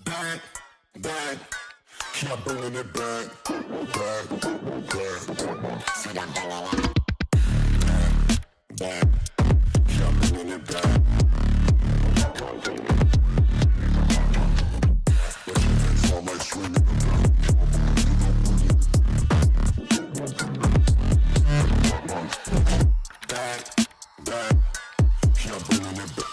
back, back. Keep bringing it back, back, back. So I'm bringing it back, back. Keep bringing it back. But you can fall like swinging back, back. Keep bringing it back.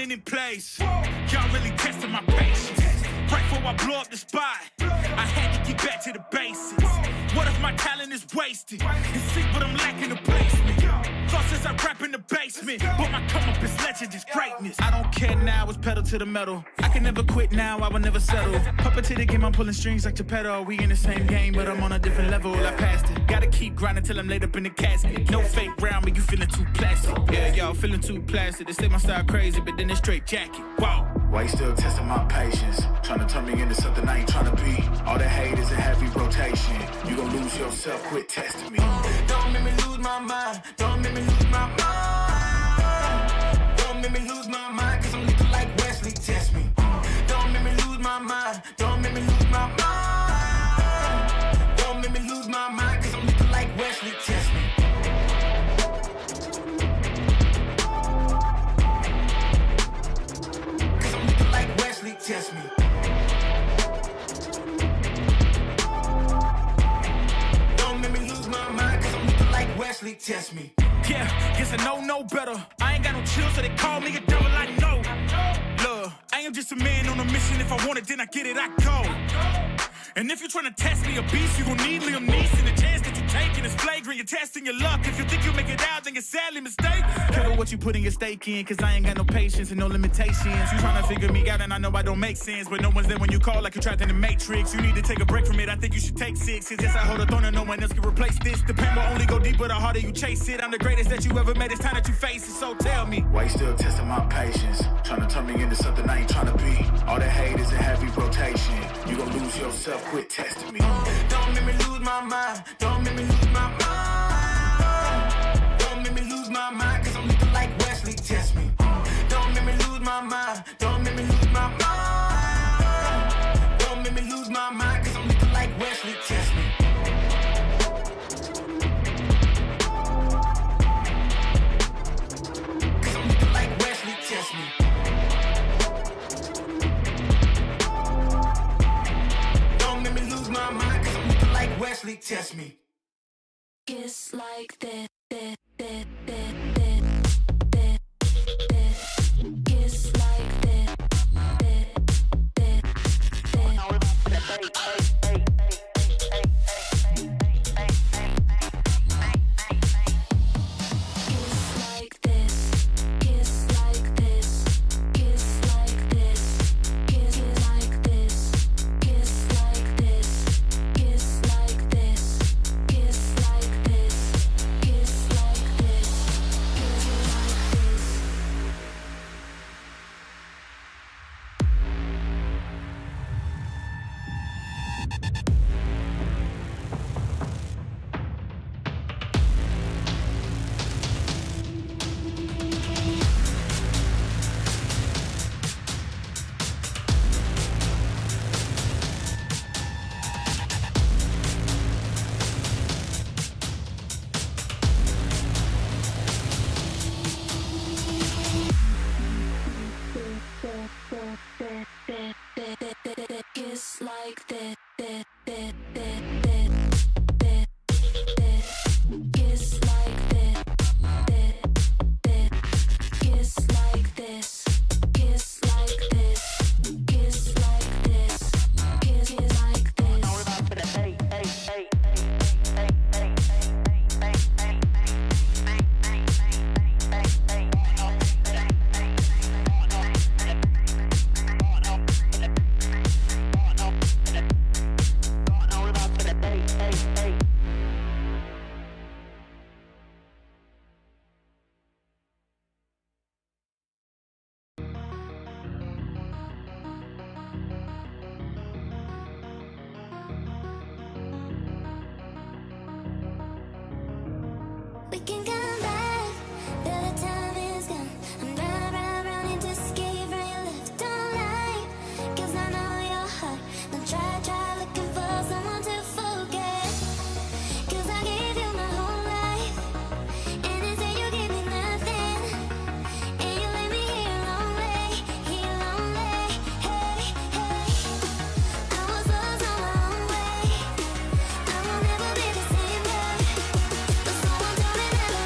grinding in place. Y'all really testing my patience. Right before I blow up the spot, I had to get back to the basics. What if my talent is wasted? And see what I'm lacking the placement. Thought since I rap in the basement, but my come up is legend, is greatness. I don't care now, it's pedal to the metal. I can never quit now, I will never settle. Puppet to the game, I'm pulling strings like Geppetto. We in the same game, but I'm on a different level. I passed it. Gotta keep grinding till I'm laid up in the casket. No fake round, but you feeling too plastic. Yeah, y'all feeling too plastic. They say my style crazy, but then it's straight jacket. Wow. Why you still testing my patience? Trying to turn me into something I ain't trying to be. All the hate is in heavy rotation. You gon' lose yourself, quit testing me. Don't make me lose my mind. Don't make me lose my mind. Don't make me lose my mind, cause I'm looking like Wesley, test me. Don't make me lose my mind. Don't make me lose my mind. Don't make me lose my mind, cause I'm looking like Wesley, test me. Cause I'm looking like Wesley, test me. Don't make me lose my mind, cause I'm looking like Wesley, test me. Yeah, guess I know no better. I ain't got no chill, so they call me a devil, I know. Look, I am just a man on a mission. If I want it, then I get it, I go. And if you're trying to test me a beast, you gon' need Liam Neeson. The chance that you're taking is flagrant. You're testing your luck. If you think you'll make it out, then you're sadly mistaken. Careful what you putting your stake in, cause I ain't got no patience and no limitations. You trying to figure me out, and I know I don't make sense, but no one's there when you call like you're trapped in the Matrix. You need to take a break from it. I think you should take 6. Cause yes, I hold a throne and no one else can replace this. The pain will only go deeper the harder you chase it. I'm the greatest that you ever made. It's time that you face it. So tell me, why you still testing my patience? Trying to turn me into something I ain't trying to be. All the hate is in heavy rotation. You gon' lose yourself, quit testing me. Don't make me lose my mind. Don't make me lose my mind. Don't make me lose my mind, cause I'm looking like Wesley, test me. Don't make me lose my mind. Don't make me lose my mind. Don't make me lose my mind, cause I'm looking like Wesley, test me. Cause I'm looking like Wesley, test me. Don't make me lose my mind, cause I'm looking like Wesley, test me. Kiss like that, that, that, that, kiss like that, that, that, kiss like this, kiss like this, kiss like this, kiss like this, kiss like this, kiss like this, kiss like this, kiss like this, kiss like this. Kiss like that, that, that, that, that, that, that, kiss like that, that, that, kiss like this, kiss like this, kiss like this, kiss like this. We can come back, though the time is gone. I'm round and escape from your left. Don't lie, cause I know your heart. Don't try looking for someone to forget. Cause I gave you my whole life, and instead you gave me nothing. And you left me here lonely, hey, hey. I was lost on my own way. I will never be the same girl. But someone told me never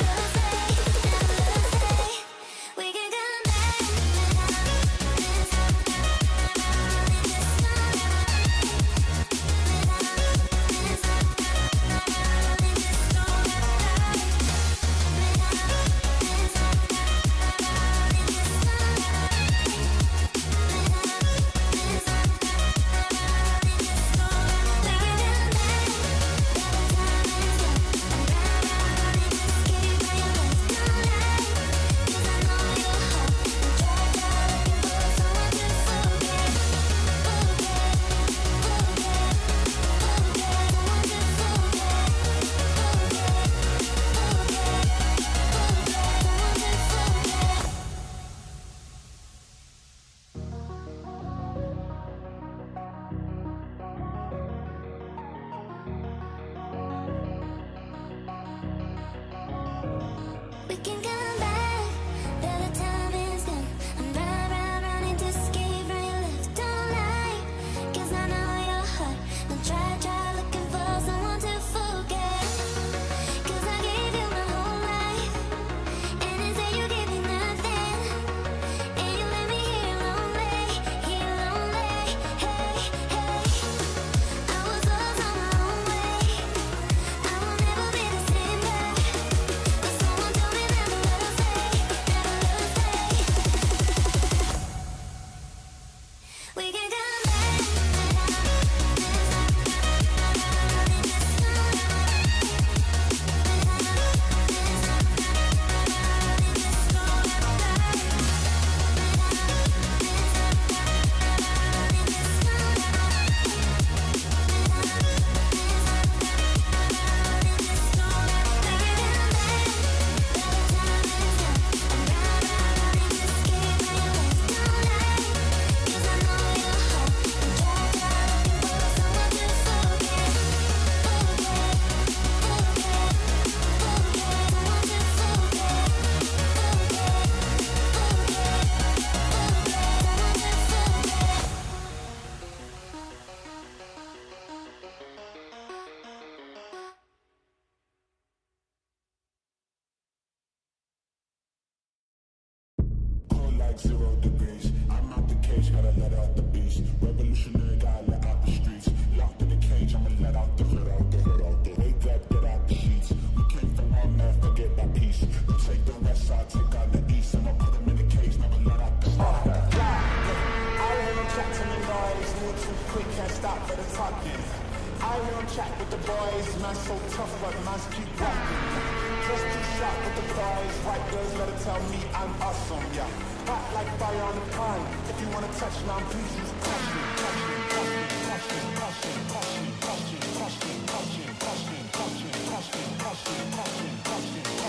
I hear him chat with the boys, man so tough, but man's keep rocking. Just too sharp with the boys, white girls gotta tell me I'm awesome, yeah. Hot like fire on the pine. If you wanna touch me, I'm please use caution, caution, caution, caution, caution, caution, caution, caution, caution, caution, caution, caution, caution, caution, caution, caution,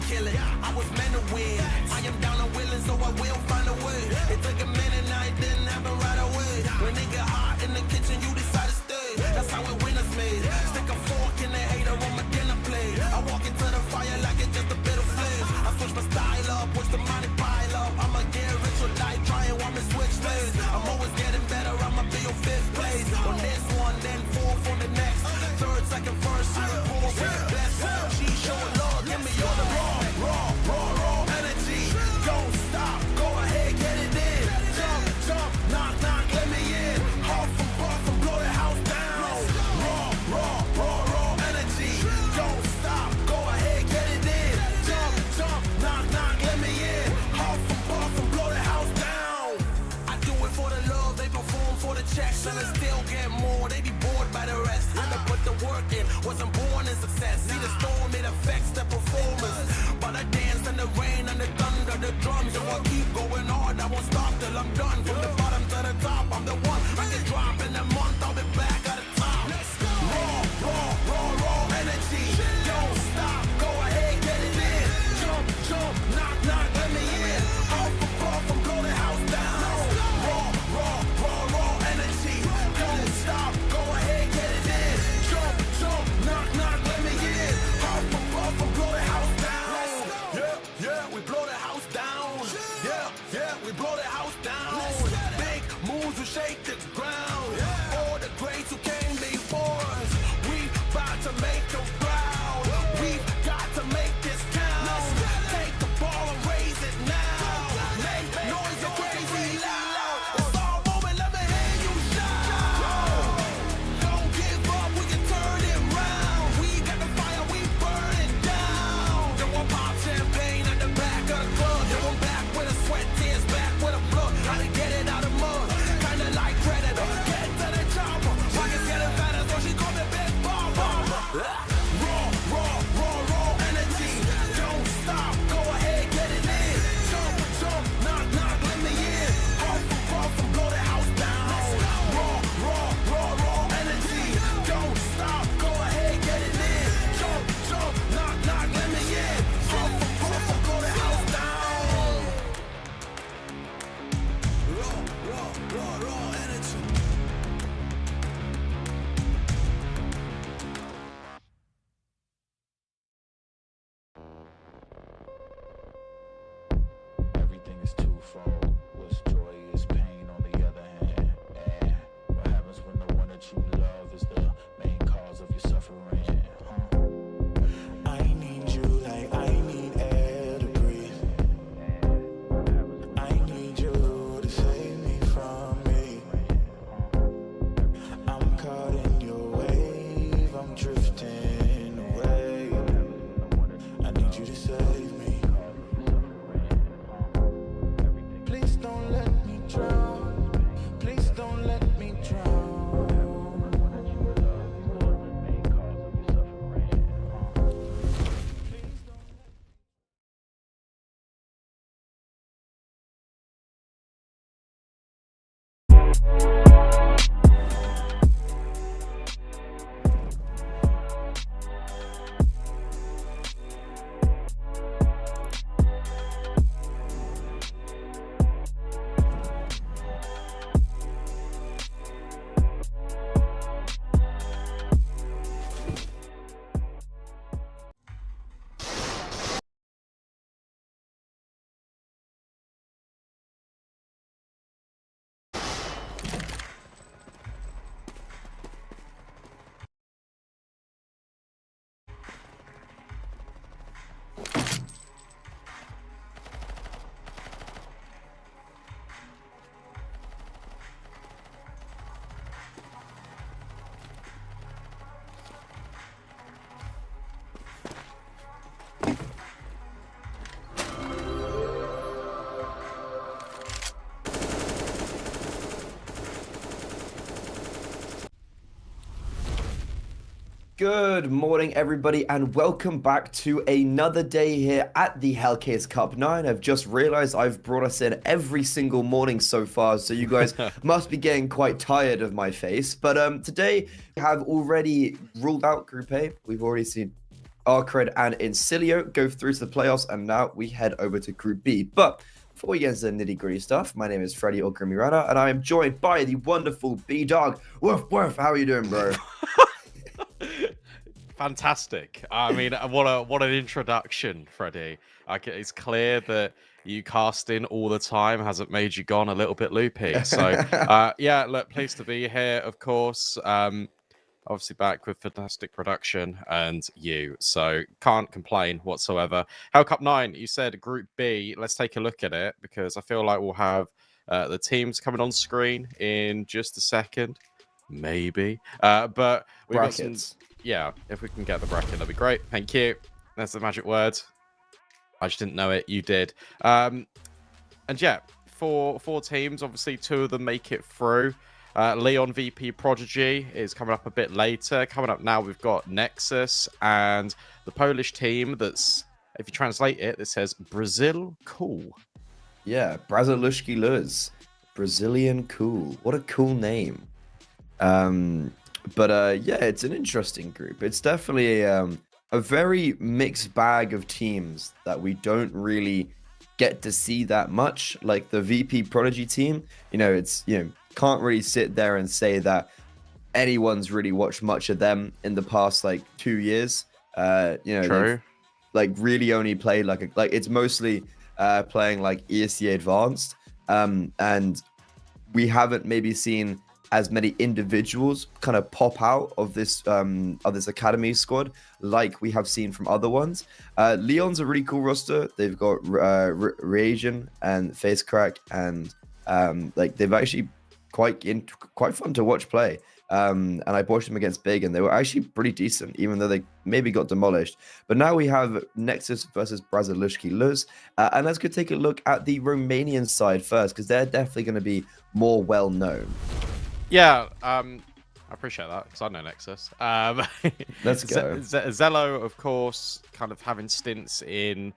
kill it. I was meant to win. I am down and willing, so I will find a way. It took a minute, and I didn't happen right away. When it get hot in the kitchen, you decide to stay. That's how it winners made. Stick a fork in the hater on my dinner plate. I walk into the fire like it's just a bit of flame. I switch my style up, watch the money pile up. I'ma get rich or die trying, want me switch lanes. I'm always getting better, I'ma be on 5th place. On this one, then 4th on the next. 3rd, 2nd, 1st, I report for the best. She showing love, give me all the raw energy. Don't stop, go ahead, get it in. Jump, knock, let me in. Huff and puff and blow the house down. Raw energy. Don't stop, go ahead, get it in. Jump, knock, let me in. Huff and puff and blow the house down. I do it for the love, they perform for the checks, and I still get more. They be bored by the rest. Had to put the work in, wasn't born in success. See the storm, it affects the performance. But I dance in the rain and the thunder, the drums. So I keep going hard, I won't stop till I'm done. From the bottom to the top, I'm the one. I can drop in a month, I'll be back at the top. Raw energy. Don't stop, go ahead, get it in. Jump, knock, let me in. Huff and puff and blow the house down. Raw energy. Don't stop, go ahead, get it in. Jump, knock, let me in. Huff and puff and blow the house down. Yeah, we blow the house down. Yeah, we blow the house down. Big moves will shake the ground. All the greats who came before us, we about to make them proud. We've got to make this count. Take the ball and raise it now. Make noise and crazy loud. It's all moment, let me hear you shout. Don't give up, we can turn it round. We got the fire, we burn it down. Yo, I pop champagne at the back of the club. Yo, I'm back with a sweat, tears back with a blood. How to get it out of mud, kinda like Predator. Get to the chopper, pockets getting fatter, so she call me Big Bomber. Raw energy. Don't stop, go ahead, get it in. Jump, knock, let me in. Huff and puff and blow the house down. Raw energy. Don't stop, go ahead, get it in. Jump, knock, let me in. Huff and puff and blow the house down. Raw energy. Everything is twofold. What's joy is pain on the other hand. And what happens when the one that you love is the main cause of your suffering? I need you like I need air to breathe. I need you to save me from me. I'm caught in your wave, I'm drifting away. I need you to save me. Please don't let me drown. Please don't let me drown. Good morning, everybody, and welcome back to another day here at the Hellcase Cup 9. I've just realized I've brought us in every single morning so far, so you guys must be getting quite tired of my face. But today we have already ruled out Group A. We've already seen Arcred and Incilio go through to the playoffs, and now we head over to Group B. But before we get into the nitty-gritty stuff, my name is Freddie Ogrimirana, and I am joined by the wonderful B-Dog. Woof, woof, how are you doing, bro? Fantastic. I mean, what an introduction, Freddie. It's clear that you casting all the time hasn't made you gone a little bit loopy. So, yeah, look, pleased to be here, of course. Obviously back with fantastic production and you, so can't complain whatsoever. Hellcup 9, you said Group B. Let's take a look at it because I feel like we'll have the teams coming on screen in just a second, maybe. But we've got some, yeah, if we can get the bracket, that'd be great. Thank you. That's the magic word. I just didn't know it. You did. And yeah, four teams. Obviously, 2 of them make it through. Leon VP Prodigy is coming up a bit later. Coming up now, we've got Nexus and the Polish team that's, if you translate it, it says Brazil Cool. Yeah, Brazilushki Luz. Brazilian Cool. What a cool name. But yeah, it's an interesting group. It's definitely a very mixed bag of teams that we don't really get to see that much. Like the VP Prodigy team, it's, can't really sit there and say that anyone's really watched much of them in the past 2 years. True. Like really only played like it's mostly playing like ESC Advanced, and we haven't maybe seen as many individuals kind of pop out of this academy squad like we have seen from other ones. Leon's a really cool roster. They've got Reagent and Facecrack, and they've actually quite fun to watch play. And I watched them against Big, and they were actually pretty decent, even though they maybe got demolished. But now we have Nexus versus Brazilushki Luz, and let's go take a look at the Romanian side first, because they're definitely going to be more well known. Yeah, I appreciate that because I know Nexus. Let's go. Zello, of course, kind of having stints in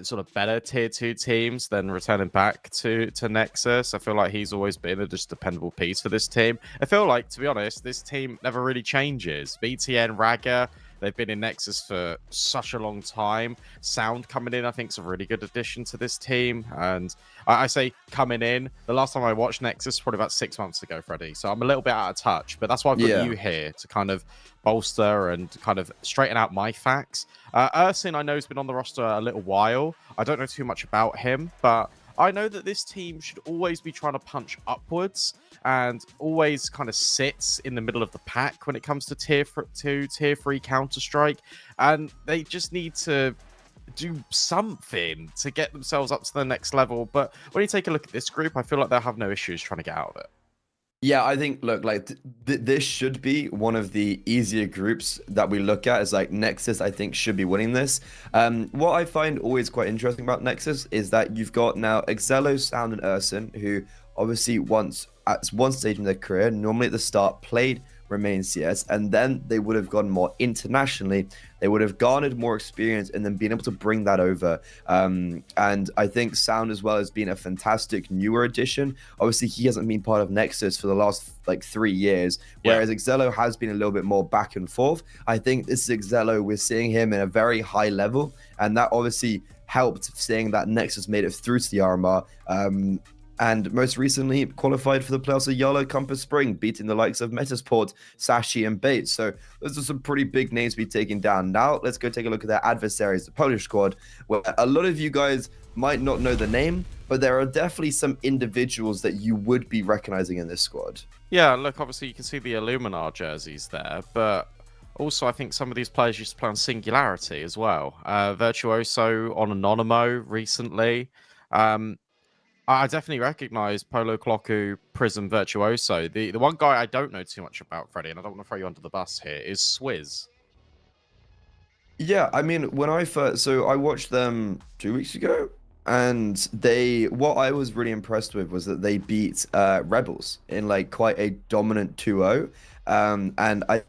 sort of better tier 2 teams, then returning back to Nexus. I feel like he's always been a just dependable piece for this team. I feel like, to be honest, this team never really changes. BTN, Raga, they've been in Nexus for such a long time. Sound coming in, I think, is a really good addition to this team. And I say coming in, the last time I watched Nexus was probably about 6 months ago, Freddie. So I'm a little bit out of touch, but that's why I've got you here to kind of bolster and kind of straighten out my facts. Ursin, I know, has been on the roster a little while. I don't know too much about him, but I know that this team should always be trying to punch upwards and always kind of sits in the middle of the pack when it comes to tier 2, tier 3 Counter-Strike. And they just need to do something to get themselves up to the next level. But when you take a look at this group, I feel like they'll have no issues trying to get out of it. Yeah, I think, look, this should be one of the easier groups that we look at. Is like Nexus, I think, should be winning this. What I find always quite interesting about Nexus is that you've got now Excello, Sound, and Ursin, who obviously once at one stage in their career, normally at the start, played Romanian CS, and then they would have gone more internationally. They would have garnered more experience and then been able to bring that over. And I think Sound as well has been a fantastic newer addition. Obviously, he hasn't been part of Nexus for the last 3 years, whereas Excello has been a little bit more back and forth. I think this is Excello. We're seeing him in a very high level, and that obviously helped seeing that Nexus made it through to the RMR. And most recently qualified for the playoffs of Yellow Compass Spring, beating the likes of Metasport, Sashi, and Bates. So those are some pretty big names to be taken down. Now let's go take a look at their adversaries, the Polish squad, where a lot of you guys might not know the name, but there are definitely some individuals that you would be recognizing in this squad. Yeah, look, obviously you can see the Illuminar jerseys there, but also I think some of these players used to play on Singularity as well. Virtuoso on Anonymo recently. I definitely recognize Polo Clocku, Prism, Virtuoso. The one guy I don't know too much about, Freddie, and I don't want to throw you under the bus here, is Swizz. Yeah, I mean, when I watched them 2 weeks ago, and what I was really impressed with was that they beat Rebels in quite a dominant 2-0. And I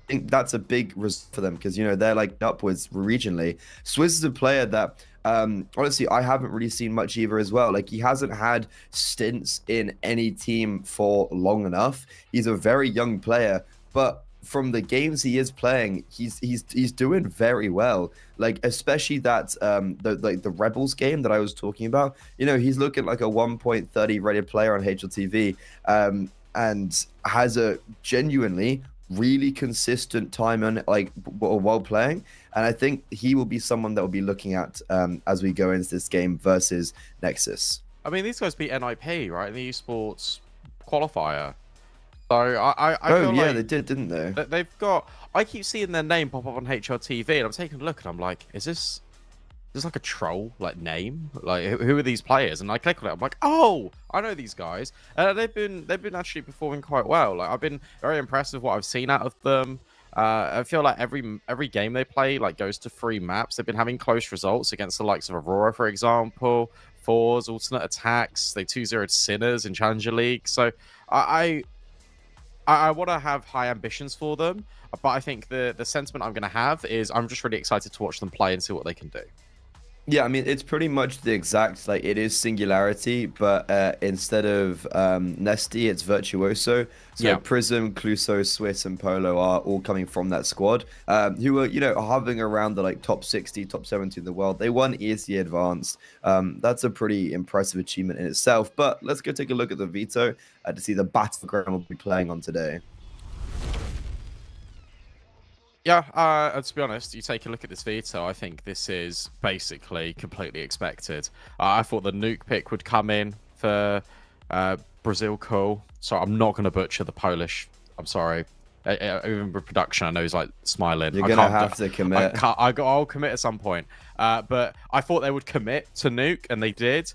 think that's a big result for them because, they're upwards regionally. Swizz is a player that honestly, I haven't really seen much either as well. He hasn't had stints in any team for long enough. He's a very young player, but from the games he is playing, he's doing very well. Like especially that the Rebels game that I was talking about. You know, he's looking like a 1.30 rated player on HLTV, and has a genuinely really consistent time on like while playing. And I think he will be someone that will be looking at as we go into this game versus Nexus. I mean, these guys beat NIP, right, in the esports qualifier. So I oh feel yeah, like they did, didn't they? they've got. I keep seeing their name pop up on HRTV, and I'm taking a look, and I'm like, is this like a troll like name? Like who are these players? And I click on it, I'm like, oh, I know these guys. They've been actually performing quite well. Like I've been very impressed with what I've seen out of them. I feel like every game they play like goes to 3 maps. They've been having close results against the likes of Aurora, for example, Fours, Alternate Attacks. They 2-0'd Sinners in Challenger League. So I want to have high ambitions for them, but I think the sentiment I'm going to have is I'm just really excited to watch them play and see what they can do. Yeah, I mean, it's pretty much the exact, like, it is Singularity, but instead of Nesty, it's Virtuoso. So Yeah. Prism, Cluso, Swiss, and Polo are all coming from that squad, who are, you know, hovering around the, like, top 60, top 70 in the world. They won ESC Advanced. That's a pretty impressive achievement in itself. But let's go take a look at the Veto to see the battleground we'll be playing on today. Yeah, to be honest, you take a look at this veto, I think this is basically completely expected. I thought the Nuke pick would come in for Brazil Cool, so I'm not going to butcher the Polish. I'm sorry. Even with production, I know he's like smiling. You're going to have to commit. I'll commit at some point. But I thought they would commit to Nuke, and they did.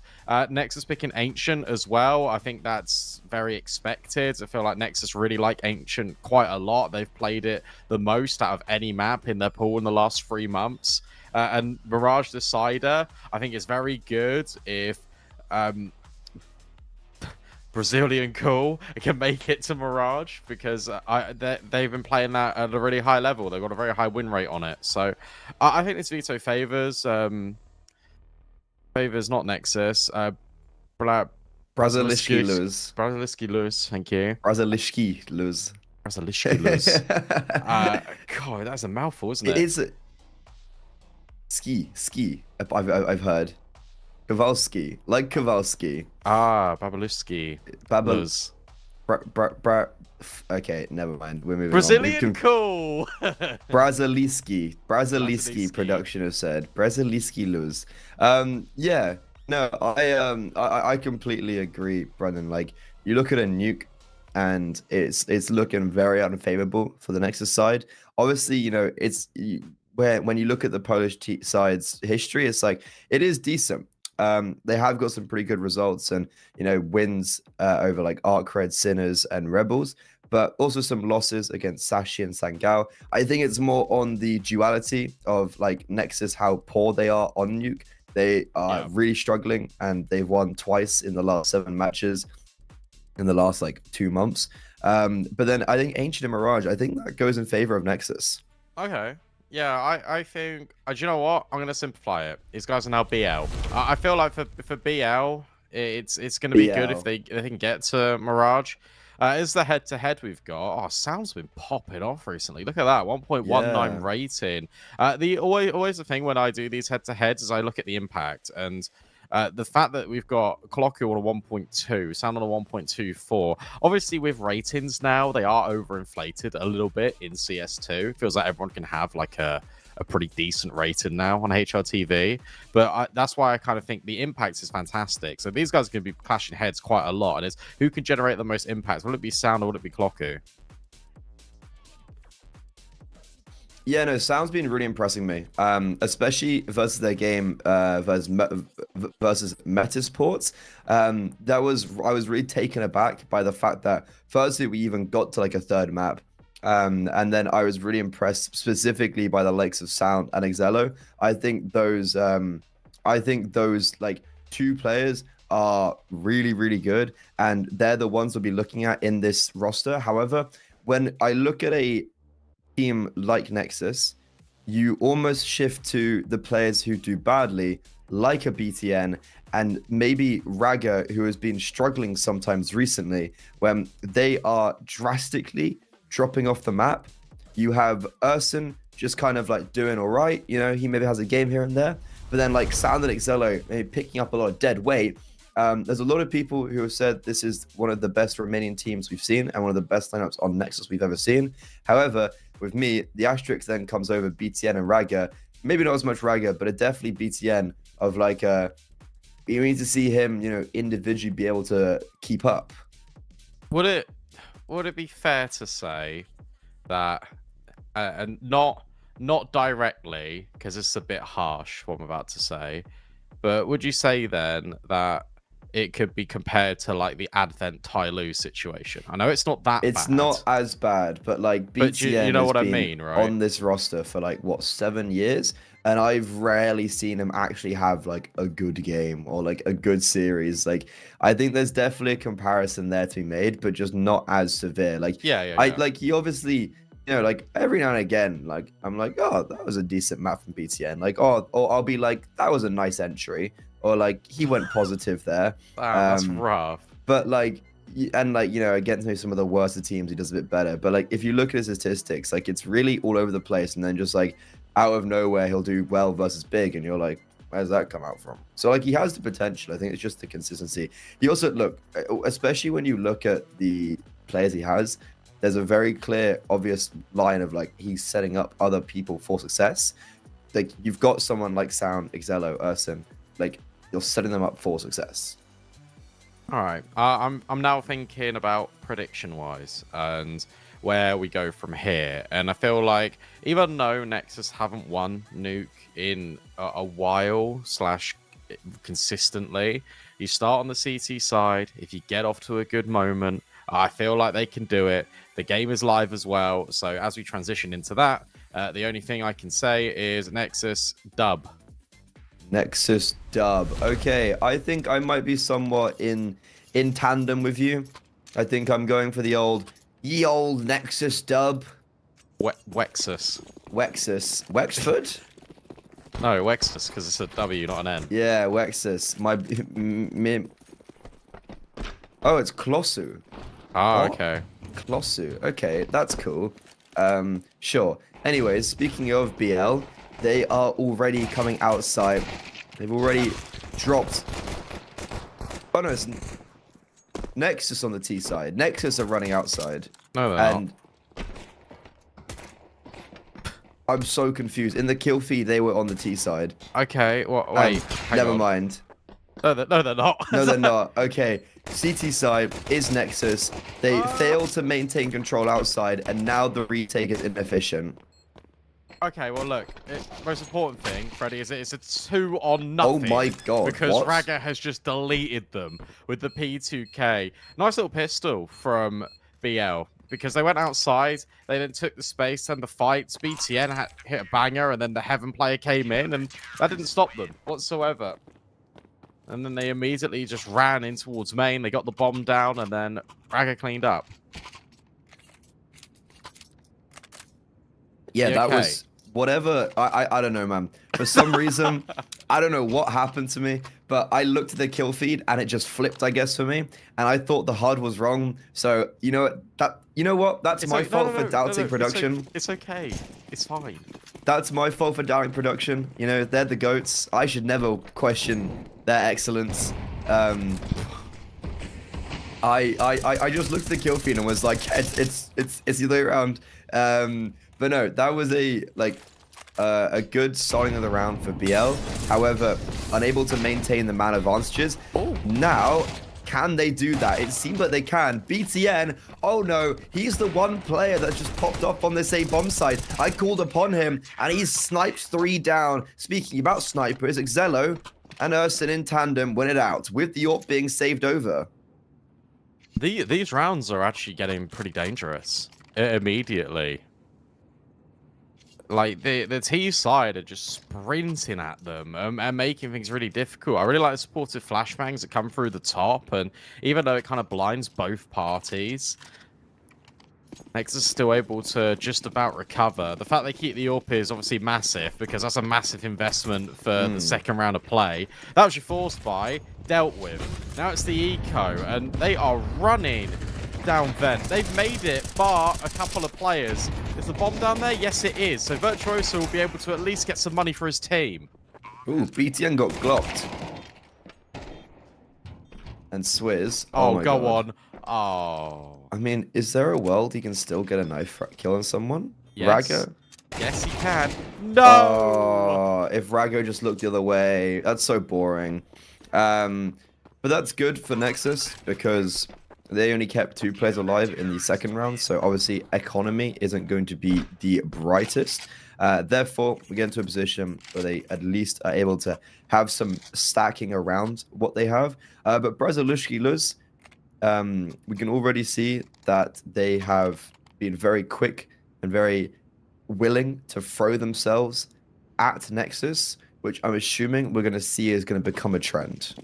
Nexus picking Ancient as well. I think that's very expected. I feel like Nexus really like Ancient quite a lot. They've played it the most out of any map in their pool in the last 3 months. And Mirage Decider, I think it's very good if Brazilian Cool can make it to Mirage, because they've been playing that at a really high level. They've got a very high win rate on it. So I think this veto favors not Nexus. Braziliski lose. Braziliski lose, thank you. Braziliski lose. Braziliski lose. God, that's a mouthful, isn't it? It is. Ski. I've heard. Kowalski, like Kowalski. Babaluski. Babus. Okay, never mind. We're moving Brazilian on. Cool. Braziliski production has said. Braziliski lose. Yeah. No, I completely agree, Brendan. Like, you look at a Nuke, and it's looking very unfavorable for the Nexus side. Obviously, you know, it's when you look at the Polish side's history, it's like it is decent. They have got some pretty good results, and you know, wins over like Arcred, Sinners, and Rebels, but also some losses against Sashi and Sangao. I think it's more on the duality of like Nexus, how poor they are on Nuke. They are really struggling, and they've won twice in the last 7 matches in the last like 2 months. But then I think Ancient and Mirage, I think that goes in favor of Nexus. Okay. Yeah, I think... do you know what? I'm going to simplify it. These guys are now BL. I feel like for BL, it's going to be good if they can get to Mirage. Is the head-to-head we've got? Oh, Sound's been popping off recently. Look at that, 1.19 rating. Always the thing when I do these head-to-heads is I look at the impact, and the fact that we've got Colloquial on a 1.2, Sound on a 1.24. Obviously, with ratings now, they are overinflated a little bit in CS2. It feels like everyone can have like a pretty decent rating now on HRTV. But that's why I kind of think the impact is fantastic. So these guys are going to be clashing heads quite a lot. And it's who can generate the most impact? Will it be Sound or will it be Colloquial? Yeah, no, Sound's been really impressing me, especially versus their game versus Metasports. I was really taken aback by the fact that firstly we even got to like a 3rd map, and then I was really impressed specifically by the likes of Sound and Exello. I think those like 2 players are really, really good, and they're the ones we'll be looking at in this roster. However, when I look at a team like Nexus, you almost shift to the players who do badly, like a BTN and maybe Raga, who has been struggling sometimes recently, when they are drastically dropping off the map you have Urson just kind of like doing all right. You know, he maybe has a game here and there, but then like Sound and Excello maybe picking up a lot of dead weight. There's a lot of people who have said this is one of the best Romanian teams we've seen and one of the best lineups on Nexus we've ever seen. However, with me, the asterisk then comes over BTN and Raga. Maybe not as much Raga, but it definitely BTN of like, you need to see him, you know, individually be able to keep up. Would it be fair to say that, and not directly, because it's a bit harsh what I'm about to say, but would you say then that it could be compared to like the Advent Tyloo situation? I know it's not that It's bad. not as bad, but like BTN you know has what I been mean, right? on this roster for like what, 7 years, and I've rarely seen him actually have like a good game or like a good series. Like I think there's definitely a comparison there to be made, but just not as severe. Like Yeah. like he obviously, you know, like every now and again, like I'm like, oh, that was a decent map from BTN. Like, oh, or I'll be like, that was a nice entry, or like he went positive there. That's rough. But like, and like, you know, against maybe some of the worst teams, he does a bit better. But like, if you look at his statistics, like it's really all over the place, and then just like out of nowhere, he'll do well versus big, and you're like, where's that come out from? So like, he has the potential. I think it's just the consistency. He also look, especially when you look at the players he has, there's a very clear, obvious line of like he's setting up other people for success. Like you've got someone like Sound, Excello, Urson, like you're setting them up for success. All right, I'm now thinking about prediction wise and where we go from here. And I feel like even though Nexus haven't won Nuke in a while / consistently, you start on the CT side. If you get off to a good moment, I feel like they can do it. The game is live as well. So as we transition into that, the only thing I can say is Nexus dub. Nexus dub. Okay, I think I might be somewhat in tandem with you. I think I'm going for the old Nexus dub. Wexus. Wexford? No, Wexus, because it's a W, not an N. Yeah, Wexus. Oh, it's Klossu. Ah, What? okay. Klossu. Okay, that's cool. Sure. Anyways, speaking of BL, they are already coming outside. They've already dropped. Oh no, it's Nexus on the T side. Nexus are running outside. No, they're and I'm so confused. In the kill feed, they were on the T side. Okay, well, wait. hang Never on. mind. No, they're not. No, they're not. Okay, CT side is Nexus. They failed to maintain control outside, and now the retake is inefficient. Okay, well, look. The most important thing, Freddy, is it's a 2 on nothing. Oh my god, Because what? Raga has just deleted them with the P2K. Nice little pistol from BL. Because they went outside, they then took the space and the fights. BTN hit a banger, and then the Heaven player came in, and that didn't stop them whatsoever. And then they immediately just ran in towards main. They got the bomb down, and then Raga cleaned up. Yeah, You that okay? was whatever. I don't know, man. For some reason, I don't know what happened to me, but I looked at the kill feed and it just flipped, I guess, for me. And I thought the HUD was wrong. So you know what? That's my fault for doubting production. It's okay. It's fine. That's my fault for doubting production. You know, they're the GOATs. I should never question their excellence. I just looked at the kill feed and was like, it's the other way around. But no, that was a good starting of the round for BL. However, unable to maintain the man advantages. Now, can they do that? It seems like they can. BTN, oh no, he's the one player that just popped up on this A bomb site. I called upon him, and he's sniped 3 down. Speaking about snipers, Excello and Urson in tandem win it out, with the AWP being saved over. These rounds are actually getting pretty dangerous immediately. Like, the T side are just sprinting at them and making things really difficult. I really like the supportive flashbangs that come through the top, and even though it kind of blinds both parties, Nexus is still able to just about recover. The fact they keep the AWP is obviously massive, because that's a massive investment for the second round of play. That was your forced buy, dealt with. Now it's the eco, and they are running down vent. They've made it, bar a couple of players. Is the bomb down there? Yes, it is. So Virtuoso will be able to at least get some money for his team. Ooh, BTN got glocked. And Swizz. Oh, my go God. on. Oh. I mean, is there a world he can still get a knife kill on someone? Yes. Rago? Yes, he can. No! Oh, if Rago just looked the other way. That's so boring. But that's good for Nexus because they only kept 2 players alive in the second round. So obviously, economy isn't going to be the brightest. Therefore, we get into a position where they at least are able to have some stacking around what they have. But Brazilushki we can already see that they have been very quick and very willing to throw themselves at Nexus, which I'm assuming we're going to see is going to become a trend.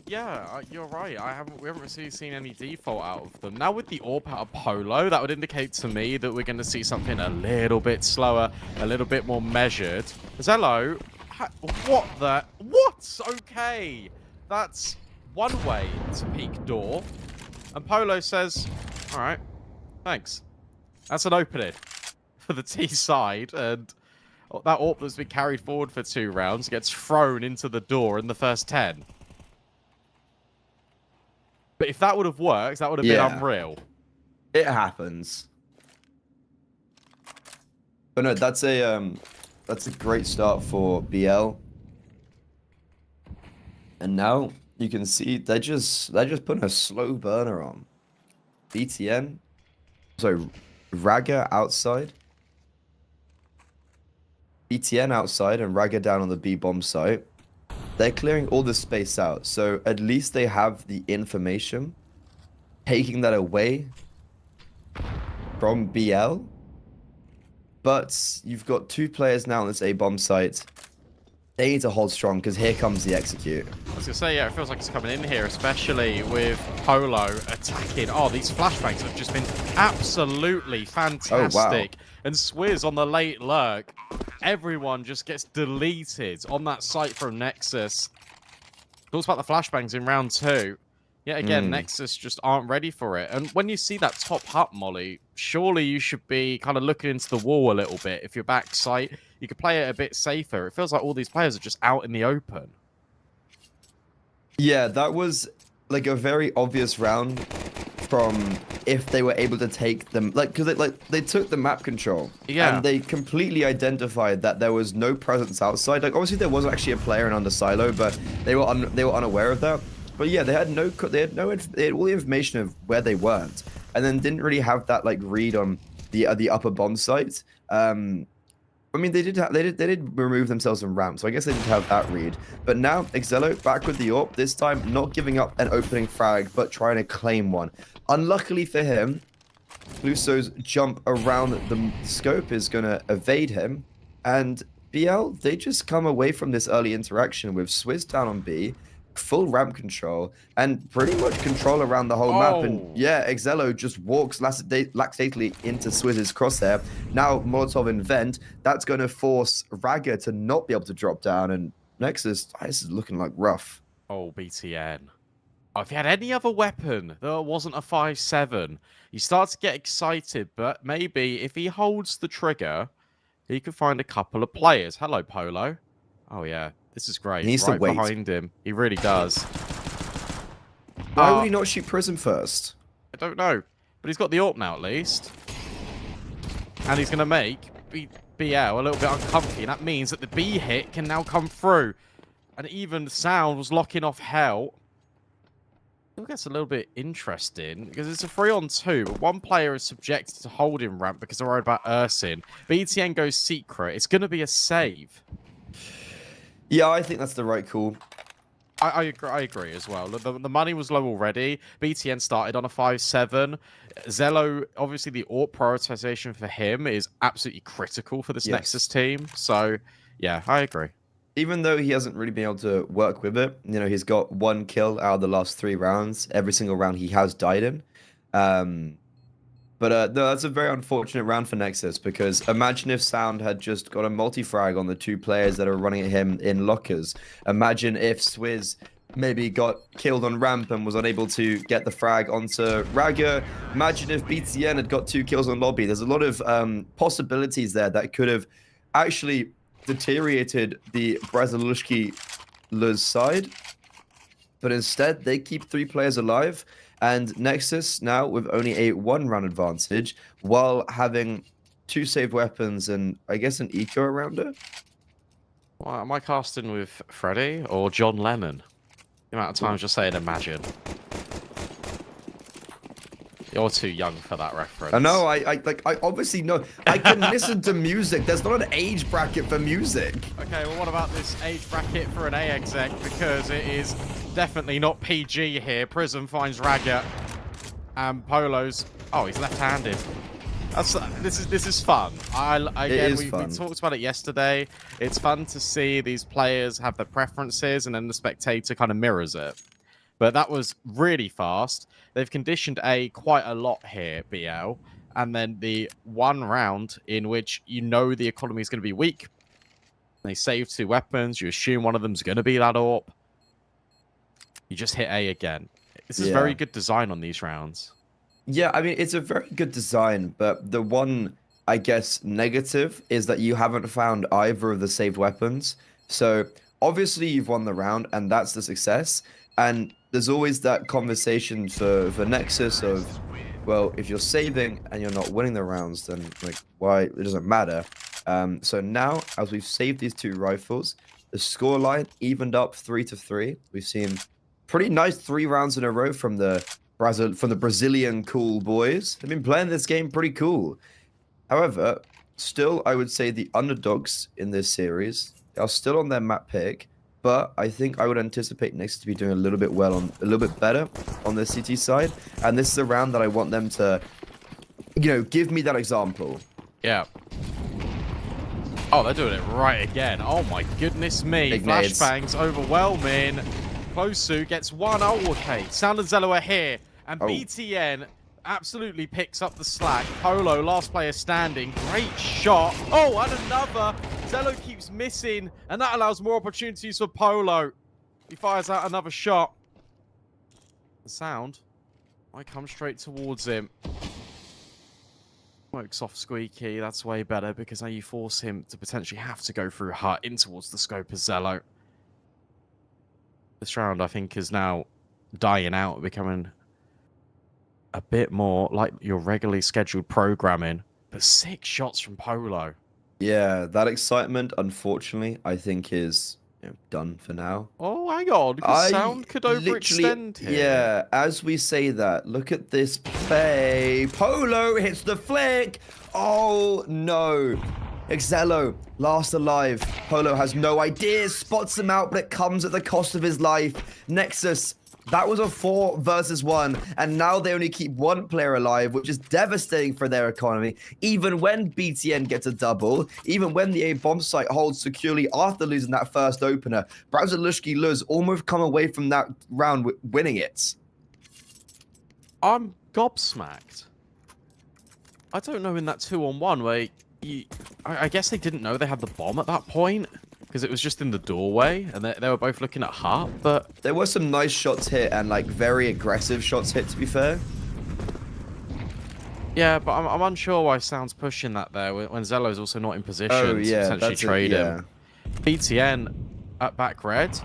Yeah, you're right. We haven't really seen any default out of them. Now with the AWP out of Polo, that would indicate to me that we're going to see something a little bit slower, a little bit more measured. Zello, what? Okay, that's one way to peek door. And Polo says, all right, thanks. That's an opening for the T side, and that AWP that's been carried forward for 2 rounds gets thrown into the door in the first 10. But if that would have worked, that would have been unreal. It happens. But no, that's a great start for BL. And now you can see they're just putting a slow burner on. BTN. So Raga outside. BTN outside and Raga down on the B bomb site. They're clearing all the space out, so at least they have the information. Taking that away from BL. But you've got 2 players now on this A-bomb site. They need to hold strong, because here comes the execute. I was going to say, yeah, it feels like it's coming in here, especially with Polo attacking. Oh, these flashbangs have just been absolutely fantastic. Oh, wow. And Swizz on the late lurk. Everyone just gets deleted on that site from Nexus. Talks about the flashbangs in round 2. Yet again, Nexus just aren't ready for it. And when you see that top hut, Molly, surely you should be kind of looking into the wall a little bit. If you're back site, you could play it a bit safer. It feels like all these players are just out in the open. Yeah, that was like a very obvious round from if they were able to take them, because they took the map control, and they completely identified that there was no presence outside. Like obviously there was actually a player in under silo, but they were unaware of that. But yeah, they had all the information of where they weren't, and then didn't really have that like read on the upper bomb site. I mean, they did remove themselves from ramp, so I guess they did have that read. But now, Excello back with the AWP, this time not giving up an opening frag, but trying to claim one. Unluckily for him, Luso's jump around the scope is going to evade him. And BL, they just come away from this early interaction with Swizz down on B, full ramp control, and pretty much control around the whole map. And yeah, Excello just walks laxately into Swizz's crosshair. Now Molotov and Vent, that's going to force Raga to not be able to drop down, and Nexus, this is looking like rough. Oh, BTN. If he had any other weapon that wasn't a 5.7, you start to get excited, but maybe if he holds the trigger, he could find a couple of players. Hello, Polo. Oh, yeah. This is great. He needs right to wait behind him. He really does. Why would he not shoot Prism first? I don't know. But he's got the AWP now, at least. And he's going to make BL a little bit uncomfy. And that means that the B hit can now come through. And even Sound was locking off Hell. It gets a little bit interesting because it's a 3-on-2, but one player is subjected to holding ramp because they're worried about Ursin. BTN goes secret. It's going to be a save. Yeah, I think that's the right call. I agree as well. The money was low already. BTN started on a 5.7. Zello, obviously the AWP prioritization for him is absolutely critical for this Nexus team. So, yeah, I agree. Even though he hasn't really been able to work with it, you know, he's got 1 kill out of the last 3 rounds. Every single round he has died in. But no, that's a very unfortunate round for Nexus, because imagine if Sound had just got a multi-frag on the 2 players that are running at him in lockers. Imagine if Swizz maybe got killed on ramp and was unable to get the frag onto Raga. Imagine if BTN had got 2 kills on lobby. There's a lot of possibilities there that could have actually deteriorated the Brazilushki-Luz side. But instead, they keep 3 players alive. And Nexus now with only a 1-round advantage while having 2 saved weapons and I guess an eco around it. Well, am I casting with Freddy or John Lennon? The amount of times you're saying imagine. You're too young for that reference. I know, I obviously know. I can listen to music. There's not an age bracket for music. Okay, well, what about this age bracket for an A exec? Because it is definitely not PG here. Prism finds Raga. And Polo's... Oh, he's left-handed. This is fun. We talked about it yesterday. It's fun to see these players have their preferences and then the spectator kind of mirrors it. But that was really fast. They've conditioned A quite a lot here, BL. And then the 1 round in which you know the economy is going to be weak. They save 2 weapons. You assume one of them's going to be that AWP. You just hit A again. This is very good design on these rounds. Yeah, I mean, it's a very good design, but the one, I guess, negative is that you haven't found either of the saved weapons. So, obviously, you've won the round, and that's the success. And there's always that conversation for Nexus of, well, if you're saving and you're not winning the rounds, then, like, why? It doesn't matter. So now, as we've saved these 2 rifles, the scoreline evened up 3-3. We've seen pretty nice 3 rounds in a row from the Brazilian cool boys. They've been playing this game pretty cool. However, still, I would say the underdogs in this series are still on their map pick, but I think I would anticipate Nexus to be doing a little bit better on the CT side. And this is a round that I want them to, give me that example. Yeah. Oh, they're doing it right again. Oh my goodness me. Big nades. Flashbangs overwhelming. Closu gets 1. Oh, okay. Sound and Zello are here. And BTN absolutely picks up the slack. Polo, last player standing. Great shot. Oh, and another. Zello keeps missing. And that allows more opportunities for Polo. He fires out another shot. The sound might come straight towards him. Smoke's off Squeaky. That's way better because now you force him to potentially have to go through Hut in towards the scope of Zello. This round, I think, is now dying out, becoming a bit more like your regularly scheduled programming. But 6 shots from Polo. Yeah, that excitement, unfortunately, I think is done for now. Oh, hang on, because sound could overextend here. Yeah, as we say that, look at this play. Polo hits the flick. Oh, no. Excello, last alive. Polo has no idea, spots him out, but it comes at the cost of his life. Nexus, that was a 4 versus 1, and now they only keep 1 player alive, which is devastating for their economy. Even when BTN gets a double, even when the A bomb site holds securely after losing that first opener, Brazilushki-Luz almost come away from that round winning it. I'm gobsmacked. I don't know in that 2-on-1 where I guess they didn't know they had the bomb at that point because it was just in the doorway and they were both looking at Hart, but there were some nice shots hit and like very aggressive shots hit, to be fair. Yeah, but I'm unsure why Sound's pushing that there when Zello's also not in position to potentially trade him. BTN at back red,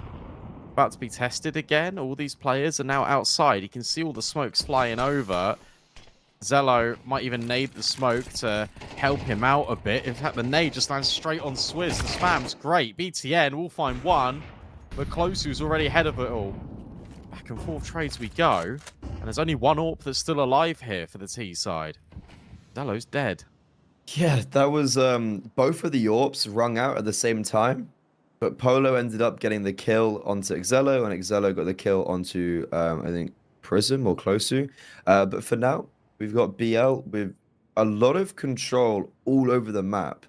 about to be tested again. All these players are now outside. You can see all the smokes flying over. Zello might even nade the smoke to help him out a bit. In fact, the nade just lands straight on Swizz. The spam's great. BTN will find 1, but Closu's already ahead of it all. Back and forth trades we go. And there's only 1 AWP that's still alive here for the T side. Zello's dead. Yeah, that was both of the AWPs rung out at the same time. But Polo ended up getting the kill onto Excello, and Excello got the kill onto, I think, Prism or Closu. But for now, we've got BL with a lot of control all over the map.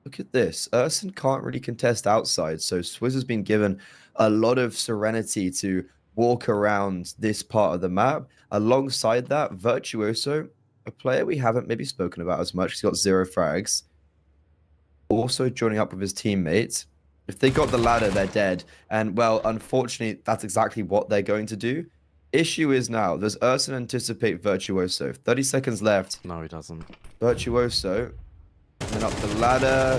Look at this. Urson can't really contest outside, so Swizz has been given a lot of serenity to walk around this part of the map. Alongside that, Virtuoso, a player we haven't maybe spoken about as much. He's got 0 frags. Also joining up with his teammates. If they got the ladder, they're dead. And, well, unfortunately, that's exactly what they're going to do. Issue is now, does Urson anticipate Virtuoso? 30 seconds left. No, he doesn't. Virtuoso. And up the ladder.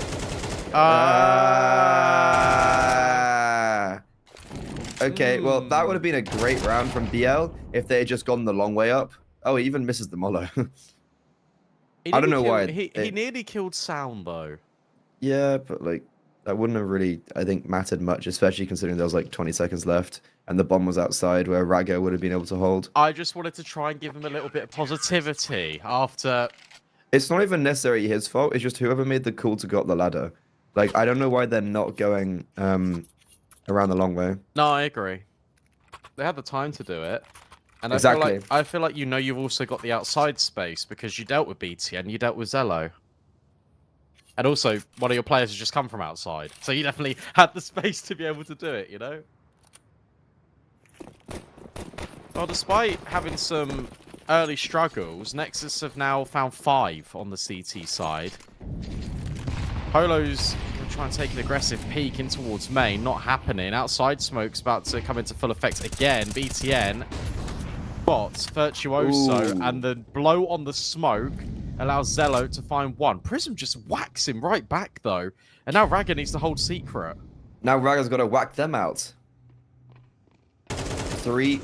Okay, well, that would have been a great round from BL if they had just gone the long way up. Oh, he even misses the Molo. I don't know why. He nearly killed Sound, though. Yeah, but, like, that wouldn't have really, I think, mattered much, especially considering there was, like, 20 seconds left and the bomb was outside where Rago would have been able to hold. I just wanted to try and give him a little bit of positivity after... It's not even necessarily his fault. It's just whoever made the call to go up the ladder. Like, I don't know why they're not going around the long way. No, I agree. They had the time to do it. And Exactly. I feel like you've also got the outside space because you dealt with BTN, you dealt with Zello. And also, one of your players has just come from outside. So you definitely had the space to be able to do it, you know? Well, despite having some early struggles, Nexus have now found 5 on the CT side. Polo's going to try and take an aggressive peek in towards main. Not happening. Outside smoke's about to come into full effect again. BTN spots Virtuoso, Ooh. and the blow on the smoke allows Zello to find 1. Prism just whacks him right back, though. And now Raga needs to hold secret. Now Raga's got to whack them out. 3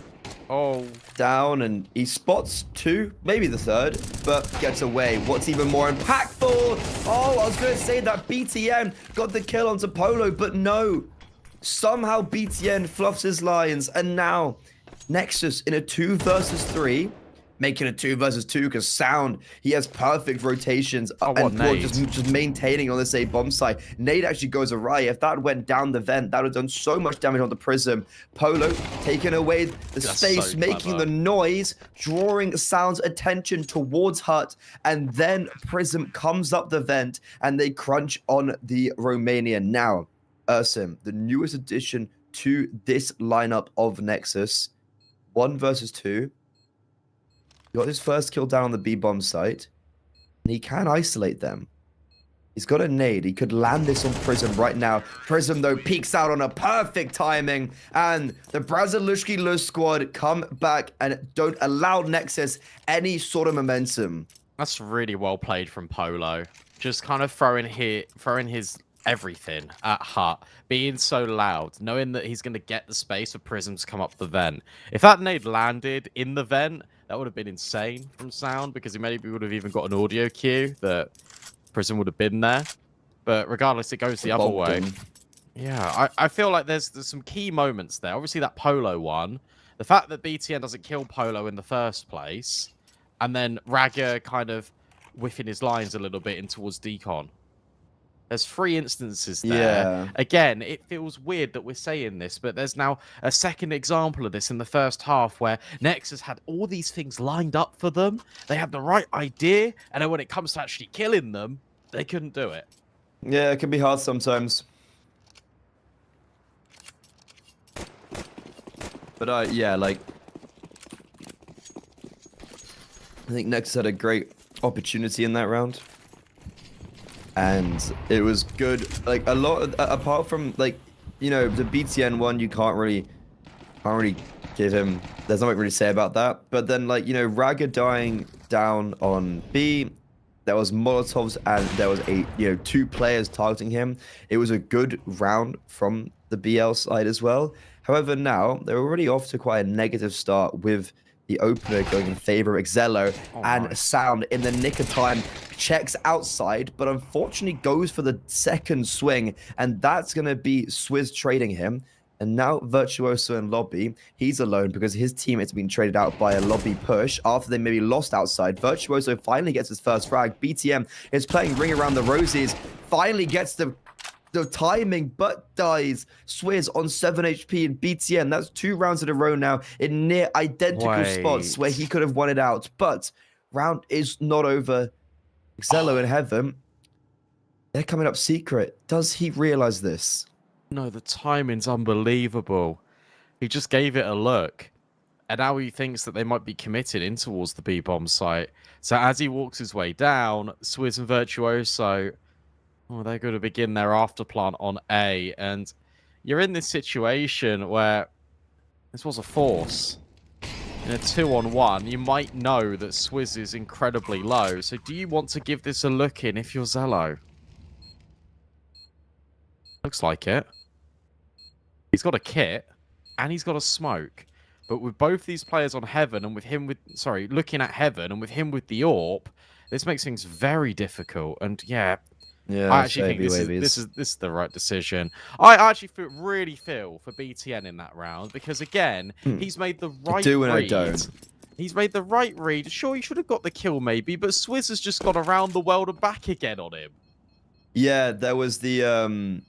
Oh, down, and he spots 2, maybe the 3rd, but gets away. What's even more impactful? Oh, I was going to say that BTN got the kill onto Polo, but no. Somehow BTN fluffs his lines, and now Nexus in a 2 versus 3, making a 2 versus 2 because Sound, he has perfect rotations and just maintaining on this A bomb site. Nade actually goes awry. If that went down the vent, that would have done so much damage on the Prism. Polo taking away the space, so making clever. the noise, drawing Sound's attention towards Hut, and then Prism comes up the vent and they crunch on the Romanian. Now, Ursim, the newest addition to this lineup of Nexus, 1 versus 2. He got his first kill down on the B-bomb site, and he can isolate them. He's got a nade. He could land this on Prism right now. Prism, though, peeks out on a perfect timing, and the Brazilushki Luz squad come back and don't allow Nexus any sort of momentum. that's really well played from Polo. Just kind of throwing his everything at Hut, being so loud, knowing that he's going to get the space for Prism to come up the vent. If that nade landed in the vent, that would have been insane from Sound, because he maybe would have even got an audio cue that Prism would have been there. But regardless, it goes the other way. Yeah, I feel like there's some key moments there. Obviously, that Polo one. The fact that BTN doesn't kill Polo in the first place. And then Raga kind of whiffing his lines a little bit in towards Decon. There's 3 instances there. Yeah. Again, it feels weird that we're saying this, but there's now a second example of this in the first half where Nexus had all these things lined up for them. They had the right idea, and then when it comes to actually killing them, they couldn't do it. Yeah, it can be hard sometimes. But yeah, like, I think Nexus had a great opportunity in that round. And it was good. Like, a lot, apart from, like, you know, the BTN one, you can't really give him, there's nothing really to say about that. But then, like, you know, Raga dying down on B, there was Molotovs, and there was 2 players targeting him. It was a good round from the BL side as well. However, now they're already off to quite a negative start with the opener going in favor of Xello, and Sound in the nick of time checks outside, but unfortunately goes for the second swing, and that's going to be Swizz trading him. And now Virtuoso in lobby, he's alone because his teammates have been traded out by a lobby push after they maybe lost outside. Virtuoso finally gets his first frag. BTM is playing Ring Around the Roses, finally gets the timing, but dies. Swizz on 7 HP and BTN. That's 2 rounds in a row now in near identical spots where he could have won it out. But round is not over. Xello in heaven. They're coming up secret. Does he realize this? No, the timing's unbelievable. He just gave it a look. And now he thinks that they might be committed in towards the B-bomb site. So as he walks his way down, Swizz and Virtuoso Oh, they're going to begin their afterplant on A, and you're in this situation where this was a force. In a 2-on-1, you might know that Swizz is incredibly low, so do you want to give this a look in if you're Zello? Looks like it. He's got a kit, and he's got a smoke. But with both these players on Heaven, and with him looking at Heaven, and with him with the AWP, this makes things very difficult. And yeah, Yeah, I actually think this is the right decision. I actually really feel for BTN in that round because again, he's made the right Do and I read. don't. He's made the right read. Sure, he should have got the kill maybe, but Swizz has just gone around the world and back again on him. Yeah, there was the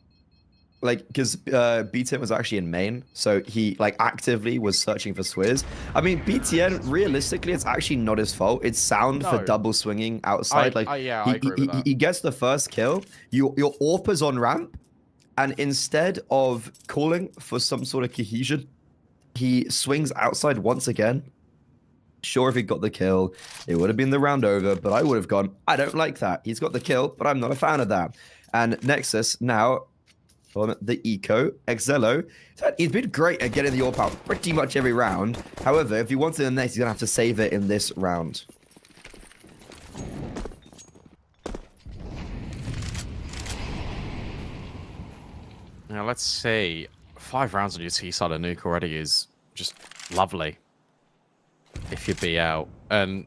because BTN was actually in main, so he like actively was searching for Swizz. I mean, BTN realistically, it's actually not his fault. It's sound for double swinging outside. I agree with that. He gets the first kill. Your AWP is on ramp, and instead of calling for some sort of cohesion, he swings outside once again. Sure, if he got the kill, it would have been the round over, but I would have gone, I don't like that. He's got the kill, but I'm not a fan of that. And Nexus now on the eco, Exello, he's been great at getting the AWP out pretty much every round. However, if he wants it in the next, he's going to have to save it in this round. Now, let's see. 5 rounds on your T side of Nuke already is just lovely. If you BL. And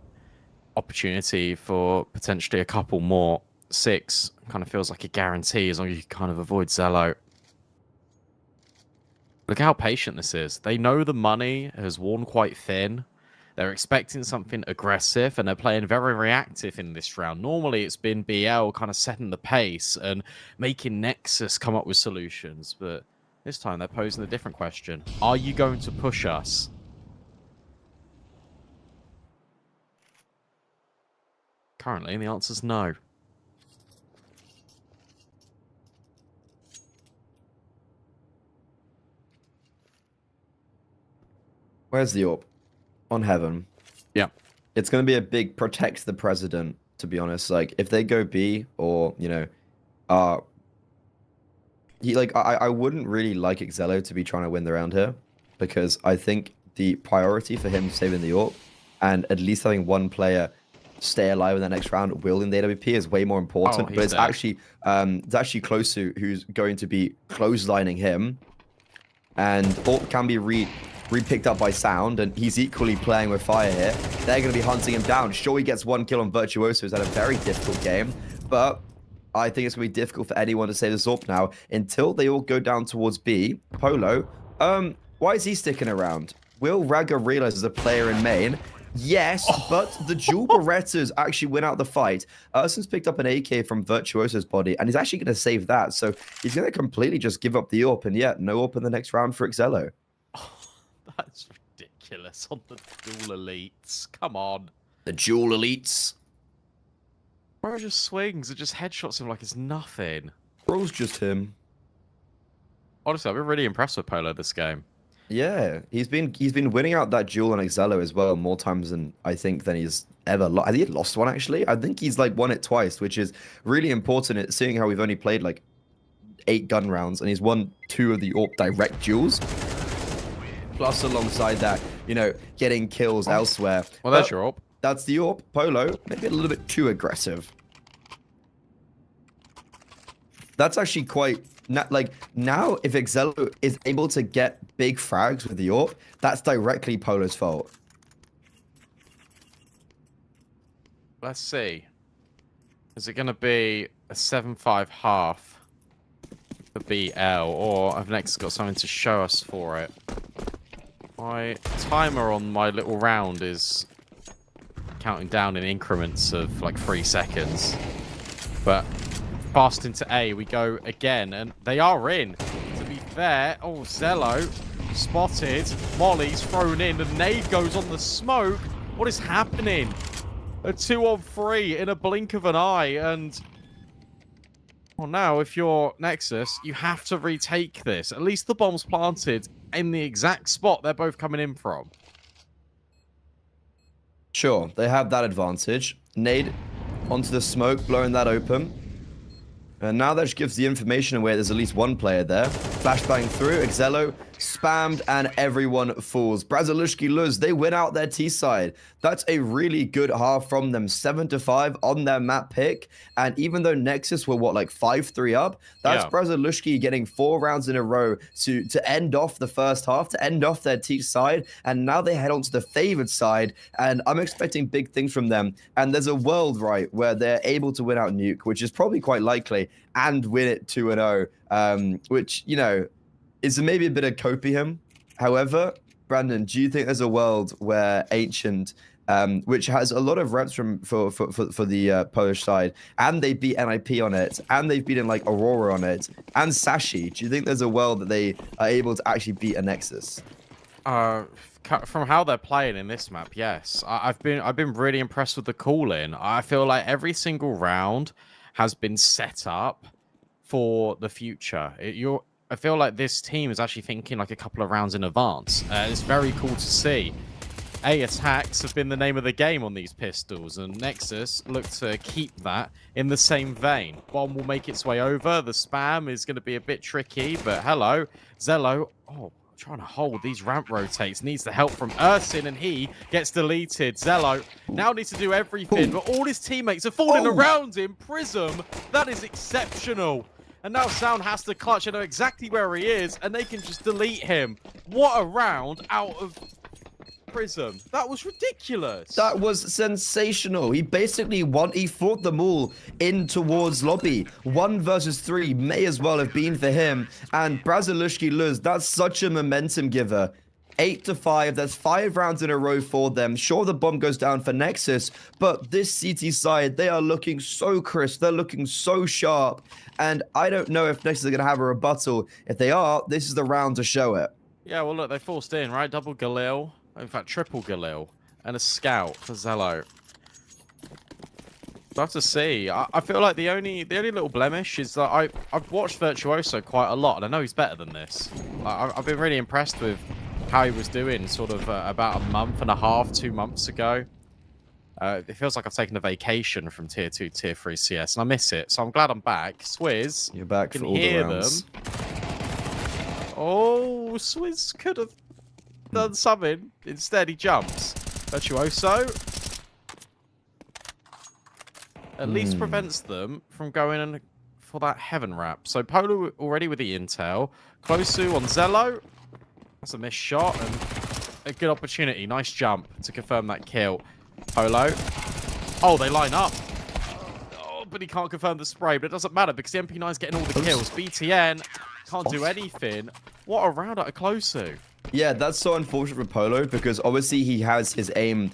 opportunity for potentially a couple more. 6 kind of feels like a guarantee as long as you kind of avoid Zello. Look how patient this is. They know the money has worn quite thin. They're expecting something aggressive, and they're playing very reactive in this round. Normally, it's been BL kind of setting the pace and making Nexus come up with solutions, but this time they're posing a different question. Are you going to push us? Currently, the answer's no. Where's the AWP? On Heaven. Yeah. It's going to be a big protect the president, to be honest. Like, if they go B or, you know, I wouldn't really like Exello to be trying to win the round here because I think the priority for him saving the AWP and at least having one player stay alive in the next round will in the AWP is way more important. But it's actually close to who's going to be closelining him, and AWP can be re-picked up by Sound, and he's equally playing with fire here. They're going to be hunting him down. Sure, he gets 1 kill on Virtuoso. He's had a very difficult game, but I think it's going to be difficult for anyone to save the AWP now until they all go down towards B. Polo, why is he sticking around? Will Raga realize as a player in main? Yes, but the dual Berettas actually win out the fight. Urson's picked up an AK from Virtuoso's body, and he's actually going to save that. So he's going to completely just give up the AWP, and yeah, no AWP in the next round for Exello. That's ridiculous on the dual elites. Come on. The dual elites. Bro just swings and just headshots him like it's nothing. Bro's just him. Honestly, I've been really impressed with Polo this game. Yeah, he's been winning out that duel on Exello as well more times than I think than he's ever lost. I think he lost one actually. I think he's like won it twice, which is really important seeing how we've only played like 8 gun rounds and he's won 2 of the AWP direct duels. Plus, alongside that, you know, getting kills elsewhere. Well, that's your AWP. That's the AWP. Polo, maybe a little bit too aggressive. That's actually quite... Like, now, if Exello is able to get big frags with the AWP, that's directly Polo's fault. Let's see. Is it going to be a 7-5 half for BL, or have Nexus got something to show us for it? My timer on my little round is counting down in increments of like 3 seconds. But fast into A we go again, and they are in. To be fair, oh, Zello spotted. Molly's thrown in. The nade goes on the smoke. What is happening? A 2-on-3 in a blink of an eye, and well, now if you're Nexus, you have to retake this. At least the bomb's planted in the exact spot they're both coming in from. Sure, they have that advantage. Nade onto the smoke, blowing that open. And now that just gives the information away there's at least one player there. Flashbang through, Exello spammed, and everyone falls. Brazilushki Luz, they win out their T side. That's a really good half from them. 7-5 on their map pick. And even though Nexus were, what, like 5-3 up, that's Brazilushki getting 4 rounds in a row to end off the first half, to end off their T side. And now they head on to the favored side. And I'm expecting big things from them. And there's a world, right, where they're able to win out Nuke, which is probably quite likely, and win it 2-0, which, you know, is maybe a bit of copium. However, Brandon, do you think there's a world where Ancient, which has a lot of reps for the Polish side, and they beat NIP on it, and they've beaten like Aurora on it, and Sashi, do you think there's a world that they are able to actually beat a Nexus? From how they're playing in this map, yes. I've been really impressed with the call-in. I feel like every single round has been set up for the future. I feel like this team is actually thinking like a couple of rounds in advance. It's very cool to see. Attacks have been the name of the game on these pistols, and Nexus look to keep that in the same vein. Bomb will make its way over. The spam is going to be a bit tricky, but hello, Zello. Oh, trying to hold these ramp rotates. Needs the help from Ursin, and he gets deleted. Zello now needs to do everything, but all his teammates are falling around him. Prism, that is exceptional. And now Sound has to clutch. I know exactly where he is, and they can just delete him. What a round out of Prism. That was ridiculous. That was sensational. He basically he fought them all in towards lobby. 1 versus 3 may as well have been for him. And Brazilushki Luz, that's such a momentum giver. 8-5, that's 5 rounds in a row for them. Sure, the bomb goes down for Nexus, but this CT side, they are looking so crisp. They're looking so sharp. And I don't know if Nexus are going to have a rebuttal. If they are, this is the round to show it. Yeah, well, look, they forced in, right? Double Galil. In fact, triple Galil. And a scout for Zello. We'll have to see. I feel like the only little blemish is that I've watched Virtuoso quite a lot, and I know he's better than this. I've been really impressed with how he was doing sort of about a month and a half, 2 months ago. It feels like I've taken a vacation from Tier 2, Tier 3 CS, and I miss it. So I'm glad I'm back. Swizz, you're back can for all hear the rounds. them. Oh, Swizz could have done something. Instead, he jumps. Virtuoso at least prevents them from going in for that heaven wrap. So Polo already with the intel. Closu on Zello. That's a missed shot and a good opportunity. Nice jump to confirm that kill. Polo. Oh, they line up. Oh, but he can't confirm the spray. But it doesn't matter because the MP9 is getting all the kills. BTN can't do anything. What a round out of Closu. Yeah, that's so unfortunate for Polo because obviously he has his aim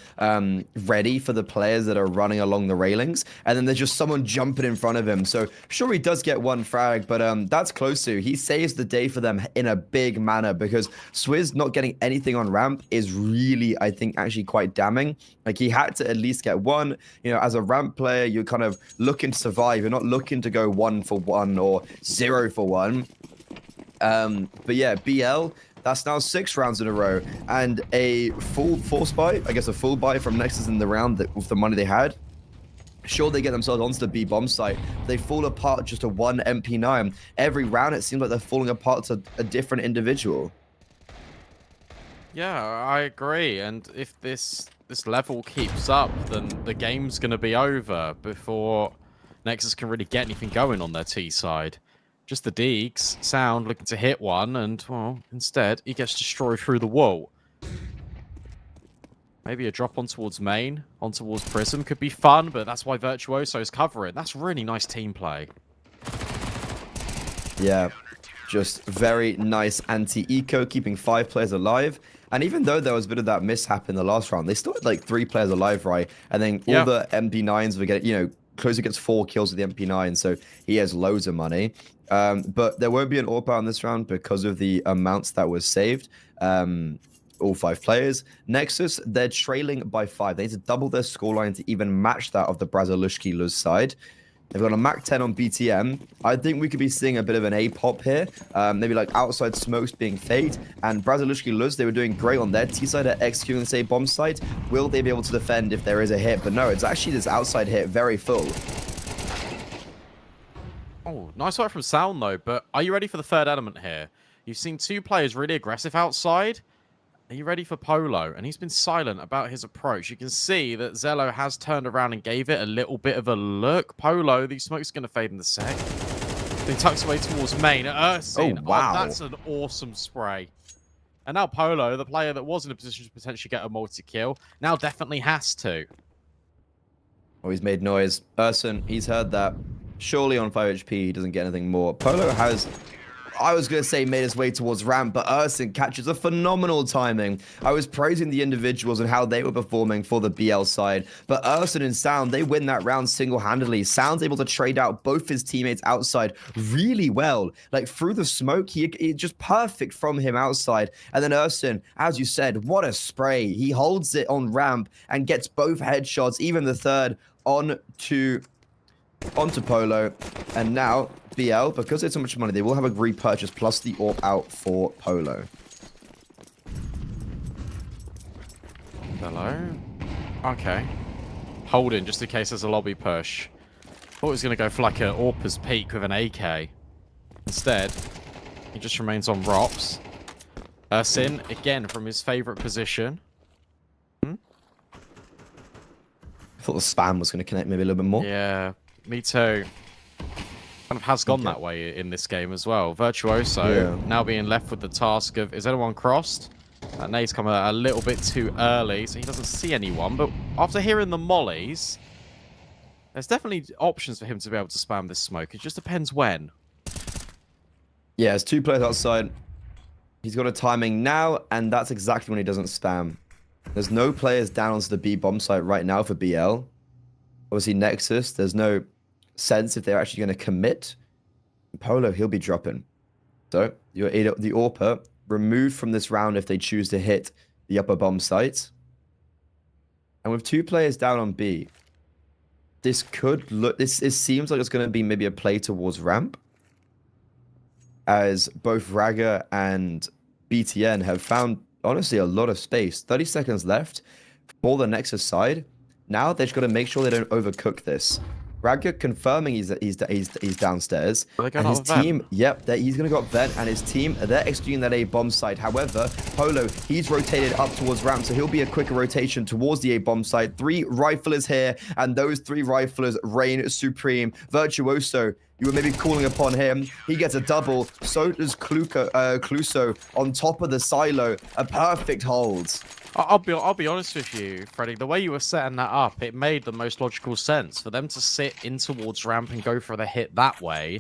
ready for the players that are running along the railings, and then there's just someone jumping in front of him. So sure, he does get one frag, but that's close to. He saves the day for them in a big manner because Swizz not getting anything on ramp is really, I think, actually quite damning. Like he had to at least get one. You know, as a ramp player, you're kind of looking to survive. You're not looking to go 1 for 1 or 0 for 1. But yeah, BL. That's now 6 rounds in a row, and a full force buy, I guess a full buy from Nexus in the round with the money they had. Sure, they get themselves onto the B bomb site. They fall apart just to 1 MP9. Every round, it seems like they're falling apart to a different individual. Yeah, I agree. And if this level keeps up, then the game's going to be over before Nexus can really get anything going on their T side. Just the Deeks, Sound looking to hit one, and, well, instead, he gets destroyed through the wall. Maybe a drop on towards main, on towards Prism could be fun, but that's why Virtuoso's covering. That's really nice team play. Yeah, just very nice anti-eco, keeping 5 players alive. And even though there was a bit of that mishap in the last round, they still had like 3 players alive, right? And then all the MP9s were getting, you know, Closer gets 4 kills with the MP9, so he has loads of money. But there won't be an AWP in this round because of the amounts that was saved. All 5 players. Nexus, they're trailing by 5. They need to double their scoreline to even match that of the Brazilushki Luz side. They've got a Mac 10 on BTM. I think we could be seeing a bit of an A-pop here. Maybe like outside smokes being faked. And Brazilushki Luz, they were doing great on their T-side at executing this A-bomb site. Will they be able to defend if there is a hit? But no, it's actually this outside hit very full. Oh, nice work from Sound, though. But are you ready for the third element here? You've seen two players really aggressive outside. Are you ready for Polo? And he's been silent about his approach. You can see that Zello has turned around and gave it a little bit of a look. Polo, the smoke's going to fade in the sec. He tucks away towards main. Ersin. Oh, wow. That's an awesome spray. And now Polo, the player that was in a position to potentially get a multi-kill, now definitely has to. Oh, he's made noise. Urson, he's heard that. Surely on 5 HP, he doesn't get anything more. Polo has, I was going to say, made his way towards ramp, but Urson catches a phenomenal timing. I was praising the individuals and how they were performing for the BL side, but Urson and Sound, they win that round single-handedly. Sound's able to trade out both his teammates outside really well. Like, through the smoke, he just perfect from him outside. And then Urson, as you said, what a spray. He holds it on ramp and gets both headshots, even the third, onto Polo. And now BL, because it's so much money, they will have a repurchase plus the AWP out for Polo. Hello? Okay. Holding, just in case there's a lobby push. Thought he was going to go for like an AWP's peak with an AK. Instead, he just remains on ROPS. Sin, again, from his favourite position. I thought the spam was going to connect maybe a little bit more. Yeah, me too. Kind of has gone that way in this game as well. Virtuoso now being left with the task of, is anyone crossed? That nade's come a little bit too early, so he doesn't see anyone. But after hearing the mollies, there's definitely options for him to be able to spam this smoke. It just depends when. Yeah, there's two players outside. He's got a timing now, and that's exactly when he doesn't spam. There's no players down onto the B bomb site right now for BL. Obviously, Nexus, there's no sense if they're actually going to commit. Polo, he'll be dropping. So, the AWPer removed from this round if they choose to hit the upper bomb site. And with two players down on B, this could look... It seems like it's going to be maybe a play towards ramp, as both Raga and BTN have found, honestly, a lot of space. 30 seconds left for the Nexus side. Now they've got to make sure they don't overcook this. Raga confirming he's downstairs. And his team, he's going to go up vent, and his team, they're executing that A bomb site. However, Polo, he's rotated up towards ramp, so he'll be a quicker rotation towards the A bomb site. 3 riflers here, and those 3 riflers reign supreme. Virtuoso, you were maybe calling upon him. He gets a double. So does Cluso on top of the silo. A perfect hold. I'll be honest with you, Freddie. The way you were setting that up, it made the most logical sense for them to sit in towards ramp and go for the hit that way,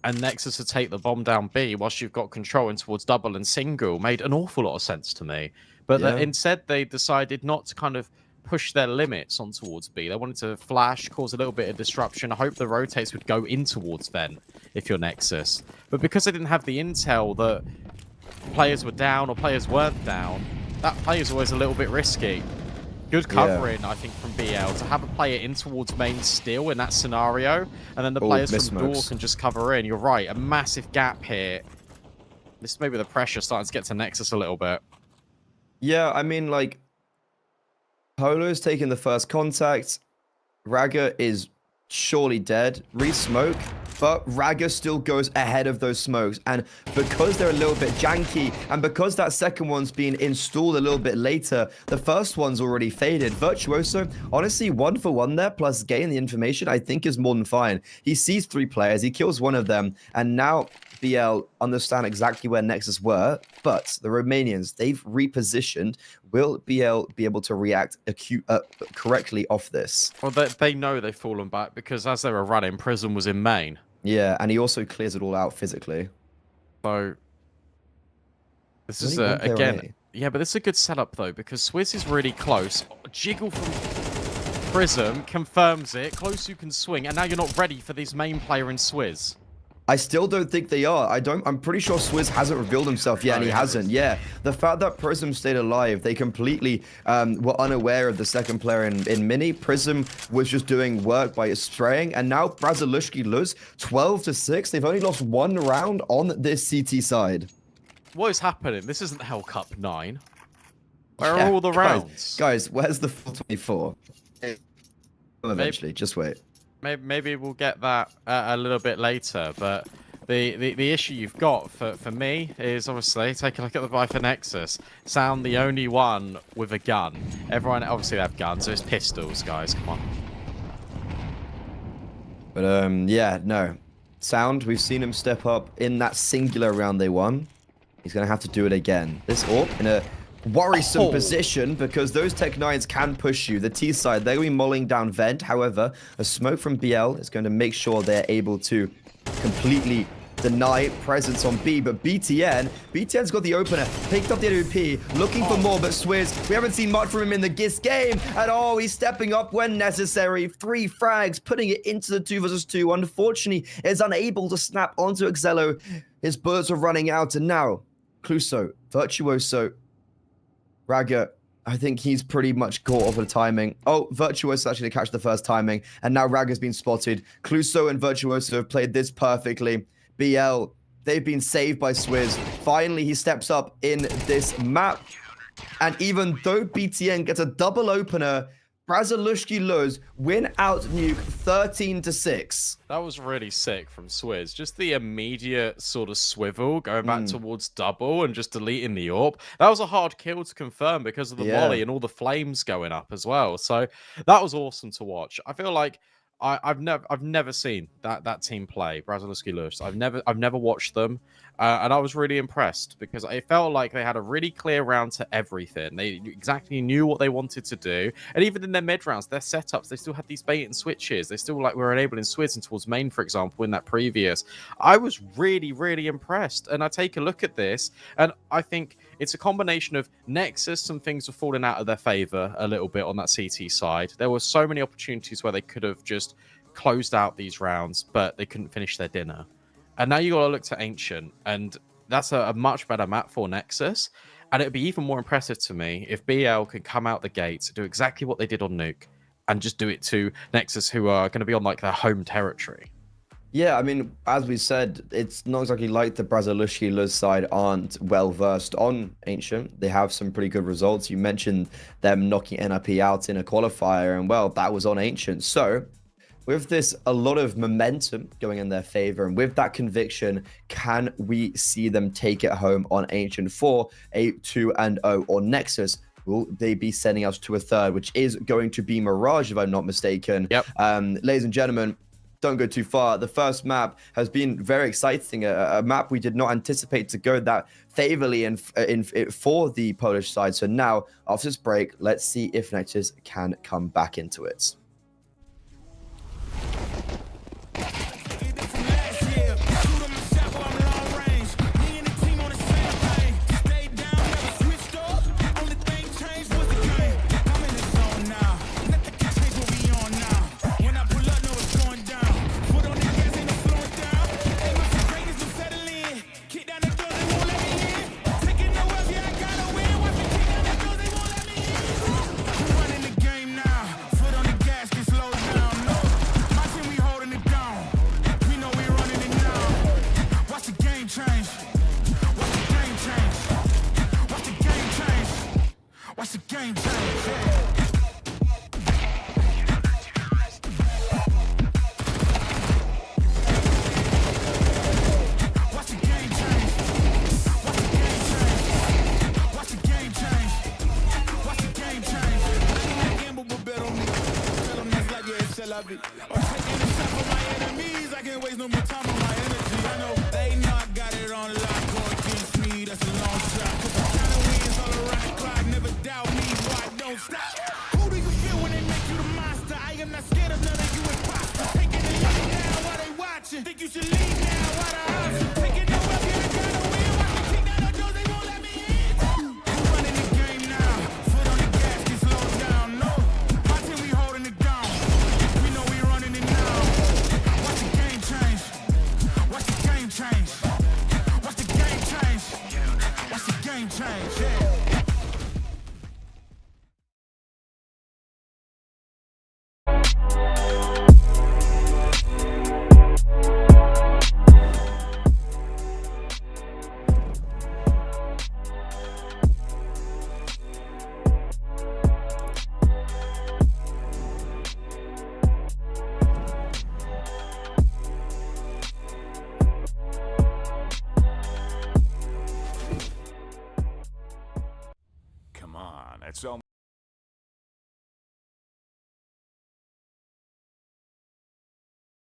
and Nexus to take the bomb down B whilst you've got control in towards double and single made an awful lot of sense to me. But instead, they decided not to kind of push their limits on towards B. They wanted to flash, cause a little bit of disruption. I hope the rotates would go in towards Ven if you're Nexus. But because they didn't have the intel that players were down or players weren't down, that play is always a little bit risky. Good covering, I think, from BL to have a player in towards main still in that scenario, and then the players from door can just cover in. You're right, a massive gap here. This may be the pressure starting to get to Nexus a little bit. Yeah, I mean, like, Polo's taking the first contact. Raga is surely dead. Re-smoke. But Raga still goes ahead of those smokes. And because they're a little bit janky, and because that second one's been installed a little bit later, the first one's already faded. Virtuoso, honestly, 1 for 1 there, plus getting the information, I think is more than fine. He sees 3 players, he kills one of them, and now BL understand exactly where Nexus were, but the Romanians, they've repositioned. Will BL be able to react correctly off this? Well, they know they've fallen back, because as they were running, Prism was in main. Yeah, and he also clears it all out physically. So, this is, again... Yeah, but this is a good setup, though, because Swizz is really close. Jiggle from Prism confirms it. Close who can swing, and now you're not ready for this main player in Swizz. I still don't think they are. I'm pretty sure Swizz hasn't revealed himself yet, and he hasn't. Yeah, the fact that Prism stayed alive, they completely were unaware of the second player in Mini. Prism was just doing work by spraying, and now Brazilushki lose 12-6. They've only lost 1 round on this CT side. What is happening? This isn't Hellcup 9. Where are all the rounds? Guys, where's the 424? Eventually, just wait. Maybe we'll get that a little bit later, but the issue you've got for me is obviously take a look at the buy for Nexus. Sound the only one with a gun. Everyone obviously have guns, so it's pistols, guys. Come on. But yeah, no. Sound, we've seen him step up in that singular round they won. He's gonna have to do it again. This AWP in a worrisome position because those Tech 9s can push you. The T side, they're going to be mulling down vent. However, a smoke from BL is going to make sure they're able to completely deny presence on B. But BTN's got the opener, picked up the AWP, looking for more, but Swizz, we haven't seen much from him in the GIS game at all. He's stepping up when necessary. 3 frags, putting it into the 2 versus 2. Unfortunately, is unable to snap onto Excello. His bullets are running out, and now Cluso, Virtuoso, Raga, I think he's pretty much caught off with the timing. Oh, Virtuoso actually catch the first timing, and now Raga's been spotted. Cluso and Virtuoso have played this perfectly. BL, they've been saved by Swizz. Finally, he steps up in this map, and even though BTN gets a double opener, Brazalushki Luz win out Nuke 13-6. That was really sick from Swizz. Just the immediate sort of swivel, going back towards double and just deleting the AWP. That was a hard kill to confirm because of the volley and all the flames going up as well. So that was awesome to watch. I feel like I've never seen that team play, Brazalushki Luz. I've never watched them, and I was really impressed because it felt like they had a really clear round to everything. They exactly knew what they wanted to do, and even in their mid rounds, their setups, they still had these bait and switches. They still were enabling Swizz towards main, for example, in that previous. I was really impressed, and I take a look at this, and I think it's a combination of Nexus. Some things are falling out of their favor a little bit on that CT side. There were so many opportunities where they could have just closed out these rounds, but they couldn't finish their dinner. And now you got to look to Ancient, and that's a much better map for Nexus. And it'd be even more impressive to me if BL can come out the gates, do exactly what they did on Nuke, and just do it to Nexus, who are going to be on like their home territory. Yeah, I mean, as we said, it's not exactly like the Brazalushki Luz side aren't well versed on Ancient. They have some pretty good results. You mentioned them knocking NRP out in a qualifier, and well, that was on Ancient. So with this, a lot of momentum going in their favor, and with that conviction, can we see them take it home on Ancient for a 2-0 or Nexus? Will they be sending us to a third, which is going to be Mirage, if I'm not mistaken? Yep. Ladies and gentlemen, don't go too far. The first map has been very exciting, a map we did not anticipate to go that favorably for the Polish side. So now, after this break, let's see if Nexus can come back into it.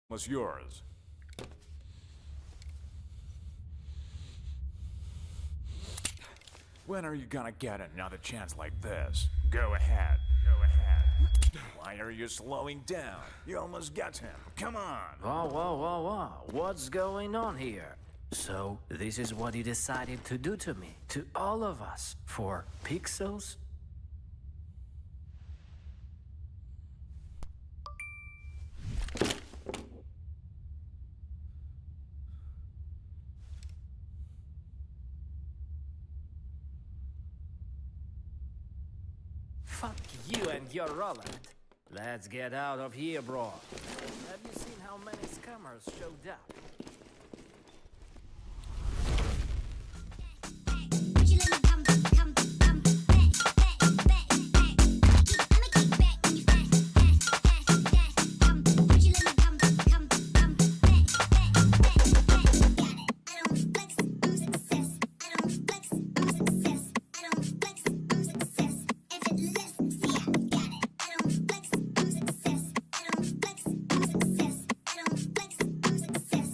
Was yours. When are you gonna get another chance like this? Go ahead. Go ahead. Why are you slowing down? You almost got him. Come on. Whoa, whoa, whoa, whoa. What's going on here? So, this is what you decided to do to me, to all of us, for pixels? Fuck you and your Roland. Let's get out of here, bro. Have you seen how many scammers showed up? Would you let me come back, back, back, back? I'ma keep back when you come. Would you let me come back, back, back, back? I don't flex, I'm success. I don't flex, I'm success. I don't flex, I'm success. Effortless, see I got it. I don't flex, I'm success. I don't flex, I'm success. I don't flex, I'm success.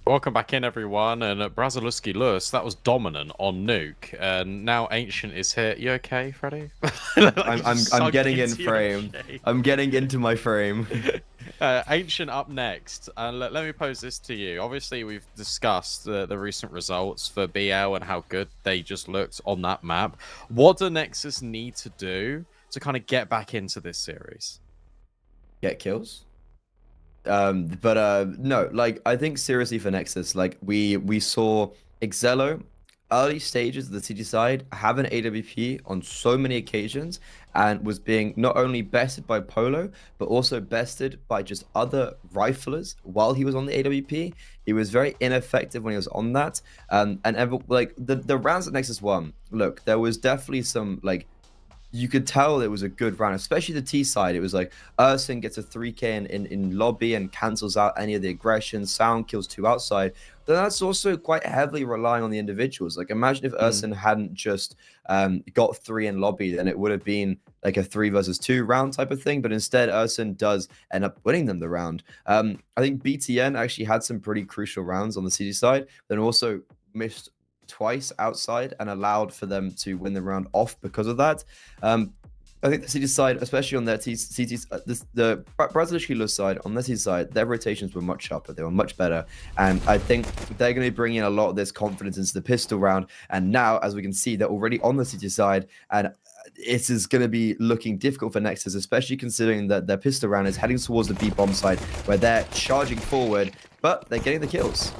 Welcome back in, everyone. And Braziluski Lewis, that was dominant on Nuke. And now Ancient is here. You okay, Freddy? I'm getting in frame. I'm getting into my frame. Ancient up next. And let me pose this to you. Obviously, we've discussed the recent results for BL and how good they just looked on that map. What do Nexus need to do to kind of get back into this series? Get kills. No, like I think seriously for Nexus, like we saw Excello early stages of the city side have an AWP on so many occasions and was being not only bested by Polo but also bested by just other riflers while he was on the AWP. He was very ineffective when he was on that. Like the rounds that Nexus won, look, there was definitely some like. You could tell it was a good round, especially the T side. It was like Urson gets a 3k in lobby and cancels out any of the aggression. Sound kills 2 outside. But that's also quite heavily relying on the individuals. Like imagine if Urson hadn't just got 3 in lobby, then it would have been like a 3 versus 2 round type of thing. But instead, Urson does end up winning them the round. I think BTN actually had some pretty crucial rounds on the CG side, then also missed twice outside and allowed for them to win the round off because of that. I think the CT side, especially on their the Brazilian side, on the CT side, their rotations were much sharper. They were much better. And I think they're going to be bringing a lot of this confidence into the pistol round. And now, as we can see, they're already on the CT side. And it is going to be looking difficult for Nexus, especially considering that their pistol round is heading towards the B bomb side, where they're charging forward, but they're getting the kills.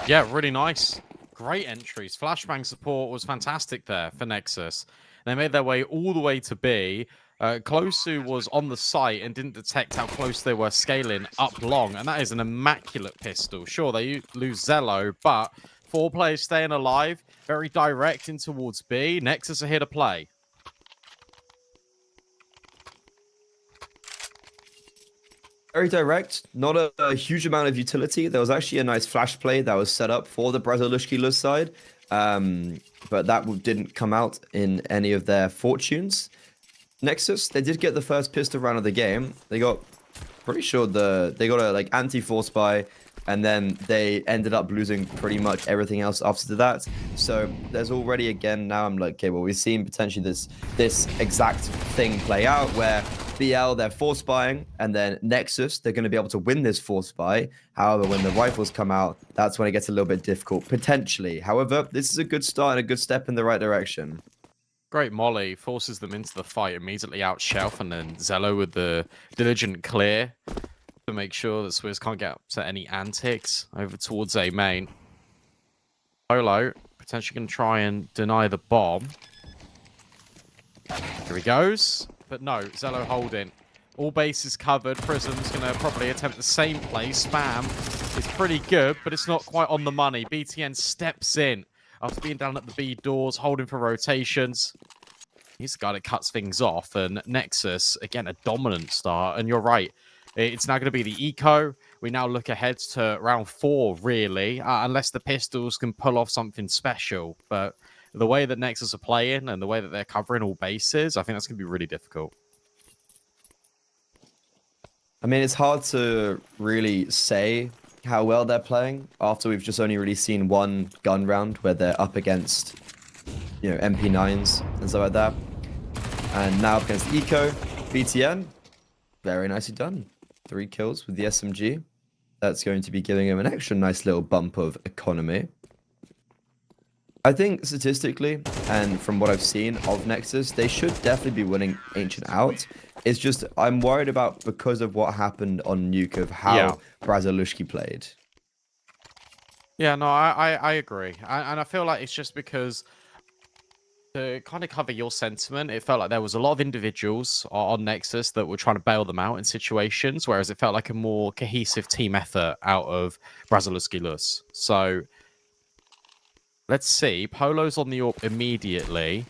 Yeah, really nice. Great entries. Flashbang support was fantastic there for Nexus. They made their way all the way to B. Closu was on the site and didn't detect how close they were scaling up long, and that is an immaculate pistol. Sure, they lose Zello, but 4 players staying alive, very direct in towards B. Nexus are here to play. Very direct, not a huge amount of utility. There was actually a nice flash play that was set up for the Braziluski side, but that didn't come out in any of their fortunes. Nexus, they did get the first pistol round of the game. They got, pretty sure they got a like anti-force buy, and then they ended up losing pretty much everything else after that. So there's already again now I'm like, okay, well we've seen potentially this exact thing play out where BL, they're force buying, and then Nexus, they're going to be able to win this force buy. However, when the rifles come out, that's when it gets a little bit difficult, potentially. However, this is a good start and a good step in the right direction. Great molly, forces them into the fight immediately out shelf, and then Zello with the diligent clear to make sure that Swizz can't get up to any antics over towards A main. Polo potentially going to try and deny the bomb. Here he goes. But no, Zello holding. All bases covered. Prism's going to probably attempt the same play. Spam is pretty good, but it's not quite on the money. BTN steps in after being down at the B doors, holding for rotations. He's the guy that cuts things off. And Nexus, again, a dominant start. And you're right. It's now going to be the eco. We now look ahead to round 4, really, unless the pistols can pull off something special. But the way that Nexus are playing and the way that they're covering all bases, I think that's going to be really difficult. I mean, it's hard to really say how well they're playing after we've just only really seen one gun round where they're up against, you know, MP9s and stuff like that. And now up against Eco, BTN, very nicely done. 3 kills with the SMG. That's going to be giving him an extra nice little bump of economy. I think statistically, and from what I've seen of Nexus, they should definitely be winning Ancient out. It's just, I'm worried about because of what happened on Nuke of how Braziluski played. Yeah, no, I agree. And I feel like it's just because, to kind of cover your sentiment, it felt like there was a lot of individuals on Nexus that were trying to bail them out in situations, whereas it felt like a more cohesive team effort out of Braziluski. So let's see. Polo's on the AWP immediately.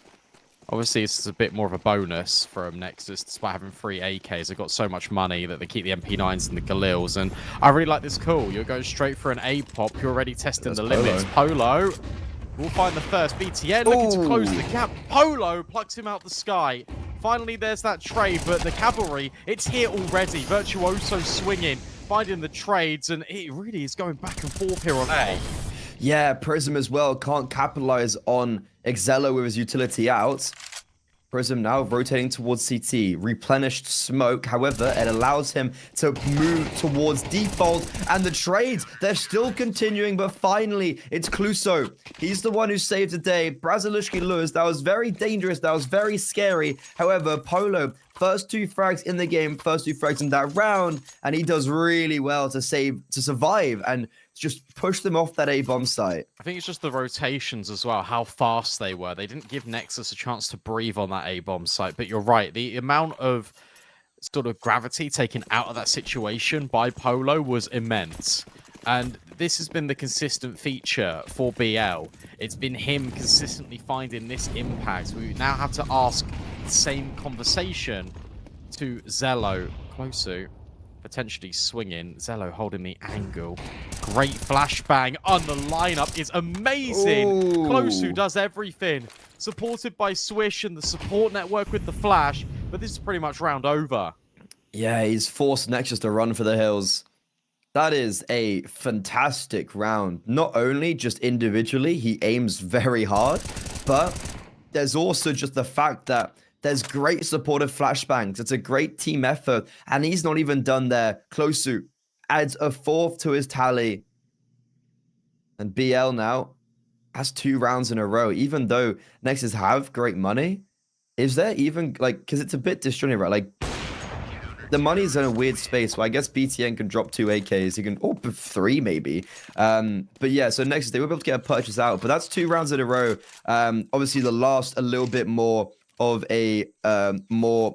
Obviously, it's a bit more of a bonus from Nexus, despite having 3 AKs. They've got so much money that they keep the MP9s and the Galils. And I really like this call. You're going straight for an A pop. You're already testing the limits. Polo will find the first. BTN looking to close the gap. Polo plucks him out the sky. Finally, there's that trade, but the cavalry, it's here already. Virtuoso swinging. finding the trades, and it really is going back and forth here on A. Yeah, Prism as well can't capitalize on Excello with his utility out. Prism now rotating towards CT, replenished smoke. However, it allows him to move towards default, and the trades, they're still continuing, but finally, it's Cluso. He's the one who saved the day. Brazilishki Luz, that was very dangerous, that was very scary. However, Polo, first 2 frags in the game, first 2 frags in that round, and he does really well to survive, and just push them off that A-bomb site. I think it's just the rotations as well, how fast they were. They didn't give Nexus a chance to breathe on that A-bomb site, but you're right. The amount of sort of gravity taken out of that situation by Polo was immense. And this has been the consistent feature for BL. It's been him consistently finding this impact. We now have to ask the same conversation to Zello. Closer. Potentially swinging. Zello holding the angle. Great flashbang on the lineup is amazing. Closu does everything. Supported by Swish and the support network with the flash. But this is pretty much round over. Yeah, he's forced Nexus to run for the hills. That is a fantastic round. Not only just individually, he aims very hard, but there's also just the fact that there's great supportive flashbangs. It's a great team effort, and he's not even done there. Closu adds a 4th to his tally. And BL now has 2 rounds in a row, even though Nexus have great money. Is there even, like, because it's a bit disjointed, right? Like, the money's in a weird space, so I guess BTN can drop 2 AKs. He can, or 3 maybe. But yeah, so Nexus, they will be able to get a purchase out, but that's 2 rounds in a row. Obviously, the last, a little bit more of a more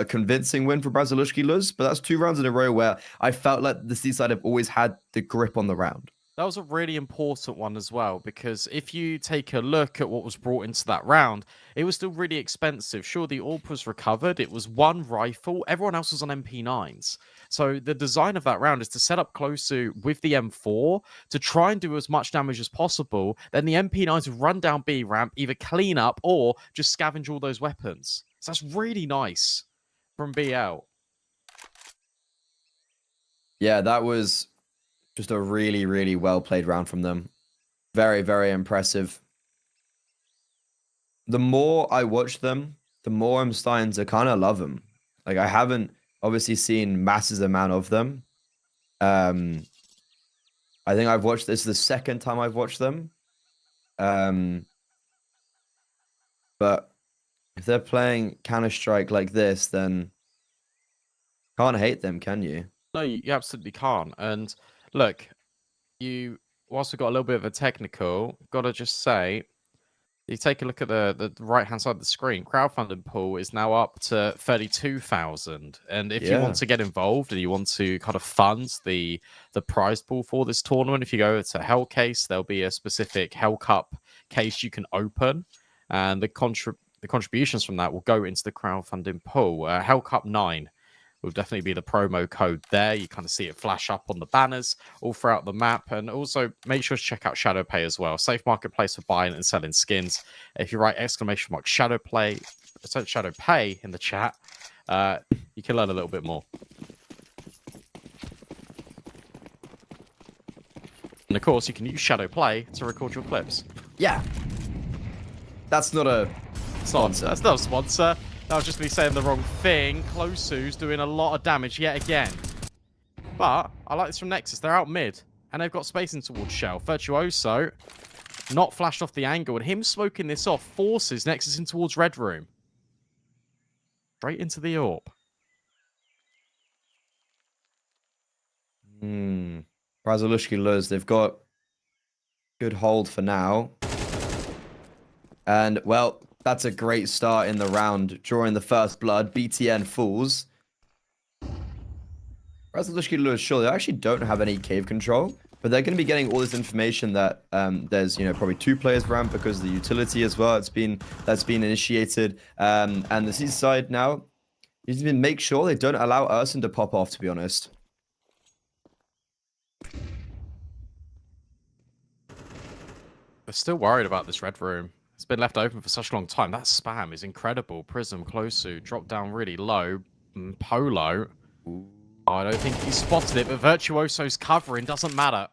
convincing win for Brazilishki Luz, but that's 2 rounds in a row where I felt like the Seaside have always had the grip on the round. That was a really important one as well, because if you take a look at what was brought into that round, it was still really expensive. Sure, the AWP was recovered. It was 1 rifle. Everyone else was on MP9s. So the design of that round is to set up Closu with the M4 to try and do as much damage as possible. Then the MP9s would run down B ramp, either clean up or just scavenge all those weapons. So that's really nice from BL. Yeah, that was just a really, really well played round from them. Very, very impressive. The more I watch them, the more I'm starting to kind of love them. Like, I haven't obviously seen masses amount of them. I think I've watched this the 2nd time I've watched them. But if they're playing Counter-Strike like this, then can't hate them, can you? No, you absolutely can't. And look, whilst we've got a little bit of a technical, got to just say, you take a look at the right-hand side of the screen, crowdfunding pool is now up to 32,000. And if you want to get involved and you want to kind of fund the prize pool for this tournament, if you go to Hellcase, there'll be a specific Hellcup case you can open. And the contributions from that will go into the crowdfunding pool. Hellcup 9 will definitely be the promo code there. You kind of see it flash up on the banners all throughout the map. And also make sure to check out ShadowPay as well. Safe marketplace for buying and selling skins. If you write ShadowPay in the chat, you can learn a little bit more. And of course, you can use ShadowPlay to record your clips. Yeah. That's not a sponsor. That's not a sponsor. That was just me saying the wrong thing. Closu's doing a lot of damage yet again. But I like this from Nexus. They're out mid. And they've got spacing towards Shell. Virtuoso not flashed off the angle. And him smoking this off forces Nexus in towards Red Room. Straight into the AWP. Brazilishki Luz, they've got good hold for now. And, well, that's a great start in the round, drawing the first blood. BTN falls. Brazilishki Luz, sure, they actually don't have any cave control, but they're going to be getting all this information that there's, probably 2 players ramp because of the utility as well. That's been initiated. And the Seaside now, you need to make sure they don't allow Urson to pop off, to be honest. They're still worried about this Red Room. It's been left open for such a long time. That spam is incredible. Prism, Closu, dropped down really low. Polo. Oh, I don't think he spotted it, but Virtuoso's covering, doesn't matter.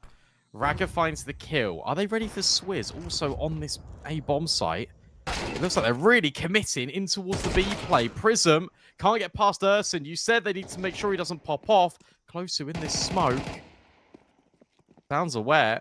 Ragga finds the kill. Are they ready for Swizz? Also on this A bomb site. It looks like they're really committing in towards the B play. Prism can't get past Urson. You said they need to make sure he doesn't pop off. Closer in this smoke. Sounds aware.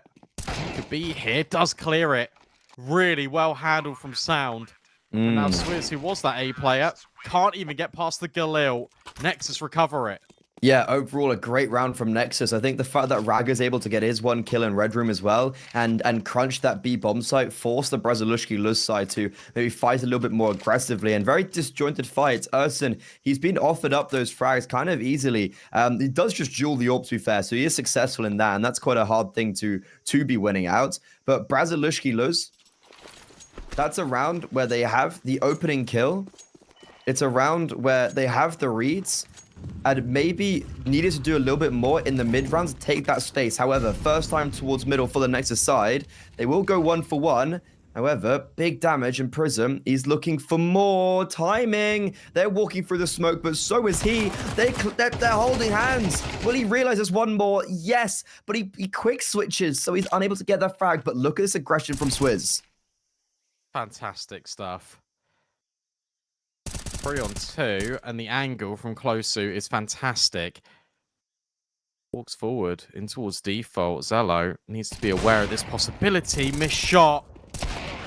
Could be here. Does clear it. Really well handled from Sound. And now Swizz, who was that A player, can't even get past the Galil. Nexus recover it. Yeah, overall a great round from Nexus. I think the fact that Ragga's able to get his one kill in Red Room as well and crunch that B bomb site forced the Brazilushki Luz side to maybe fight a little bit more aggressively and very disjointed fights. Urson, he's been offered up those frags kind of easily. He does just duel the AWP to be fair, so he is successful in that, and that's quite a hard thing to be winning out. But Brazilushki Luz, that's a round where they have the opening kill. It's a round where they have the reads and maybe needed to do a little bit more in the mid rounds to take that space. However, first time towards middle for the Nexus side. They will go 1-for-1. However, big damage, and Prism, he's looking for more timing. They're walking through the smoke, but so is he. They're holding hands. Will he realize there's one more? Yes, but he quick switches, so he's unable to get that frag. But look at this aggression from Swizz. Fantastic stuff. 3-on-2, and the angle from Closu is fantastic. Walks forward in towards default. Zello needs to be aware of this possibility. Missed shot.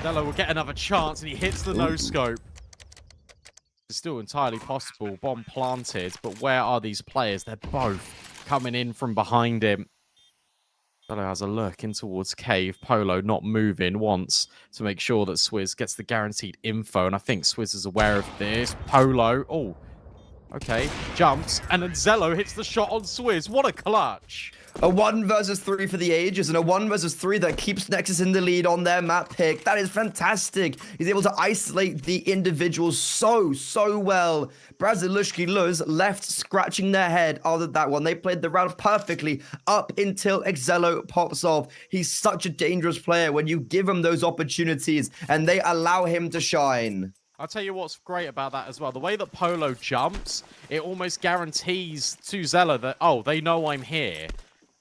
Zello will get another chance, and he hits the no-scope. It's still entirely possible. Bomb planted, but where are these players? They're both coming in from behind him. Zello has a look in towards Cave. Polo not moving, wants to make sure that Swizz gets the guaranteed info, and I think Swizz is aware of this. Polo, oh, okay, jumps, and then Zello hits the shot on Swizz. What a clutch. A 1 versus 3 for the ages, and a 1 versus 3 that keeps Nexus in the lead on their map pick. That is fantastic. He's able to isolate the individuals so well. Brazilushki Luz left scratching their head after that one. They played the round perfectly up until Excello pops off. He's such a dangerous player when you give him those opportunities and they allow him to shine. I'll tell you what's great about that as well. The way that Polo jumps, it almost guarantees to Zello that, oh, they know I'm here.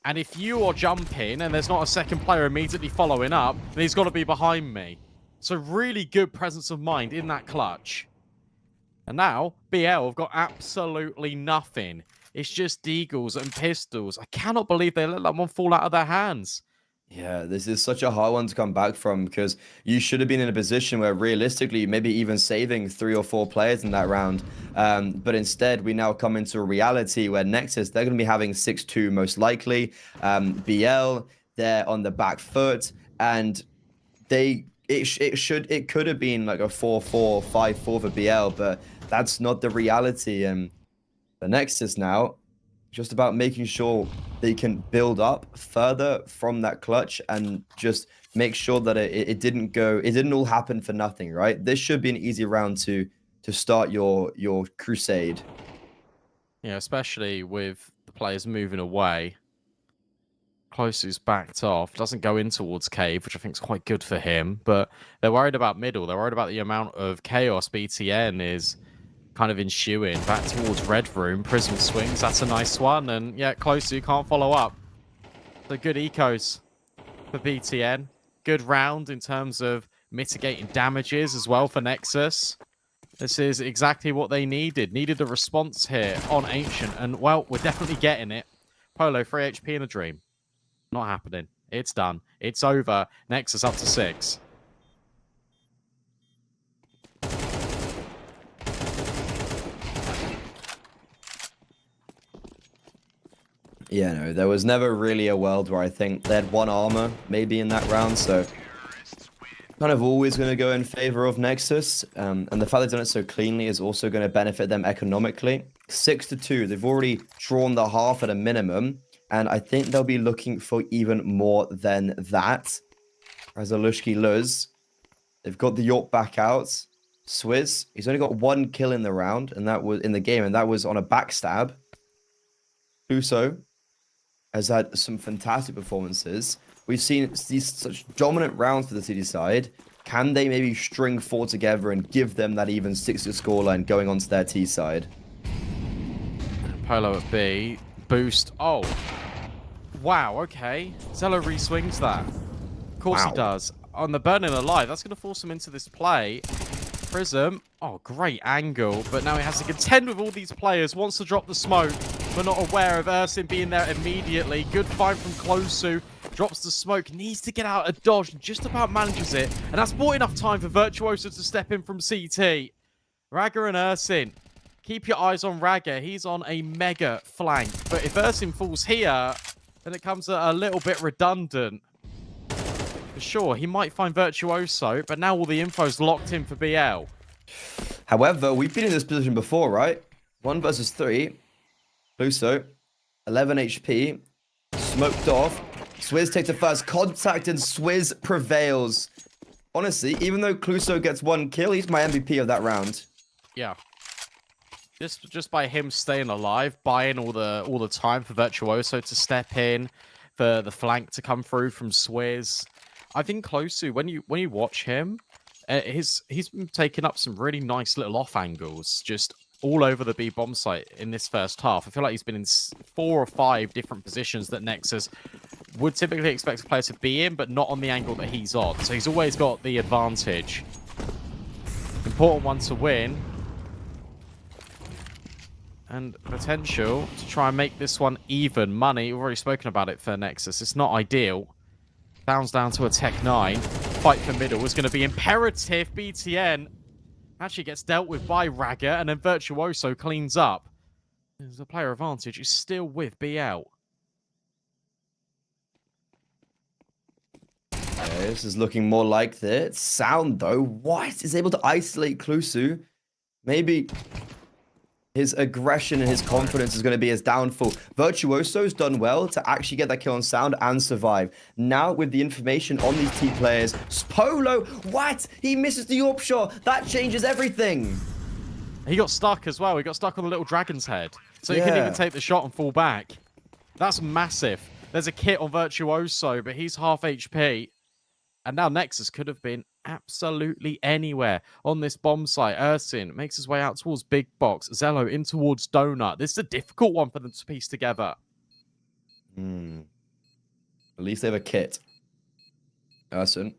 And if you are jumping and there's not a second player immediately following up, then he's got to be behind me. So really good presence of mind in that clutch. And now, BL have got absolutely nothing. It's just deagles and pistols. I cannot believe they let that one fall out of their hands. Yeah, this is such a hard one to come back from because you should have been in a position where realistically maybe even saving 3 or 4 players in that round. But instead, we now come into a reality where Nexus, they're going to be having 6-2 most likely. BL, they're on the back foot, and it could have been like a 4-4, 5-4 for BL, but that's not the reality. And the Nexus now, just about making sure they can build up further from that clutch and just make sure that it didn't all happen for nothing, right? This should be an easy round to start your crusade. Yeah, especially with the players moving away. Closu's backed off, doesn't go in towards Cave, which I think is quite good for him, but they're worried about middle. They're worried about the amount of chaos BTN is kind of ensuing. Back towards Red Room. Prism swings. That's a nice one. And yeah, Closu can't follow up. So good ecos for BTN. Good round in terms of mitigating damages as well for Nexus. This is exactly what they needed. Needed a response here on Ancient. And well, we're definitely getting it. Polo, 3 HP in a dream. Not happening. It's done. It's over. Nexus up to 6. Yeah, no, there was never really a world where I think they had 1 armor maybe in that round, so kind of always going to go in favor of Nexus, and the fact they've done it so cleanly is also going to benefit them economically. 6-2, they've already drawn the half at a minimum, and I think they'll be looking for even more than that. Brazilushki Luz, they've got the York back out. Swizz, he's only got 1 kill in the round, and that was in the game, and that was on a backstab. Uso has had some fantastic performances. We've seen these such dominant rounds for the City side. Can they maybe string 4 together and give them that even 6 scoreline going on to their T side? Polo at B. boost. Oh. Wow, okay. Zello re-swings that. Of course he does. On the Burning Alive, that's going to force him into this play. Prism. Oh, great angle. But now he has to contend with all these players. Wants to drop the smoke, but not aware of Ursin being there immediately. Good find from Closu. Drops the smoke. Needs to get out of dodge. Just about manages it. And that's bought enough time for Virtuoso to step in from CT. Raga and Ursin. Keep your eyes on Raga. He's on a mega flank. But if Ursin falls here, then it comes a little bit redundant. For sure, he might find Virtuoso, but now all the info's locked in for BL. However, we've been in this position before, right? 1 versus 3. Cluso, 11 HP. Smoked off. Swizz takes the first contact and Swizz prevails. Honestly, even though Cluso gets 1 kill, he's my MVP of that round. Yeah. Just by him staying alive, buying all the time for Virtuoso to step in, for the flank to come through from Swizz. I think Closu, when you watch him, he's been taking up some really nice little off angles, just all over the B bomb site in this first half. I feel like he's been in 4 or 5 different positions that Nexus would typically expect a player to be in, but not on the angle that he's on. So he's always got the advantage. Important one to win. And potential to try and make this one even money. We've already spoken about it for Nexus. It's not ideal. Sounds down to a Tech 9. Fight for middle is going to be imperative. BTN actually gets dealt with by Raga, and then Virtuoso cleans up. There's a player advantage. He's still with BL. This is looking more like this. Sound, though, what? Is able to isolate Clusu. Maybe his aggression and his confidence is going to be his downfall. Virtuoso's done well to actually get that kill on Sound and survive. Now, with the information on these T players, Polo, what? He misses the AWP shot. That changes everything. He got stuck as well. He got stuck on the little dragon's head. So he couldn't even take the shot and fall back. That's massive. There's a kit on Virtuoso, but he's half HP. And now Nexus could have been absolutely anywhere on this bomb site. Ursin makes his way out towards Big Box. Zello in towards Donut. This is a difficult one for them to piece together. At least they have a kit. Ursin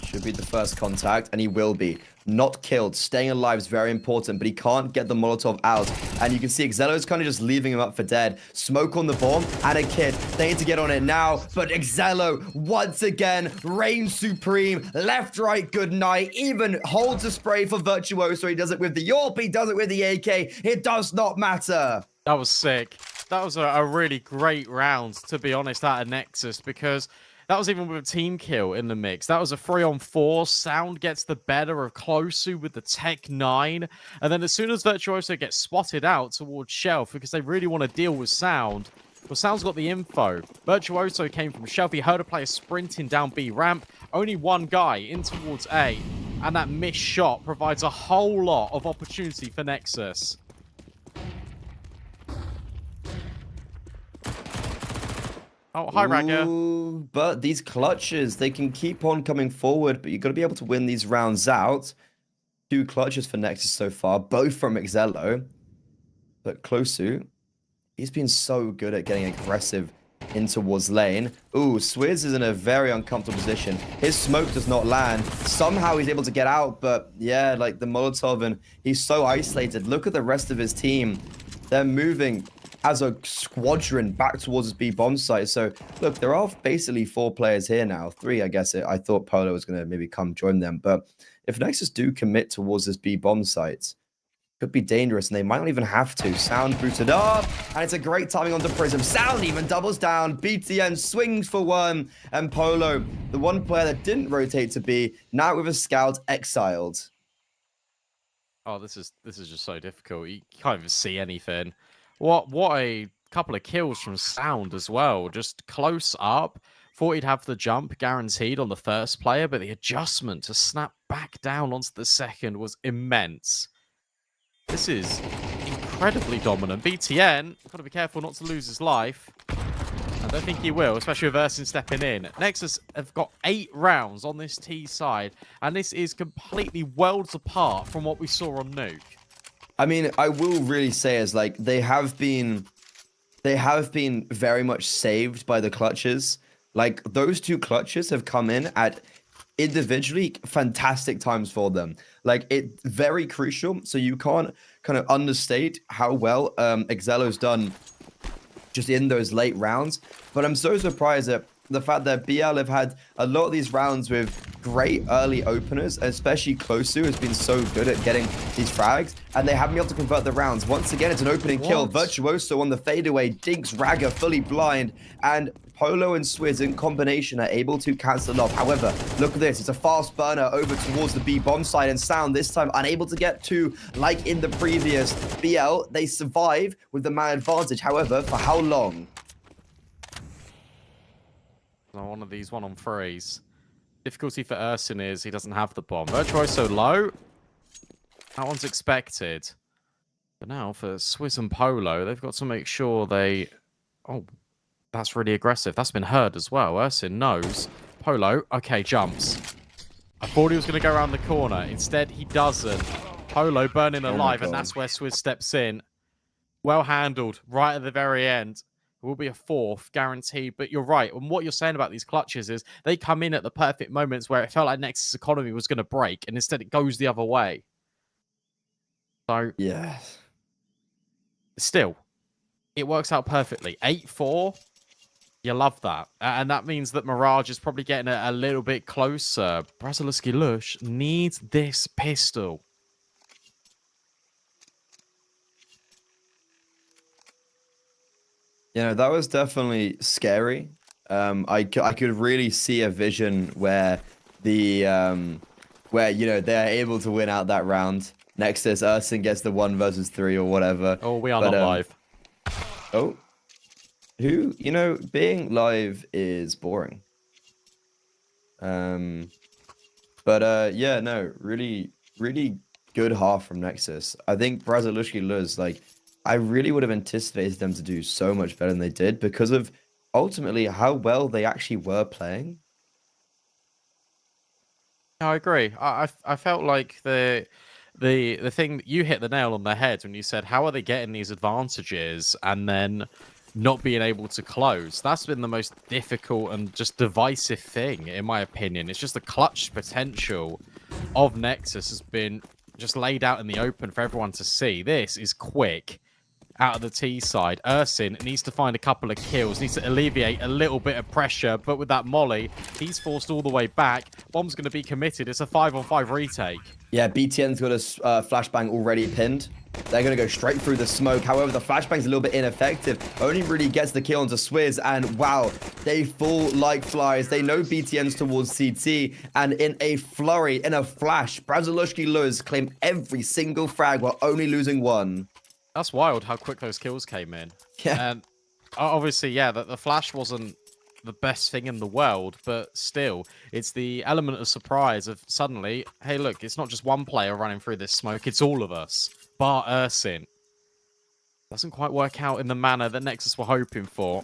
should be the first contact, and he will be. Not killed. Staying alive is very important, but he can't get the Molotov out. And you can see Xelo's kind of just leaving him up for dead. Smoke on the bomb and a kid. They need to get on it now, but Xelo, once again, reigns supreme. Left, right, good night. Even holds a spray for Virtuoso. He does it with the AWP, he does it with the AK. It does not matter. That was sick. That was a really great round, to be honest, out of Nexus, because that was even with a team kill in the mix. That was a 3-on-4. Sound gets the better of Closu with the Tech 9. And then as soon as Virtuoso gets spotted out towards Shelf, because they really want to deal with Sound, well, Sound's got the info. Virtuoso came from Shelf. He heard a player sprinting down B ramp. Only one guy in towards A. And that missed shot provides a whole lot of opportunity for Nexus. Oh, hi, Raga. But these clutches, they can keep on coming forward, but you've got to be able to win these rounds out. 2 clutches for Nexus so far, both from Xelo. But Closu, he's been so good at getting aggressive in towards lane. Ooh, Swizz is in a very uncomfortable position. His smoke does not land. Somehow he's able to get out, but yeah, like the Molotov, and he's so isolated. Look at the rest of his team. They're moving as a squadron back towards this B bomb site. So look, there are basically 4 players here now. 3, I guess. I thought Polo was going to maybe come join them. But if Nexus do commit towards this B bomb site, it could be dangerous, and they might not even have to. Sound booted up, and it's a great timing onto Prism. Sound even doubles down. BTN swings for 1, and Polo, the one player that didn't rotate to B, now with a scout, exiled. Oh, this is just so difficult. You can't even see anything. What a couple of kills from Sound as well. Just close up. Thought he'd have the jump guaranteed on the first player, but the adjustment to snap back down onto the second was immense. This is incredibly dominant. BTN, got to be careful not to lose his life. I don't think he will, especially with Ursin stepping in. Nexus have got 8 rounds on this T side, and this is completely worlds apart from what we saw on Nuke. I mean, I will really say is like they have been they have been very much saved by the clutches. Like, those two clutches have come in at individually fantastic times for them. Like, it very crucial. So you can't kind of understate how well Exelo's done just in those late rounds. But I'm so surprised at the fact that BL have had a lot of these rounds with great early openers, especially Closu has been so good at getting these frags, and they haven't been able to convert the rounds. Once again, it's an opening kill. Virtuoso on the fadeaway, dinks Ragga fully blind, and Polo and Swizz in combination are able to cancel off. However, look at this. It's a fast burner over towards the B bomb side, and Sound this time unable to get to, like in the previous BL. They survive with the man advantage. However, for how long? One of these 1-on-3s. Difficulty for Ursin is he doesn't have the bomb. Virtuoso low. That one's expected. But now for Swizz and Polo, they've got to make sure they... Oh, that's really aggressive. That's been heard as well. Ursin knows. Polo, okay, jumps. I thought he was going to go around the corner. Instead, he doesn't. Polo burning alive, and that's where Swizz steps in. Well handled, right at the very end. It will be a fourth, guaranteed. But you're right. And what you're saying about these clutches is they come in at the perfect moments where it felt like Nexus economy was going to break, and instead it goes the other way. So, yeah. Still, it works out perfectly. 8-4. You love that. And that means that Mirage is probably getting a little bit closer. Braziliski Lush needs this pistol. You know, that was definitely scary. I could really see a vision where where, you know, they're able to win out that round. Nexus, Ursin gets the 1 versus 3 or whatever. Oh, we are not live. Oh. Who, you know, being live is boring. Yeah, no, really, really good half from Nexus. I think Braziliski Luz, like, I really would have anticipated them to do so much better than they did because of ultimately how well they actually were playing. I agree. I felt like the thing that you hit the nail on the head when you said how are they getting these advantages and then not being able to close. That's been the most difficult and just divisive thing, in my opinion. It's just the clutch potential of Nexus has been just laid out in the open for everyone to see. This is quick out of the T side. Ursin needs to find a couple of kills, needs to alleviate a little bit of pressure, but with that molly, he's forced all the way back. Bomb's going to be committed. It's a 5-on-5 retake. Yeah, BTN's got a flashbang already pinned. They're going to go straight through the smoke. However, the flashbang's a little bit ineffective. Only really gets the kill onto Swizz. And wow, they fall like flies. They know BTN's towards CT. And in a flurry, in a flash, Braziliski Luz claim every single frag while only losing 1. That's wild how quick those kills came in. Yeah. And obviously, yeah, the flash wasn't the best thing in the world, but still, it's the element of surprise of suddenly, hey, look, it's not just one player running through this smoke, it's all of us. Bar Ursin. Doesn't quite work out in the manner that Nexus were hoping for.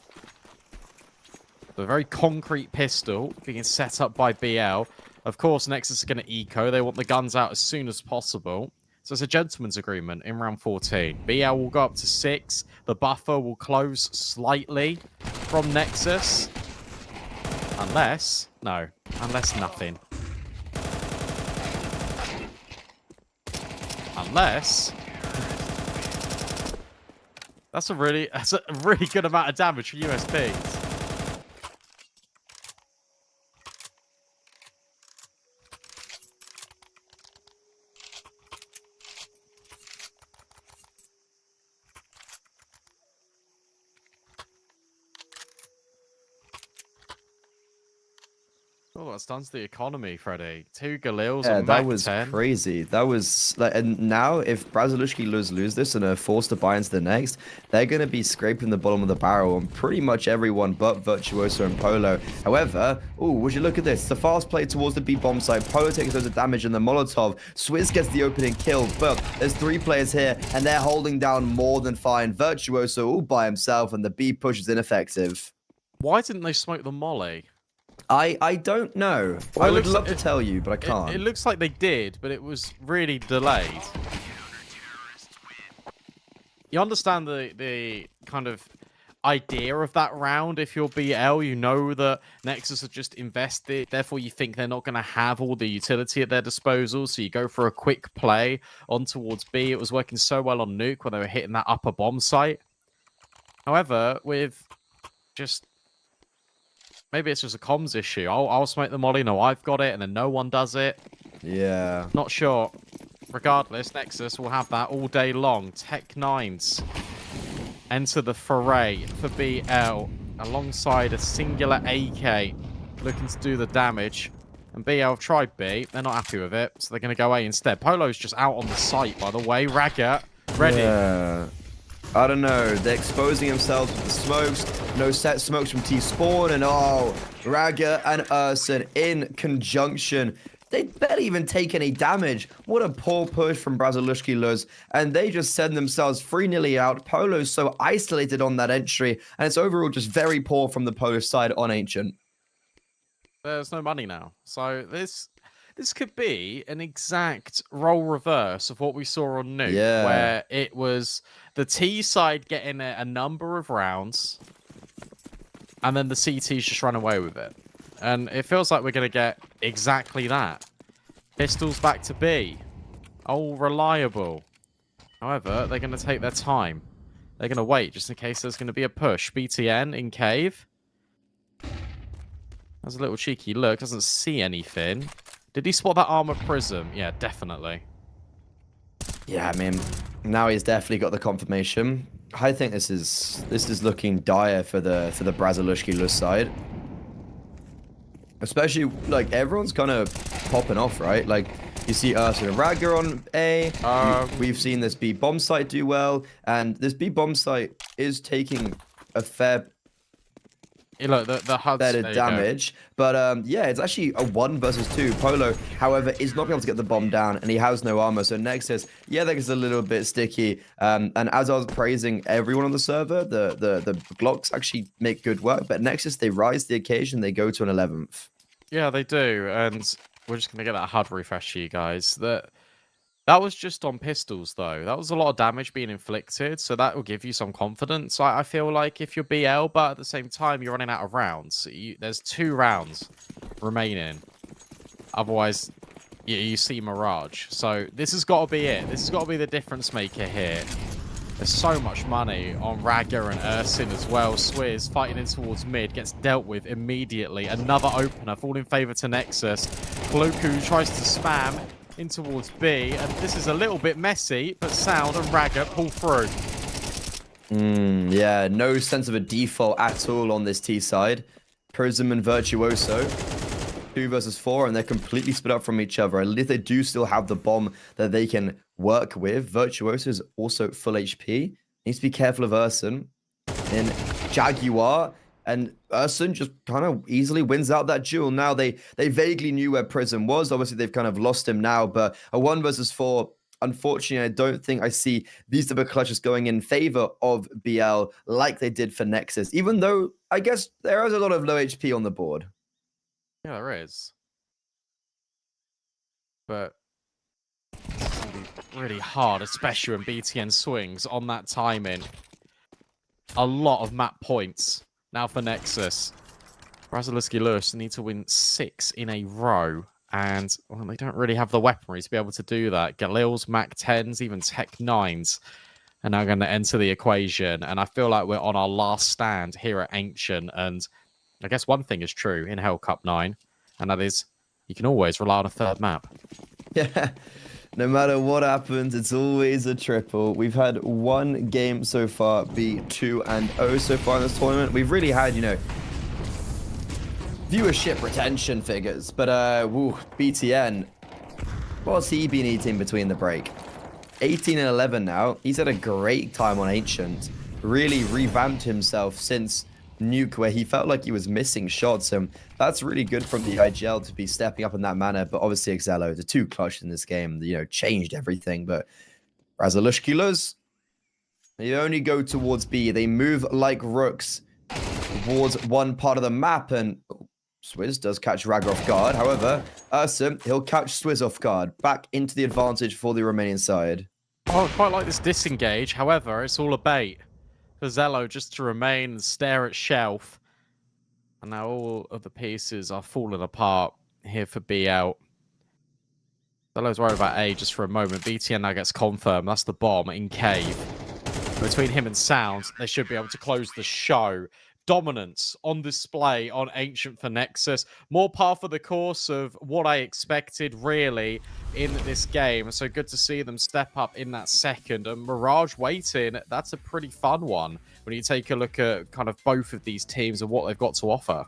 A very concrete pistol being set up by BL. Of course, Nexus is going to eco. They want the guns out as soon as possible. So it's a gentleman's agreement in round 14. BL will go up to 6. The buffer will close slightly from Nexus. Unless nothing. Unless... That's a really good amount of damage for USPs. Oh, that's done to the economy, Freddy. 2 Galils yeah, on that Mac was 10. crazy. That was like, and now if Braziliski lose this and are forced to buy into the next, they're going to be scraping the bottom of the barrel on pretty much everyone but Virtuoso and Polo. However, oh, would you look at this? The fast play towards the B bomb side. Polo takes loads of damage in the Molotov. Swizz gets the opening kill, but there's 3 players here and they're holding down more than fine. Virtuoso all by himself and the B push is ineffective. Why didn't they smoke the molly? I don't know. Well, I would love to tell you, but I can't. It looks like they did, but it was really delayed. You understand the kind of idea of that round. If you're BL, you know that Nexus have just invested, therefore you think they're not going to have all the utility at their disposal, so you go for a quick play on towards B. It was working so well on Nuke when they were hitting that upper bomb site. However, with just... maybe it's just a comms issue. I'll smoke the molly, no, I've got it, and then no one does it. Yeah. Not sure. Regardless, Nexus will have that all day long. Tech 9s enter the foray for BL alongside a singular AK looking to do the damage. And BL have tried B. They're not happy with it, so they're going to go A instead. Polo's just out on the site, by the way. Ragga, ready. Yeah. I don't know. They're exposing themselves with the smokes. No set smokes from T-Spawn. And oh, Ragga and Urson in conjunction. They barely even take any damage. What a poor push from Brazilushki Luz. And they just send themselves 3-0 out. Polo's so isolated on that entry. And it's overall just very poor from the Polish side on Ancient. There's no money now. So this could be an exact role reverse of what we saw on Nuke. Yeah. Where it was the T side getting a number of rounds. And then the CTs just run away with it. And it feels like we're going to get exactly that. Pistols back to B. Oh, reliable. However, they're going to take their time. They're going to wait just in case there's going to be a push. BTN in cave. That's a little cheeky look. Doesn't see anything. Did he spot that armor prism? Yeah, definitely. Yeah, I mean, now he's definitely got the confirmation. I think this is looking dire for the Brazilushki Luz side. Especially, like, everyone's kind of popping off, right? Like, you see Ursa and Ragga on A. We've seen this B bomb site do well. And this B bomb site is taking a fair... Look, the HUD's better damage. But, yeah, it's actually a 1 versus 2. Polo, however, is not able to get the bomb down. And he has no armor. So Nexus, yeah, that gets a little bit sticky. And as I was praising everyone on the server, the Glocks actually make good work. But Nexus, they rise to the occasion. They go to an 11th. Yeah, they do. And we're just going to get that HUD refresh for you guys. That was just on pistols, though. That was a lot of damage being inflicted, so that will give you some confidence. I feel like if you're BL, but at the same time, you're running out of rounds. There's 2 rounds remaining. Otherwise, you see Mirage. So this has got to be it. This has got to be the difference maker here. There's so much money on Ragga and Ursin as well. Swizz fighting in towards mid, gets dealt with immediately. Another opener, fall in favor to Nexus. Bloku tries to spam in towards B, and this is a little bit messy, but Sound and Ragga pull through. Yeah, no sense of a default at all on this T side. Prism and Virtuoso, 2 versus 4, and they're completely split up from each other. At least they do still have the bomb that they can work with. Virtuoso is also full HP. Needs to be careful of Urson. And Jaguar and Urson just kind of easily wins out that duel. Now, they vaguely knew where Prism was. Obviously, they've kind of lost him now, but a 1 versus 4, unfortunately, I don't think I see these type of clutches going in favor of BL like they did for Nexus, even though I guess there is a lot of low HP on the board. Yeah, there is. But it's going to be really hard, especially when BTN swings on that timing. A lot of map points. Now for Nexus. Brazilushki Luz need to win 6 in a row. And well, they don't really have the weaponry to be able to do that. Galil's, Mac 10s, even Tech 9s are now going to enter the equation. And I feel like we're on our last stand here at Ancient. And I guess one thing is true in Hellcup 9. And that is, you can always rely on a 3rd map. Yeah. No matter what happens, it's always a triple. We've had 1 game so far be 2-0 so far in this tournament. We've really had, you know, viewership retention figures. But, BTN, what's he been eating between the break? 18 and 11 now. He's had a great time on Ancient. Really revamped himself since Nuke, where he felt like he was missing shots, and that's really good from the IGL to be stepping up in that manner. But obviously Excello, the 2 clutch in this game, you know, changed everything. But Brazilushki Luz, they only go towards B. They move like rooks towards one part of the map, and Swizz does catch Ragga off guard. However, Ursa, he'll catch Swizz off guard, back into the advantage for the remaining side. Oh, I quite like this disengage. However, it's all a bait. for Zello just to remain and stare at Shelf. And now all of the pieces are falling apart here for B out. Zello's worried about A just for a moment. BTN now gets confirmed. That's the bomb in Cave. Between him and Sounds, they should be able to close the show. Dominance on display on Ancient for Nexus. More par for the course of what I expected, really, in this game. So good to see them step up in that second. And Mirage waiting, that's a pretty fun one when you take a look at kind of both of these teams and what they've got to offer.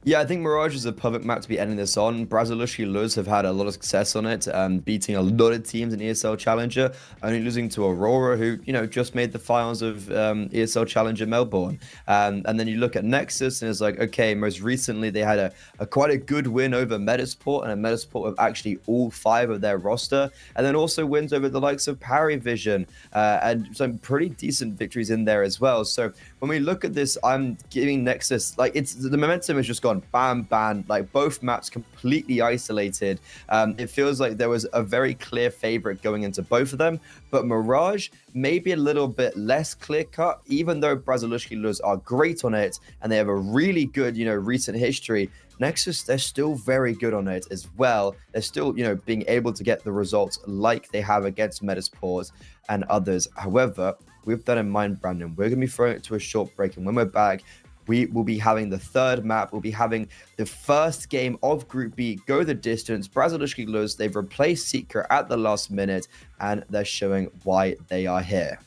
Yeah, I think Mirage is a perfect map to be ending this on. Brazilushki Luz have had a lot of success on it, beating a lot of teams in ESL Challenger, only losing to Aurora, who, you know, just made the finals of ESL Challenger Melbourne. And then you look at Nexus, and it's like, okay, most recently they had a quite a good win over Metasport, and a Metasport with actually all 5 of their roster, and then also wins over the likes of Parivision, and some pretty decent victories in there as well. So when we look at this, I'm giving Nexus, like, it's the momentum has just gone bam, bam, like both maps completely isolated. It feels like there was a very clear favorite going into both of them, but Mirage maybe a little bit less clear cut, even though Brazilushki Luz are great on it and they have a really good, you know, recent history. Nexus, they're still very good on it as well. They're still, you know, being able to get the results like they have against Metasport and others. However, with that in mind, Brandon, we're going to be throwing it to a short break, and when we're back, we will be having the third map. We'll be having the first game of Group B go the distance. Brazilushki Luz, they've replaced Secret at the last minute, and they're showing why they are here.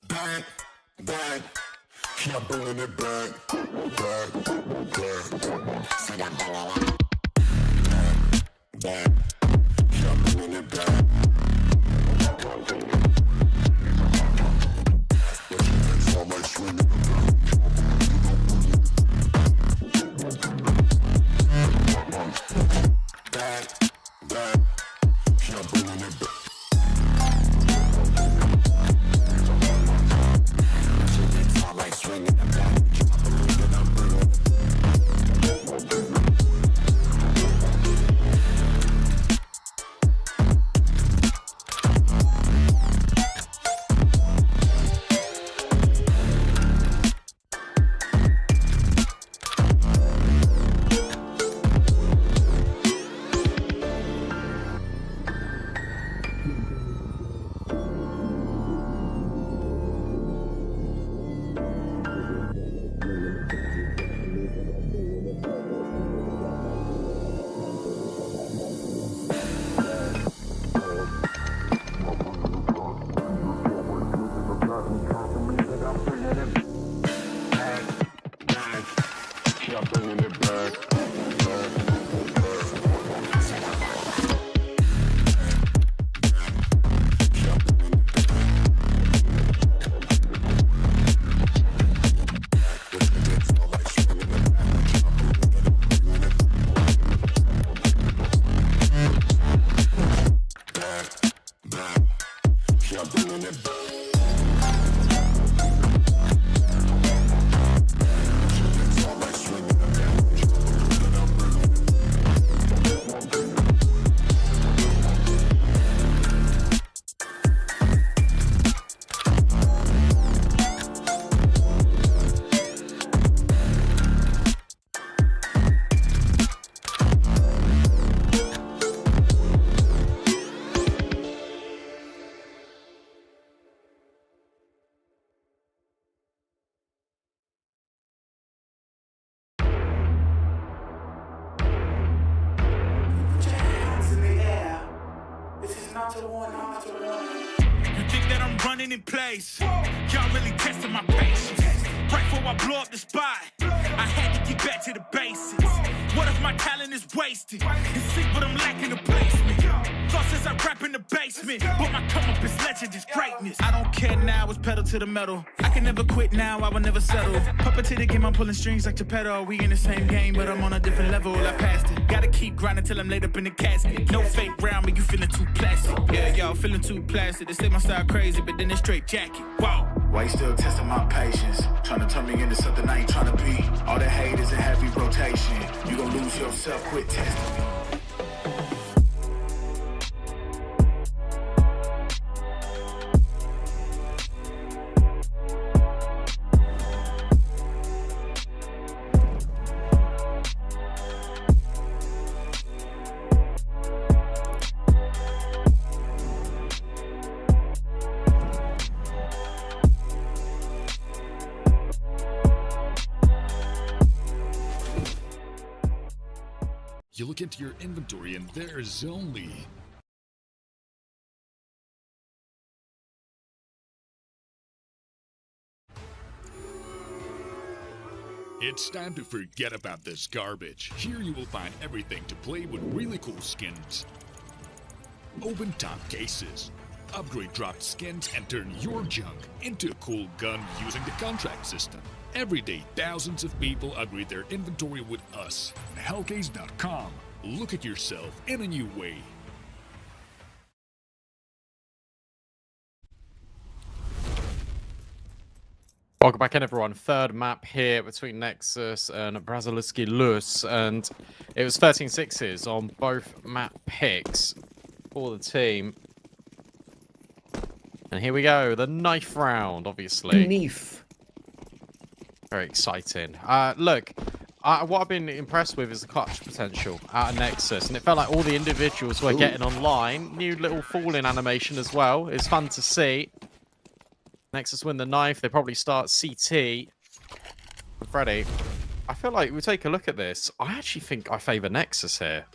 back, back. Keep bringing it back, back, back. So I'm bringing it back, back. Keep bringing it back. But you think so much swinging. Back, back. Keep bringing it back. Yeah, bringing it back. You think that I'm running in place? Y'all really testing my patience. Right before I blow up the spot, I had to get back to the basics. What if my talent is wasted? You see what I'm lacking the placement. Thought since I rap in the basement, but my come up is legend, is greatness. I don't care now, it's pedal to the metal. I can never quit now, I will never settle. Puppet to the game, I'm pulling strings like Geppetto. We in the same game, but I'm on a different level. I passed it. Gotta keep grinding till I'm laid up in the casket. No fake round, but you feeling too plastic. Yeah, y'all feeling too plastic. They say my style crazy, but then it's straight jacket. Wow. Why you still testing my patience? Trying to turn me into something I ain't trying to be. All the hate is a heavy rotation. You gon' lose yourself, quit testing me. You look into your inventory and there's only... It's time to forget about this garbage. Here you will find everything to play with really cool skins. Open top cases. Upgrade dropped skins and turn your junk into a cool gun using the contract system. Every day, thousands of people upgrade their inventory with us. Hellcase.com. Look at yourself in a new way. Welcome back in, everyone. Third map here between Nexus and Braziliski Luz, and it was 13-6s on both map picks for the team. And here we go, the knife round, obviously. Knife. Very exciting. Look, what I've been impressed with is the clutch potential out of Nexus, and it felt like all the individuals were getting online. New little falling animation as well. It's fun to see. Nexus win the knife. They probably start CT. Freddy, I feel like we take a look at this. I actually think I favour Nexus here.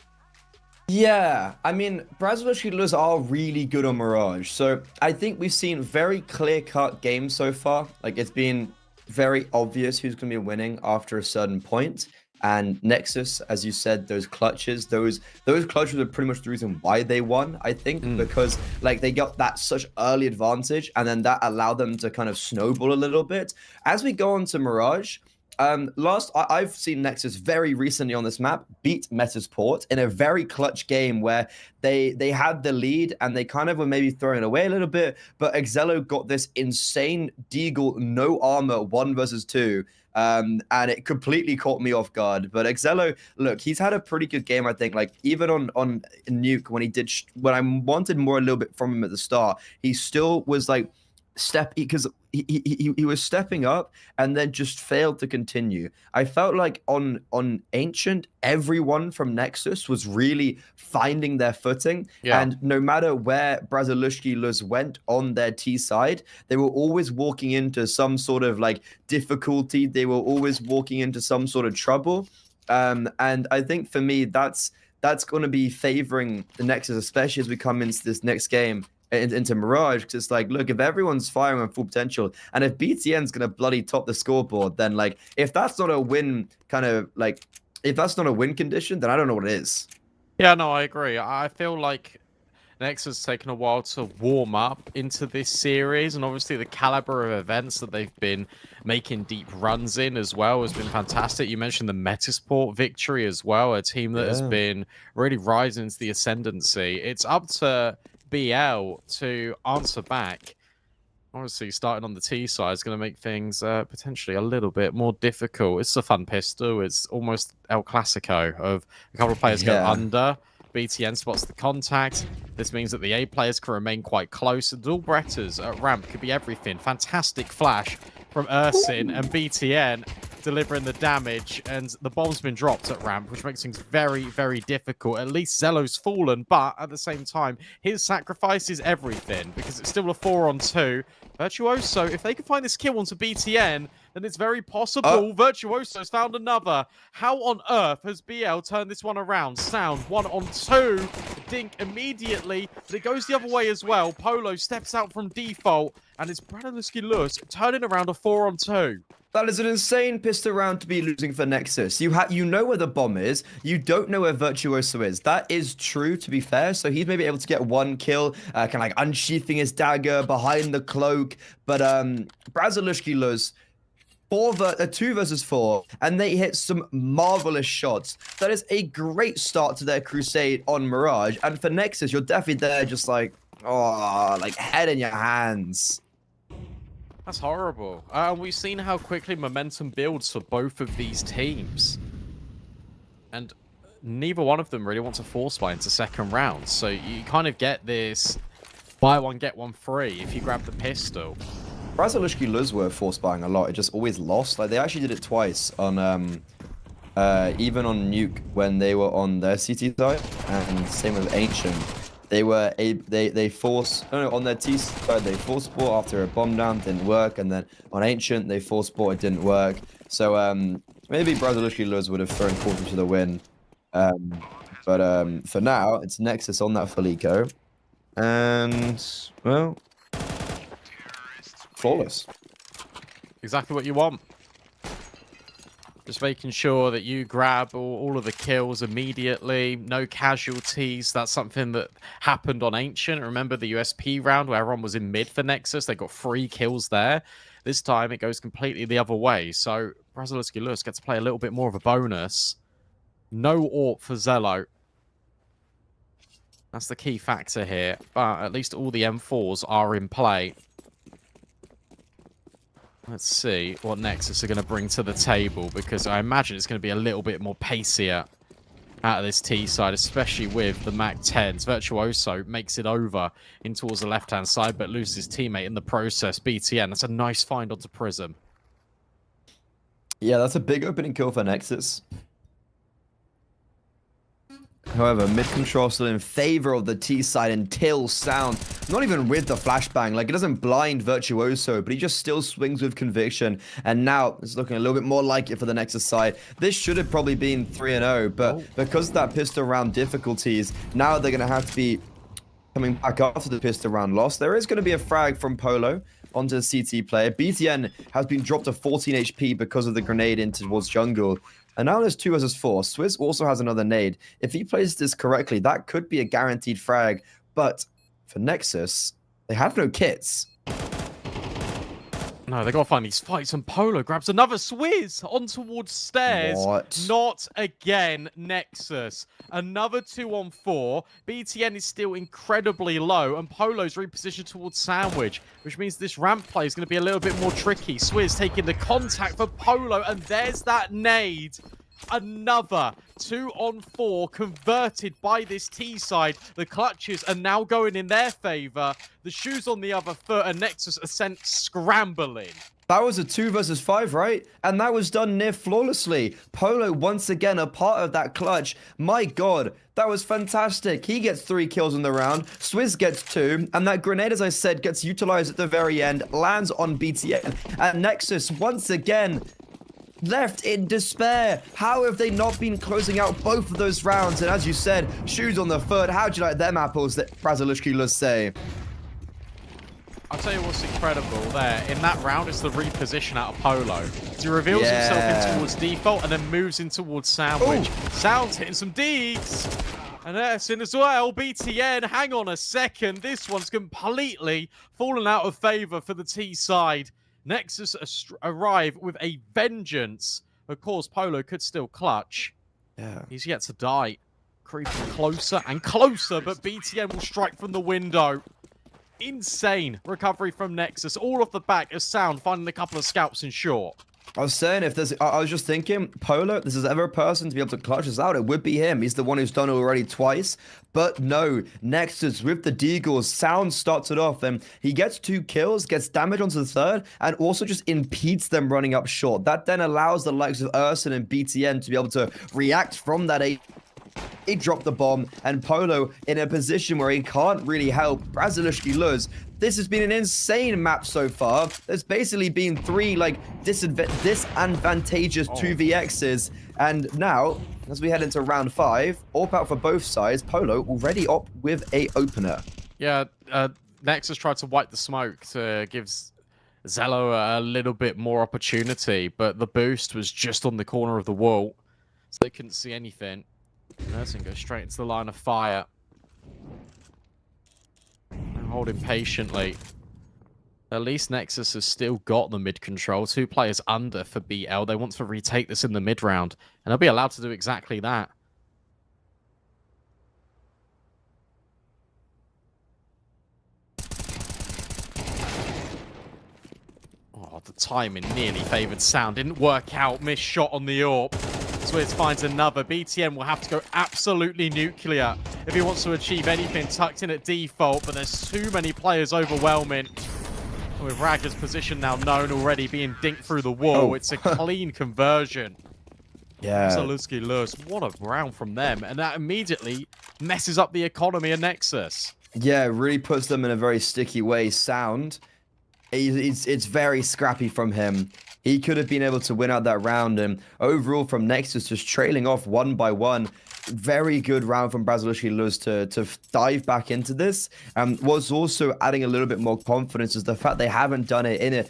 Yeah, I mean, Braziliski Luz are really good on Mirage. So I think we've seen very clear-cut games so far. Like, it's been very obvious who's going to be winning after a certain point. And Nexus, as you said, those clutches are pretty much the reason why they won, I think, because like they got that such early advantage, and then that allowed them to kind of snowball a little bit. As we go on to Mirage, I've seen Nexus very recently on this map beat Metasport in a very clutch game where they had the lead and they kind of were maybe throwing it away a little bit, but Exello got this insane Deagle no armor 1 versus 2. And it completely caught me off guard. But Exello, look, he's had a pretty good game, I think. Like, even on Nuke, when I wanted more a little bit from him at the start, he still was like because he was stepping up and then just failed to continue. I felt like on Ancient, everyone from Nexus was really finding their footing. Yeah. And no matter where Braziliski Luz went on their T side, they were always walking into some sort of like difficulty. They were always walking into some sort of trouble. And I think for me, that's going to be favoring the Nexus, especially as we come into this next game. Into Mirage, because it's like, look, if everyone's firing on full potential, and if BTN's gonna bloody top the scoreboard, then like, if that's not a win if that's not a win condition, then I don't know what it is. Yeah, no, I agree. I feel like Nexus has taken a while to warm up into this series, and obviously the caliber of events that they've been making deep runs in as well has been fantastic. You mentioned the Metasport victory as well, a team that has been really rising to the ascendancy. It's up to BL to answer back. Obviously, starting on the T side is going to make things potentially a little bit more difficult. It's a fun pistol. It's almost El Clasico of a couple of players go under. BTN spots the contact. This means that the A players can remain quite close. And dual Bretters at ramp could be everything. Fantastic flash from Ursin and BTN delivering the damage, and the bomb's been dropped at ramp, which makes things very, very difficult. At least Zello's fallen, but at the same time, his sacrifice is everything, because it's still a 4-on-2. Virtuoso, if they can find this kill onto BTN, then it's very possible Virtuoso's found another. How on earth has BL turned this one around? Sound 1-on-2. Dink immediately, but it goes the other way as well. Polo steps out from default, and it's Braniluski-Luz turning around a 4-on-2. That is an insane pistol round to be losing for Nexus. You know where the bomb is. You don't know where Virtuoso is. That is true, to be fair. So he's maybe able to get one kill, kind of like unsheathing his dagger behind the cloak. But Braniluski-Luz, 2 versus 4, and they hit some marvelous shots. That is a great start to their crusade on Mirage. And for Nexus, you're definitely there just like, oh, like head in your hands. That's horrible. We've seen how quickly momentum builds for both of these teams. And neither one of them really wants to force buy into second round. So you kind of get this buy one, get one free if you grab the pistol. Braniluski-Luz were force buying a lot. It just always lost. Like, they actually did it twice on, even on Nuke when they were on their CT side. And same with Ancient. They were they force on their T side they force bought after a bomb down, didn't work, and then on Ancient they force bought, it didn't work. So maybe Braniluski-Luz would have thrown caution to the wind. But for now it's Nexus on that full eco, and well, flawless. Exactly what you want. Just making sure that you grab all of the kills immediately. No casualties. That's something that happened on Ancient. Remember the USP round where everyone was in mid for Nexus? They got 3 kills there. This time it goes completely the other way. So Braniluski-Luz gets to play a little bit more of a bonus. No AWP for Zello. That's the key factor here. But at least all the M4s are in play. Let's see what Nexus are going to bring to the table, because I imagine it's going to be a little bit more pacier out of this T side, especially with the MAC-10s. Virtuoso makes it over in towards the left-hand side, but loses his teammate in the process. BTN, that's a nice find onto Prism. Yeah, that's a big opening kill for Nexus. However, mid-control still in favor of the T side until Sound, not even with the flashbang, like it doesn't blind Virtuoso, but he just still swings with conviction. And now it's looking a little bit more like it for the Nexus side. This should have probably been 3-0, but because of that pistol round difficulties, now they're going to have to be coming back after the pistol round loss. There is going to be a frag from Polo onto the CT player. BTN has been dropped to 14 HP because of the grenade in towards jungle. And now there's 2 versus 4. Swizz also has another nade. If he plays this correctly, that could be a guaranteed frag. But for Nexus, they have no kits. No, they got to find these fights, and Polo grabs another Swizz on towards stairs. What? Not again, Nexus. Another 2-on-4. BTN is still incredibly low, and Polo's repositioned towards Sandwich, which means this ramp play is going to be a little bit more tricky. Swizz taking the contact for Polo, and there's that nade. Another 2-on-4 converted by this T side. The clutches are now going in their favor. The shoes on the other foot, and Nexus are sent scrambling. That was a 2 versus 5, right? And that was done near flawlessly. Polo once again a part of that clutch. My god, that was fantastic. He gets 3 kills in the round. Swizz gets 2. And that grenade, as I said, gets utilized at the very end. Lands on BTN. And Nexus once again left in despair. How have they not been closing out both of those rounds? And as you said, shoes on the foot. How'd you like them apples that Braniluski-Luz say? I'll tell you what's incredible there. In that round, it's the reposition out of Polo. So he reveals himself in towards default and then moves in towards Sandwich. Sound's hitting some Deeks. And that's in as well. BTN, hang on a second. This one's completely fallen out of favor for the T side. Nexus arrive with a vengeance. Of course, Polo could still clutch. Yeah. He's yet to die. Creeping closer and closer, but BTN will strike from the window. Insane recovery from Nexus. All off the back of Sound finding a couple of scalps in short. I was saying, if there's, I was just thinking, Polo, this is ever a person to be able to clutch this out, it would be him. He's the one who's done it already twice. But no, Nexus with the Deagles, Sound starts it off, and he gets 2 kills, gets damage onto the third, and also just impedes them running up short. That then allows the likes of Urson and BTN to be able to react from that He dropped the bomb, and Polo in a position where he can't really help. Brazilishki Luz. This has been an insane map so far. There's basically been 3 like disadvantageous 2vx's, and now as we head into round 5, AWP out for both sides. Polo already up with a opener. Yeah, Nexus tried to wipe the smoke to give Zello a little bit more opportunity, but the boost was just on the corner of the wall, so they couldn't see anything. Nursing goes straight into the line of fire. And holding patiently. At least Nexus has still got the mid control. 2 players under for BL. They want to retake this in the mid round, and they'll be allowed to do exactly that. Oh, the timing nearly favoured Sound. Didn't work out. Missed shot on the AWP. Swizz finds another. BTN will have to go absolutely nuclear if he wants to achieve anything. Tucked in at default, but there's too many players overwhelming. And with Ragger's position now known already, being dinked through the wall, it's a clean conversion. Yeah. Zaluski Lewis, what a round from them. And that immediately messes up the economy of Nexus. Yeah, it really puts them in a very sticky way. Sound, it's very scrappy from him. He could have been able to win out that round, and overall from Nexus just trailing off 1 by 1. Very good round from Brazilishki Luz to dive back into this. Was also adding a little bit more confidence is the fact they haven't done it in a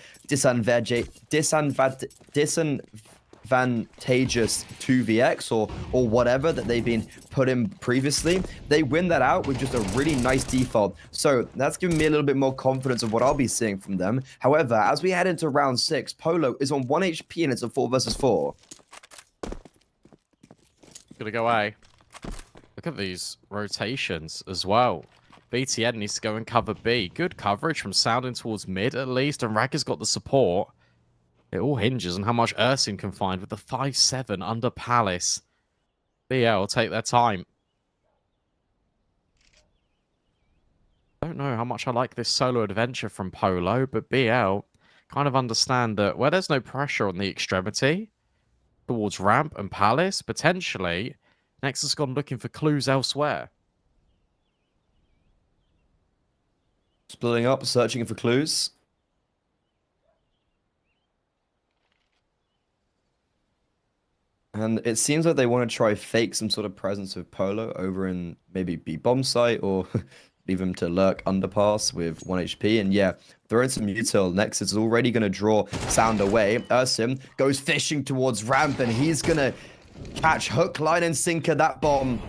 disadvantageous 2vx or whatever that they've been put in previously. They win that out with just a really nice default. So that's giving me a little bit more confidence of what I'll be seeing from them. However, as we head into round 6, Polo is on 1 HP and it's a 4 versus 4. Gonna go A. Look at these rotations as well. BTN needs to go and cover B. Good coverage from Sound in towards mid at least, and Ragger's got the support. It all hinges on how much Ursin can find with the 5-7 under Palace. BL take their time. I don't know how much I like this solo adventure from Polo, but BL kind of understand that where there's no pressure on the extremity towards Ramp and Palace, potentially, Nexus has gone looking for clues elsewhere. Splitting up, searching for clues. And it seems like they want to try fake some sort of presence with Polo over in maybe B-bomb site or leave him to lurk underpass with 1 HP. And yeah, throw in some util. Nexus is already going to draw Sound away. Ursim goes fishing towards Ramp, and he's going to catch hook, line, and sinker that bomb.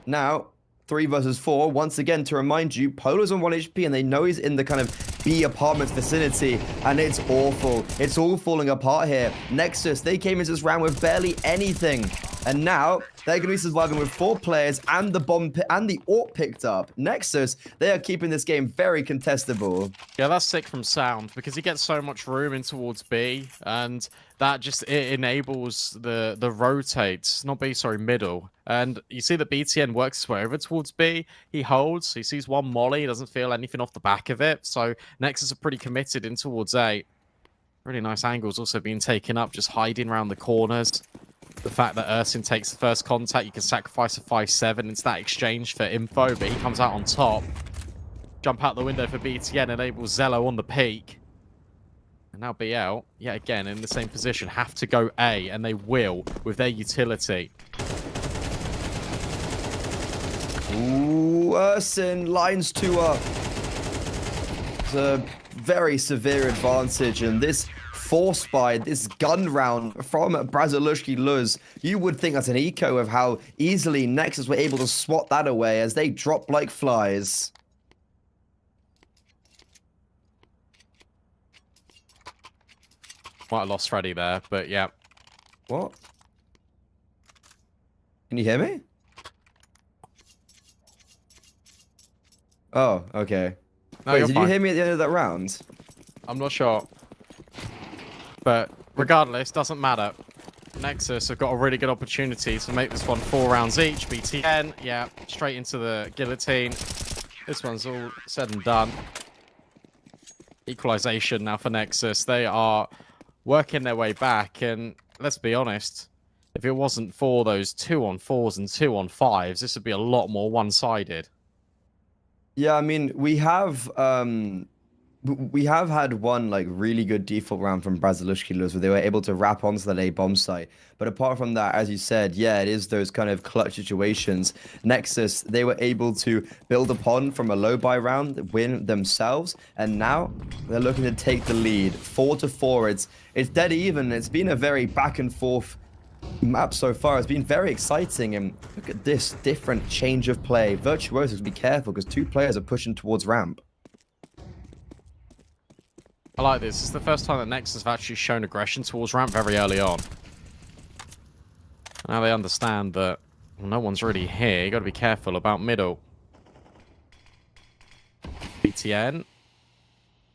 Now, 3 versus 4. Once again, to remind you, Polo's on 1 HP, and they know he's in the kind of B apartments vicinity, and it's awful. It's all falling apart here. Nexus, they came into this round with barely anything, and now they're going to be surviving with 4 players and the bomb and the AWP picked up. Nexus, they are keeping this game very contestable. Yeah, that's sick from Sound because he gets so much room in towards B, and that just it enables the rotates, not B, sorry, middle. And you see that BTN works his way over towards B. He holds, he sees 1 molly, he doesn't feel anything off the back of it. So Nexus are pretty committed in towards A. Really nice angles also being taken up, just hiding around the corners. The fact that Ursin takes the first contact, you can sacrifice a 5-7 into that exchange for info, but he comes out on top. Jump out the window for BTN, enables Zello on the peak. And now BL, yet again, in the same position, have to go A, and they will with their utility. Ooh, Ursin lines 2 up. It's a very severe advantage, and this force by this gun round from Brazilishki Luz, you would think that's an eco of how easily Nexus were able to swat that away as they drop like flies. Might have lost Freddy there, but yeah. What? Can you hear me? Oh, okay. No, Wait, you're did fine. you hear me at the end of that round? I'm not sure. But regardless, doesn't matter. Nexus have got a really good opportunity to make this one 4 rounds each. BTN, yeah, straight into the guillotine. This one's all said and done. Equalization now for Nexus. They are working their way back, and let's be honest, if it wasn't for those 2-on-4s and 2-on-5s, this would be a lot more one-sided. Yeah, I mean, we have had one like really good default round from Braziliski where they were able to wrap onto that A bomb site. But apart from that, as you said, yeah, it is those kind of clutch situations. Nexus, they were able to build upon from a low buy round, win themselves, and now they're looking to take the lead. 4-4. It's dead even. It's been a very back and forth map so far. It's been very exciting, and look at this different change of play. Virtuosos, be careful because 2 players are pushing towards ramp. I like this. It's the first time that Nexus have actually shown aggression towards ramp very early on. Now they understand that well, no one's really here. You got to be careful about middle. BTN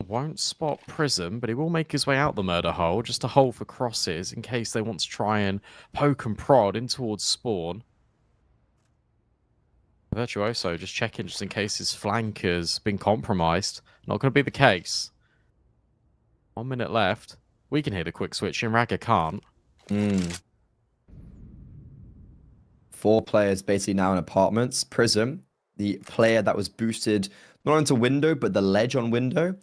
won't spot Prism, but he will make his way out the murder hole just to hold for crosses in case they want to try and poke and prod in towards spawn. Virtuoso just checking just in case his flank has been compromised. Not going to be the case. 1 minute left. We can hear the quick switch and Raga can't. 4 players basically now in apartments. Prism, the player that was boosted not onto window, but the ledge on window,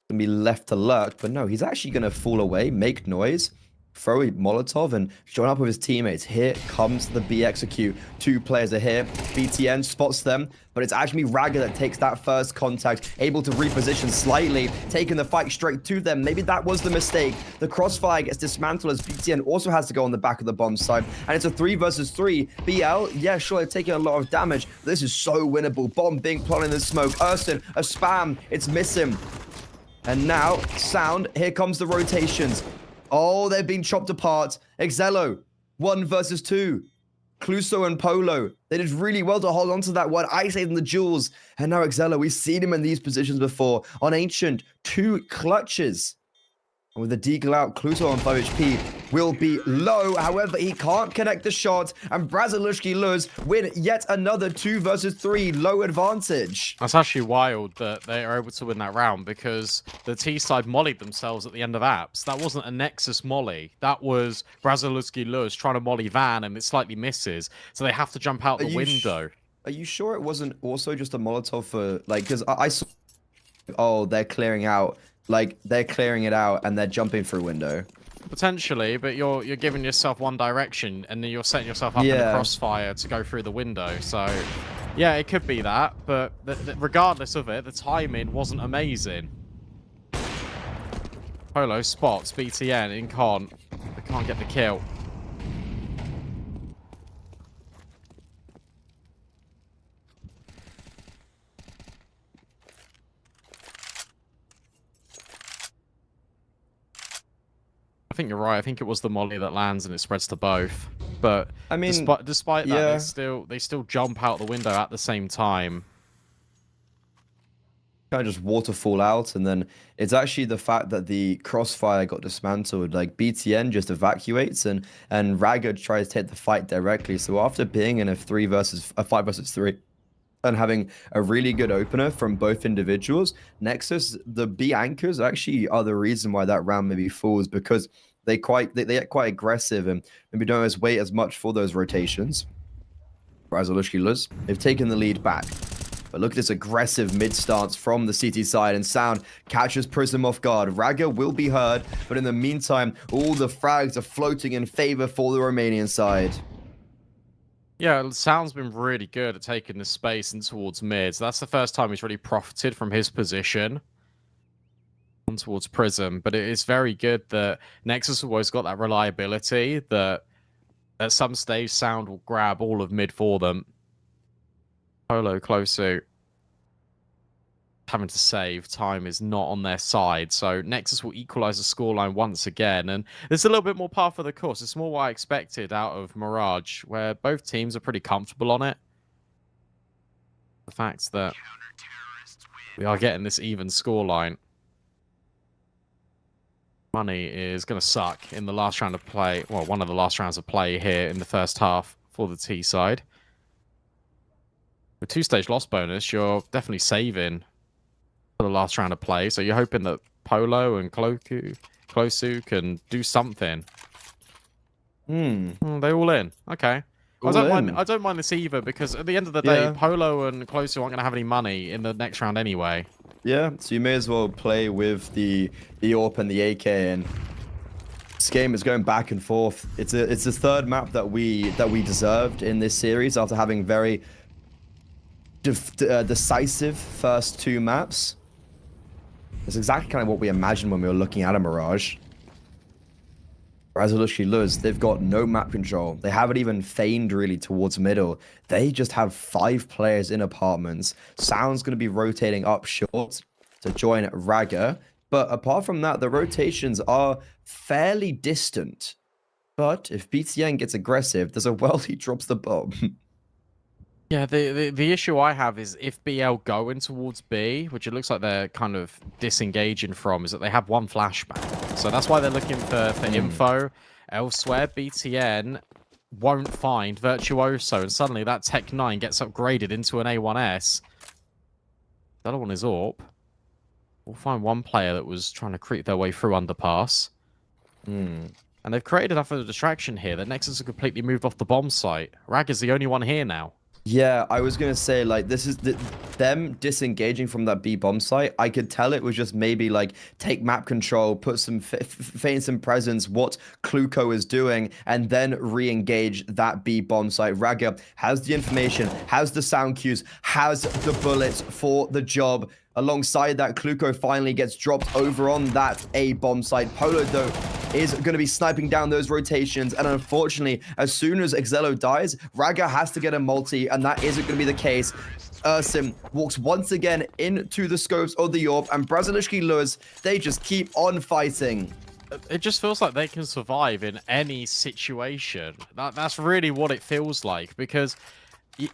gonna be left to lurk. But no, he's actually gonna fall away, make noise, throw a Molotov, and join up with his teammates. Here comes the B execute. 2 players are here. BTN spots them, but it's actually Raga that takes that first contact, able to reposition slightly, taking the fight straight to them. Maybe that was the mistake. The crossfire gets dismantled as BTN also has to go on the back of the bomb side, and it's a 3 versus 3. BL, yeah, sure, they're taking a lot of damage. This is so winnable. Bomb being planted in the smoke. Urston, a spam, it's missing. And now, Sound, here comes the rotations. Oh, they've been chopped apart. Exello, 1 versus 2. Cluso and Polo, they did really well to hold on to that one. I saved them the jewels. And now Exello, we've seen him in these positions before. On Ancient, 2 clutches. And with the deagle out, Cluso on 5 HP will be low. However, he can't connect the shot. And Braziliski Luz win yet another 2 versus 3 low advantage. That's actually wild that they are able to win that round because the T side mollied themselves at the end of apps. That wasn't a Nexus molly. That was Braziliski Luz trying to molly Van and it slightly misses. So they have to jump out the window. Are you sure it wasn't also just a Molotov for, like, because I saw, oh, they're clearing out. Like, they're clearing it out and they're jumping through window. Potentially, but you're giving yourself one direction and then you're setting yourself up in a crossfire to go through the window. So, yeah, it could be that. But regardless of it, the timing wasn't amazing. Polo spots BTN in con. They can't get the kill. I think you're right. I think it was the molly that lands and it spreads to both. But I mean, despite that, they still jump out the window at the same time. Kind of just waterfall out, and then it's actually the fact that the crossfire got dismantled. Like BTN just evacuates, and Raga tries to hit the fight directly. So after being in a 5 versus 3. And having a really good opener from both individuals, Nexus, the B anchors actually are the reason why that round maybe falls, because they get quite aggressive and maybe don't always wait as much for those rotations. Braziliski, they've taken the lead back. But look at this aggressive mid stance from the CT side, and Sound catches Prism off guard. Raga will be heard, but in the meantime, all the frags are floating in favor for the Romanian side. Yeah, Sound's been really good at taking the space and towards mid. So that's the first time he's really profited from his position on towards Prism. But it is very good that Nexus have always got that reliability that at some stage Sound will grab all of mid for them. Polo close suit. having to save. Time is not on their side. So Nexus will equalize the scoreline once again. And there's a little bit more par for the course. It's more what I expected out of Mirage, where both teams are pretty comfortable on it. The fact that we are getting this even scoreline. Money is going to suck in the last round of play. Well, one of the last rounds of play here in the first half for the T side. With 2-stage loss bonus, you're definitely saving for the last round of play. So you're hoping that Polo and Closu can do something. They're all in. Okay. I don't mind this either, because at the end of the day, Polo and Closu aren't going to have any money in the next round anyway. Yeah, so you may as well play with the AWP and the AK, and this game is going back and forth. It's the third map that we deserved in this series after having very decisive first 2 maps. It's exactly kind of what we imagined when we were looking at a Mirage. Resolution Luz, they've got no map control. They haven't even feigned really towards middle. They just have 5 players in apartments. Sound's going to be rotating up short to join Raga. But apart from that, the rotations are fairly distant. But if BTN gets aggressive, there's a world he drops the bomb. Yeah, the issue I have is if BL go in towards B, which it looks like they're kind of disengaging from, is that they have 1 flashbang. So that's why they're looking for info elsewhere. BTN won't find Virtuoso, and suddenly that Tech 9 gets upgraded into an A1S. The other one is AWP. We'll find one player that was trying to creep their way through underpass. And they've created enough of a distraction here that Nexus have completely moved off the bomb site. Rag is the only one here now. Yeah, I was going to say, like, this is them disengaging from that B bomb site. I could tell it was just maybe, like, take map control, put some feign some presence, what Kluko is doing, and then re-engage that B bomb site. Raga has the information, has the sound cues, has the bullets for the job. Alongside that, Kluko finally gets dropped over on that A bomb site. Polo, though, is going to be sniping down those rotations. And unfortunately, as soon as Exelo dies, Raga has to get a multi, and that isn't going to be the case. Ursim walks once again into the scopes of the AWP, and Brazilishki Luz, they just keep on fighting. It just feels like they can survive in any situation. That's really what it feels like, because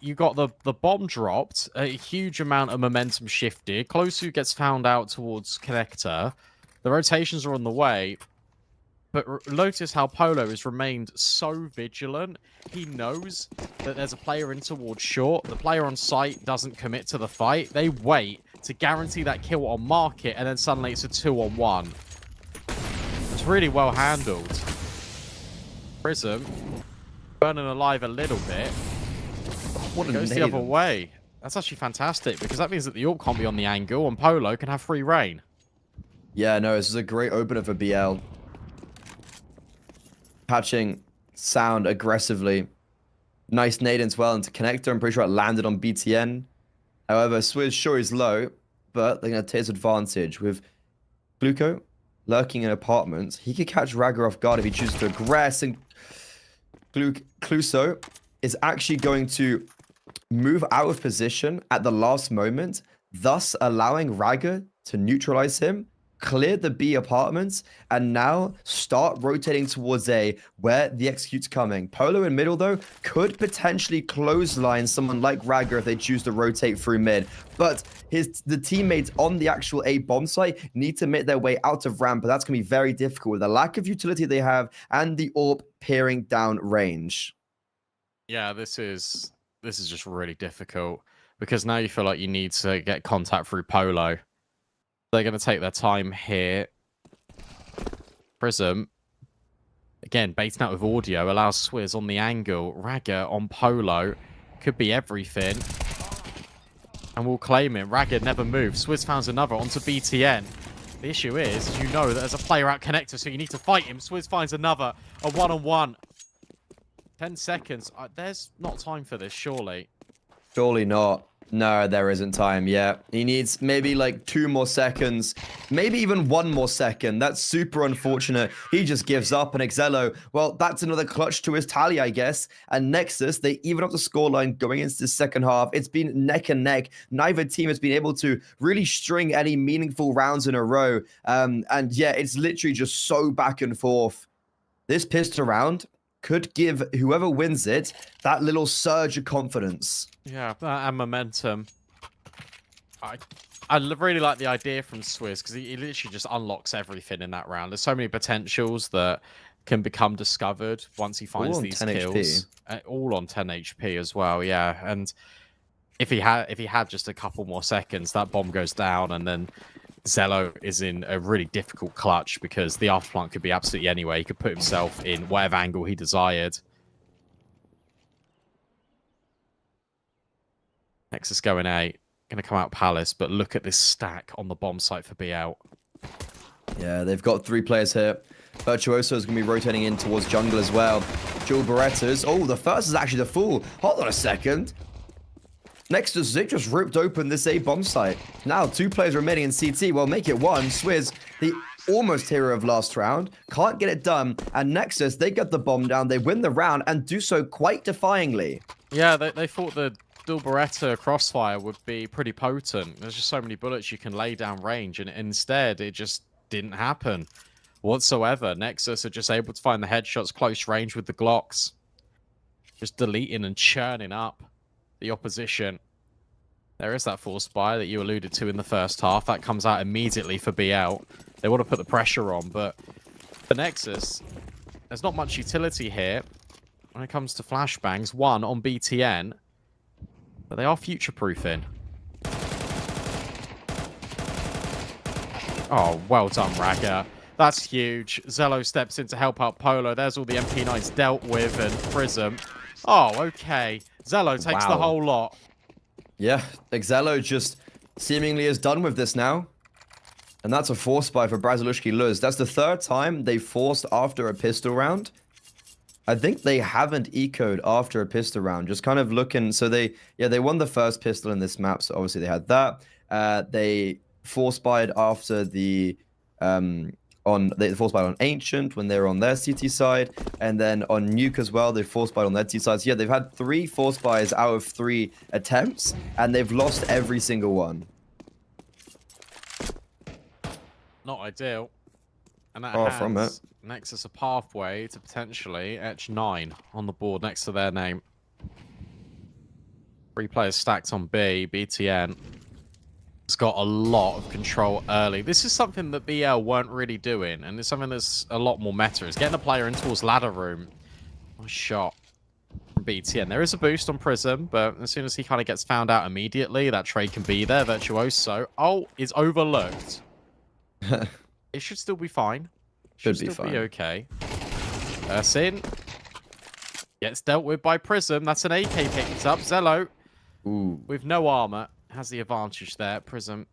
you got the bomb dropped, a huge amount of momentum shifted. Closu gets found out towards Connector. The rotations are on the way. But notice how Polo has remained so vigilant. He knows that there's a player in towards short. The player on site doesn't commit to the fight. They wait to guarantee that kill on market, and then suddenly it's a 2-on-1. It's really well handled. Prism burning alive a little bit. What a goes the other way. That's actually fantastic, because that means that the AWP can't be on the angle, and Polo can have free reign. Yeah, no, this is a great opener for BL. Patching Sound aggressively. Nice nade as well into Connector. I'm pretty sure it landed on BTN. However, Swizz sure is low, but they're going to take advantage with Gluko lurking in apartments. He could catch Raga off guard if he chooses to aggress, and Cluso is actually going to move out of position at the last moment, thus allowing Raga to neutralize him, clear the B apartments, and now start rotating towards A, where the execute's coming. Polo in middle, though, could potentially clothesline someone like Raga if they choose to rotate through mid. But the teammates on the actual A bomb site need to make their way out of ramp, but that's going to be very difficult with the lack of utility they have and the AWP peering down range. Yeah, this is just really difficult, because now you feel like you need to get contact through Polo. They're going to take their time here. Prism, again, baiting out with audio, allows Swizz on the angle. Raga on Polo, could be everything. And we'll claim him. Raga never moves. Swizz finds another onto BTN. The issue is, you know that there's a player out connector, so you need to fight him. Swizz finds another, a one-on-one. 10 seconds. There's not time for this, surely. Surely not. No, there isn't time. Yeah, he needs maybe like 2 more seconds, maybe even 1 more second. That's super unfortunate. He just gives up, and Exello, well, that's another clutch to his tally, I guess. And Nexus, they even up the scoreline going into the second half. It's been neck and neck. Neither team has been able to really string any meaningful rounds in a row. And yeah, it's literally just so back and forth. This pistol round could give whoever wins it that little surge of confidence. Yeah, and momentum. I really like the idea from Swizz because he literally just unlocks everything in that round. There's so many potentials that can become discovered once he finds these 10 kills. All on 10 HP as well, yeah. And if he had just a couple more seconds, that bomb goes down, and then Zello is in a really difficult clutch because the afterplant could be absolutely anywhere. He could put himself in whatever angle he desired. Nexus going A. Going to come out Palace, but look at this stack on the bomb site for BL. Yeah, they've got 3 players here. Virtuoso is going to be rotating in towards jungle as well. Dual Berettas. Oh, the first is actually the full. Hold on a second. Nexus, they just ripped open this A bomb site. Now, 2 players remaining in CT. Well, make it 1. Swizz, the almost hero of last round, can't get it done. And Nexus, they get the bomb down. They win the round and do so quite defyingly. Yeah, they thought the dual Beretta crossfire would be pretty potent. There's just so many bullets you can lay down range, and instead it just didn't happen whatsoever. Nexus are just able to find the headshots close range with the Glocks, just deleting and churning up the opposition. There is that force buy that you alluded to in the first half. That comes out immediately for BL. They want to put the pressure on, but for Nexus, there's not much utility here when it comes to flashbangs. 1 on BTN, but they are future-proofing. Oh, well done, Ragga. That's huge. Zello steps in to help out Polo. There's all the MP9s dealt with, and Prism. Oh, okay. Zello takes the whole lot. Yeah, Exello just seemingly is done with this now. And that's a force buy for Brazilushki Luz. That's the 3rd time they forced after a pistol round. I think they haven't ecoed after a pistol round. Just kind of looking. So they won the first pistol in this map. So obviously they had that. They force buyed after the they force buyed on Ancient when they were on their CT side, and then on Nuke as well. They force buyed on their CT sides. Yeah, they've had 3 force buys out of 3 attempts, and they've lost every single one. Not ideal. And that Far from it. Nexus a pathway to potentially etch 9 on the board next to their name. 3 players stacked on B. BTN has got a lot of control early. This is something that BL weren't really doing, and it's something that's a lot more meta. It's getting the player in towards ladder room. Nice shot from BTN. There is a boost on Prism, but as soon as he kind of gets found out immediately, that trade can be there. Virtuoso. Oh, is overlooked. It should still be fine. Should still be fine. Be okay. Ursin gets dealt with by Prism. That's an AK picked up. Zello, with no armor, has the advantage there. Prism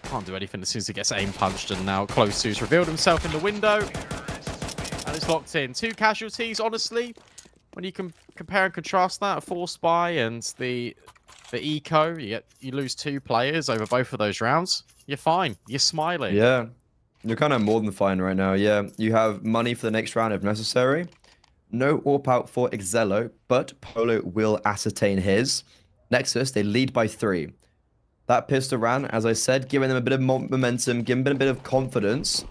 can't do anything as soon as he gets aim punched, and now Close Two's revealed himself in the window. And it's locked in. 2 casualties, honestly. When you can compare and contrast that, a force buy and the eco, you lose 2 players over both of those rounds. You're fine. You're smiling. Yeah. You're kind of more than fine right now, yeah. You have money for the next round if necessary. No AWP out for Exello, but Polo will ascertain his. Nexus, they lead by 3. That pistol round, as I said, giving them a bit of momentum, giving them a bit of confidence.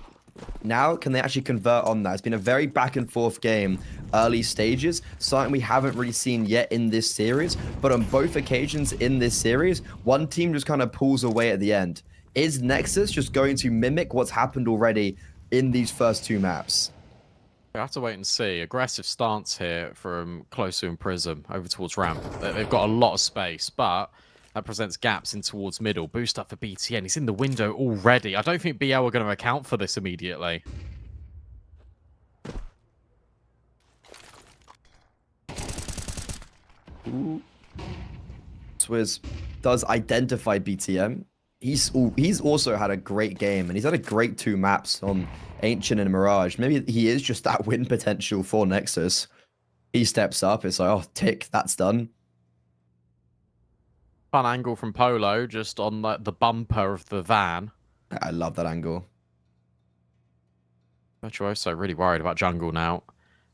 Now, can they actually convert on that? It's been a very back and forth game, early stages, something we haven't really seen yet in this series. But on both occasions in this series, one team just kind of pulls away at the end. Is Nexus just going to mimic what's happened already in these first 2 maps? We have to wait and see. Aggressive stance here from Close and Prism over towards ramp. They've got a lot of space, but that presents gaps in towards middle. Boost up for BTN. He's in the window already. I don't think BL are going to account for this immediately. Swizz does identify BTM. He's also had a great game, and he's had a great 2 maps on Ancient and Mirage. Maybe he is just that win potential for Nexus. He steps up. It's like, oh, tick, that's done. fun angle from Polo, just on the bumper of the van. I love that angle. Virtuoso really worried about jungle now.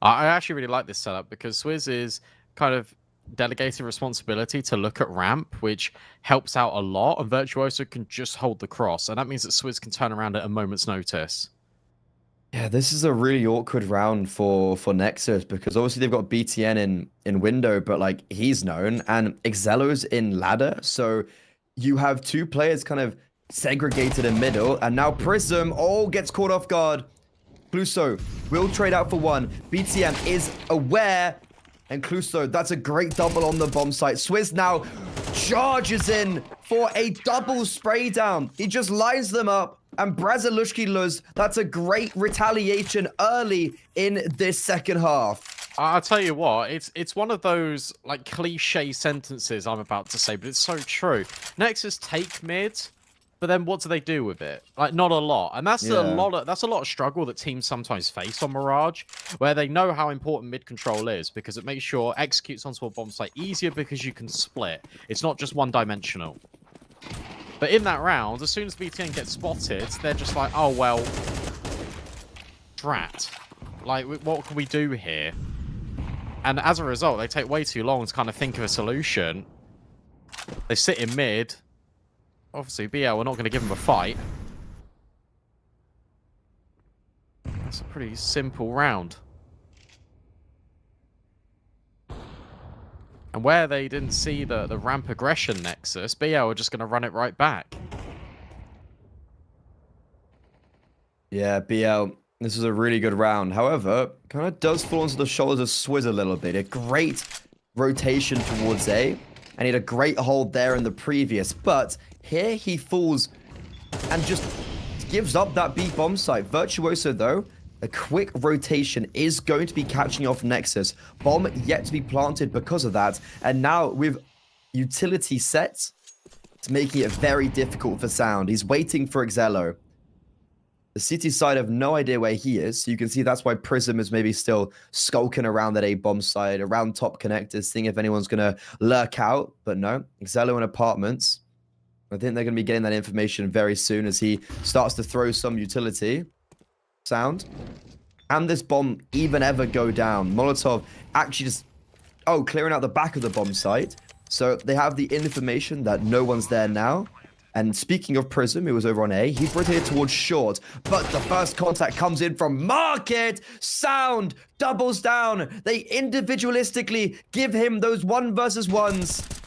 I actually really like this setup because Swizz is kind of delegated responsibility to look at ramp, which helps out a lot, and Virtuoso can just hold the cross, and that means that Swizz can turn around at a moment's notice. Yeah, this is a really awkward round for Nexus because obviously they've got BTN in window, but like he's known, and Exelo's in ladder, so you have two players kind of segregated in middle, and now Prism gets caught off guard. Cluso will trade out for one. BTN is aware. And Cluso, that's a great double on the bomb site. Swizz now charges in for a double spray down. He just lines them up. And Brazalushki Luz, that's a great retaliation early in this second half. I'll tell you what, it's one of those like cliche sentences I'm about to say, but it's so true. Nexus take mid. But then what do they do with it? Like, not a lot. And that's a lot of struggle that teams sometimes face on Mirage, where they know how important mid control is because it makes sure executes onto a bomb site easier because you can split. It's not just one-dimensional. But in that round, as soon as BTN gets spotted, they're just like, oh, well, drat. Like, what can we do here? And as a result, they take way too long to kind of think of a solution. They sit in mid. Obviously, BL, we're not going to give him a fight. That's a pretty simple round. And where they didn't see the ramp aggression Nexus, BL are just going to run it right back. Yeah, BL, this is a really good round. However, kind of does fall onto the shoulders of Swizz a little bit. A great rotation towards A, and he had a great hold there in the previous, but here he falls and just gives up that B bomb site. Virtuoso, though, a quick rotation is going to be catching off Nexus. Bomb yet to be planted because of that. And now with utility set, it's making it very difficult for Sound. He's waiting for Exelo. The city side have no idea where he is. So you can see that's why Prism is maybe still skulking around that A bomb side, around top connectors, seeing if anyone's going to lurk out. But no, Exelo in apartments. I think they're going to be getting that information very soon as he starts to throw some utility. Sound. And this bomb even ever go down? Molotov actually just, clearing out the back of the bomb site. So they have the information that no one's there now. And speaking of Prism, who was over on A, he's rotated towards short. But the first contact comes in from Market. Sound doubles down. They individualistically give him those 1 versus 1s.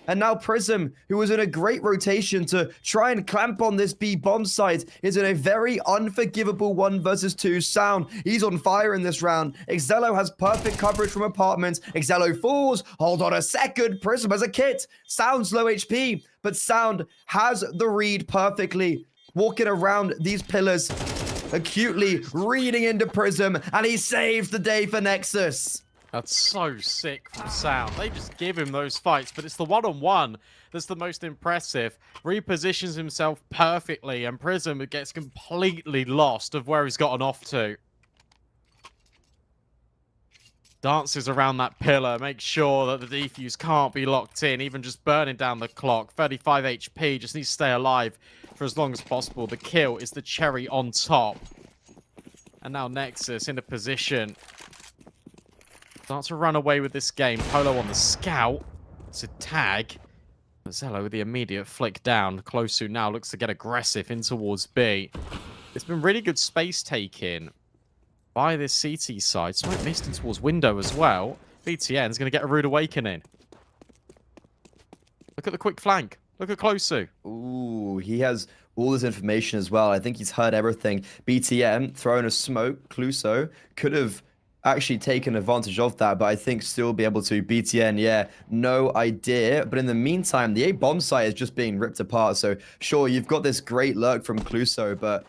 And now Prism, who was in a great rotation to try and clamp on this B bomb site, is in a very unforgivable 1 versus 2. Sound, he's on fire in this round. Exelo has perfect coverage from apartments. Exelo falls. Hold on a second. Prism has a kit. Sound's low HP, but Sound has the read perfectly. Walking around these pillars, acutely reading into Prism, and he saves the day for Nexus. That's so sick from Sound. They just give him those fights, but it's the one-on-one that's the most impressive. Repositions himself perfectly, and Prism gets completely lost of where he's gotten off to. Dances around that pillar, makes sure that the defuse can't be locked in, even just burning down the clock. 35 HP, just needs to stay alive for as long as possible. The kill is the cherry on top. And now Nexus in a position starts to run away with this game. Polo on the scout. It's a tag. Zello with the immediate flick down. Closu now looks to get aggressive in towards B. It's been really good space taking by this CT side. Smoke missed in towards window as well. BTN's going to get a rude awakening. Look at the quick flank. Look at Closu. Ooh, he has all this information as well. I think he's heard everything. BTN throwing a smoke. Cluso could have actually taken advantage of that, but I think still be able to. BTN, yeah, no idea. But in the meantime, the A bomb site is just being ripped apart. So sure, you've got this great lurk from Cluso, but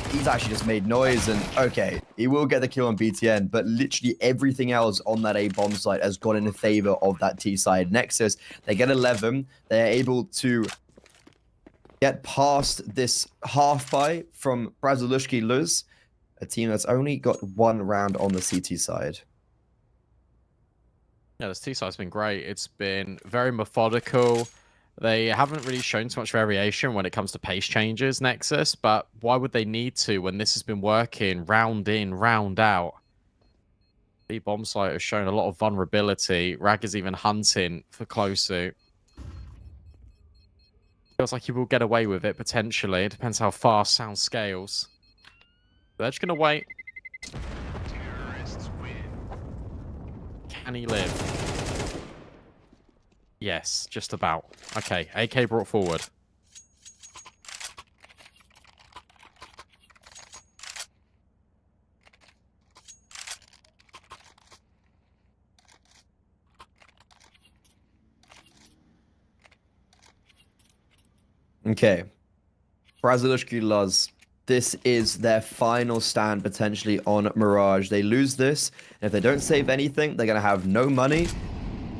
he's actually just made noise. And okay, he will get the kill on BTN, but literally everything else on that A bomb site has gone in favor of that T side. Nexus, they get 11. They're able to get past this half buy from Brazalushki Luz, a team that's only got 1 round on the CT side. Yeah, this T side's been great. It's been very methodical. They haven't really shown too much variation when it comes to pace changes, Nexus, but why would they need to when this has been working round in, round out? The bomb site has shown a lot of vulnerability. Rag is even hunting for Closu. Feels like he will get away with it, potentially. It depends how fast Sound scales. They're just going to wait. Can he live? Yes, just about. Okay, AK brought forward. Okay. Brazilushki Luz. This is their final stand potentially on Mirage. They lose this, and if they don't save anything, they're going to have no money.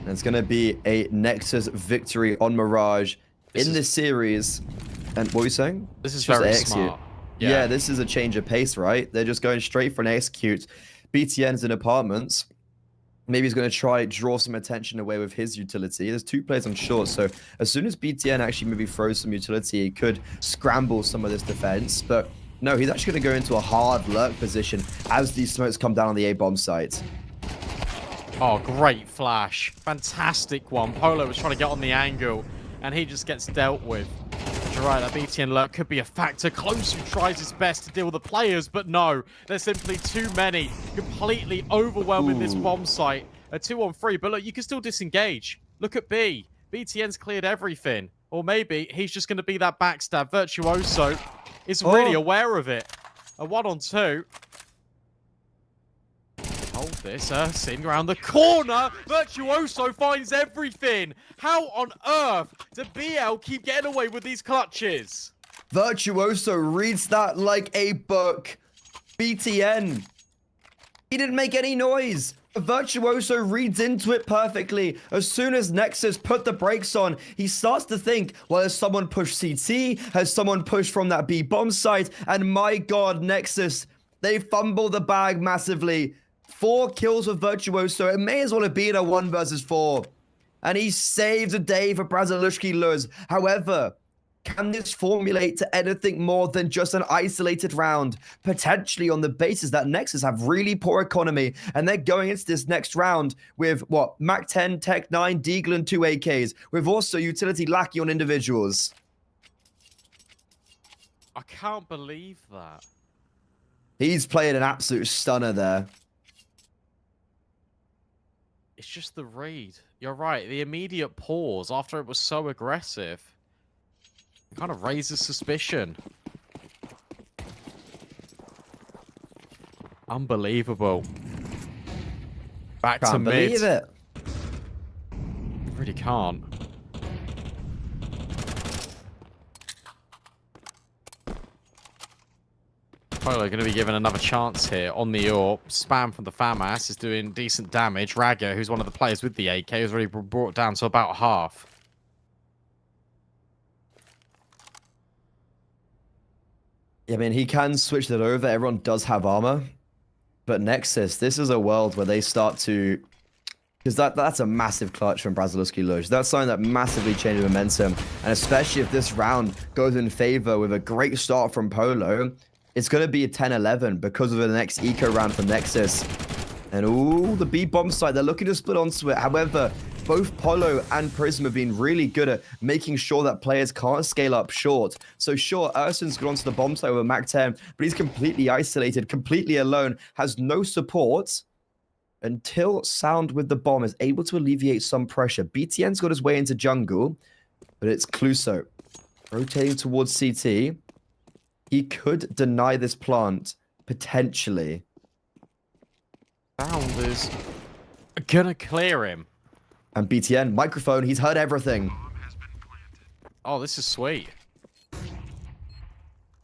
And it's going to be a Nexus victory on Mirage in this series. And what were you saying? This is very smart. Yeah, this is a change of pace, right? They're just going straight for an execute. BTN's in apartments. Maybe he's going to try draw some attention away with his utility. There's 2 players on short, so as soon as BTN actually maybe throws some utility, he could scramble some of this defense. But no, he's actually going to go into a hard lurk position as these smokes come down on the A-bomb site. Oh, great flash. Fantastic one. Polo was trying to get on the angle, and he just gets dealt with. You're right, that BTN lurk could be a factor. Close who tries his best to deal with the players, but no. There's simply too many. Completely overwhelming this bomb site. A 2-on-3, but look, you can still disengage. Look at B. BTN's cleared everything. Or maybe he's just going to be that backstab. Virtuoso is really aware of it. A 1-on-2. Hold this, Sin around the corner. Virtuoso finds everything. How on earth did BL keep getting away with these clutches? Virtuoso reads that like a book. BTN. He didn't make any noise. Virtuoso reads into it perfectly. As soon as Nexus put the brakes on, he starts to think, well, has someone pushed CT? Has someone pushed from that B bomb site? And my God, Nexus, they fumble the bag massively. 4 kills with Virtuoso. It may as well have been a 1 versus 4. And he saves the day for Brazilushki Luz. However, can this formulate to anything more than just an isolated round? Potentially on the basis that Nexus have really poor economy. And they're going into this next round with, what, Mac 10, Tech 9, Deagle, and 2 AKs. With also utility lacking on individuals. I can't believe that. He's playing an absolute stunner there. It's just the read. You're right. The immediate pause after it was so aggressive kind of raises suspicion. Unbelievable. Back to mid. Can't believe it. Really can't. Polo going to be given another chance here on the AWP. Spam from the FAMAS is doing decent damage. Raga, who's one of the players with the AK, has already brought down to about half. I mean, he can switch that over. Everyone does have armor. But Nexus, this is a world where they start to... Because that's a massive clutch from Brazilushki Luz. That's something that massively changes momentum. And especially if this round goes in favor with a great start from Polo, it's going to be a 10-11 because of the next eco round from Nexus. And ooh, the B bomb site, they're looking to split onto it. However, both Polo and Prism have been really good at making sure that players can't scale up short. So sure, Urson's gone onto the bomb site with Mac 10, but he's completely isolated, completely alone, has no support until Sound with the bomb is able to alleviate some pressure. BTN's got his way into jungle, but it's Cluso rotating towards CT. He could deny this plant, potentially. Sound is gonna clear him. And BTN, microphone, he's heard everything. Oh, this is sweet.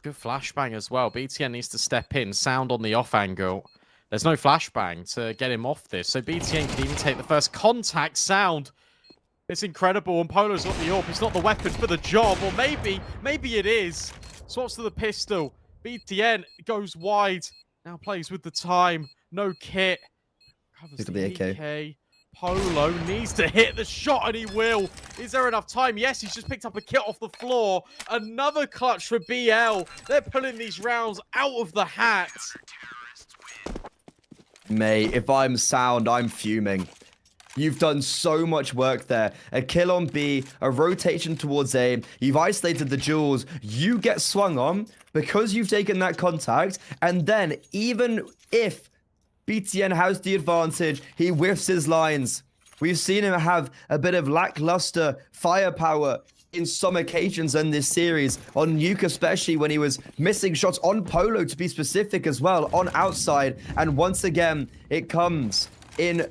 Good flashbang as well. BTN needs to step in. Sound on the off angle. There's no flashbang to get him off this. So BTN can even take the first contact. Sound. It's incredible. And Polo's got the AWP. It's not the weapon for the job. Or maybe it is. Swaps to the pistol. BTN goes wide. Now plays with the time. No kit. Covers Look at the AK. Polo needs to hit the shot, and he will. Is there enough time? Yes, he's just picked up a kit off the floor. Another clutch for BL. They're pulling these rounds out of the hat. Mate, if I'm sound, I'm fuming. You've done so much work there. A kill on B, a rotation towards A. You've isolated the jewels. You get swung on because you've taken that contact. And then even if BTN has the advantage, he whiffs his lines. We've seen him have a bit of lackluster firepower in some occasions in this series. On Nuke especially, when he was missing shots. On Polo, to be specific as well, on outside. And once again, it comes in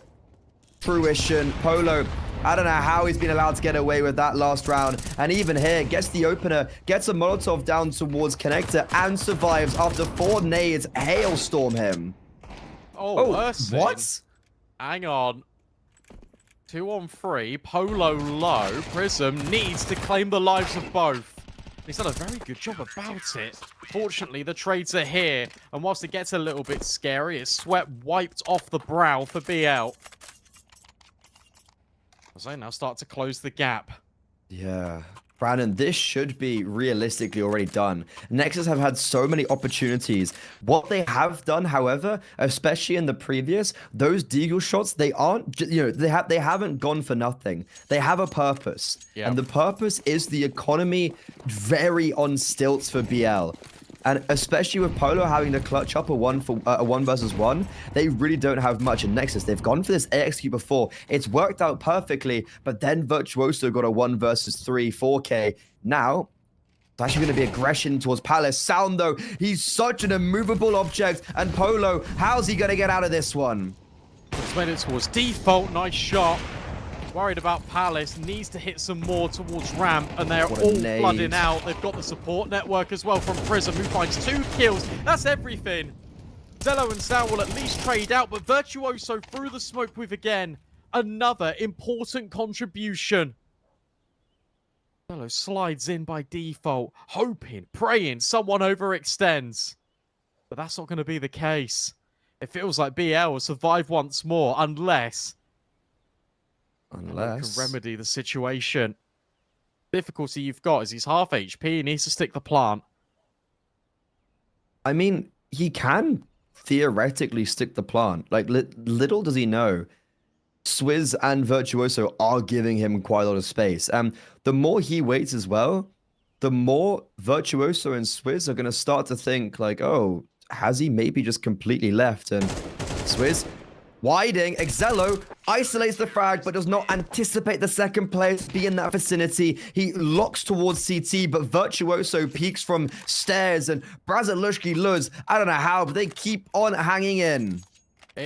fruition. Polo, I don't know how he's been allowed to get away with that last round. And even here, gets the opener, gets a Molotov down towards Connector, and survives after 4 nades hailstorm him. Oh, worse. What? Hang on. 2 on 3. Polo low. Prism needs to claim the lives of both. He's done a very good job about it. Fortunately, the trades are here. And whilst it gets a little bit scary, it's sweat wiped off the brow for BL. As they now start to close the gap. Yeah. Brandon, this should be realistically already done. Nexus have had so many opportunities. What they have done, however, especially in the previous, those deagle shots, they aren't, they haven't gone for nothing. They have a purpose. Yeah. And the purpose is the economy very on stilts for BL. And especially with Polo having to clutch up a 1 versus 1, they really don't have much in Nexus. They've gone for this AXQ before. It's worked out perfectly, but then Virtuoso got a 1 versus 3 4K. Now, it's actually going to be aggression towards Palace. Sound, though, he's such an immovable object. And Polo, how's he going to get out of this one? It's made it towards default. Nice shot. Worried about Palace, needs to hit some more towards ramp, and they're all flooding out. They've got the support network as well from Prism, who finds 2 kills. That's everything. Zello and Sal will at least trade out, but Virtuoso through the smoke with, again, another important contribution. Zello slides in by default, hoping, praying someone overextends. But that's not going to be the case. It feels like BL will survive once more, unless can remedy the situation. Difficulty you've got is he's half HP. He needs to stick the plant. I mean, he can theoretically stick the plant. Like, little does he know, Swizz and Virtuoso are giving him quite a lot of space. The more he waits as well, the more Virtuoso and Swizz are going to start to think, like, oh, has he maybe just completely left? And Swizz widing, Excello isolates the frag, but does not anticipate the second player to be in that vicinity. He locks towards CT, but Virtuoso peeks from stairs, and Brazalushki Luz, I don't know how, but they keep on hanging in.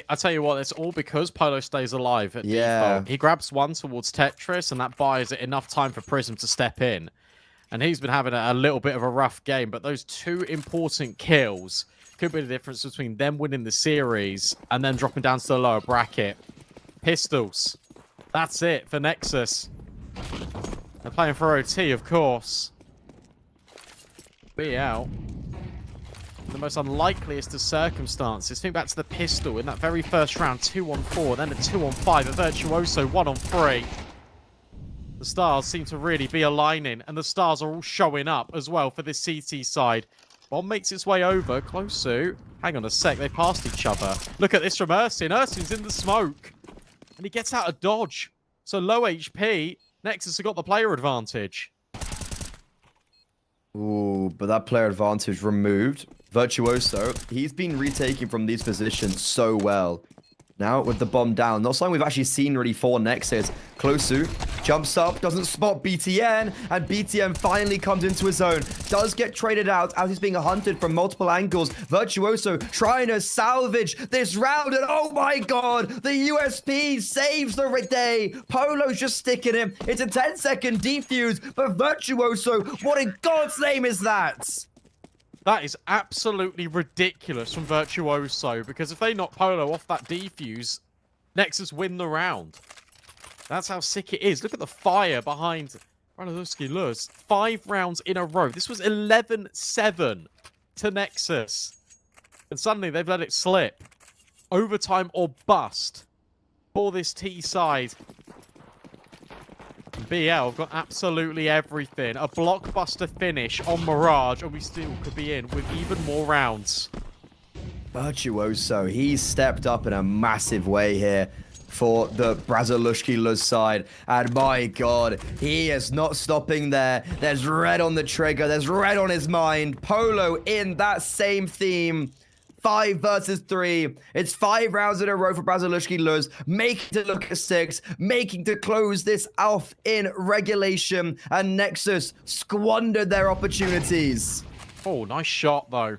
I tell you what, it's all because Polo stays alive at default. He grabs 1 towards Tetris, and that buys it enough time for Prism to step in. And he's been having a little bit of a rough game, but those 2 important kills could be the difference between them winning the series and then dropping down to the lower bracket. Pistols. That's it for Nexus. They're playing for OT, of course. BL. The most unlikeliest of circumstances. Think back to the pistol in that very first round. 2 on 4, then a 2 on 5. A Virtuoso 1 on 3. The stars seem to really be aligning, and the stars are all showing up as well for this CT side. Bomb makes its way over. Close to. Hang on a sec. They passed each other. Look at this from Ersin. Ersin's in the smoke. And he gets out of dodge. So low HP. Nexus have got the player advantage. Ooh, but that player advantage removed. Virtuoso, he's been retaking from these positions so well. Now with the bomb down, not something we've actually seen really for Nexus. Closu jumps up, doesn't spot BTN, and BTN finally comes into his own. Does get traded out as he's being hunted from multiple angles. Virtuoso trying to salvage this round, and oh my god, the USP saves the day. Polo's just sticking him. It's a 10-second defuse, but Virtuoso, what in God's name is that? That is absolutely ridiculous from Virtuoso, because if they knock Polo off that defuse, Nexus win the round. That's how sick it is. Look at the fire behind Brazalushki Luz. 5 rounds in a row. This was 11-7 to Nexus. And suddenly they've let it slip. Overtime or bust. for this T side. BL have got absolutely everything. A blockbuster finish on Mirage, and we still could be in with even more rounds. Virtuoso, he's stepped up in a massive way here for the Brazalushki Luz side. And my God, he is not stopping there. There's red on the trigger. There's red on his mind. Polo in that same theme. 5 versus 3. It's 5 rounds in a row for Brazalushki Luz, making to look at 6, making to close this off in regulation. And Nexus squandered their opportunities. Oh, nice shot, though.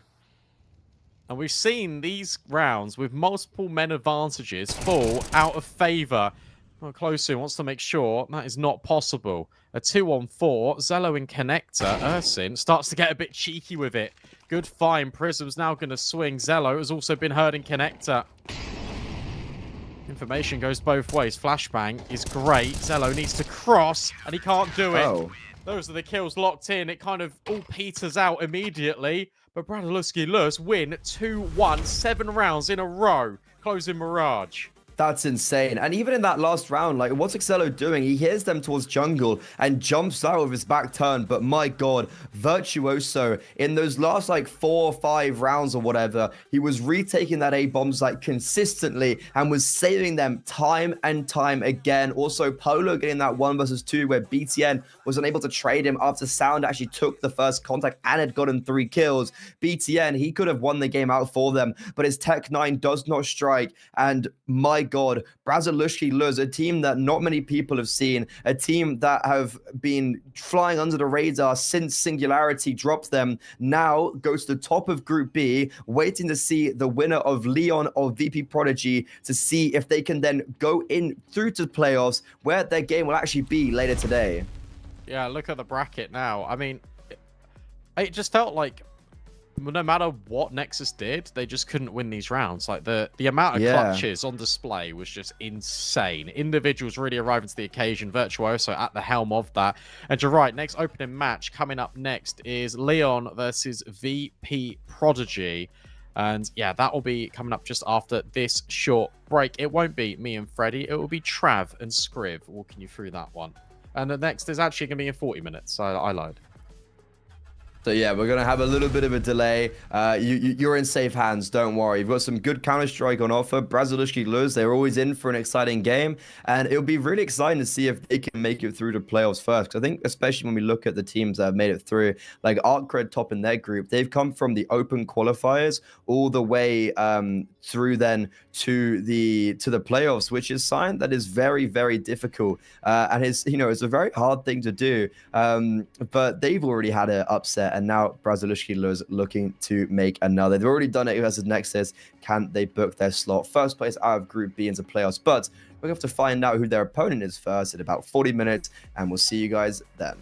And we've seen these rounds with multiple men advantages fall out of favor. Well, Closu wants to make sure that is not possible. A 2-on-4, Zello in connector. Ursin starts to get a bit cheeky with it. Good find. Prism's now going to swing. Zello has also been hurt in connector. Information goes both ways. Flashbang is great. Zello needs to cross, and he can't do it. Oh. Those are the kills locked in. It kind of all peters out immediately. But Brazalushki Luz win 2-1, 7 rounds in a row, closing Mirage. That's insane. And even in that last round, like, what's Excello doing? He hears them towards jungle and jumps out with his back turn. But my God, Virtuoso, in those last, like, 4 or 5 rounds or whatever, he was retaking that A-bombs, like, consistently and was saving them time and time again. Also, Polo getting that 1 versus 2 where BTN was unable to trade him after Sound actually took the first contact and had gotten 3 kills. BTN, he could have won the game out for them, but his Tech 9 does not strike. And my God, Brazalushki Luz, a team that not many people have seen, a team that have been flying under the radar since Singularity dropped them, now goes to the top of Group B, waiting to see the winner of Leon or VP Prodigy to see if they can then go in through to the playoffs, where their game will actually be later today. Yeah, look at the bracket now. I mean, it just felt like no matter what Nexus did, they just couldn't win these rounds. Like, the amount of clutches on display was just insane. Individuals really arriving to the occasion. Virtuoso at the helm of that. And you're right, next opening match coming up next is Leon versus VP Prodigy. And yeah, that will be coming up just after this short break. It won't be me and Freddy. It will be Trav and Scriv walking you through that one. And the next is actually going to be in 40 minutes. So I lied. So yeah, we're going to have a little bit of a delay. You're in safe hands, don't worry. You've got some good Counter-Strike on offer. Brazalushki Luz, they're always in for an exciting game. And it'll be really exciting to see if they can make it through to playoffs first. Because I think, especially when we look at the teams that have made it through, like Arcred top in their group, they've come from the open qualifiers all the way through then to the playoffs, which is a sign that is very, very difficult. And it's a very hard thing to do. But they've already had an upset. And now Brazalushki Luz looking to make another. They've already done it versus Nexus. Can they book their slot? First place out of Group B into playoffs. But we're going to have to find out who their opponent is first in about 40 minutes. And we'll see you guys then.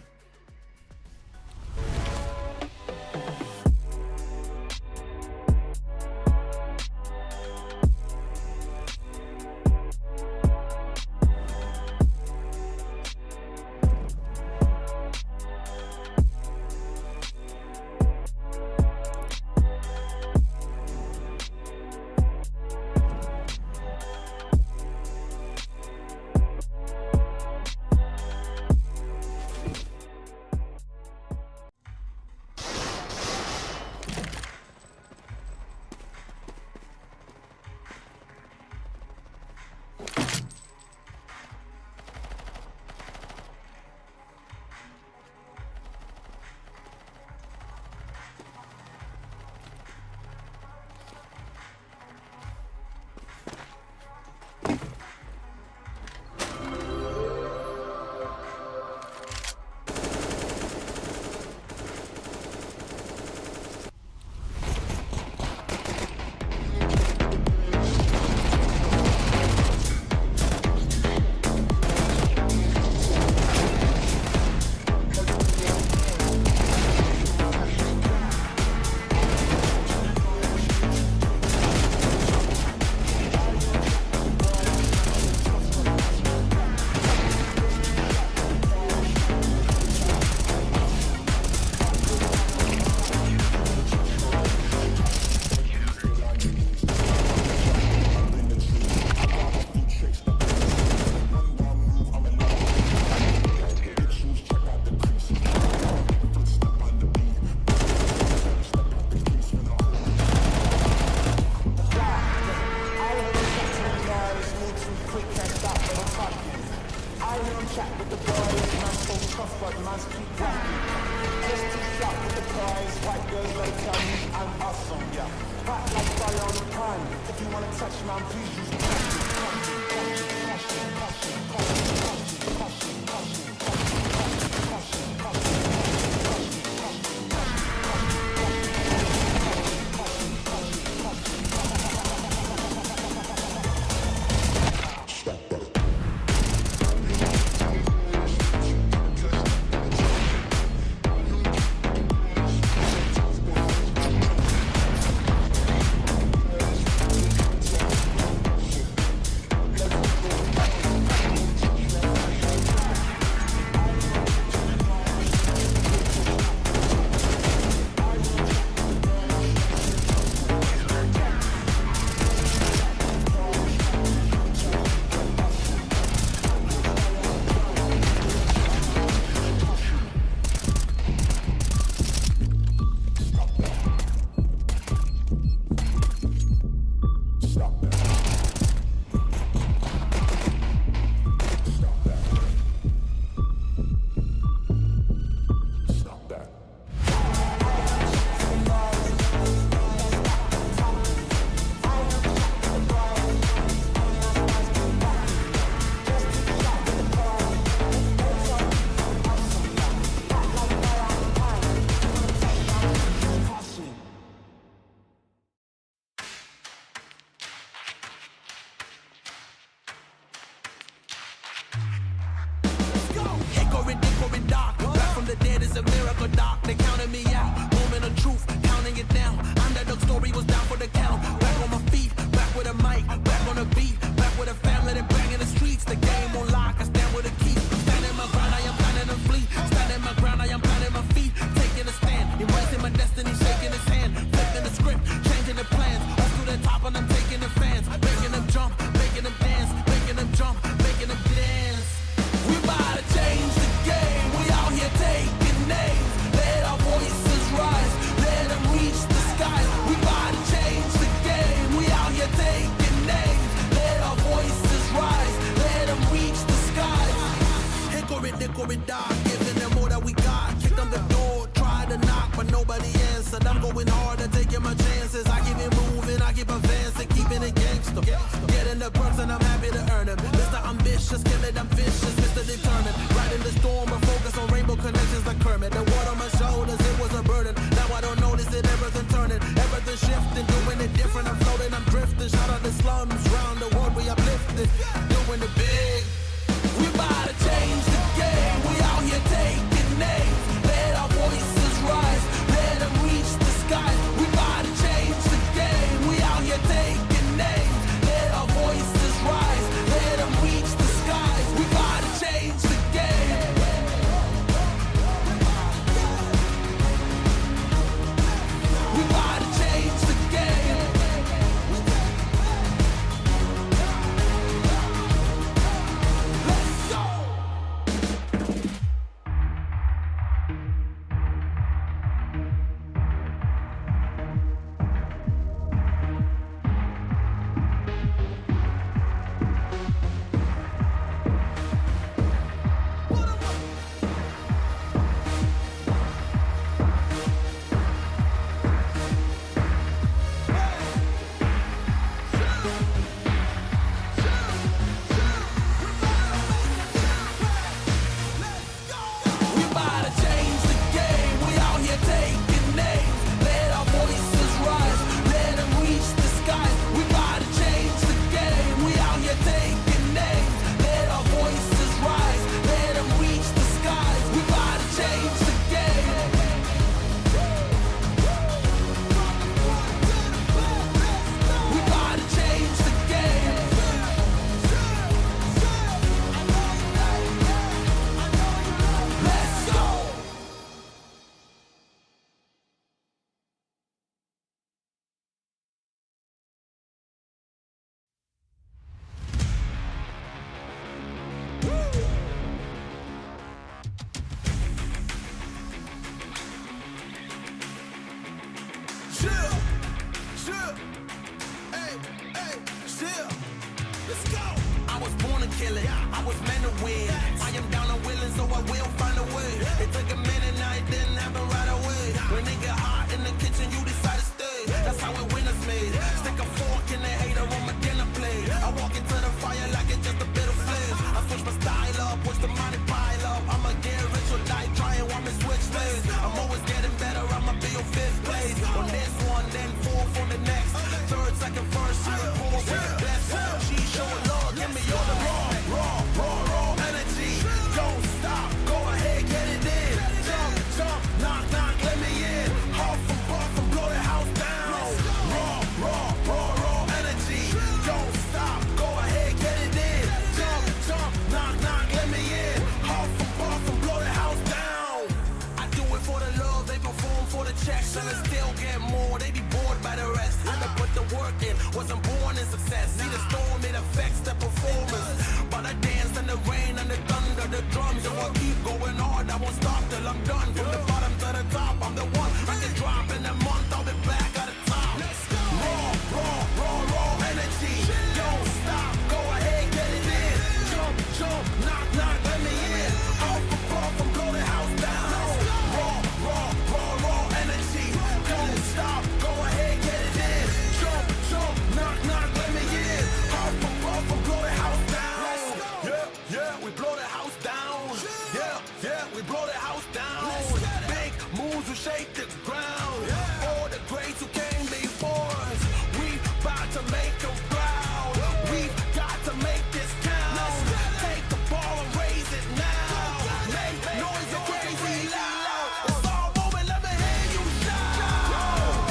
touch, man, please use caution. Hickory dock, back from the dead is a miracle, doc. They counted me out, moment of truth, counting it down. Underdog story was down for the count. Back on my feet, back with a mic, back on the beat, back with a family that bang in the streets. The game on lock, I stand with a key. Standing my ground, I am planning to flee. Standing my ground, I am planting my feet. Taking a stand, embracing my destiny, shaking his hand. Flipping the script, changing the plans. Up to the top and I'm taking the fans. Making them jump, making them dance. Making them jump, making them dance. We about to change the game. We out here taking names. Let our voices rise. Let them reach the skies. We about to change the game. We out here taking names. Let our voices rise. Let them reach the skies. Hickory dock, giving them all that we got. Kick on the door, try to knock, but nobody answered. I'm going harder, taking my chances. I keep it moving, I keep advancing, keeping it gangster. Getting the perks and I'm happy to earn them. Mr. Ambitious, kill it, I'm vicious, Mr. Determined. Riding the storm, but focus on rainbow connections like Kermit. The water on my shoulders, it was a burden. Now I don't notice it, everything turning, everything shifting, doing it different. I'm floating, I'm drifting. Shout out the slums, round the world we uplifted, doing it big. We about to change the game. We out here taking names. Let our voices rise. Let them reach the skies. We about to change the game. We out here taking names. Let our voices rise. Let them reach the skies. We about to change the game. We about to change the game. Let's go. We about to change the game. We out here taking names. Let our voices rise. Let them reach the skies. We about to change the game. We out here taking names. Let our voices rise. Let them reach the skies. We about to change the game. We about to change the game. Let's go. Chill. Hey, chill. Let's go. I was born to kill it. I was meant to win. I am down and willing, so I will find a way. It took a minute, now it didn't happen right away. When it get hot in the kitchen, you decide to stay. That's how it winners made. Stick a fork in the hater on my dinner wasn't born in success. See the storm, it affects the performance. But I dance in the rain and the thunder, the drums. So I'll keep going hard, I won't stop till I'm done. From the bottom to the top, I'm the one. I can drop in a month, I'll be back at the top. Raw energy. Don't stop, go ahead, get it in. Jump, knock, let me in. Off from blow the house down. Raw energy. Don't stop, go ahead, get it in. Jump, knock, let me in. Off from blow the house down. Yeah, we blow the house down. Yeah, we blow the house down. Big moves will shake the ground. All the greats who came before us, we about to make them proud. We've got to make this count. Take the ball and raise it now. Make noise and crazy loud. It's all moment, let me hear you shout.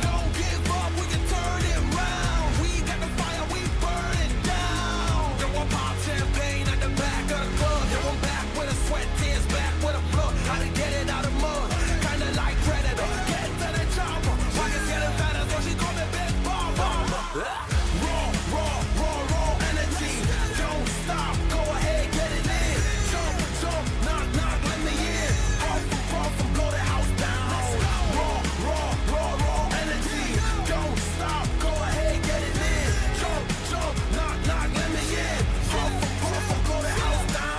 Don't give up, we can turn it round. We got the fire, we burn it down. Yo, I pop champagne at the back of the club. Yo, I'm back with a sweat, tears back with a blood. How to get it out of mud, kinda like Predator. Get to the chopper, pockets getting fatter, so she call me Big Mama. Raw energy. Don't stop, go ahead, get it in. Jump, knock, let me in. Off from blow the house down. Raw energy. Don't stop, go ahead, get it in. Jump, knock, let me in. Off from blow the house down.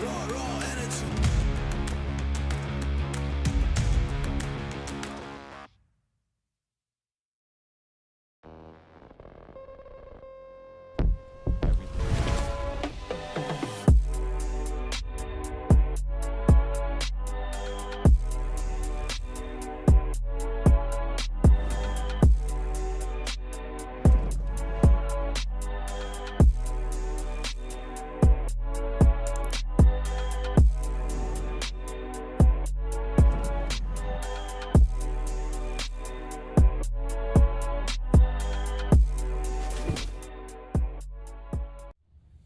Raw energy.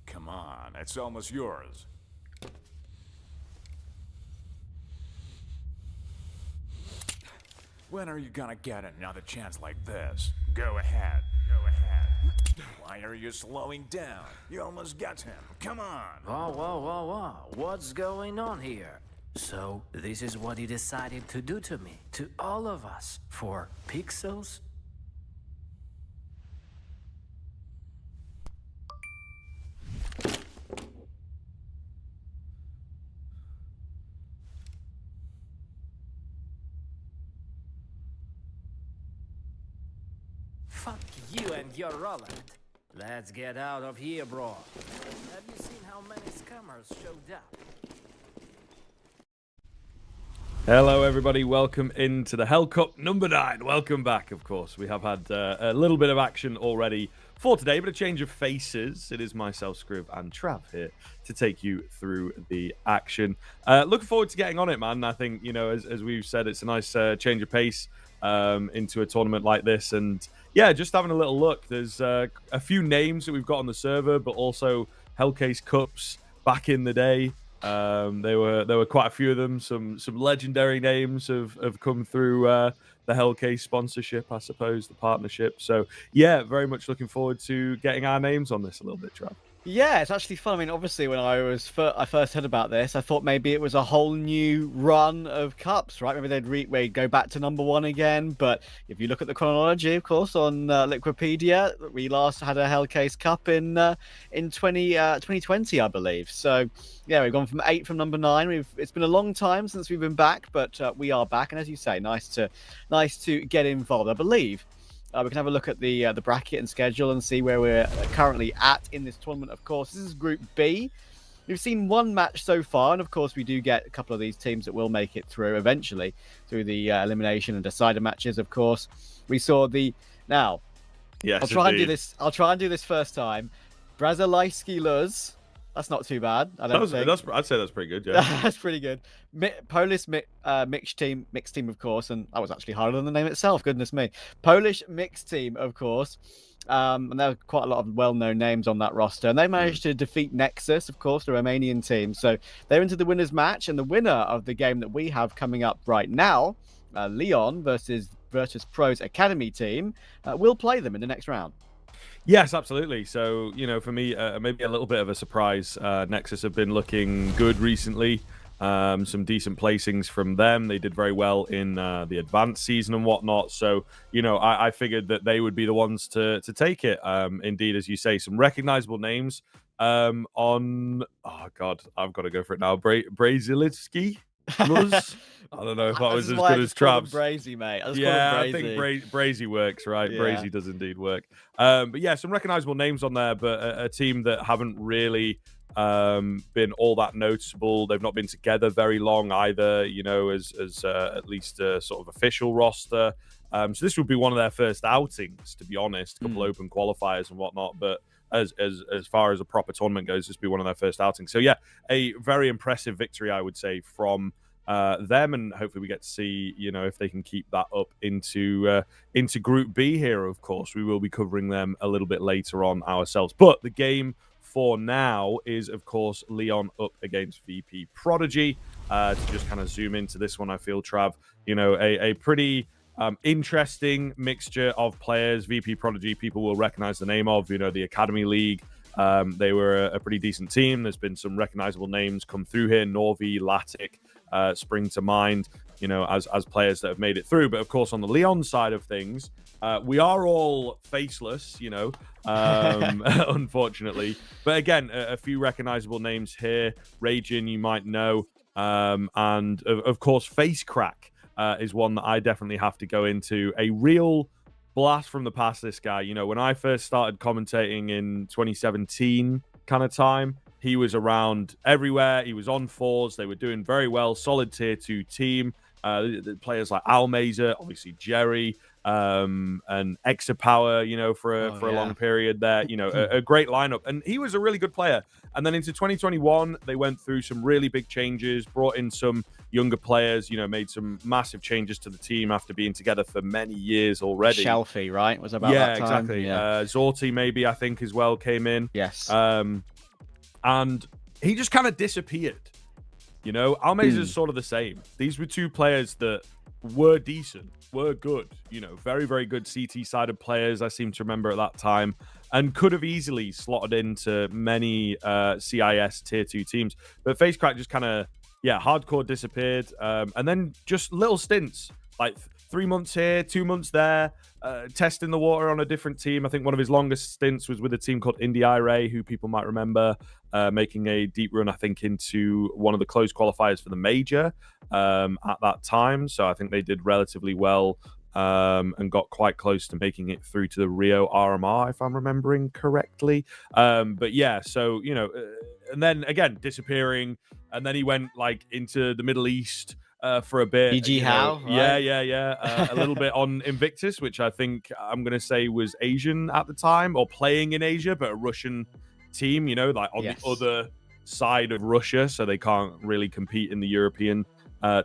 Come on, it's almost yours. When are you gonna get another chance like this? Go ahead. Why are you slowing down? You almost got him. Come on. Whoa. What's going on here? So, this is what he decided to do to me, to all of us, for pixels? Fuck you and your Roland. Let's get out of here, bro. Have you seen how many scammers showed up? Hello, everybody. Welcome into the Hellcup number 9. Welcome back, of course. We have had a little bit of action already for today, but a change of faces. It is myself, Scrib, and Trav here to take you through the action. Looking forward to getting on it, man. I think, you know, as we've said, it's a nice change of pace into a tournament like this. And yeah, just having a little look. There's a few names that we've got on the server, but also Hellcase Cups back in the day. There were quite a few of them. Some legendary names have come through the Hellcase sponsorship, I suppose, the partnership. So yeah, very much looking forward to getting our names on this a little bit, Trav. Yeah, it's actually fun. I mean, obviously, when I first heard about this, I thought maybe it was a whole new run of cups, right? Maybe they'd go back to number 1 again. But if you look at the chronology, of course, on Liquipedia, we last had a Hellcase Cup in 2020, I believe. So yeah, we've gone from 8 from number 9. It's been a long time since we've been back, but we are back, and as you say, nice to get involved. I believe. We can have a look at the bracket and schedule and see where we're currently at in this tournament. Of course, this is Group B. We've seen one match so far, and of course, we do get a couple of these teams that will make it through eventually through the elimination and decider matches. Of course, we saw the now. Yes, I'll try and do this first time. Brazilski Luz. That's not too bad. I don't think. I'd say that's pretty good. Yeah, that's pretty good. Polish mixed team, of course, and that was actually harder than the name itself. Goodness me. Polish mixed team, of course, and there are quite a lot of well-known names on that roster, and they managed to defeat Nexus, of course, the Romanian team. So they're into the winners match, and the winner of the game that we have coming up right now Leon versus Virtus Pro's Academy team will play them in the next round. Yes, absolutely. So, for me, maybe a little bit of a surprise. Nexus have been looking good recently. Some decent placings from them. They did very well in the advanced season and whatnot. So, I figured that they would be the ones to take it. Indeed, as you say, some recognizable names on... Oh, God, I've got to go for it now. Brazilitsky? I don't know if that was as good as Trav's. Brazy, mate. I think Brazy works, right? Yeah. Brazy does indeed work. But yeah, some recognizable names on there, but a team that haven't really been all that noticeable. They've not been together very long either, as at least a sort of official roster. So this would be one of their first outings, to be honest. A couple open qualifiers and whatnot, but as far as a proper tournament goes, this would be one of their first outings. So yeah, a very impressive victory, I would say, from them, and hopefully we get to see, if they can keep that up into Group B here. Of course, we will be covering them a little bit later on ourselves. But the game for now is, of course, Leon up against VP Prodigy. To just kind of zoom into this one, I feel, Trav, a pretty interesting mixture of players. VP Prodigy, people will recognize the name of, the Academy League. They were a pretty decent team. There's been some recognizable names come through here. Norvi, Latic spring to mind, as players that have made it through. But of course, on the Leon side of things, we are all faceless, unfortunately. But again, a few recognizable names here. Ragin, you might know. And of course, Face Crack is one that I definitely have to go into. A real blast from the past, this guy. When I first started commentating in 2017 kind of time, he was around everywhere. He was on fours. They were doing very well. Solid tier 2 team. The players like Almazer, obviously Jerry, and Extra Power, for a long period there. A great lineup. And he was a really good player. And then into 2021, they went through some really big changes, brought in some younger players, made some massive changes to the team after being together for many years already. Shelfie, right? Was about that time? Exactly. Zorti, maybe, I think, as well, came in. Yes. And he just kind of disappeared. Almazer's sort of the same. These were two players that were decent, were good, very, very good CT-sided players, I seem to remember at that time, and could have easily slotted into many CIS tier 2 teams. But Face Crack just kind of, hardcore disappeared. And then just little stints, like 3 months here, 2 months there, testing the water on a different team. I think one of his longest stints was with a team called Indie Ray, who people might remember, making a deep run, I think, into one of the closed qualifiers for the major at that time. So I think they did relatively well and got quite close to making it through to the Rio RMR, if I'm remembering correctly. But yeah, so, and then again, disappearing. And then he went into the Middle East for a bit. E.G. Howe, right? Yeah. A little bit on Invictus, which I think I'm going to say was Asian at the time, or playing in Asia, but a Russian team, on the other side of Russia, so they can't really compete in the European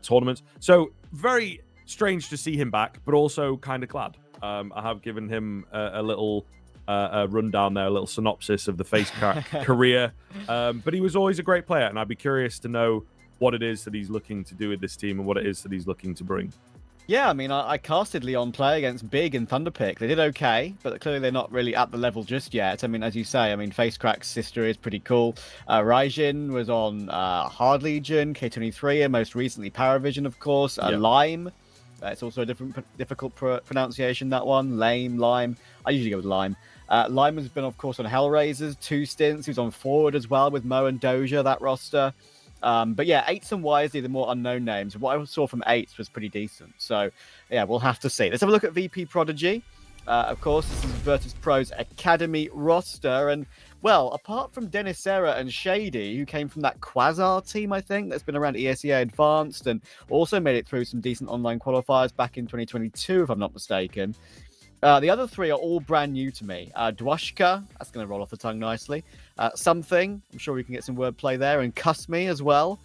tournaments. So very strange to see him back, but also kind of glad. I have given him a little rundown there, a little synopsis of the Face Crack career. But he was always a great player, and I'd be curious to know what it is that he's looking to do with this team and what it is that he's looking to bring. Yeah, I mean, I casted Leon play against Big and Thunderpick. They did okay, but clearly they're not really at the level just yet. I mean, as you say, Face Crack's sister is pretty cool. Raijin was on Hard Legion, K23, and most recently Paravision, of course. Lime. It's also a difficult pronunciation, that one. Lime. I usually go with Lime. Lime has been, of course, on Hellraisers, 2 stints. He was on Forward as well with Mo and Doja, that roster. But yeah, Eights and Wisely, the more unknown names. What I saw from Eights was pretty decent. So yeah, we'll have to see. Let's have a look at VP Prodigy. Of course, this is Virtus Pro's Academy roster. And well, apart from Denisera and Shady, who came from that Quasar team, I think, that's been around ESEA Advanced and also made it through some decent online qualifiers back in 2022, if I'm not mistaken. The other 3 are all brand new to me. Dwashka, that's going to roll off the tongue nicely. Something, I'm sure we can get some wordplay there, and Cuss Me as well.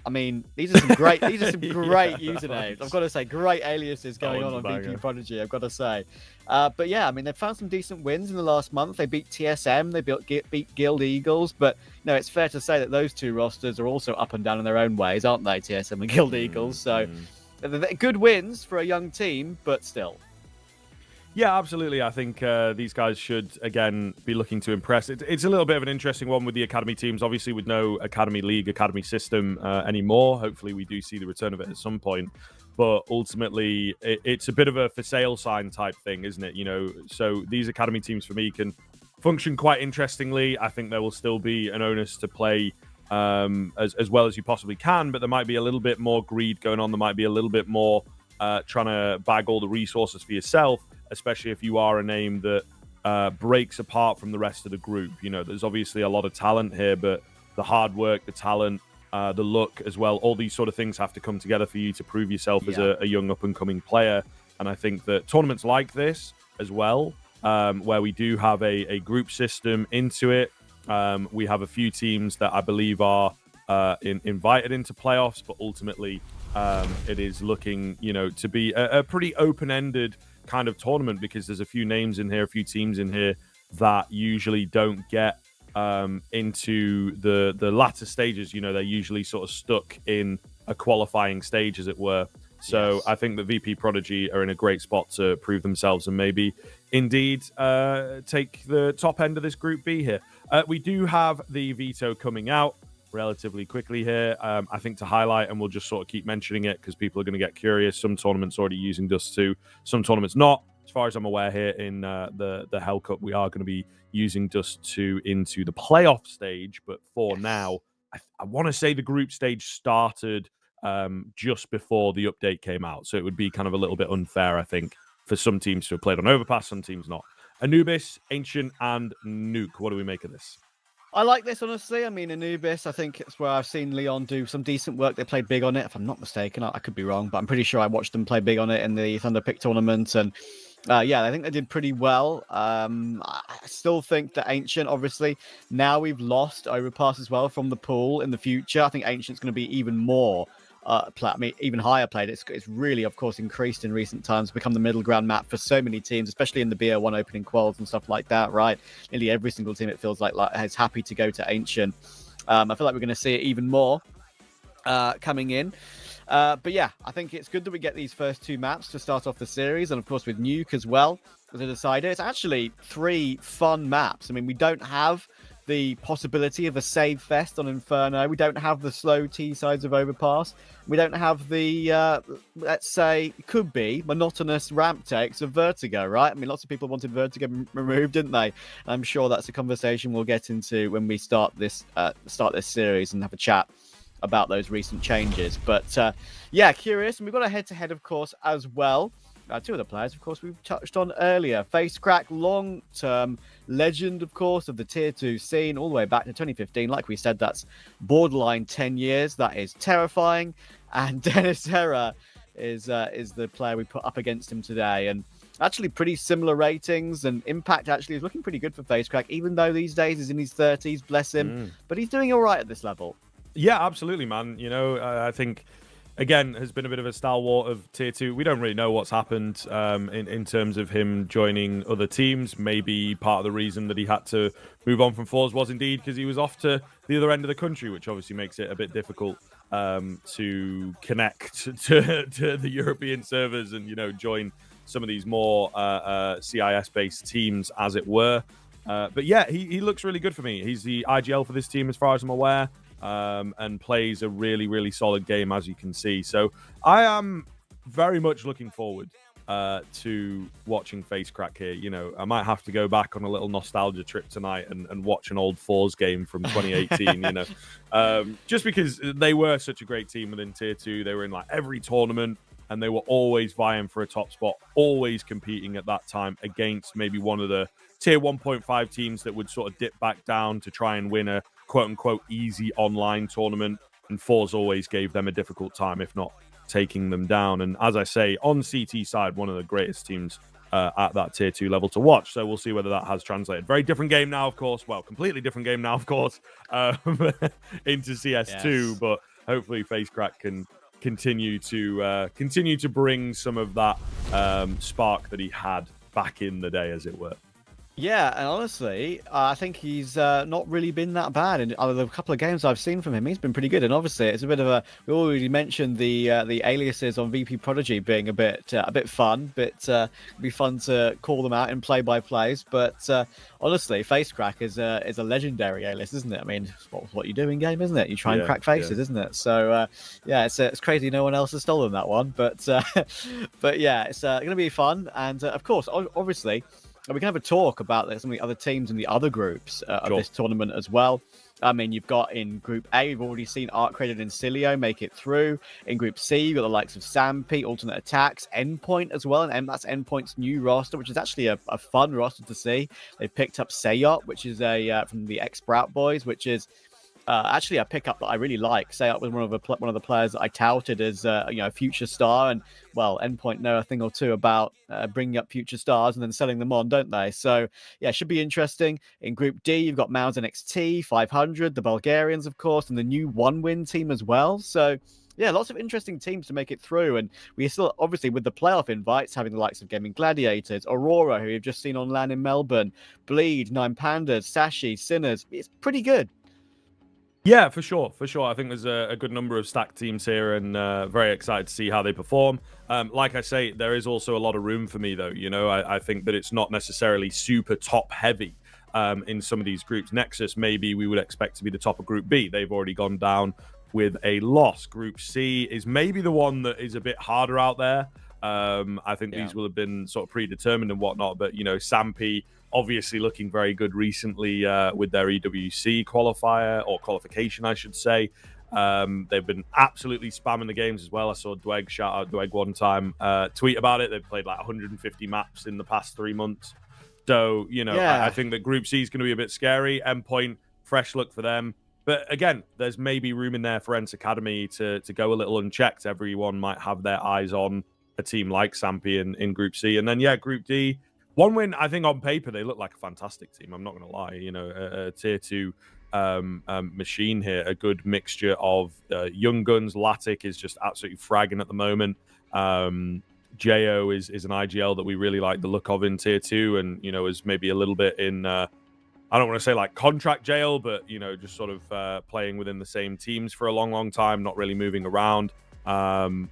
I mean, these are some great usernames. I've got to say, great aliases going on VP Prodigy, I've got to say. But yeah, I mean, they've found some decent wins in the last month. They beat TSM, they beat Guild Eagles, but no, it's fair to say that those 2 rosters are also up and down in their own ways, aren't they, TSM and Guild Eagles? So They're good wins for a young team, but still. Yeah, absolutely. I think these guys should, again, be looking to impress. It's a little bit of an interesting one with the academy teams, obviously with no academy league, academy system anymore. Hopefully we do see the return of it at some point. But ultimately, it's a bit of a for sale sign type thing, isn't it? You know, so these academy teams for me can function quite interestingly. I think there will still be an onus to play as well as you possibly can, but there might be a little bit more greed going on. There might be a little bit more trying to bag all the resources for yourself, especially if you are a name that breaks apart from the rest of the group. You know, there's obviously a lot of talent here, but the hard work, the talent, the look as well, all these sort of things have to come together for you to prove yourself as a young up-and-coming player. And I think that tournaments like this as well, where we do have a group system into it, we have a few teams that I believe are invited into playoffs, but ultimately it is looking, you know, to be a pretty open-ended kind of tournament, because there's a few names in here, a few teams in here that usually don't get into the latter stages. You know, they're usually sort of stuck in a qualifying stage, as it were. So I think the VP Prodigy are in a great spot to prove themselves and maybe indeed take the top end of this Group B here. We do have the veto coming out relatively quickly here. I think to highlight, and we'll just sort of keep mentioning it because people are going to get curious. Some tournaments already using Dust 2, some tournaments not. As far as I'm aware here in the Hellcup, we are going to be using Dust 2 into the playoff stage. But for now, I want to say the group stage started just before the update came out. So it would be kind of a little bit unfair, I think, for some teams to have played on Overpass, some teams not. Anubis, Ancient, and Nuke. What do we make of this? I like this, honestly. I mean, Anubis, I think it's where I've seen Leon do some decent work. They played big on it, if I'm not mistaken. I could be wrong, but I'm pretty sure I watched them play big on it in the Thunder Pick tournament. And yeah, I think they did pretty well. I still think that Ancient, obviously, now we've lost Overpass as well from the pool in the future. I think Ancient's going to be even more even higher played. It's really, of course, increased in recent times, become the middle ground map for so many teams, especially in the BO1 opening quals and stuff like that, right? Nearly every single team, it feels like is happy to go to Ancient. I feel like we're going to see it even more coming in. But yeah, I think it's good that we get these first two maps to start off the series, and of course with Nuke as well as a decider. It's actually 3 fun maps. I mean, we don't have the possibility of a save fest on Inferno. We don't have the slow T sides of Overpass. We don't have the, let's say, could be monotonous ramp takes of Vertigo, right? I mean, lots of people wanted Vertigo removed, didn't they? And I'm sure that's a conversation we'll get into when we start this series and have a chat about those recent changes. But yeah, curious. And we've got a head-to-head, of course, as well. 2 of the players, of course, we've touched on earlier. FaceCrack, long-term legend, of course, of the Tier 2 scene, all the way back to 2015. Like we said, that's borderline 10 years. That is terrifying. And Dennis Herrera is the player we put up against him today. And actually pretty similar ratings, and impact actually is looking pretty good for FaceCrack, even though these days he's in his 30s, bless him. But he's doing all right at this level. Yeah, absolutely, man. You know, I think... Again, has been a bit of a stalwart of Tier 2. We don't really know what's happened in terms of him joining other teams. Maybe part of the reason that he had to move on from Fours was indeed because he was off to the other end of the country, which obviously makes it a bit difficult to connect to the European servers and, you know, join some of these more CIS-based teams, as it were. But yeah, he looks really good for me. He's the IGL for this team, as far as I'm aware. And plays a really, really solid game, as you can see. So I am very much looking forward to watching FaceCrack here. You know, I might have to go back on a little nostalgia trip tonight and watch an old Fours game from 2018, you know. Just because they were such a great team within Tier 2. They were in like every tournament, and they were always vying for a top spot, always competing at that time against maybe one of the Tier 1.5 teams that would sort of dip back down to try and win a quote-unquote easy online tournament, and Fours always gave them a difficult time, if not taking them down. And as I say, on CT side, one of the greatest teams at that Tier 2 level to watch. So we'll see whether that has translated. Very different game now, of course. Well, completely different game now, of course, into CS2. Yes. But hopefully FaceCrack can continue to bring some of that spark that he had back in the day, as it were. Yeah, and honestly, I think he's not really been that bad. In the couple of games I've seen from him, he's been pretty good. And obviously, it's a bit of a. We already mentioned the aliases on VP Prodigy being a bit fun, be fun to call them out in play-by-plays. But honestly, Face Crack is a legendary alias, isn't it? I mean, it's what you do in game, isn't it? You try and crack faces, isn't it? So yeah, it's crazy no one else has stolen that one. But but yeah, it's going to be fun. And of course, obviously. We can have a talk about some of the other teams in the other groups of this tournament as well. I mean, you've got in Group A, we've already seen Arcrated and Cilio make it through. In Group C, you've got the likes of Sampi, Alternate Attacks, Endpoint as well. And that's Endpoint's new roster, which is actually a fun roster to see. They picked up Sayot, which is from the X-Sprout Boys, which is actually a pickup that I really like. Sayot was one of the players that I touted as a future star, and well, Endpoint know a thing or two about bringing up future stars and then selling them on, don't they? So yeah, it should be interesting. In Group D, you've got Mounds NXT, 500, the Bulgarians, of course, and the new One Win team as well. So yeah, lots of interesting teams to make it through. And we still, obviously, with the playoff invites, having the likes of Gaming Gladiators, Aurora, who you've just seen on LAN in Melbourne, Bleed, Nine Pandas, Sashi, Sinners. It's pretty good. Yeah, for sure. I think there's a good number of stacked teams here, and very excited to see how they perform. Like I say, there is also a lot of room for me, though. You know, I think that it's not necessarily super top heavy in some of these groups. Nexus, maybe we would expect to be the top of Group B. They've already gone down with a loss. Group C is maybe the one that is a bit harder out there. I think these will have been sort of predetermined and whatnot, but you know, Sampi obviously looking very good recently with their EWC qualifier or qualification, I should say. They've been absolutely spamming the games as well. I saw Dweg, shout out Dweg one time, tweet about it. They've played like 150 maps in the past 3 months. So, you know, I think that Group C is going to be a bit scary. Endpoint, fresh look for them. But again, there's maybe room in there for Ents Academy to go a little unchecked. Everyone might have their eyes on a team like Sampi in Group C. And then, yeah, Group D, One Win, I think on paper, they look like a fantastic team. I'm not going to lie. You know, a tier 2 machine here, a good mixture of young guns. Latic is just absolutely fragging at the moment. Jo is an IGL that we really like the look of in tier 2 and, you know, is maybe a little bit in... I don't want to say like contract jail, but, you know, just sort of playing within the same teams for a long, long time, not really moving around.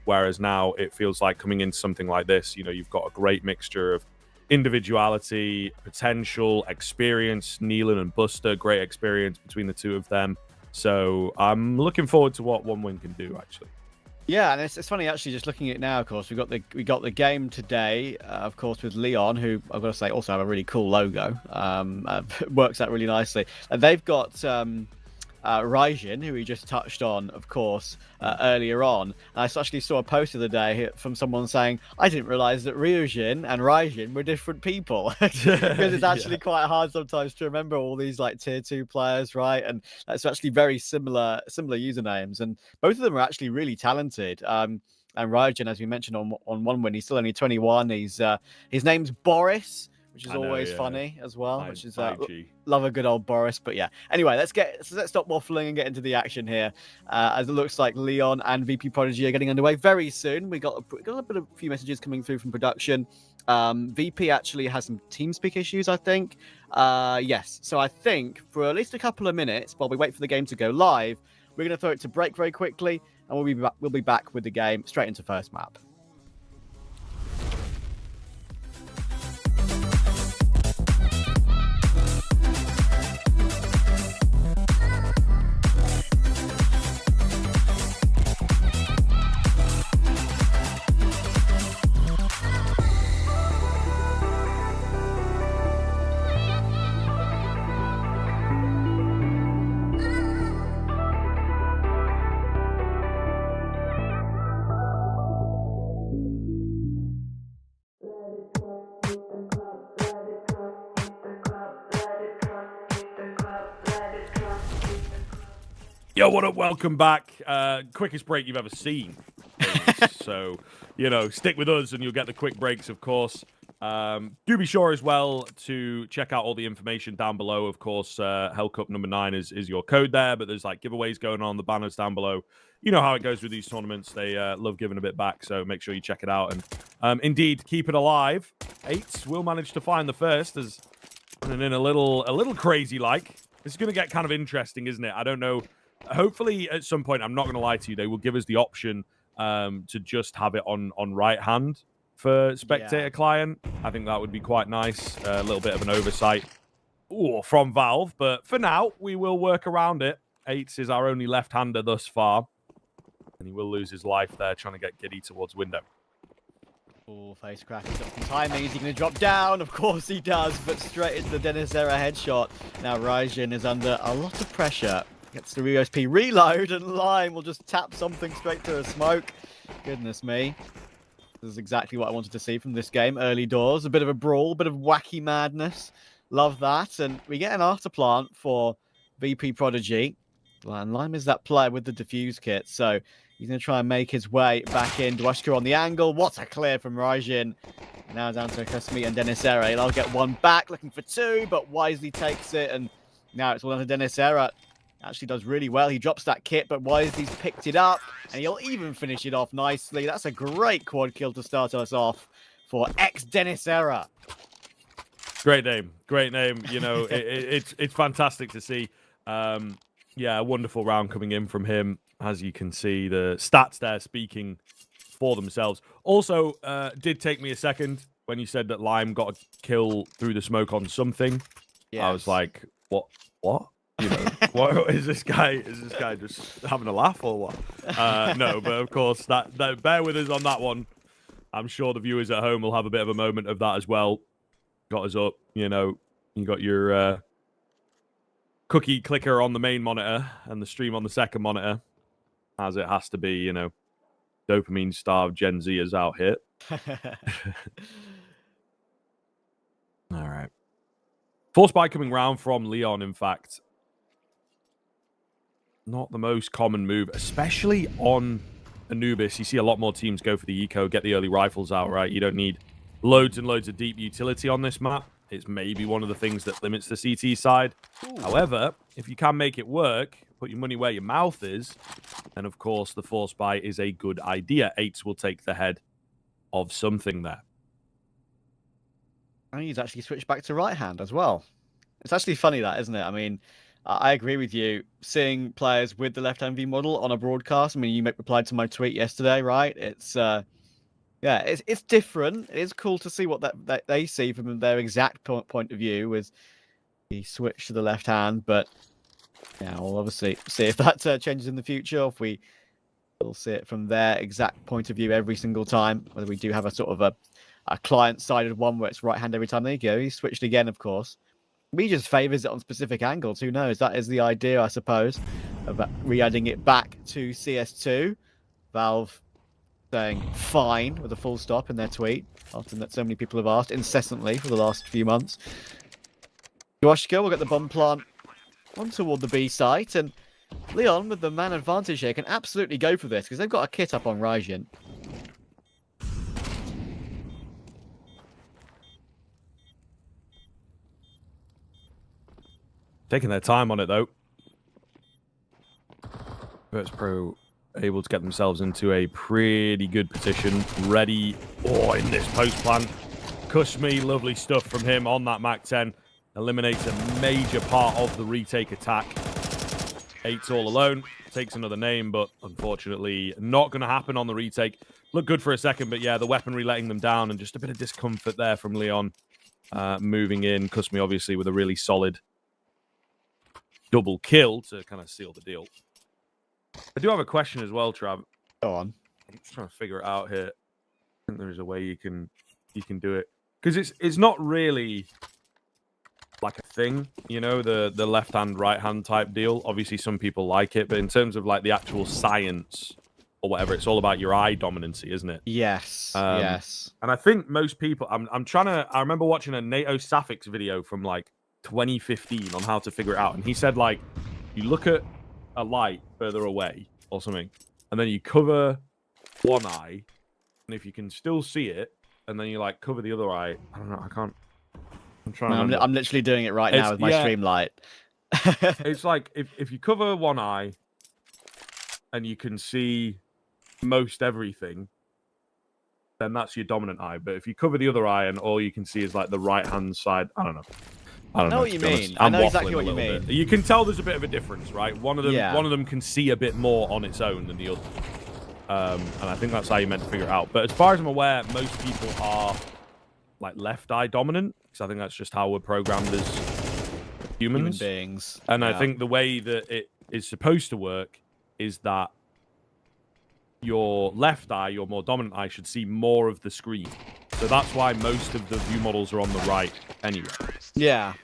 Whereas now it feels like coming into something like this, you know, you've got a great mixture of individuality, potential, experience. Neelan and Buster, great experience between the two of them. So I'm looking forward to what One Win can do, actually. Yeah, and it's funny actually. Just looking at it now, of course, we got the game today, of course, with Leon, who I've got to say also have a really cool logo. Works out really nicely. And they've got Raijin, who we just touched on, of course, earlier on. And I actually saw a post the other day from someone saying, I didn't realize that Ryujin and Raijin were different people. Because it's actually quite hard sometimes to remember all these like tier 2 players, right? And that's actually very similar usernames. And both of them are actually really talented. And Raijin, as we mentioned on One Win, he's still only 21. His name's Boris, which is always funny as well, which is love a good old Boris. But yeah, anyway, let's stop waffling and get into the action here, as it looks like Leon and VP Prodigy are getting underway very soon. We got a few messages coming through from production. VP actually has some TeamSpeak issues, I think. Yes, so I think for at least a couple of minutes while we wait for the game to go live, we're going to throw it to break very quickly, and we'll be back with the game straight into first map. Yo, what up? Welcome back. Quickest break you've ever seen. So, you know, stick with us and you'll get the quick breaks, of course. Do be sure as well to check out all the information down below. Of course, Hellcup number 9 is your code there, but there's like giveaways going on, the banners down below. You know how it goes with these tournaments. They love giving a bit back, so make sure you check it out. And indeed, keep it alive. 8 will manage to find the first as and in a little crazy like. This is going to get kind of interesting, isn't it? I don't know. Hopefully, at some point, I'm not going to lie to you, they will give us the option to just have it on right hand for spectator client. I think that would be quite nice. A little bit of an oversight from Valve, but for now, we will work around it. 8s is our only left-hander thus far, and he will lose his life there trying to get Giddy towards window. Oh, face crack. He's got some timing. Is he going to drop down? Of course he does, but straight into the Dennis Era headshot. Now Raijin is under a lot of pressure. Gets the USP reload, and Lime will just tap something straight through a smoke. Goodness me. This is exactly what I wanted to see from this game. Early doors, a bit of a brawl, a bit of wacky madness. Love that. And we get an afterplant for VP Prodigy. And Lime is that player with the defuse kit, so he's going to try and make his way back in. Dwashka on the angle. What a clear from Raijin. Now down to Kasmi and Dennis Era. I'll get one back, looking for two, but wisely takes it. And now it's all down to Dennis Era. Actually does really well. He drops that kit, but Wisely's picked it up, and he'll even finish it off nicely. That's a great quad kill to start us off for ex-Dennis Era. Great name. Great name. You know, it's fantastic to see. Yeah, a wonderful round coming in from him. As you can see, the stats there speaking for themselves. Also, did take me a second when you said that Lime got a kill through the smoke on something. Yes. I was like, what? You know, what is this guy? Is this guy just having a laugh or what? No, but of course, that bear with us on that one. I'm sure the viewers at home will have a bit of a moment of that as well. Got us up, you know. You got your cookie clicker on the main monitor and the stream on the second monitor, as it has to be. You know, dopamine starved Gen Zers out here. All right. Force buy coming round from Leon, in fact. Not the most common move, especially on Anubis. You see a lot more teams go for the eco, get the early rifles out, right? You don't need loads and loads of deep utility on this map. It's maybe one of the things that limits the CT side. Ooh. However, if you can make it work, put your money where your mouth is, then of course the force buy is a good idea. 8s will take the head of something there. And he's actually switched back to right hand as well. It's actually funny that, isn't it? I mean, I agree with you. Seeing players with the left-hand V model on a broadcast. I mean, you replied to my tweet yesterday, right? It's yeah, it's different. It is cool to see what that they see from their exact point of view with the switch to the left hand. But yeah, we'll obviously see if that changes in the future. If we'll see it from their exact point of view every single time. Whether we do have a sort of a client-sided one where it's right hand every time they go. He switched again, of course. We just favors it on specific angles. Who knows? That is the idea, I suppose, of re-adding it back to CS2. Valve saying fine with a full stop in their tweet, often that so many people have asked incessantly for the last few months. Dwashka will get the bomb plant on toward the B site, and Leon, with the man advantage here, can absolutely go for this because they've got a kit up on Raijin. Taking their time on it, though. Virtus Pro able to get themselves into a pretty good position. Ready. Oh, in this post plant. Kushmi, lovely stuff from him on that Mac 10. Eliminates a major part of the retake attack. 8's all alone. Takes another name, but unfortunately not going to happen on the retake. Looked good for a second, but yeah, the weaponry letting them down and just a bit of discomfort there from Leon. Moving in. Kushmi, obviously, with a really solid double kill to kind of seal the deal. I do have a question as well, Trav. Go on. I'm just trying to figure it out here. I think there is a way you can do it because it's not really like a thing, you know, the left hand right hand type deal. Obviously, some people like it, but in terms of like the actual science or whatever, it's all about your eye dominancy, isn't it? Yes. Yes. And I think most people. I remember watching a NATO Safix video from like 2015 on how to figure it out, and he said like you look at a light further away or something and then you cover one eye, and if you can still see it, and then you like cover the other eye. I don't know, I'm literally doing it right now with my stream light. It's like if you cover one eye and you can see most everything, then that's your dominant eye. But if you cover the other eye and all you can see is like the right hand side, I don't know. I don't know know what you to be honest. mean. I I'm know waffling exactly a what you little mean. bit. You can tell there's a bit of a difference, right? One of Yeah. them can see a bit more on its own than the other. And I think that's how you meant to figure it out. But as far as I'm aware, most people are like left eye dominant, because I think that's just how we're programmed as humans. Human beings. And I Yeah. think the way that it is supposed to work is that your left eye, your more dominant eye, should see more of the screen. So that's why most of the view models are on the right anyway. Yeah.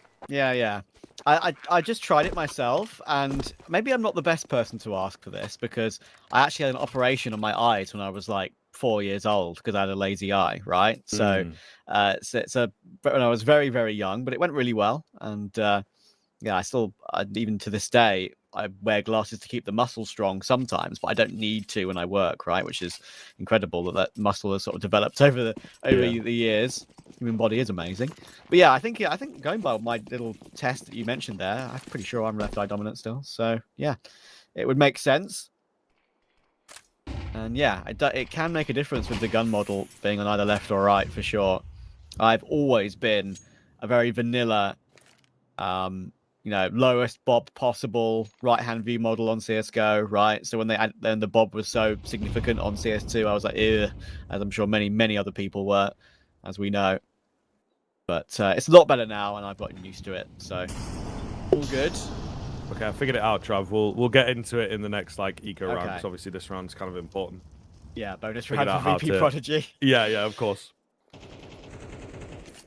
I just tried it myself, and maybe I'm not the best person to ask for this, because I actually had an operation on my eyes when I was like 4 years old because I had a lazy eye, right? So, when I was very, very young, but it went really well. And yeah, I still, even to this day, I wear glasses to keep the muscle strong sometimes, but I don't need to when I work, right? Which is incredible that muscle has sort of developed over the years. Human body is amazing. But yeah, I think going by my little test that you mentioned there, I'm pretty sure I'm left eye dominant still. So yeah, it would make sense. And yeah, it can make a difference with the gun model being on either left or right for sure. I've always been a very vanilla, lowest bob possible right-hand view model on CS:GO, right? So when then the bob was so significant on CS2, I was like, ew, as I'm sure many other people were, as we know. But it's a lot better now, and I've gotten used to it, so all good. Okay, I figured it out, Trav. We'll get into it in the next eco round, Okay. because obviously this round's kind of important. Yeah, bonus Figured round out for how VP to- Prodigy. Yeah, of course.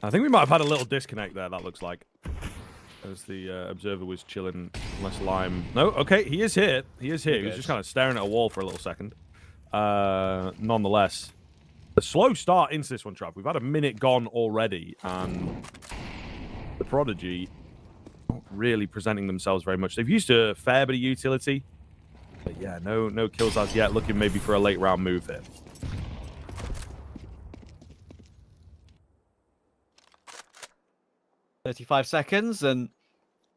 I think we might have had a little disconnect there, that looks like. As the observer was chilling less lime. No, okay, he is here. He was just kind of staring at a wall for a little second. Nonetheless, a slow start into this one, Trav. We've had a minute gone already, and the Prodigy not really presenting themselves very much. They've used a fair bit of utility, but yeah, no kills as yet. Looking maybe for a late round move here. "35 seconds, and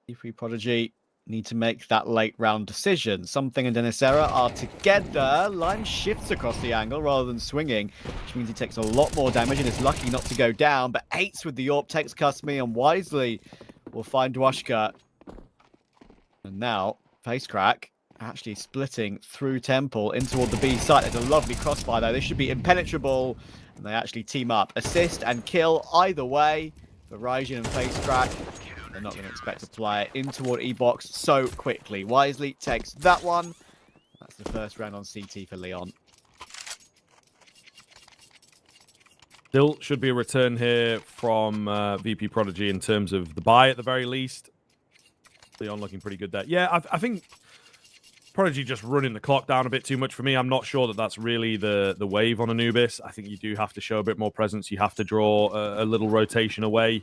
VP Prodigy need to make that late round decision. Something and Denisera are together. Lime shifts across the angle rather than swinging, which means he takes a lot more damage and is lucky not to go down. But Eights with the AWP takes Cusme, and wisely will find Dwashka. And now, Face Crack actually splitting through Temple in toward the B site. There's a lovely crossfire though. This should be impenetrable. And they actually team up. Assist and kill either way for Raijin and Face Crack. They're not going to expect to play it in toward E-Box so quickly. Wisely takes that one. That's the first round on CT for Leon. Still should be a return here from VP Prodigy in terms of the buy at the very least. Leon looking pretty good there. Yeah, I think Prodigy just running the clock down a bit too much for me. I'm not sure that that's really the wave on Anubis. I think you do have to show a bit more presence. You have to draw a little rotation away.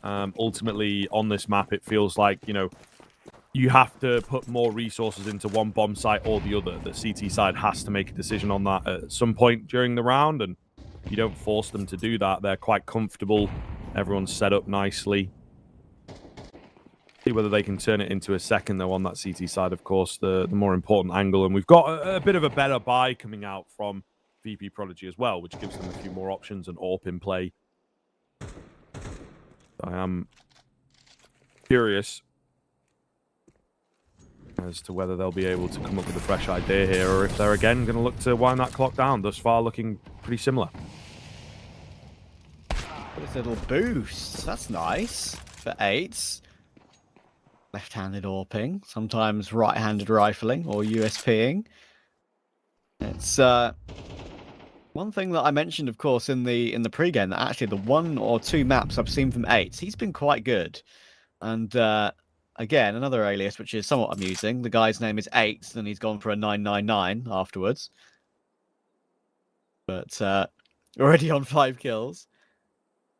Ultimately, on this map, it feels like, you have to put more resources into one bomb site or the other. The CT side has to make a decision on that at some point during the round, and you don't force them to do that. They're quite comfortable. Everyone's set up nicely. See whether they can turn it into a second, though, on that CT side, of course, the more important angle. And we've got a bit of a better buy coming out from VP Prodigy as well, which gives them a few more options and AWP in play. I am curious as to whether they'll be able to come up with a fresh idea here, or if they're again going to look to wind that clock down. Thus far, looking pretty similar. This little boost. That's nice for Eights. Left-handed AWPing, sometimes right-handed rifling or USPing. It's one thing that I mentioned, of course, in the pre-game, that actually the 1 or 2 maps I've seen from Eights, he's been quite good. And again, another alias which is somewhat amusing. The guy's name is Eights, and he's gone for a 999 afterwards. But already on 5 kills.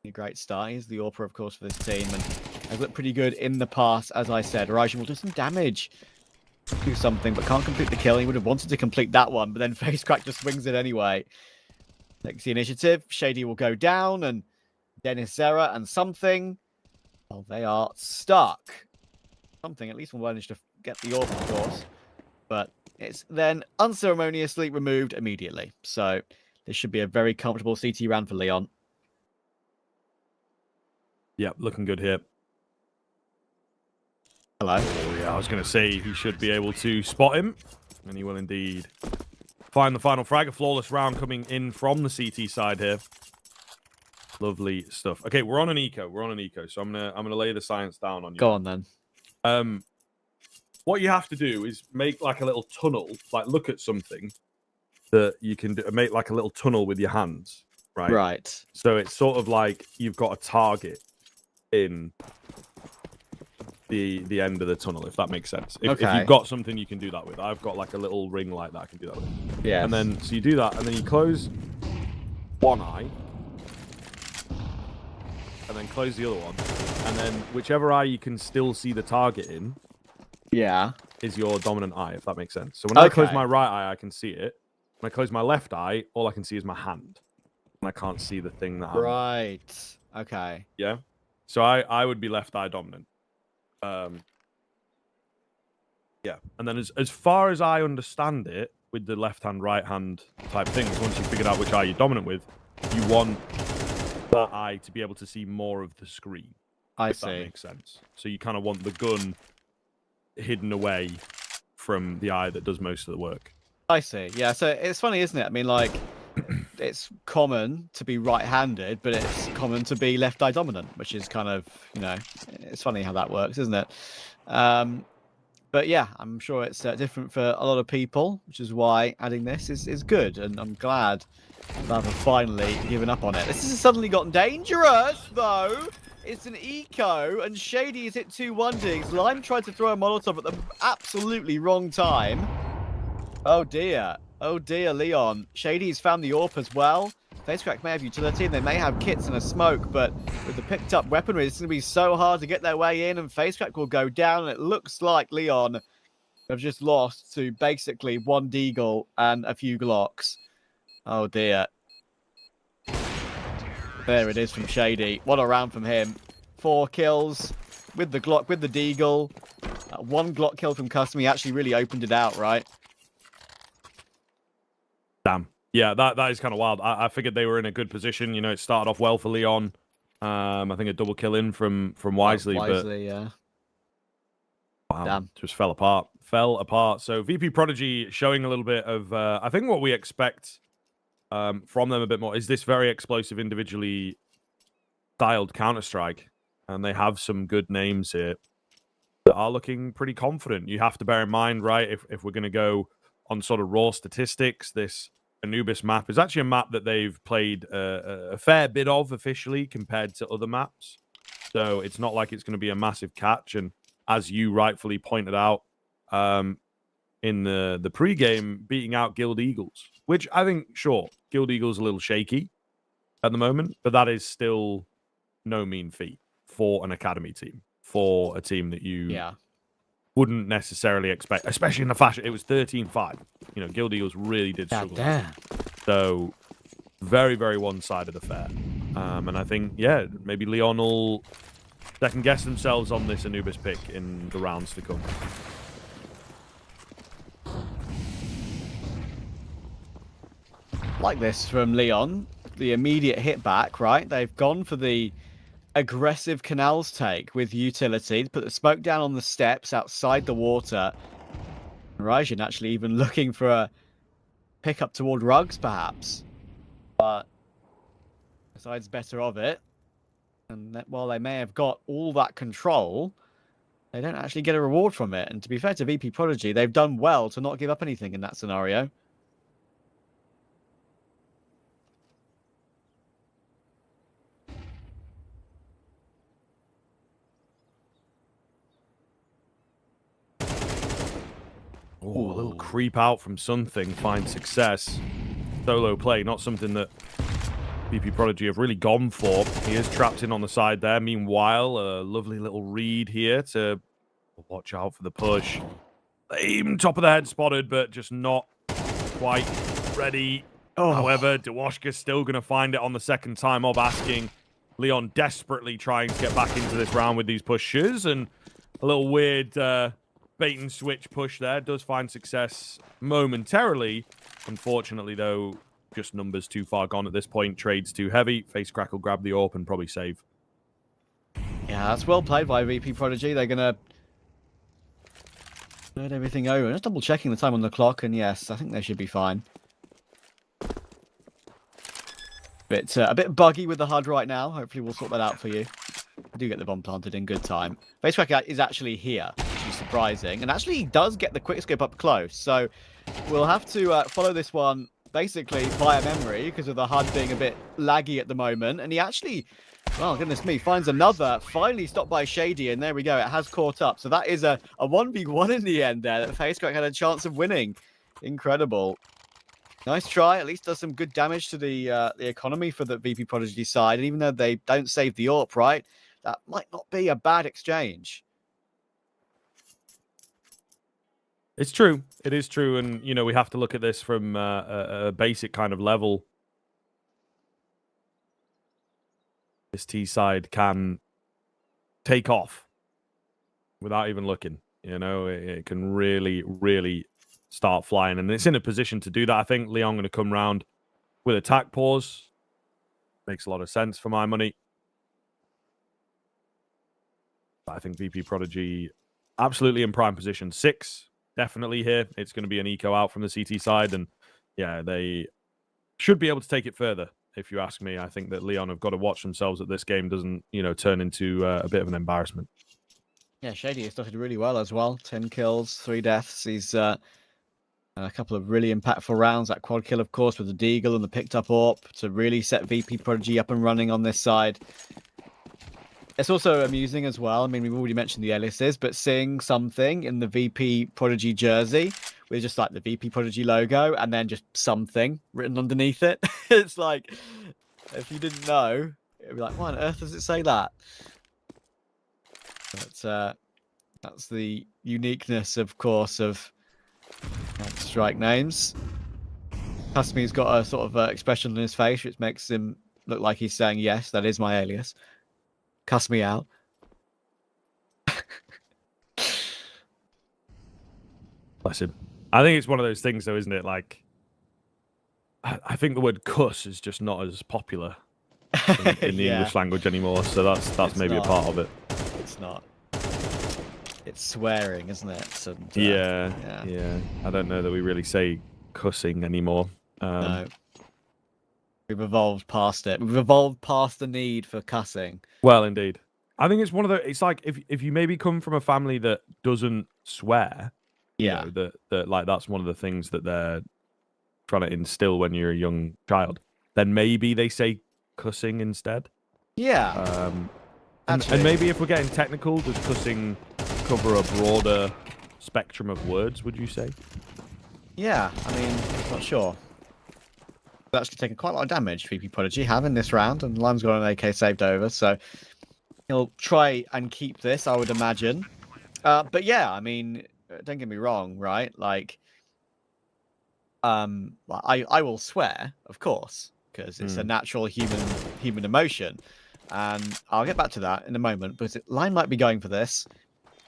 A great start. He's the AWPer, of course, for this team, and has looked pretty good in the past, as I said. Raijin will do some damage, do something, but can't complete the kill. He would have wanted to complete that one, but then Face Crack just swings it anyway. Takes the initiative. Shady will go down, and Denisera and something. Well, they are stuck. Something at least will manage to get the AWP, of course, but it's then unceremoniously removed immediately. So this should be a very comfortable CT round for Leon. Yeah, looking good here. Hello. Oh, yeah, I was going to say he should be able to spot him, and he will indeed find the final frag. A flawless round coming in from the CT side here. Lovely stuff. Okay, we're on an eco. So I'm gonna lay the science down on you. Go on then. What you have to do is make like a little tunnel. Like look at something that you can do, make like a little tunnel with your hands, right? Right. So it's sort of like you've got a target in the end of the tunnel, if that makes sense. If you've got something you can do that with. I've got like a little ring light that I can do that with. Yeah. And then so you do that, and then you close one eye, and then close the other one, and then whichever eye you can still see the target in, is your dominant eye, if that makes sense. So when I close my right eye, I can see it. When I close my left eye, all I can see is my hand, and I can't see the thing that I'm... Right. Okay. Yeah. So I would be left eye dominant. Yeah. And then as far as I understand it, with the left hand, right hand type things, once you've figured out which eye you're dominant with, you want that eye to be able to see more of the screen. If that makes sense. So you kind of want the gun hidden away from the eye that does most of the work. I see. Yeah, so it's funny, isn't it? I mean, like, it's common to be right-handed, but it's common to be left eye dominant, which is kind of, you know, it's funny how that works, isn't it? But yeah, I'm sure it's different for a lot of people, which is why adding this is good, and I'm glad that I've finally given up on it. This has suddenly gotten dangerous, though. It's an eco, and Shady is hit 2 1-dings. Lime tried to throw a Molotov at the absolutely wrong time. Oh dear, Leon. Shady's found the AWP as well. Facecrack may have utility, and they may have kits and a smoke, but with the picked up weaponry, it's going to be so hard to get their way in, and Facecrack will go down, and it looks like Leon have just lost to basically 1 Deagle and a few Glocks. Oh dear. There it is from Shady. What a round from him. 4 kills with the Glock, with the Deagle. 1 Glock kill from Custom. He actually really opened it out, right? Damn. Yeah, that is kind of wild. I figured they were in a good position. You know, it started off well for Leon. I think a double kill in from Wisely. Wisely, yeah. Wow, Damn. just fell apart. So VP Prodigy showing a little bit of, I think what we expect from them a bit more is this very explosive, individually styled Counter-Strike. And they have some good names here that are looking pretty confident. You have to bear in mind, right, if we're going to go on sort of raw statistics, this Anubis map is actually a map that they've played a fair bit of officially compared to other maps. So it's not like it's going to be a massive catch. And as you rightfully pointed out in the pregame, beating out Guild Eagles, which I think, sure, Guild Eagles a little shaky at the moment, but that is still no mean feat for an academy team, for a team that you wouldn't necessarily expect, especially in the fashion. It was 13-5. You know, Guild Eagles really did struggle. Damn. So very, very one-sided affair. And I think, yeah, maybe Leon will second-guess themselves on this Anubis pick in the rounds to come. Like this from Leon, the immediate hit back, right? They've gone for the aggressive canals take with utility, put the smoke down on the steps outside the water. Raijin actually even looking for a pickup toward Rugs, perhaps. But besides better of it, and that while they may have got all that control, they don't actually get a reward from it. And to be fair to VP Prodigy, they've done well to not give up anything in that scenario. Oh, a little creep out from something, find success. Solo play, not something that VP Prodigy have really gone for. He is trapped in on the side there. Meanwhile, a lovely little read here to watch out for the push. Aim, top of the head spotted, but just not quite ready. Oh. However, Dewashka's still going to find it on the second time of asking. Leon desperately trying to get back into this round with these pushes, and a little weird bait and switch push there. Does find success momentarily. Unfortunately, though, just numbers too far gone at this point. Trade's too heavy. Facecrack will grab the AWP and probably save. Yeah, that's well played by VP Prodigy. They're going to Heard everything over. Just double checking the time on the clock, and yes, I think they should be fine. A bit buggy with the HUD right now. Hopefully we'll sort that out for you. I do get the bomb planted in good time. Face Cracker is actually here, which is surprising. And actually he does get the quickscope up close. So we'll have to follow this one basically via memory because of the HUD being a bit laggy at the moment. And he actually, well, goodness me, finds another. Finally stopped by Shady, and there we go. It has caught up. So that is a 1v1 in the end there that Face Cracker had a chance of winning. Incredible. Nice try. At least does some good damage to the economy for the VP Prodigy side. And even though they don't save the AWP, right, that might not be a bad exchange. It's true. It is true. And, you know, we have to look at this from a basic kind of level. This T side can take off without even looking. You know, it can really, really start flying. And it's in a position to do that. I think Leon going to come round with attack pause. Makes a lot of sense for my money. But I think VP Prodigy absolutely in prime position. 6, definitely here. It's going to be an eco out from the CT side. And yeah, they should be able to take it further, if you ask me. I think that Leon have got to watch themselves that this game doesn't, you know, turn into a bit of an embarrassment. Yeah, Shady has started really well as well. 10 kills, 3 deaths. He's a couple of really impactful rounds. That quad kill, of course, with the Deagle and the picked up AWP to really set VP Prodigy up and running on this side. It's also amusing as well. I mean, we've already mentioned the aliases, but seeing something in the VP Prodigy jersey with just like the VP Prodigy logo and then just something written underneath it. It's like, if you didn't know, it'd be like, why on earth does it say that? But that's the uniqueness, of course, of strike names. Kasmi's got a sort of expression on his face which makes him look like he's saying, yes, that is my alias. Cuss me out. Bless him. I think it's one of those things, though, isn't it? Like, I think the word cuss is just not as popular in the English language anymore. So that's maybe a part of it. It's not. It's swearing, isn't it? And, yeah. I don't know that we really say cussing anymore. No. We've evolved past it. We've evolved past the need for cussing. Well, indeed. I think it's one of the. It's like if you maybe come from a family that doesn't swear, yeah, you know, that like that's one of the things that they're trying to instill when you're a young child. Then maybe they say cussing instead. Yeah. And maybe if we're getting technical, does cussing cover a broader spectrum of words? Would you say? Yeah. I mean, not sure. That's actually taken quite a lot of damage, VP Prodigy have in this round, and Lime's got an AK saved over, so he'll try and keep this, I would imagine. But yeah, I mean, don't get me wrong, right? Like, I will swear, of course, because it's a natural human emotion, and I'll get back to that in a moment. But Lime might be going for this.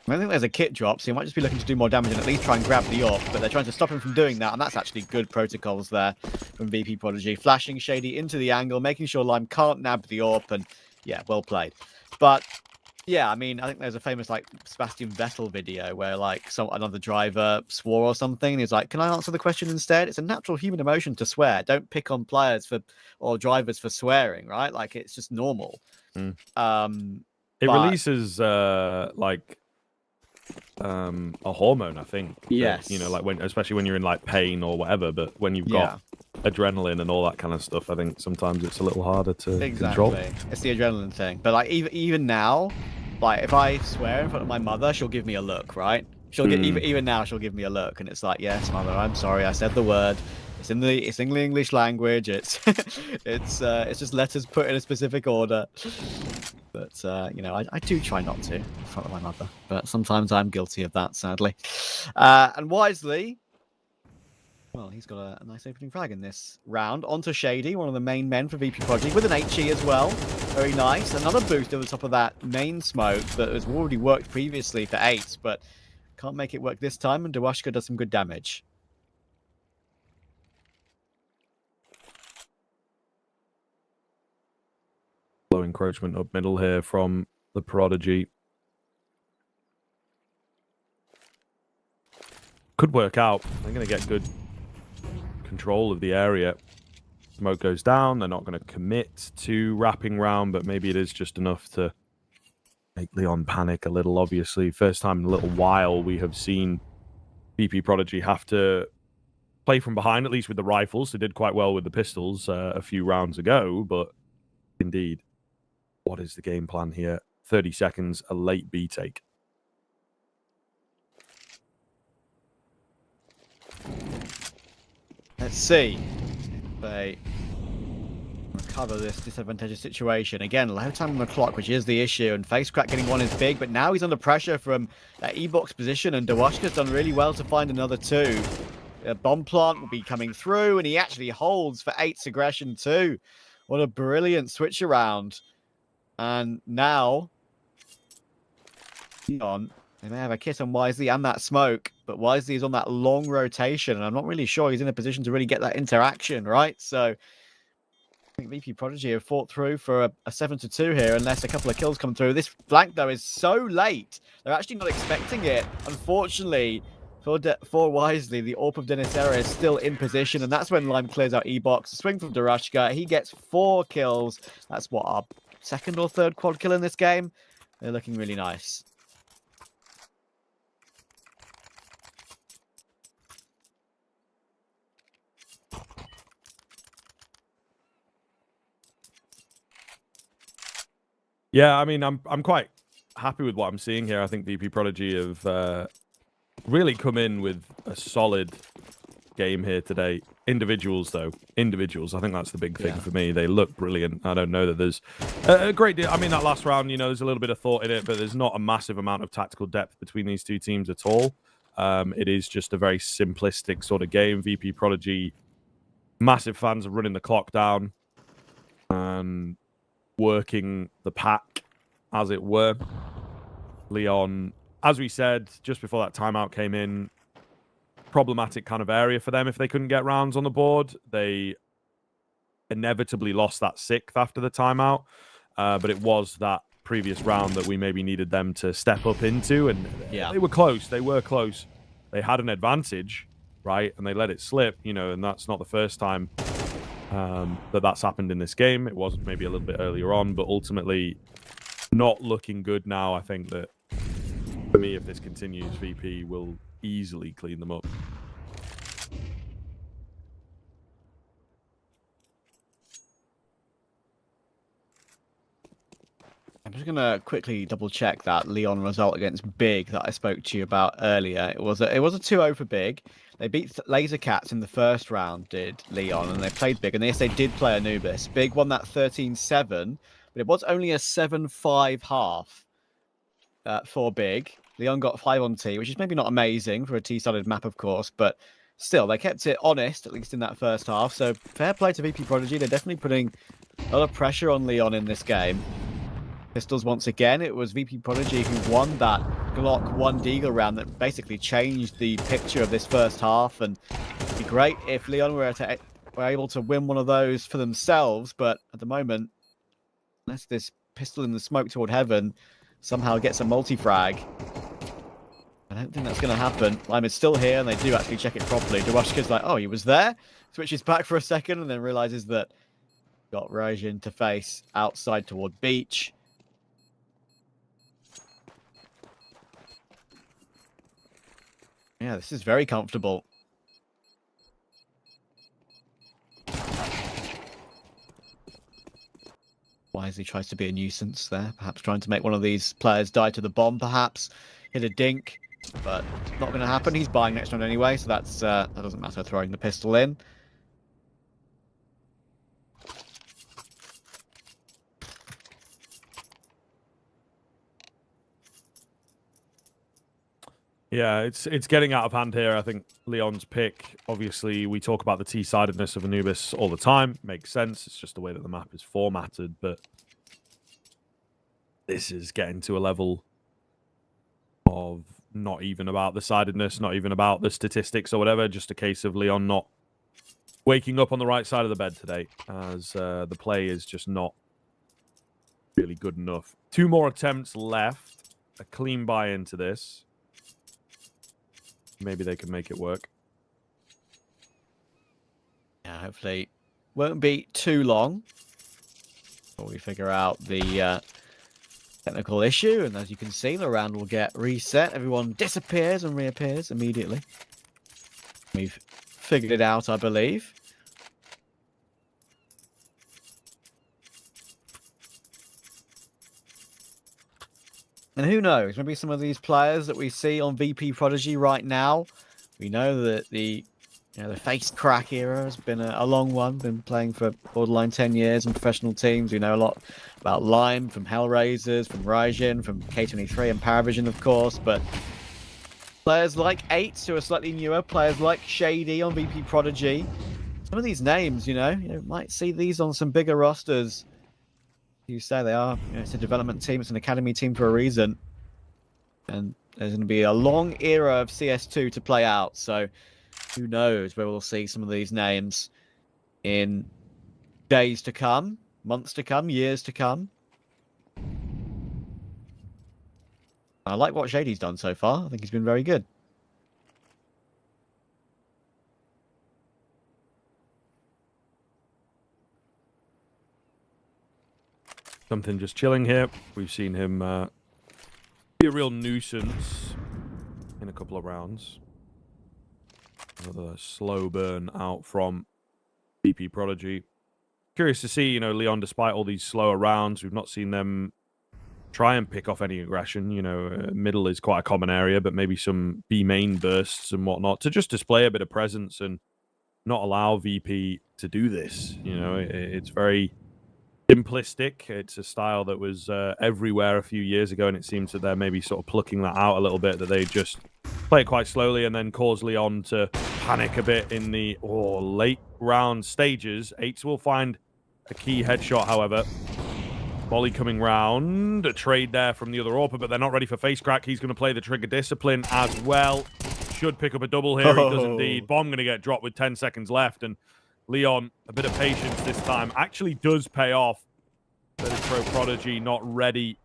I think there's a kit drop, so he might just be looking to do more damage and at least try and grab the AWP, but they're trying to stop him from doing that, and that's actually good protocols there from VP Prodigy. Flashing Shady into the angle, making sure Lime can't nab the AWP, and yeah, well played. But yeah, I mean, I think there's a famous like Sebastian Vettel video where like another driver swore or something, and he's like, "Can I answer the question instead?" It's a natural human emotion to swear. Don't pick on players or drivers for swearing, right? Like it's just normal. It releases like a hormone, I think. Yes. That, you know, like especially when you're in like pain or whatever, but when you've got adrenaline and all that kind of stuff, I think sometimes it's a little harder to control. It's the adrenaline thing. But like even now, like if I swear in front of my mother, she'll give me a look, right? She'll get even now she'll give me a look, and it's like, yes, mother, I'm sorry, I said the word. It's in the English language. It's it's just letters put in a specific order. But you know, I do try not to in front of my mother, but sometimes I'm guilty of that, sadly. And wisely, well, he's got a nice opening frag in this round. Onto Shady, one of the main men for VP Project, with an HE as well. Very nice. Another boost over the top of that main smoke that has already worked previously for Ace, but can't make it work this time, and Dewashka does some good damage. Low encroachment up middle here from the Prodigy. could work out. They're going to get good control of the area. Smoke goes down. They're not going to commit to wrapping round, but maybe it is just enough to make Leon panic a little, obviously. First time in a little while we have seen VP Prodigy have to play from behind, at least with the rifles. They did quite well with the pistols a few rounds ago, but indeed, what is the game plan here? 30 seconds, a late B take. Let's see if they recover this disadvantageous situation. Again, low time on the clock, which is the issue, and face crack getting one is big, but now he's under pressure from that E-box position, and Dawashka's done really well to find another two. A bomb plant will be coming through, and he actually holds for 8's aggression too. What a brilliant switch around. And now, Leon, they may have a kit on Wisely and that smoke, but Wisely is on that long rotation, and I'm not really sure he's in a position to really get that interaction, right? So I think VP Prodigy have fought through for a 7-2 here, unless a couple of kills come through. This flank, though, is so late. They're actually not expecting it. Unfortunately, for Wisely, the AWP of Denisera is still in position, and that's when Lime clears out E-Box. A swing from Darashka. He gets 4 kills. That's what, our second or third quad kill in this game? They're looking really nice. Yeah, I mean, I'm quite happy with what I'm seeing here. I think VP Prodigy have really come in with a solid game here today. Individuals, though. Individuals. I think that's the big thing for me. They look brilliant. I don't know that there's a great deal. I mean, that last round, you know, there's a little bit of thought in it, but there's not a massive amount of tactical depth between these two teams at all. It is just a very simplistic sort of game. VP Prodigy, massive fans of running the clock down and working the pack, as it were. Leon, as we said, just before that timeout came in, problematic kind of area for them if they couldn't get rounds on the board. They inevitably lost that 6th after the timeout, but it was that previous round that we maybe needed them to step up into, and they were close. They were close. They had an advantage, right, and they let it slip, you know, and that's not the first time that's happened in this game. It was maybe a little bit earlier on, but ultimately not looking good now. I think that for me, if this continues, VP will easily clean them up. I'm just going to quickly double check that Leon result against Big that I spoke to you about earlier. It was a 2-0 for Big. They beat Laser Cats in the first round, did Leon, and they played Big. And yes, they did play Anubis. Big won that 13-7, but it was only a 7-5 half for Big. Leon got 5 on T, which is maybe not amazing for a T-sided map, of course, but still, they kept it honest, at least in that first half. So fair play to VP Prodigy. They're definitely putting a lot of pressure on Leon in this game. Pistols once again. It was VP Prodigy who won that Glock 1 Deagle round that basically changed the picture of this first half. And it'd be great if Leon were able to win one of those for themselves. But at the moment, unless this pistol in the smoke toward heaven somehow gets a multi-frag, I don't think that's going to happen. Lime is still here, and they do actually check it properly. Dawashka's like, oh, he was there? Switches back for a second, and then realizes that got Rajin to face outside toward beach. Yeah, this is very comfortable. Wisely tries to be a nuisance there, perhaps trying to make one of these players die to the bomb, perhaps. Hit a dink, but not going to happen. He's buying next round anyway, so that doesn't matter, throwing the pistol in. Yeah, it's getting out of hand here. I think Leon's pick, obviously, we talk about the T-sidedness of Anubis all the time. Makes sense. It's just the way that the map is formatted, but this is getting to a level of not even about the sidedness, not even about the statistics or whatever, just a case of Leon not waking up on the right side of the bed today, as the play is just not really good enough. 2 more attempts left. A clean buy into this. maybe they can make it work. Yeah, hopefully won't be too long before we figure out the technical issue. And as you can see, the round will get reset. Everyone disappears and reappears immediately. We've figured it out, I believe. And who knows, maybe some of these players that we see on VP Prodigy right now, we know that the face crack era has been a long one, been playing for borderline 10 years in professional teams. We know a lot about Lime from Hellraisers, from Raijin, from K23 and Paravision, of course, but players like 8s who are slightly newer, players like Shady on VP Prodigy, some of these names, you might see these on some bigger rosters. You say they are, it's a development team, it's an academy team for a reason. And there's going to be a long era of CS2 to play out, so who knows where we'll see some of these names in days to come, months to come, years to come. I like what Shady's done so far. I think he's been very good. Something just chilling here. We've seen him be a real nuisance in a couple of rounds. Another slow burn out from VP Prodigy. Curious to see, Leon, despite all these slower rounds, we've not seen them try and pick off any aggression. Middle is quite a common area, but maybe some B main bursts and whatnot to just display a bit of presence and not allow VP to do this. It's very simplistic. It's a style that was everywhere a few years ago, and it seems that they're maybe sort of plucking that out a little bit, that they just play it quite slowly and then cause Leon to panic a bit in the late round stages. 8s will find a key headshot, however. Molly coming round, a trade there from the other AWP, but they're not ready for face crack. He's going to play the trigger discipline as well. Should pick up a double here. He does indeed. Bomb going to get dropped with 10 seconds left, and Leon, a bit of patience this time, actually does pay off. But it's Pro Prodigy not ready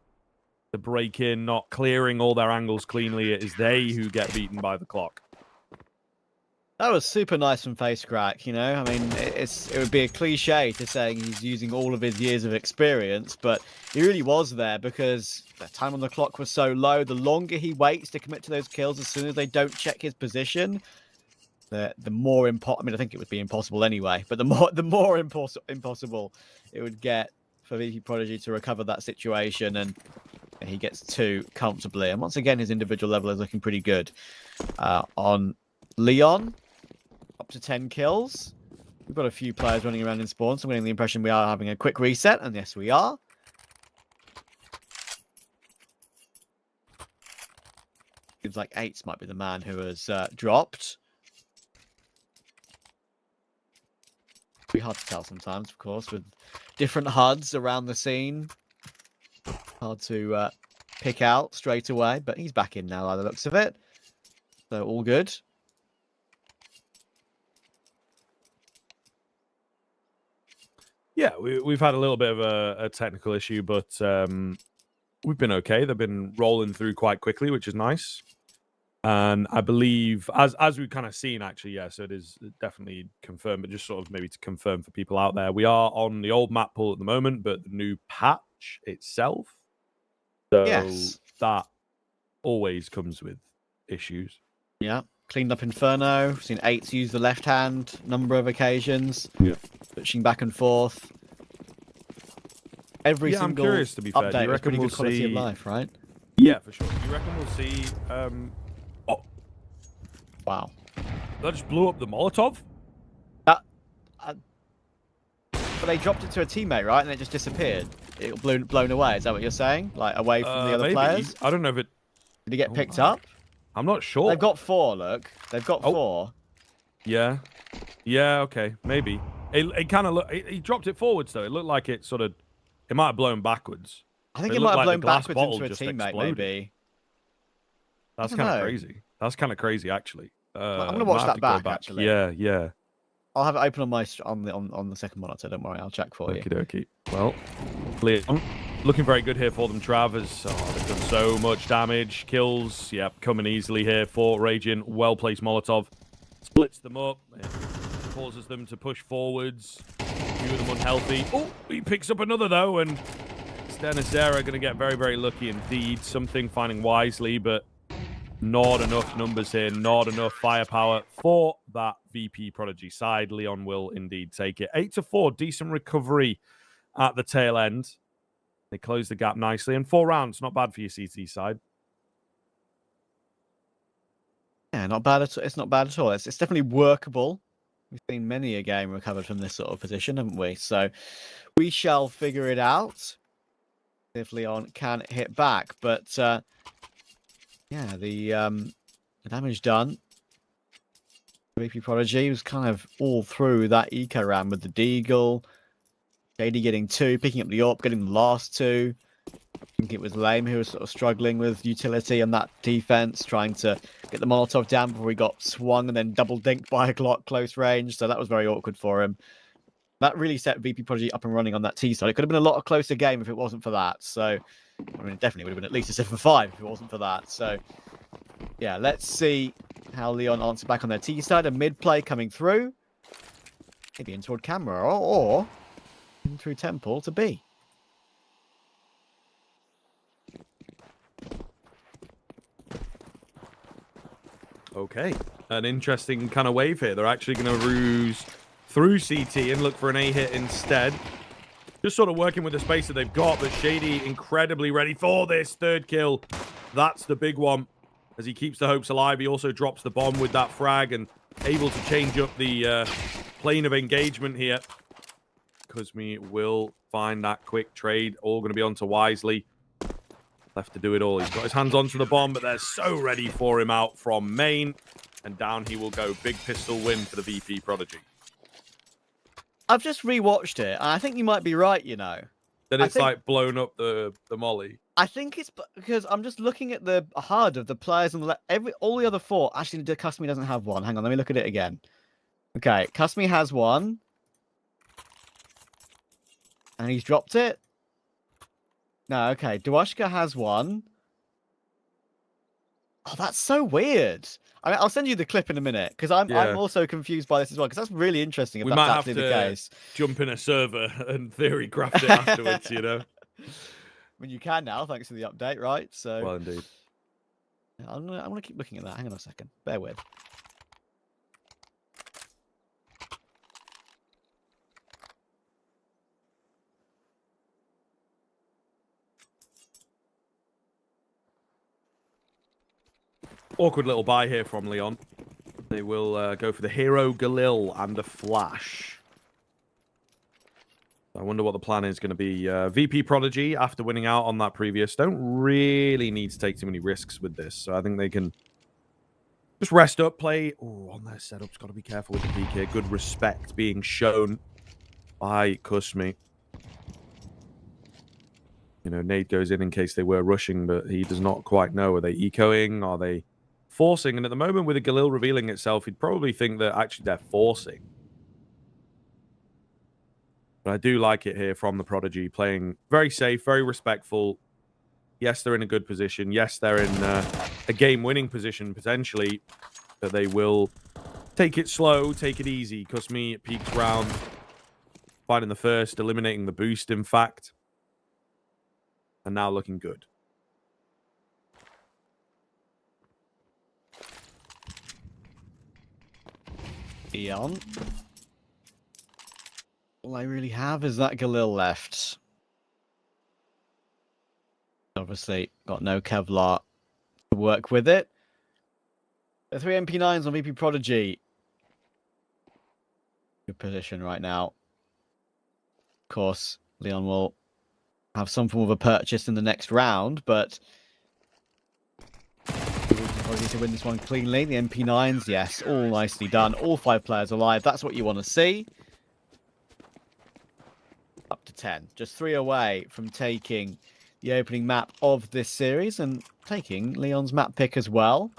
to break in, not clearing all their angles cleanly. It is they who get beaten by the clock. That was super nice from Face Crack, I mean, it would be a cliche to saying he's using all of his years of experience, but he really was there because the time on the clock was so low. The longer he waits to commit to those kills, as soon as they don't check his position, the more important. I mean, I think it would be impossible anyway, but the more impossible it would get for VP Prodigy to recover that situation, and he gets 2 comfortably. And once again, his individual level is looking pretty good. On Leon, up to 10 kills. We've got a few players running around in spawn, so I'm getting the impression we are having a quick reset, and yes, we are. Seems like 8s might be the man who has dropped. Be hard to tell sometimes, of course, with different HUDs around the scene. Hard to pick out straight away, but he's back in now by the looks of it. So all good. Yeah, we've had a little bit of a technical issue, but we've been okay. They've been rolling through quite quickly, which is nice. And I believe, as we've kind of seen, actually, yeah, so it is definitely confirmed, but just sort of maybe to confirm for people out there, we are on the old map pool at the moment, but the new patch itself. So yes, that always comes with issues. Yeah, cleaned up Inferno. Seen 8s use the left hand number of occasions. Yeah, switching back and forth. Every single I'm curious, to be fair. update is pretty good quality of life, right? Yeah, for sure. Do you reckon we'll see? Wow. That just blew up the Molotov? But they dropped it to a teammate, right? And it just disappeared. It blown away. Is that what you're saying? Like away from the other players? I don't know if it... Did he get picked up? I'm not sure. They've got 4, look. They've got 4. Yeah. Yeah, okay. Maybe. It kind of looked... He dropped it forwards, though. It looked like it sort of... It might have blown backwards. I think it might have blown backwards into a teammate, maybe. That's kind of crazy. That's kind of crazy, actually. I'm gonna watch that back, actually. Yeah, yeah. I'll have it open on my on the second monitor. Don't worry, I'll check for you. Okie dokie. Well, Looking very good here for them, Trav. They've done so much damage. Kills, yep, coming easily here for Raging. Well-placed Molotov. Splits them up. It causes them to push forwards. A few of them unhealthy. Oh, he picks up another, though, and Stenacera going to get very, very lucky indeed. Something finding wisely, but not enough numbers here. Not enough firepower for that VP Prodigy side. Leon will indeed take it. 8-4, decent recovery at the tail end. They close the gap nicely. And 4 rounds, not bad for your CT side. Yeah, not bad at all. It's not bad at all. It's definitely workable. We've seen many a game recovered from this sort of position, haven't we? So we shall figure it out if Leon can hit back. But yeah, the damage done. VP Prodigy was kind of all through that eco round with the Deagle. JD getting 2, picking up the AWP, getting the last 2. I think it was Lame who was sort of struggling with utility on that defense, trying to get the Molotov down before he got swung and then double dinked by a Glock close range. So that was very awkward for him. That really set VP Prodigy up and running on that T side. It could have been a lot closer game if it wasn't for that. So, I mean, it definitely would have been at least a 7-5 if it wasn't for that. So, yeah, let's see how Leon answers back on their T side. A mid play coming through. Maybe in toward camera or in through Temple to B. Okay, an interesting kind of wave here. They're actually going to ruse through CT and look for an A hit instead. Just sort of working with the space that they've got, but Shady incredibly ready for this 3rd kill. That's the big one. As he keeps the hopes alive, he also drops the bomb with that frag and able to change up the plane of engagement here. Kuzmi will find that quick trade. All going to be onto Wisely. Left to do it all. He's got his hands onto the bomb, but they're so ready for him out from main. And down he will go. Big pistol win for the VP Prodigy. I've just rewatched it, and I think you might be right, you know. That it's like blown up the molly. I think it's because I'm just looking at the HUD of the players on the left. All the other 4. Actually, Cusmi doesn't have one. Hang on, let me look at it again. Okay, Cusmi has one. And he's dropped it. No, okay. Duashka has one. Oh, that's so weird. I mean, I'll send you the clip in a minute because I'm also confused by this as well because that's really interesting if we that's might actually have the to case. Jump in a server and theory craft it afterwards, you know. I mean, you can now thanks to the update, right? So, well, indeed. I'm gonna keep looking at that. Hang on a second. Bear with. Awkward little buy here from Leon. They will go for the Hero, Galil, and the Flash. I wonder what the plan is going to be. VP Prodigy, after winning out on that previous, don't really need to take too many risks with this. So I think they can just rest up, play. Oh, on their setup's got to be careful with the peak here. Good respect being shown by Kusmi. You know, Nade goes in case they were rushing, but he does not quite know. Are they ecoing? Are they forcing? And at the moment, with the Galil revealing itself, he'd probably think that actually they're forcing. But I do like it here from the Prodigy, playing very safe, very respectful. Yes, they're in a good position. Yes, they're in a game-winning position, potentially. But they will take it slow, take it easy. Kusmi peaks round, finding the first, eliminating the boost, in fact. And now looking good. Eon. All I really have is that Galil left. Obviously, got no Kevlar to work with it. The 3 MP9s on VP Prodigy. Good position right now. Of course, Leon will have some form of a purchase in the next round, but Prodigy to win this one cleanly. The MP9s, yes, all nicely done. All 5 players alive. That's what you want to see. Up to 10. Just 3 away from taking the opening map of this series and taking Leon's map pick as well.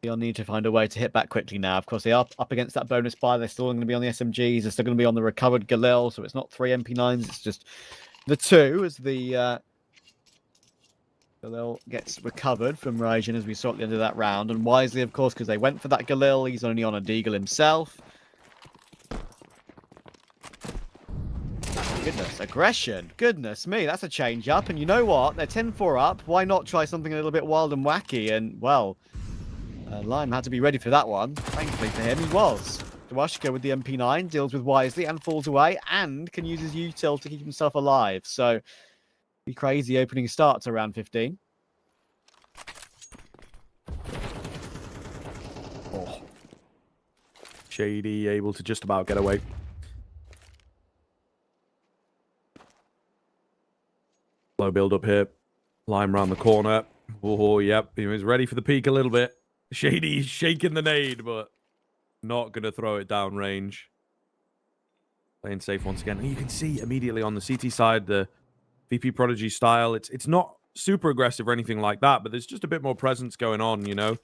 Leon need to find a way to hit back quickly now. Of course, they are up against that bonus buy. They're still going to be on the SMGs. They're still going to be on the recovered Galil, so it's not 3 MP9s. It's just the 2 as the Galil gets recovered from Raijin as we saw at the end of that round. And wisely, of course, because they went for that Galil. He's only on a Deagle himself. Goodness, aggression. Goodness me, that's a change up. And you know what? They're 10-4 up. Why not try something a little bit wild and wacky? And, well, Lime had to be ready for that one. Thankfully for him, he was. Dwashka with the MP9 deals with wisely and falls away and can use his util to keep himself alive. So, be crazy opening start to round 15. Oh. Shady able to just about get away. Low build up here. Lime around the corner. Oh, yep. He was ready for the peak a little bit. Shady's shaking the nade, but not going to throw it down range. Playing safe once again. And you can see immediately on the CT side, the VP Prodigy style. It's not super aggressive or anything like that, but there's just a bit more presence going on, you know?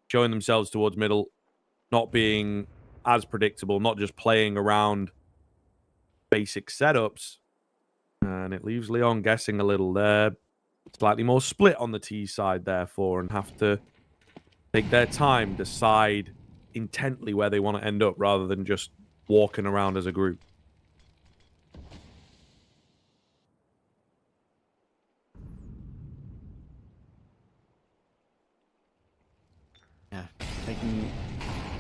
Showing themselves towards middle. Not being as predictable. Not just playing around basic setups. And it leaves Leon guessing a little there. Slightly more split on the T side, therefore, and have to take their time, decide intently where they want to end up rather than just walking around as a group. Yeah, taking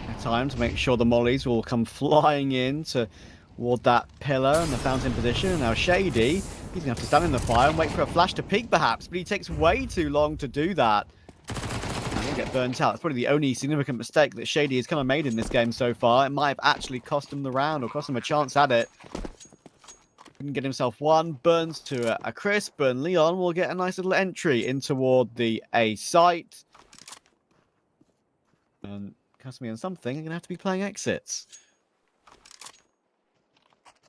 their time to make sure the mollies will come flying in toward that pillar and the fountain position. Now Shady, he's going to have to stand in the fire and wait for a flash to peek perhaps, but he takes way too long to do that. And he'll get burnt out. It's probably the only significant mistake that Shady has kind of made in this game so far. It might have actually cost him the round or cost him a chance at it. Couldn't get himself one. Burns to a crisp, and Leon will get a nice little entry in toward the A site. And cost me on something, I'm going to have to be playing exits.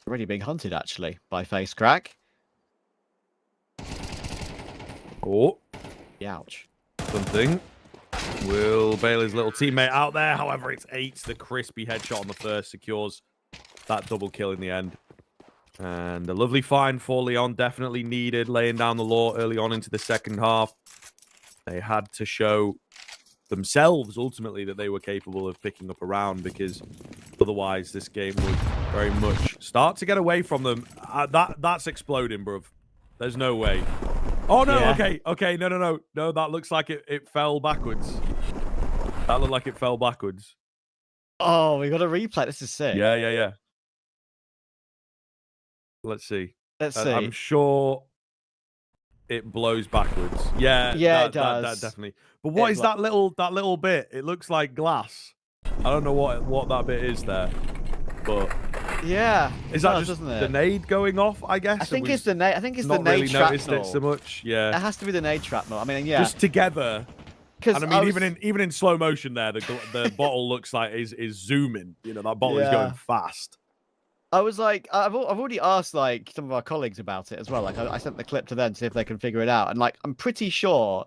Already being hunted, actually, by Face Crack. Oh. Ouch. Something. Will bail his little teammate out there. However, it's 8. The crispy headshot on the first secures that double kill in the end. And a lovely find for Leon. Definitely needed, laying down the law early on into the second half. They had to show themselves, ultimately, that they were capable of picking up a round, because otherwise this game would very much start to get away from them. That's exploding, bruv. There's no way. Oh, no, yeah. Okay, no. No, that looks like it fell backwards. That looked like it fell backwards. Oh, we got a replay. This is sick. Yeah. Let's see. Let's see. I'm sure it blows backwards. Yeah, it does. That definitely. But what is that little bit? It looks like glass. I don't know what that bit is there. But yeah, is that just the nade going off? I guess. I think it's the nade. I think it's the nade really shrapnel. Noticed it so much. Yeah, it has to be the nade shrapnel. I mean, yeah, just together. And I mean, even in slow motion, there the bottle looks like is zooming. You know, that bottle is going fast. I was like, I've already asked like some of our colleagues about it as well. Like I sent the clip to them to see if they can figure it out, and like I'm pretty sure,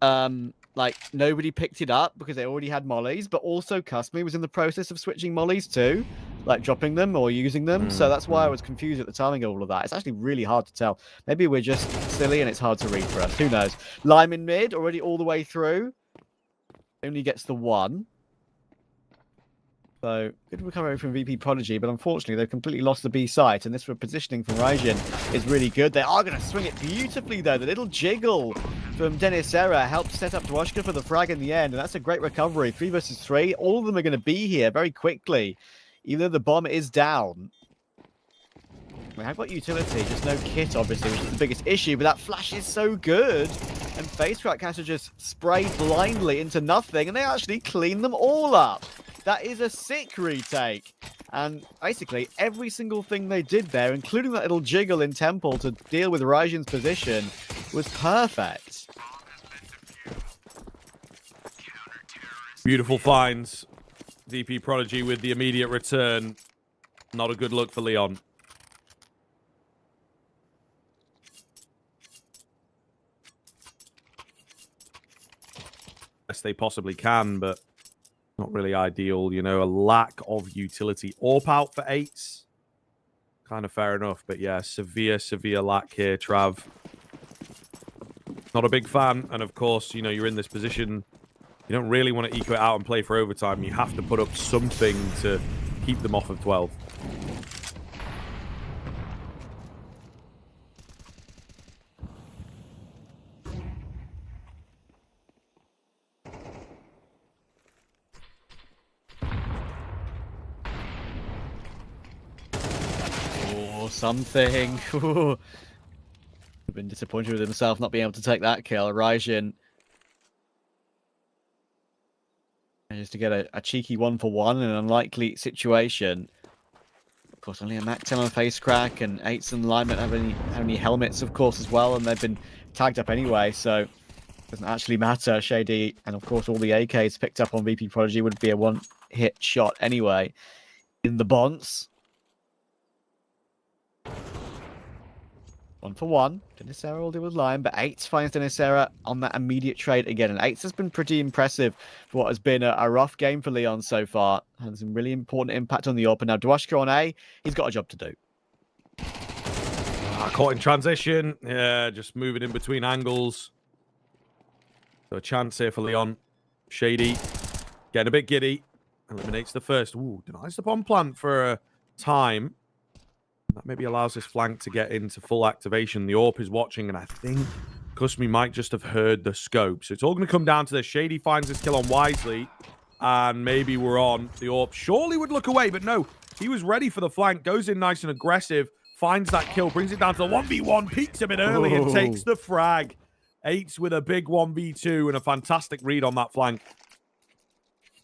like nobody picked it up because they already had mollies, but also Cusme was in the process of switching mollies too, like dropping them or using them. So that's why I was confused at the timing of all of that. It's actually really hard to tell. Maybe we're just silly and it's hard to read for us. Who knows? Lime in mid, already all the way through. Only gets the 1. So, good recovery from VP Prodigy, but unfortunately they've completely lost the B site, and this positioning from Raijin is really good. They are going to swing it beautifully, though. The little jiggle from Denisera helped set up Dwashka for the frag in the end, and that's a great recovery. 3 versus 3. All of them are going to be here very quickly, even though the bomb is down. We have got utility, just no kit, obviously, which is the biggest issue, but that flash is so good. And FaceCrack has to just spray blindly into nothing, and they actually clean them all up. That is a sick retake. And basically, every single thing they did there, including that little jiggle in Temple to deal with Raijin's position, was perfect. Beautiful finds. VP Prodigy with the immediate return. Not a good look for Leon. Best they possibly can, but not really ideal. You know, a lack of utility. AWP out for 8s. kind of fair enough. But yeah, severe lack here, Trav. Not a big fan. And of course, you know, you're in this position. You don't really want to eco it out and play for overtime. You have to put up something to keep them off of 12. Or something. Been disappointed with himself not being able to take that kill. Raijin managed to get a cheeky 1-for-1 in an unlikely situation. Of course, only a Mac 10 on face crack, and 8s and Linemen have any helmets, of course, as well, and they've been tagged up anyway, so it doesn't actually matter. Shady and, of course, all the AKs picked up on VP Prodigy would be a one-hit shot anyway in the bonds. 1-for-1. Denisera will deal with Lion, but 8s finds Denisera on that immediate trade again. And 8s has been pretty impressive for what has been a rough game for Leon so far. Had some really important impact on the open. Now, Dwashka on A, he's got a job to do. Caught in transition. Yeah, just moving in between angles. So a chance here for Leon. Shady getting a bit giddy. Eliminates the first. Ooh, denies the bomb plant for a time. That maybe allows this flank to get into full activation. The AWP is watching, and I think Kusmi might just have heard the scope. So it's all going to come down to this. Shady finds his kill on Wisely, and maybe we're on. The AWP surely would look away, but no. He was ready for the flank, goes in nice and aggressive, finds that kill, brings it down to the 1v1, peeks a bit early, and takes the frag. 8s with a big 1v2 and a fantastic read on that flank.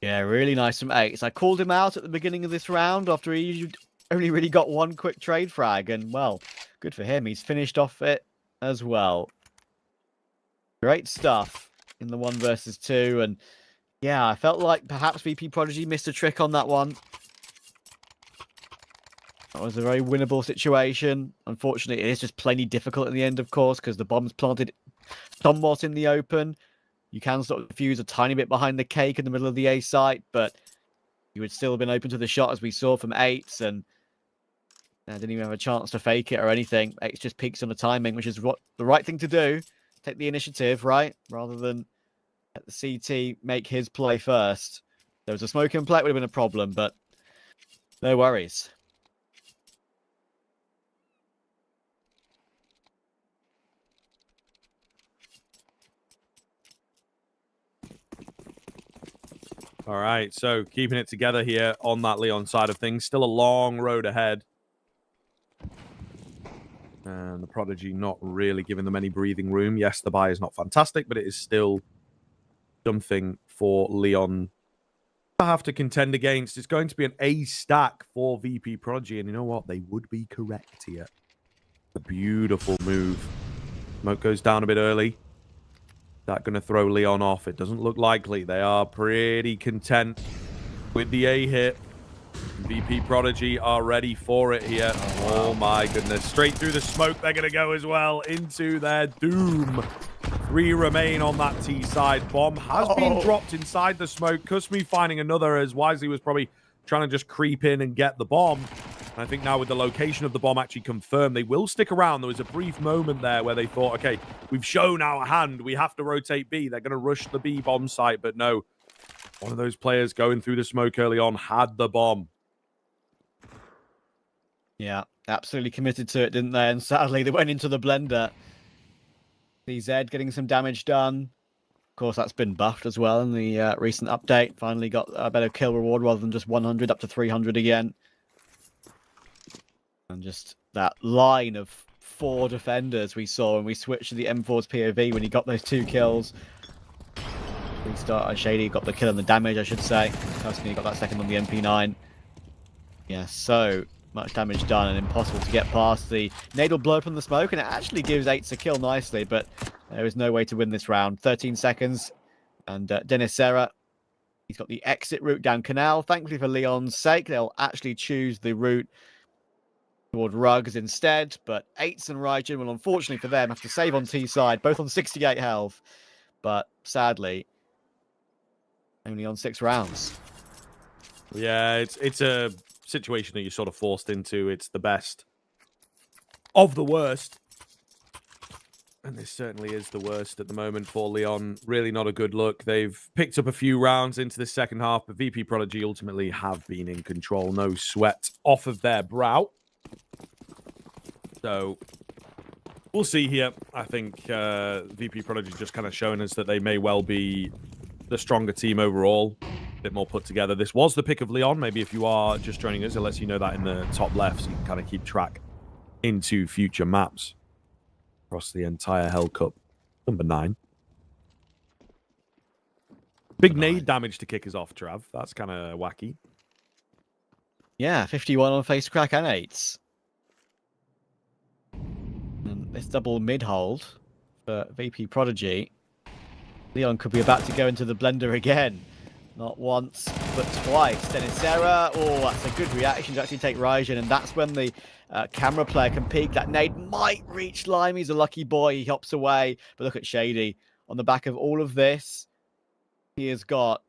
Yeah, really nice from 8s. I called him out at the beginning of this round after he only really got one quick trade frag, and, well, good for him. He's finished off it as well. Great stuff in the 1 versus 2, and, yeah, I felt like perhaps VP Prodigy missed a trick on that one. That was a very winnable situation. Unfortunately, it is just plainly difficult in the end, of course, because the bomb's planted somewhat in the open. You can sort of defuse a tiny bit behind the cake in the middle of the A site, but you would still have been open to the shot, as we saw from 8s, and I didn't even have a chance to fake it or anything. 8s just peaks on the timing, which is what the right thing to do. Take the initiative, right? Rather than let the CT make his play first. There was a smoke in play, it would have been a problem, but no worries. All right, so keeping it together here on that Leon side of things. Still a long road ahead. And the Prodigy not really giving them any breathing room. Yes, the buy is not fantastic, but it is still something for Leon to have to contend against. It's going to be an A stack for VP Prodigy, and you know what? They would be correct here. A beautiful move. Smoke goes down a bit early. Is that going to throw Leon off? It doesn't look likely. They are pretty content with the A hit. VP Prodigy are ready for it here. Oh my goodness. Straight through the smoke they're going to go as well into their doom. 3 remain on that T side. Bomb has been dropped inside the smoke. Kusmi finding another, as Wisely was probably trying to just creep in and get the bomb. And I think now with the location of the bomb actually confirmed, they will stick around. There was a brief moment there where they thought, okay, we've shown our hand. We have to rotate B. They're going to rush the B bomb site, but no. One of those players going through the smoke early on had the bomb. Yeah, absolutely committed to it, didn't they? And sadly, they went into the blender. CZ getting some damage done. Of course, that's been buffed as well in the recent update. Finally got a better kill reward rather than just 100, up to 300 again. And just that line of 4 defenders we saw when we switched to the M4's POV when he got those 2 kills. Restart, Shady got the kill and the damage, I should say. Personally, got that second on the MP9. Yeah, so much damage done and impossible to get past the nadal blow from the smoke, and it actually gives 8s a kill nicely, but there is no way to win this round. 13 seconds, and Denisera, he's got the exit route down Canal. Thankfully for Leon's sake, they'll actually choose the route toward Rugs instead, but 8s and Raijin will, unfortunately for them, have to save on T side, both on 68 health, but sadly, only on 6 rounds. Yeah, it's a situation that you're sort of forced into. It's the best of the worst. And this certainly is the worst at the moment for Leon. Really not a good look. They've picked up a few rounds into the second half, but VP Prodigy ultimately have been in control. No sweat off of their brow. So we'll see here. I think VP Prodigy just kind of showing us that they may well be the stronger team overall. A bit more put together. This was the pick of Leon. Maybe if you are just joining us, it lets you know that in the top left, so you can kind of keep track into future maps across the entire Hellcup. Number 9. Big nade damage to kick us off, Trav. That's kind of wacky. Yeah, 51 on face crack and 8s. And this double mid hold for VP Prodigy. Leon could be about to go into the blender again. Not once, but twice. Denisera, oh, that's a good reaction to actually take Raijin, and that's when the camera player can peek. That nade might reach Lime. He's a lucky boy. He hops away. But look at Shady. On the back of all of this, he has got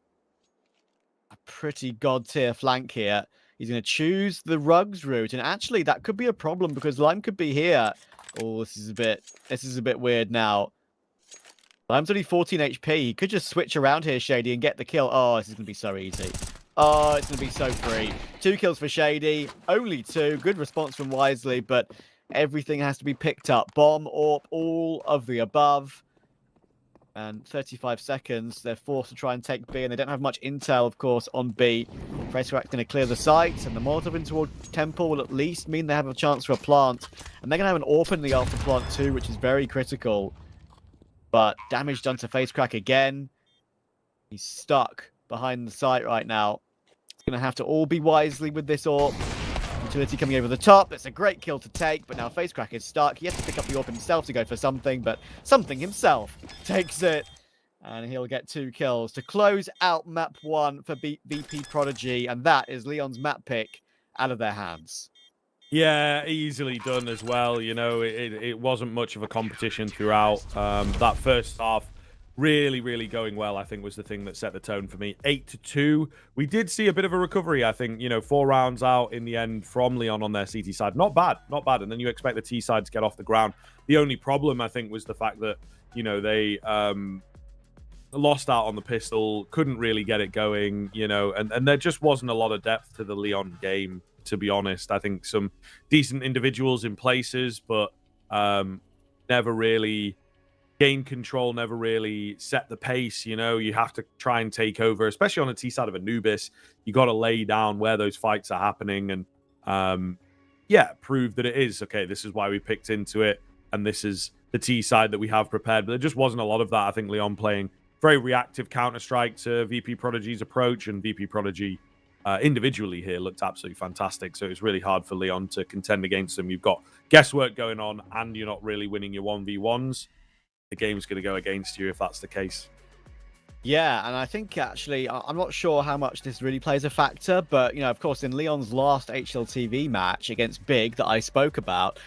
a pretty god-tier flank here. He's going to choose the Rugs route, and actually that could be a problem because Lime could be here. Oh, this is a bit weird now. Lime's only 14 HP. He could just switch around here, Shady, and get the kill. Oh, this is going to be so easy. Oh, it's going to be so free. 2 kills for Shady. Only 2. Good response from Wisely, but everything has to be picked up. Bomb, AWP, all of the above. And 35 seconds. They're forced to try and take B, and they don't have much intel, of course, on B. Fracerak's going to clear the sites, and the Molotov in toward Temple will at least mean they have a chance for a plant. And they're going to have an AWP in the alpha plant too, which is very critical. But damage done to Facecrack again. He's stuck behind the site right now. It's going to have to all be Wisely with this AWP. Utility coming over the top. It's a great kill to take, but now Facecrack is stuck. He has to pick up the AWP himself to go for something, but something himself takes it. And he'll get 2 kills to close out map 1 for VP Prodigy. And that is Leon's map pick out of their hands. Yeah, easily done as well. You know, it wasn't much of a competition throughout. That first half really going well, I think, was the thing that set the tone for me. 8-2. We did see a bit of a recovery, I think. You know, 4 rounds out in the end from Leon on their CT side. Not bad. And then you expect the T side to get off the ground. The only problem, I think, was the fact that, you know, they lost out on the pistol, couldn't really get it going, you know, and there just wasn't a lot of depth to the Leon game, to be honest. I think some decent individuals in places, but never really gained control, never really set the pace. You know, you have to try and take over, especially on the T side of Anubis. You got to lay down where those fights are happening and yeah, prove that it is okay. This is why we picked into it, and this is the T side that we have prepared. But there just wasn't a lot of that. I think Leon playing very reactive Counter-Strike to VP Prodigy's approach, and VP Prodigy individually here looked absolutely fantastic. So it was really hard for Leon to contend against them. You've got guesswork going on, and you're not really winning your 1v1s. The game's going to go against you if that's the case. Yeah, and I think actually, I'm not sure how much this really plays a factor, but, you know, of course, in Leon's last HLTV match against Big that I spoke about,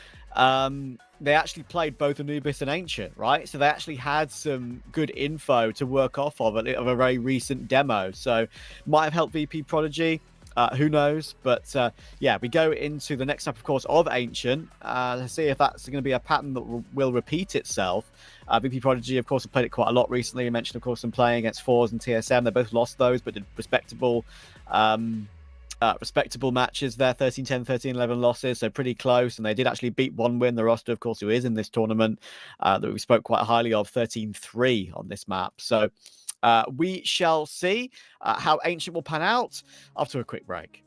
they actually played both Anubis and Ancient, right? So they actually had some good info to work off of a very recent demo. So might have helped VP Prodigy. Who knows? But yeah, we go into the next step, of course, of Ancient. Let's see if that's going to be a pattern that will repeat itself. VP Prodigy, of course, have played it quite a lot recently. I mentioned, of course, them playing against Fours and TSM. They both lost those, but did respectable matches there. 13-10, 13-11 losses, so pretty close. And they did actually beat one win, the roster, of course, who is in this tournament, that we spoke quite highly of, 13-3 on this map. So we shall see how Ancient will pan out after a quick break.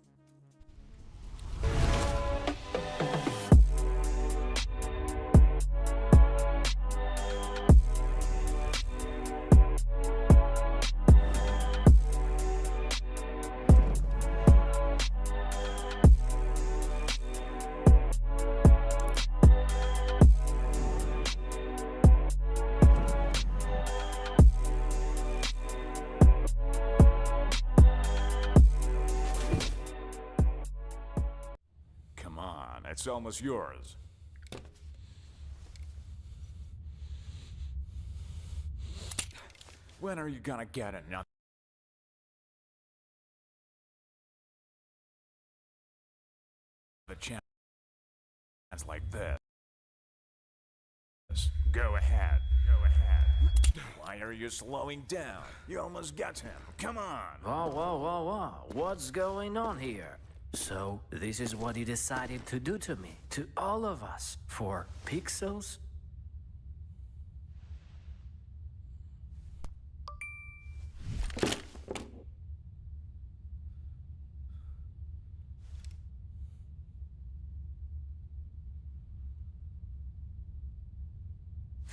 It's almost yours. When are you gonna get another chance like this? this. Go ahead. Go ahead. Why are you slowing down? You almost got him. Come on. Whoa, whoa, whoa, whoa. What's going on here? So, this is what he decided to do to me, to all of us, for pixels?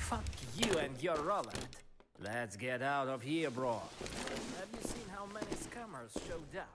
Fuck you and your Roland. Let's get out of here, bro. Have you seen how many scammers showed up?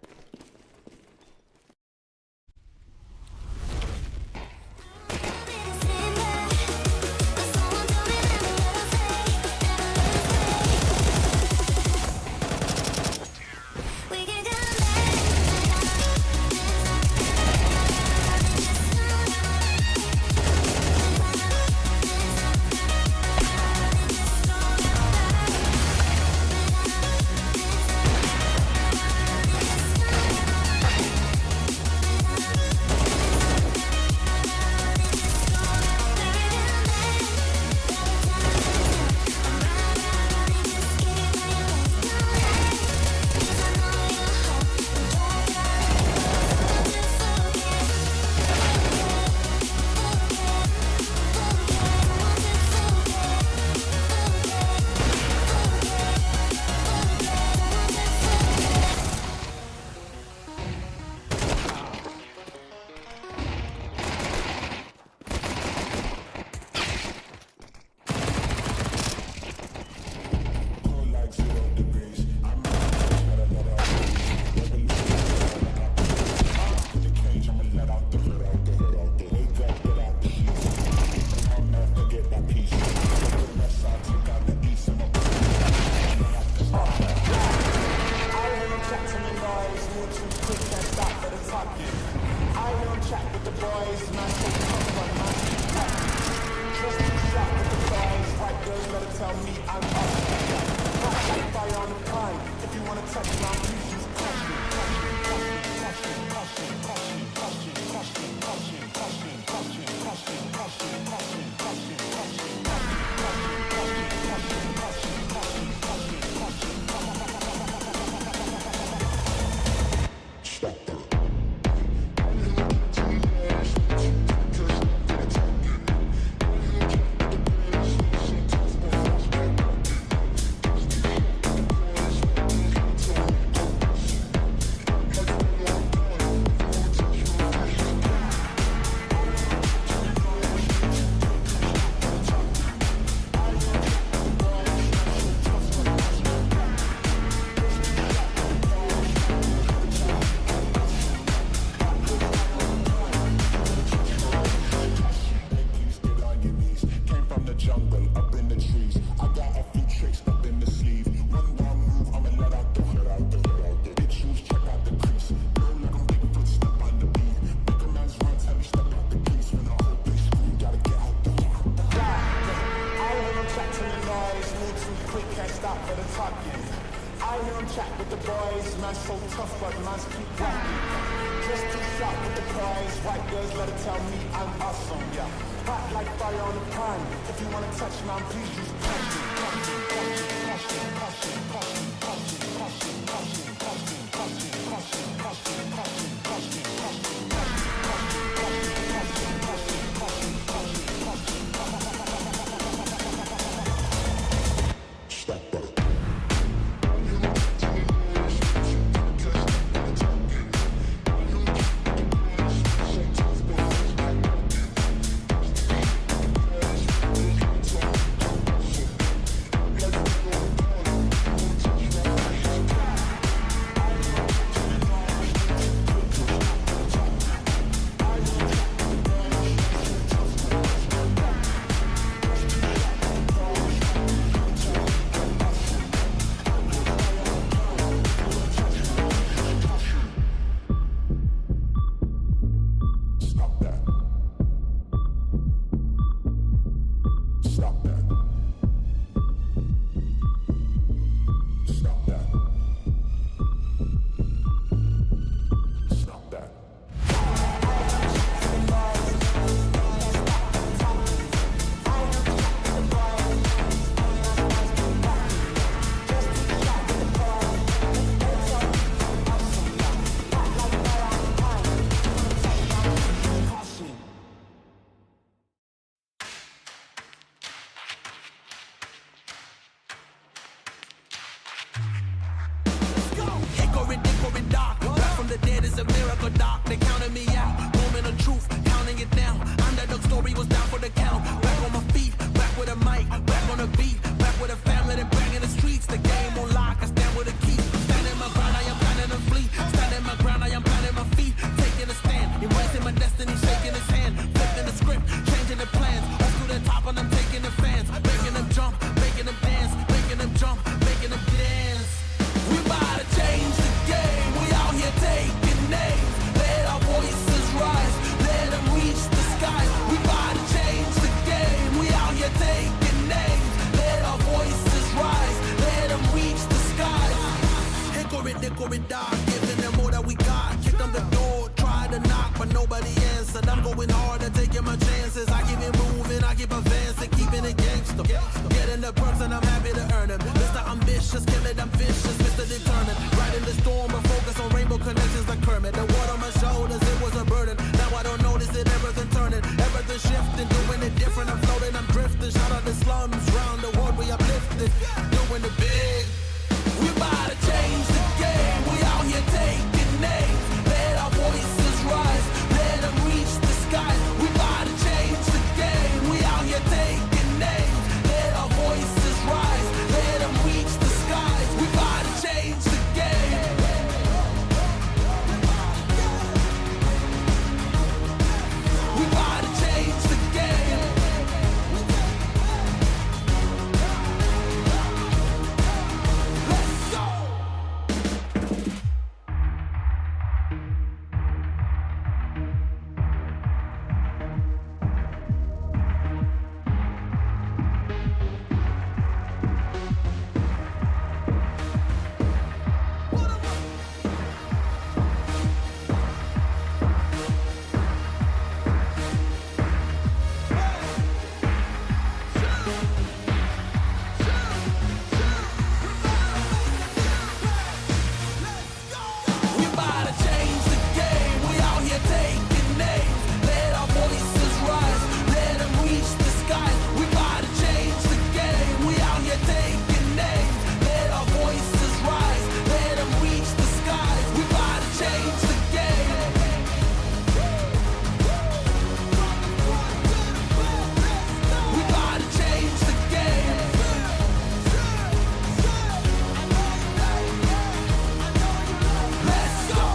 it's a miracle, doc. They counted me out. Moment of truth, counting it down. Underdog story was down for the count. Back on my feet, back with a mic, back on the beat, back with a family that bang in the streets. The game on lock, I stand with a key. Standing my ground, I am planning to flee. Standing my ground, I am planting my feet. Taking a stand, embracing my destiny, shaking his hand. Flipping the script, changing the plans. Up to the top and I'm taking the fans. Making them jump, making them dance. Making them jump, making them dance. We about to change the game. We out here taking names. Let our voices rise. Let them reach the sky. We about to change the game. We out here taking names. Let our voices rise. Let them reach the sky. Hickory dog, giving them all that we got. Kick on the door, try to knock, but nobody answered. I'm going hard and taking my chances. I keep it moving, I keep advancing, keeping it gangster. Getting the perks and I'm happy to earn them. Mr. Ambitious, kill it, I'm vicious. Mr. Determined, riding the storm, but focus on rainbow connections like Kermit. The water on my shoulders, it was a burden. Now I don't notice it, everything turning, everything shifting, doing it different. I'm floating, I'm drifting. Shout out the slums, round the world we uplifted, doing it big. We about to change the game. We out here taking names. Let our voices rise. Let them reach the sky. We about to change the game. We out here taking names. Let our voices rise. Let them reach the skies. We about to change the game. We about to change the game. Let's go. We about to change the game. We out here taking names. Let our voices rise. Let them reach the sky. We about to change the game. We out here taking names. Let our voices rise. Let them reach the skies. We about to change the game. We about to change the game. Let's go.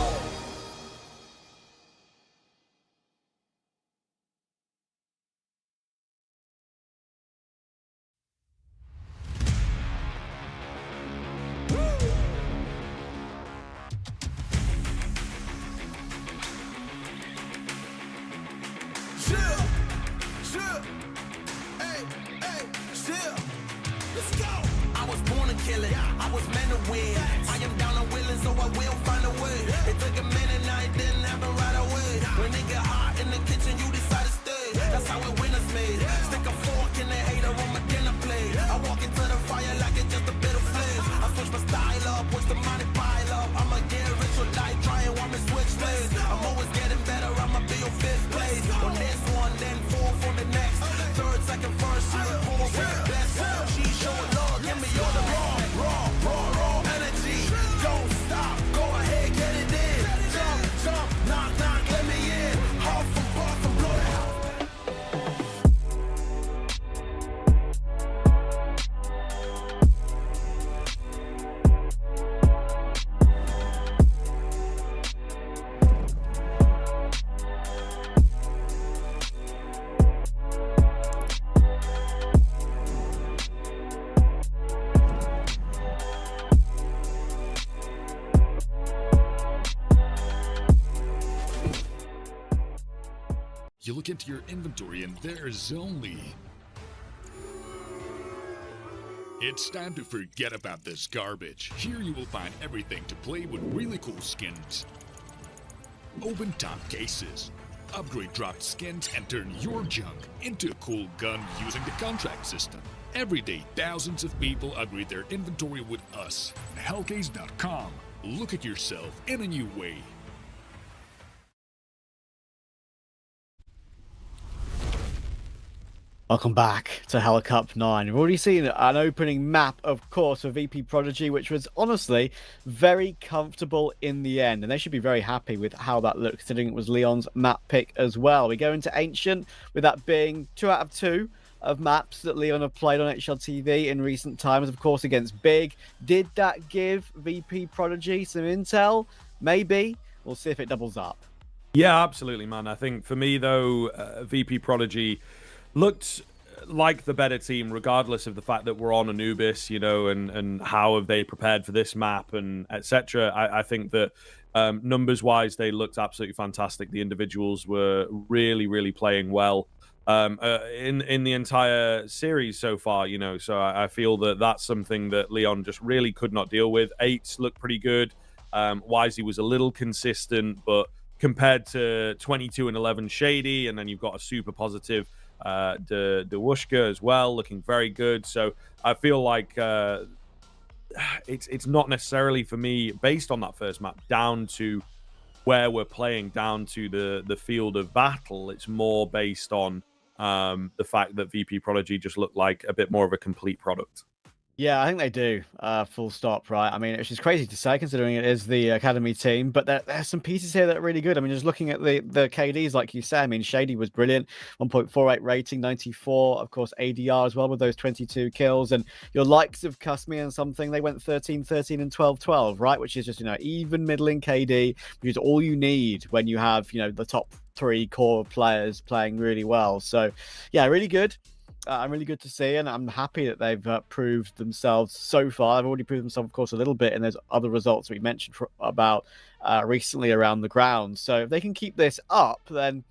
Let's go. I was born to kill it. I was meant to win. I am down and willing, so I will find a way. It took a minute, now it didn't happen right away. When it get hot in the kitchen, you decide to stay. That's how it winners made. Stick a fork in the hater on my dinner plate. I walk into the fire like it's just a bit of flames. I switch my style up, watch the money pile up. I'ma get rich or die trying, want me switch lanes. I'm always getting better, I'ma be your fifth place. On this one, then fourth on the next. Third, second, first, fourth, for the best. She showing love, give me all the raw energy. Don't stop, go ahead, get it in. Jump, knock, let me in. Huff and puff and blow it out. You look into your inventory and there's only... It's time to forget about this garbage. Here you will find everything to play with really cool skins. Open top cases. Upgrade dropped skins and turn your junk into a cool gun using the contract system. Every day, thousands of people upgrade their inventory with us. Hellcase.com. Look at yourself in a new way. Welcome back to Hellcup 9. We've already seen an opening map, of course, for VP Prodigy, which was honestly very comfortable in the end. And they should be very happy with how that looked, considering it was Leon's map pick as well. We go into Ancient, with that being 2 out of 2 of maps that Leon have played on HLTV in recent times, of course, against Big. Did that give VP Prodigy some intel? Maybe. We'll see if it doubles up. Yeah, absolutely, man. I think for me, though, VP Prodigy looked like the better team, regardless of the fact that we're on Anubis, you know, and how have they prepared for this map and etc. I think that numbers-wise, they looked absolutely fantastic. The individuals were really, really playing well in the entire series so far, you know. So I feel that that's something that Leon just really could not deal with. Eights looked pretty good. Wisey was a little consistent, but compared to 22 and 11 Shady, and then you've got a super positive Dewushka as well, looking very good. So I feel like it's not necessarily for me based on that first map down to where we're playing, down to the field of battle. It's more based on the fact that VP Prodigy just looked like a bit more of a complete product. Yeah, I think they do. Full stop, right? I mean, it's just crazy to say considering it is the academy team, but there's some pieces here that are really good. I mean, just looking at the KDs, like you said, I mean, Shady was brilliant, 1.48 rating, 94, of course, ADR as well with those 22 kills, and your likes of Cusme and something, they went 13, 13 and 12, 12, right? Which is just, you know, even middling KD, which is all you need when you have, you know, the top 3 core players playing really well. So, yeah, really good. I'm really good to see, and I'm happy that they've proved themselves so far. They've already proved themselves, of course, a little bit, and there's other results we mentioned about recently around the ground. So if they can keep this up, then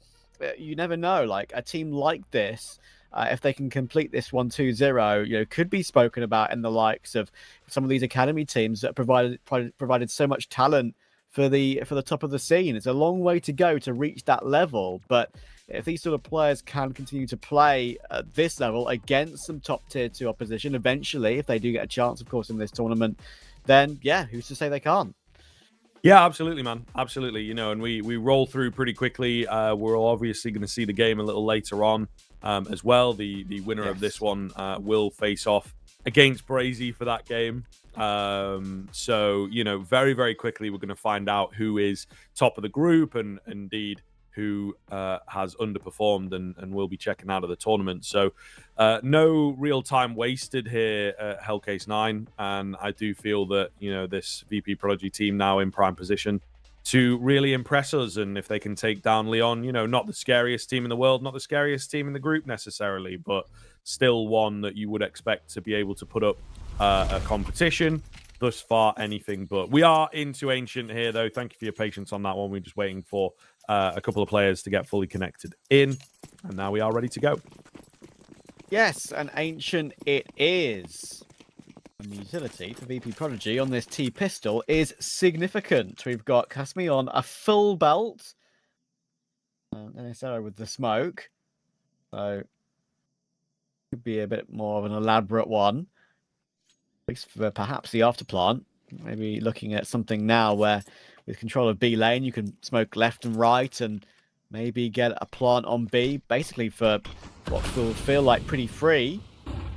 you never know. Like a team like this, if they can complete this 1-2-0, you know, could be spoken about in the likes of some of these academy teams that provided so much talent for the top of the scene. It's a long way to go to reach that level, but if these sort of players can continue to play at this level against some top tier 2 opposition, eventually, if they do get a chance, of course, in this tournament, then yeah, who's to say they can't? Yeah, absolutely, man. Absolutely. You know, and we roll through pretty quickly. We're obviously going to see the game a little later on as well. The winner of this one will face off against Brazy for that game. So, you know, very, very quickly, we're going to find out who is top of the group and indeed who has underperformed and will be checking out of the tournament. So no real time wasted here at Hellcase 9. And I do feel that, you know, this VP Prodigy team now in prime position to really impress us. And if they can take down Leon, you know, not the scariest team in the world, not the scariest team in the group necessarily, but still one that you would expect to be able to put up a competition. Thus far, anything but. We are into Ancient here, though. Thank you for your patience on that one. We're just waiting for a couple of players to get fully connected in. And now we are ready to go. Yes, an Ancient it is. And the utility for VP Prodigy on this T-pistol is significant. We've got Cusme on a full belt. NSO with the smoke. So, could be a bit more of an elaborate one. At least for perhaps the afterplant. Maybe looking at something now where with control of B lane, you can smoke left and right and maybe get a plant on B, basically for what will feel like pretty free.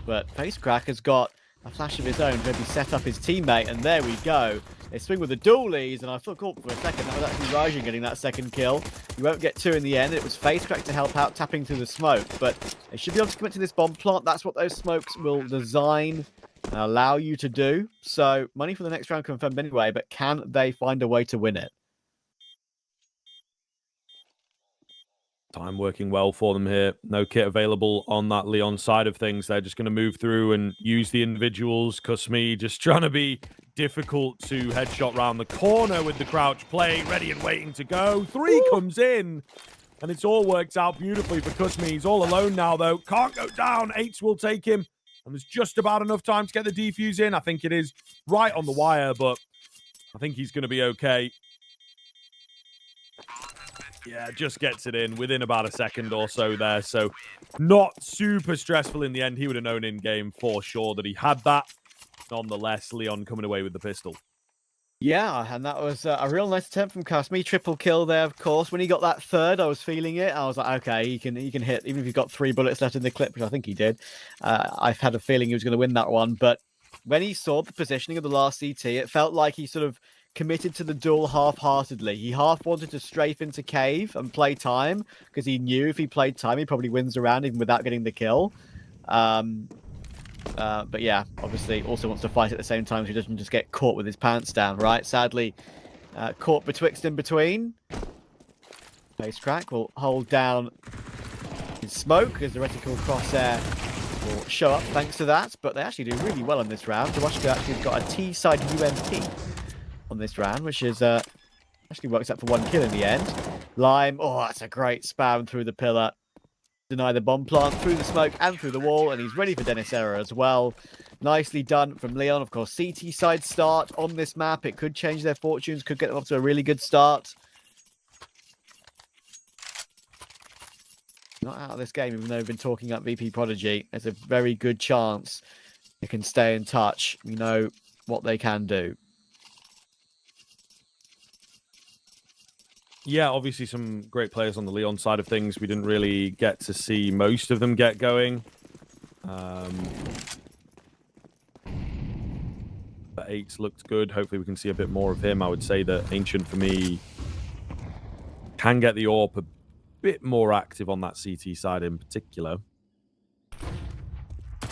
But Facecrack has got a flash of his own to maybe set up his teammate, and there we go. They swing with the dualies, and I thought for a second that was actually Raijin getting that second kill. You won't get 2 in the end. It was Facecrack to help out, tapping through the smoke, but they should be able to commit to this bomb plant. That's what those smokes will design and allow you to do. So money for the next round confirmed anyway, but can they find a way to win it? Time working well for them here. No kit available on that Leon side of things. They're just going to move through and use the individuals. Cusme just trying to be difficult to headshot round the corner with the crouch play, ready and waiting to go. 3 comes in, and it's all worked out beautifully for Cusme. He's all alone now, though. Can't go down. 8s will take him, and there's just about enough time to get the defuse in. I think it is right on the wire, but I think he's going to be okay. Yeah, just gets it in within about a second or so there. So not super stressful in the end. He would have known in game for sure that he had that. Nonetheless, Leon coming away with the pistol. Yeah, and that was a real nice attempt from Kasmi. Triple kill there, of course. When he got that third, I was feeling it. I was like, okay, he can hit, even if he's got 3 bullets left in the clip, which I think he did. I've had a feeling he was going to win that one. But when he saw the positioning of the last CT, it felt like he sort of committed to the duel half-heartedly. He half wanted to strafe into cave and play time, because he knew if he played time, he probably wins the round even without getting the kill. But yeah, obviously also wants to fight at the same time so he doesn't just get caught with his pants down, right? Sadly, caught betwixt in between. Face crack will hold down his smoke as the reticle crosshair will show up thanks to that. But they actually do really well in this round. Dawashka actually has got a T-side UMP on this round, which is actually works out for 1 kill in the end. Lime, oh, that's a great spam through the pillar. Deny the bomb plant through the smoke and through the wall, and he's ready for Dennis Error as well. Nicely done from Leon. Of course, CT side start on this map. It could change their fortunes, could get them off to a really good start. Not out of this game, even though we've been talking up VP Prodigy. There's a very good chance they can stay in touch. We know what they can do. Yeah, obviously some great players on the Leon side of things. We didn't really get to see most of them get going. The 8 looked good. Hopefully we can see a bit more of him. I would say that Ancient, for me, can get the AWP a bit more active on that CT side in particular.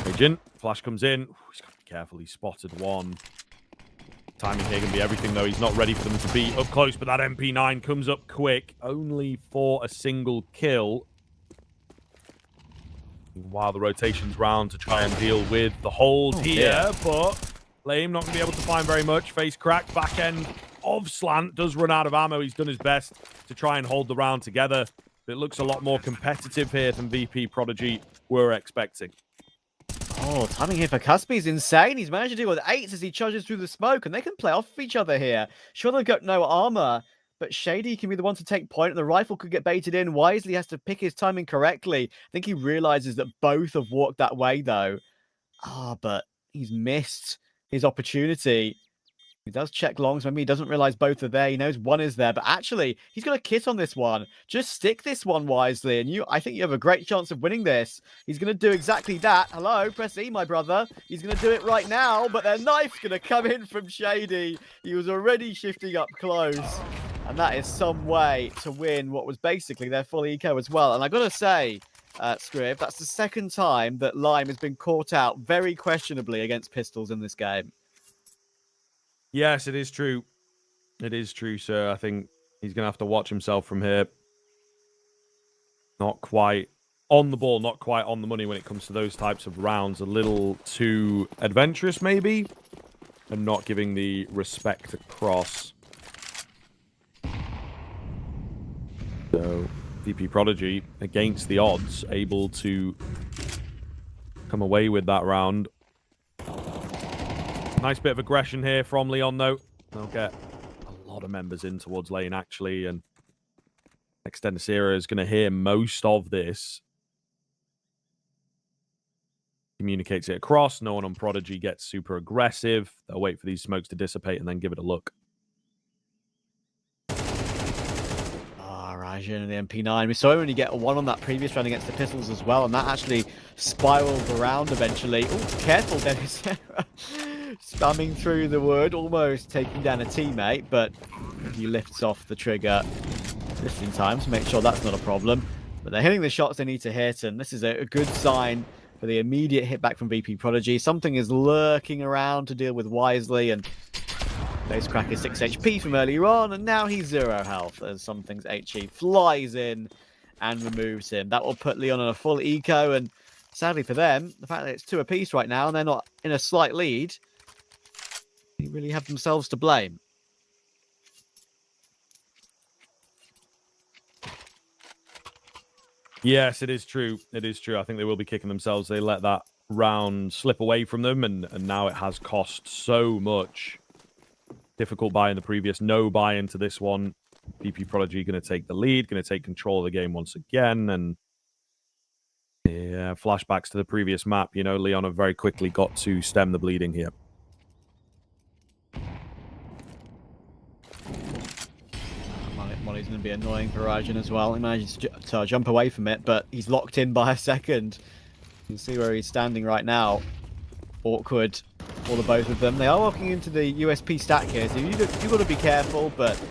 Agent, flash comes in. Ooh, he's got to be careful. He spotted one. Timing here can be everything, though. He's not ready for them to be up close, but that MP9 comes up quick, only for a single kill. While the rotation's round to try and deal with the hold here, but Lame not going to be able to find very much. Face crack, back end of Slant does run out of ammo. He's done his best to try and hold the round together. It looks a lot more competitive here than VP Prodigy were expecting. Oh, timing here for Cuspy is insane. He's managed to deal with 8s as he charges through the smoke, and they can play off each other here. Sure, they've got no armor, but Shady can be the one to take point, and the rifle could get baited in. Wisely has to pick his timing correctly. I think he realizes that both have walked that way, though. But he's missed his opportunity. He does check longs. Maybe he doesn't realize both are there. He knows one is there, but actually, he's got a kit on this one. Just stick this one wisely, and I think you have a great chance of winning this. He's going to do exactly that. Hello, press E, my brother. He's going to do it right now, but their knife's going to come in from Shady. He was already shifting up close, and that is some way to win what was basically their full eco as well. And I got to say, Scriv, that's the second time that Lime has been caught out very questionably against pistols in this game. Yes, it is true. It is true, sir. I think he's going to have to watch himself from here. Not quite on the ball, not quite on the money when it comes to those types of rounds. A little too adventurous, maybe, and not giving the respect across. So, VP Prodigy, against the odds, able to come away with that round. Nice bit of aggression here from Leon, though. They'll get a lot of members in towards lane, actually, and Extendicera is going to hear most of this. Communicates it across. No one on Prodigy gets super aggressive. They'll wait for these smokes to dissipate and then give it a look. Rajan and the MP9. We saw him when you get a 1 on that previous round against the pistols as well, and that actually spiraled around eventually. Oh, careful, Dennis. Spamming through the wood, almost taking down a teammate, but he lifts off the trigger just in time to make sure that's not a problem. But they're hitting the shots they need to hit, and this is a good sign for the immediate hit back from VP Prodigy. Something is lurking around to deal with wisely, and Face Crack is 6 HP from earlier on, and now he's 0 health as Something's HE flies in and removes him. That will put Leon on a full eco, and sadly for them, the fact that it's 2 apiece right now and they're not in a slight lead, they really have themselves to blame. Yes, it is true. It is true. I think they will be kicking themselves. They let that round slip away from them, and now it has cost so much. Difficult buy in the previous, no buy into this one. VP Prodigy going to take the lead, going to take control of the game once again, and yeah, flashbacks to the previous map. You know, Leon have very quickly got to stem the bleeding here. is going to be annoying for Rajan as well. He manages to jump away from it, but he's locked in by a second. You can see where he's standing right now. Awkward for the both of them. They are walking into the USP stack here, so you've got to be careful, but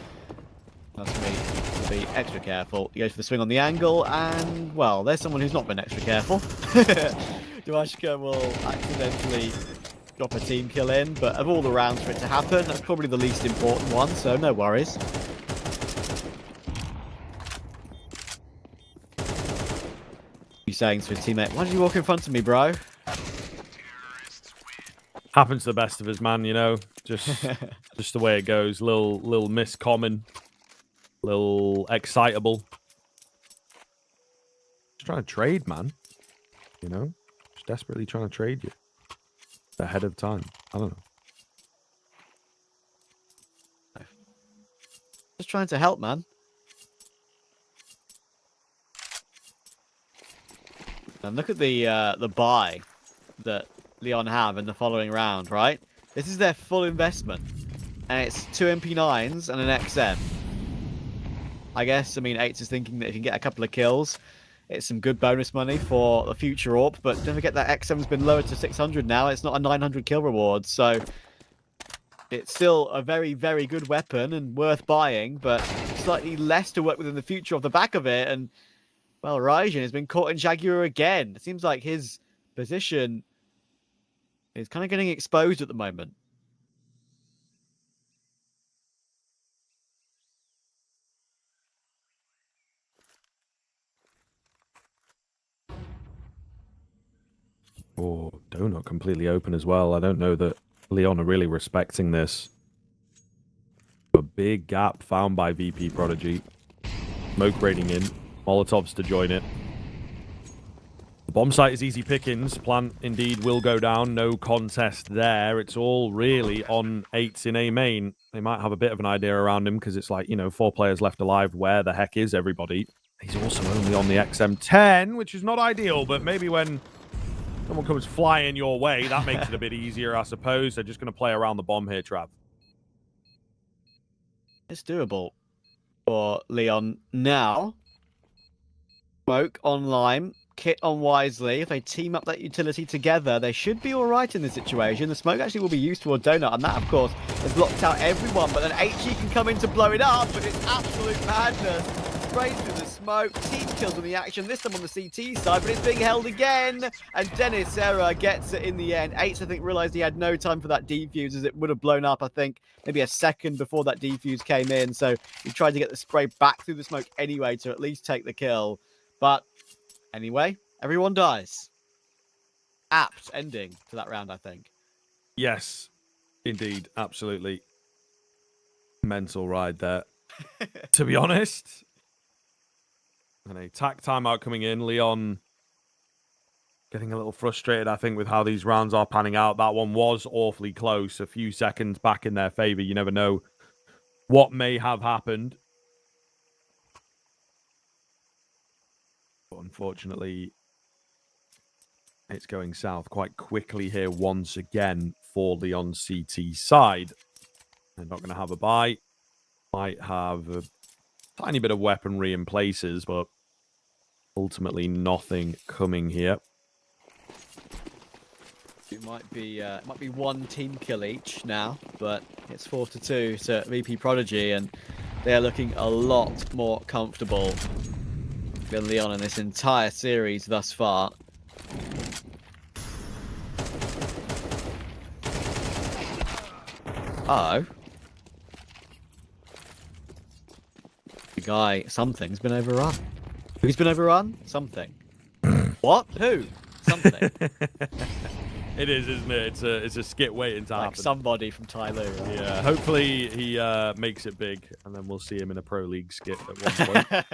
that's me. To be extra careful. He goes for the swing on the angle, and, well, there's someone who's not been extra careful. Dwashka will accidentally drop a team kill in, but of all the rounds for it to happen, that's probably the least important one, so no worries. He's saying to his teammate, "Why did you walk in front of me, bro?" Happens to the best of us, man, you know. Just the way it goes. Little miscommon. Little excitable. Just trying to trade, man. You know? Just desperately trying to trade you. Ahead of time. I don't know. Just trying to help, man. And look at the buy that Leon have in the following round, right? This is their full investment. And it's 2 MP9s and an XM. I guess, I mean, 8s is thinking that if you can get a couple of kills, it's some good bonus money for the future AWP, but don't forget that XM's been lowered to 600 now. It's not a 900 kill reward, so it's still a very, very good weapon and worth buying, but slightly less to work with in the future off the back of it. And, well, Rajan has been caught in Jaguar again. It seems like his position is kind of getting exposed at the moment. Oh, donut completely open as well. I don't know that Leon are really respecting this. A big gap found by VP Prodigy. Smoke raiding in. Molotovs to join it. The bomb site is easy pickings. Plant indeed will go down. No contest there. It's all really on 8s in A main. They might have a bit of an idea around him because it's like, you know, 4 players left alive. Where the heck is everybody? He's also only on the XM10, which is not ideal, but maybe when someone comes flying your way, that makes it a bit easier, I suppose. They're just going to play around the bomb here, Trav. It's doable for Leon now. Smoke on Lime, Kit on Wisely. If they team up that utility together, they should be all right in this situation. The smoke actually will be used toward Donut, and that, of course, has locked out everyone. But then HE can come in to blow it up, but it's absolute madness. Sprays through the smoke, team kills on the action, this time on the CT side, but it's being held again. And Dennis Serra gets it in the end. 8s, I think, realized he had no time for that defuse, as it would have blown up, I think, maybe a second before that defuse came in. So he tried to get the spray back through the smoke anyway to at least take the kill. But anyway, everyone dies. Apt ending to that round, I think. Yes, indeed. Absolutely. Mental ride there. To be honest. And a tack timeout coming in. Leon getting a little frustrated, I think, with how these rounds are panning out. That one was awfully close. A few seconds back in their favor. You never know what may have happened. But unfortunately, it's going south quite quickly here once again for Leon's CT side. They're not going to have a buy. Might have a tiny bit of weaponry in places, but ultimately nothing coming here. It might be 1 team kill each now, but it's 4-2 to VP Prodigy, and they are looking a lot more comfortable than Leon in this entire series thus far. Uh-oh. The guy, something's been overrun. Who's been overrun? Something. What? Who? Something. It is, isn't it? It's a skit waiting to like happen. Somebody from Tyloo. Right? Yeah, hopefully he makes it big, and then we'll see him in a Pro League skit at one point.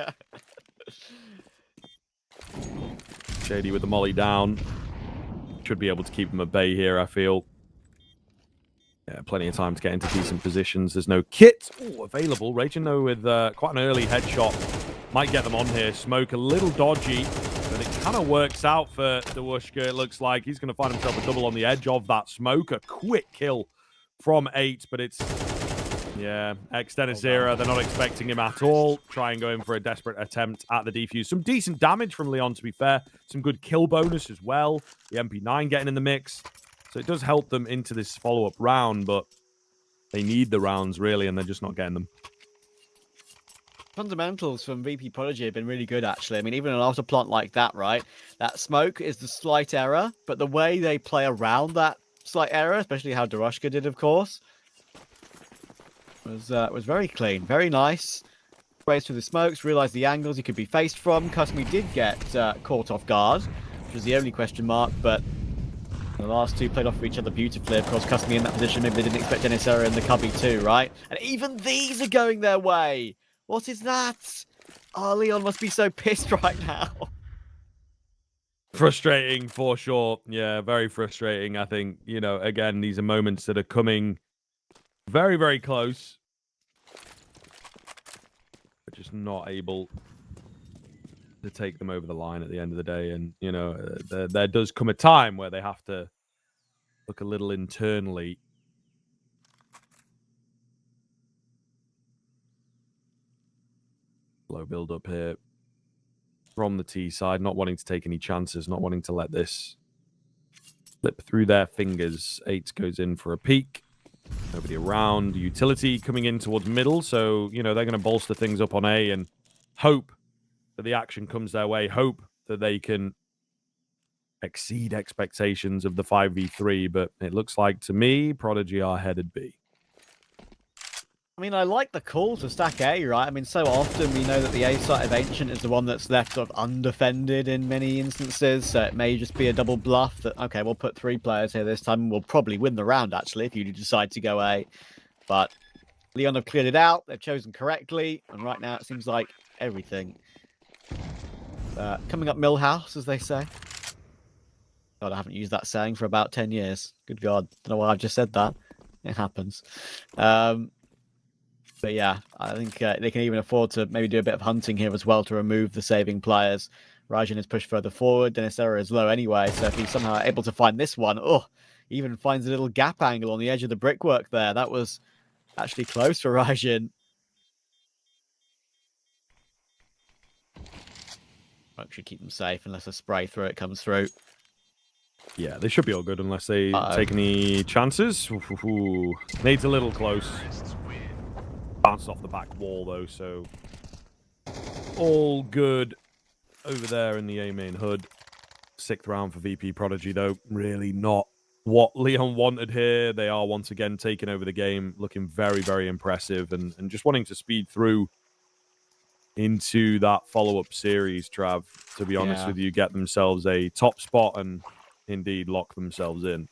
Shady with the molly down. Should be able to keep him at bay here, I feel. Yeah, plenty of time to get into decent positions. There's no kit available. Raging, though, with quite an early headshot. Might get them on here. Smoke a little dodgy, but it kind of works out for Dwashka. It looks like he's going to find himself a double on the edge of that smoke. A quick kill from 8, but it's Yeah, ex-Dennis era. They're not expecting him at all. Try and go in for a desperate attempt at the defuse. Some decent damage from Leon, to be fair. Some good kill bonus as well. The MP9 getting in the mix. So it does help them into this follow-up round, but they need the rounds, really, and they're just not getting them. Fundamentals from VP Prodigy have been really good, actually. I mean, even an auto plant like that, right? That smoke is the slight error, but the way they play around that slight error, especially how Darushka did, of course, was very clean, very nice. Sprays through the smokes, realised the angles he could be faced from. Customary did get caught off guard, which was the only question mark, but the last two played off of each other beautifully. Of course, Customary in that position, maybe they didn't expect Dennisera in the cubby too, right? And even these are going their way. What is that? Oh, Leon must be so pissed right now. Frustrating for sure. Yeah, very frustrating. I think, you know, again, these are moments that are coming very, very close. But just not able to take them over the line at the end of the day. And, you know, there does come a time where they have to look a little internally. Low build up here from the T side, not wanting to take any chances, not wanting to let this slip through their fingers. 8 goes in for a peek. Nobody around. Utility coming in towards middle, so, you know, they're going to bolster things up on A and hope that the action comes their way, hope that they can exceed expectations of the 5v3, but it looks like, to me, Prodigy are headed B. I mean, I like the call to stack A, right? I mean, so often we know that the A site of Ancient is the one that's left sort of undefended in many instances, so it may just be a double bluff that, okay, we'll put 3 players here this time and we'll probably win the round, actually, if you decide to go A. But Leon have cleared it out, they've chosen correctly, and right now it seems like everything. Coming up Millhouse, as they say. God, I haven't used that saying for about 10 years. Good God, don't know why I've just said that. It happens. But yeah, I think they can even afford to maybe do a bit of hunting here as well to remove the saving players. Rajan is pushed further forward. Dennisera is low anyway, so if he's somehow able to find this one, he even finds a little gap angle on the edge of the brickwork there. That was actually close for Rajan. Should keep them safe unless a spray through it comes through. Yeah, they should be all good unless they take any chances. Needs a little close. Bounced off the back wall, though, so all good over there in the A main hood. 6th round for VP Prodigy, though. Really not what Leon wanted here. They are once again taking over the game, looking very, very impressive, and just wanting to speed through into that follow-up series, Trav, to be honest with you, get themselves a top spot and indeed lock themselves in.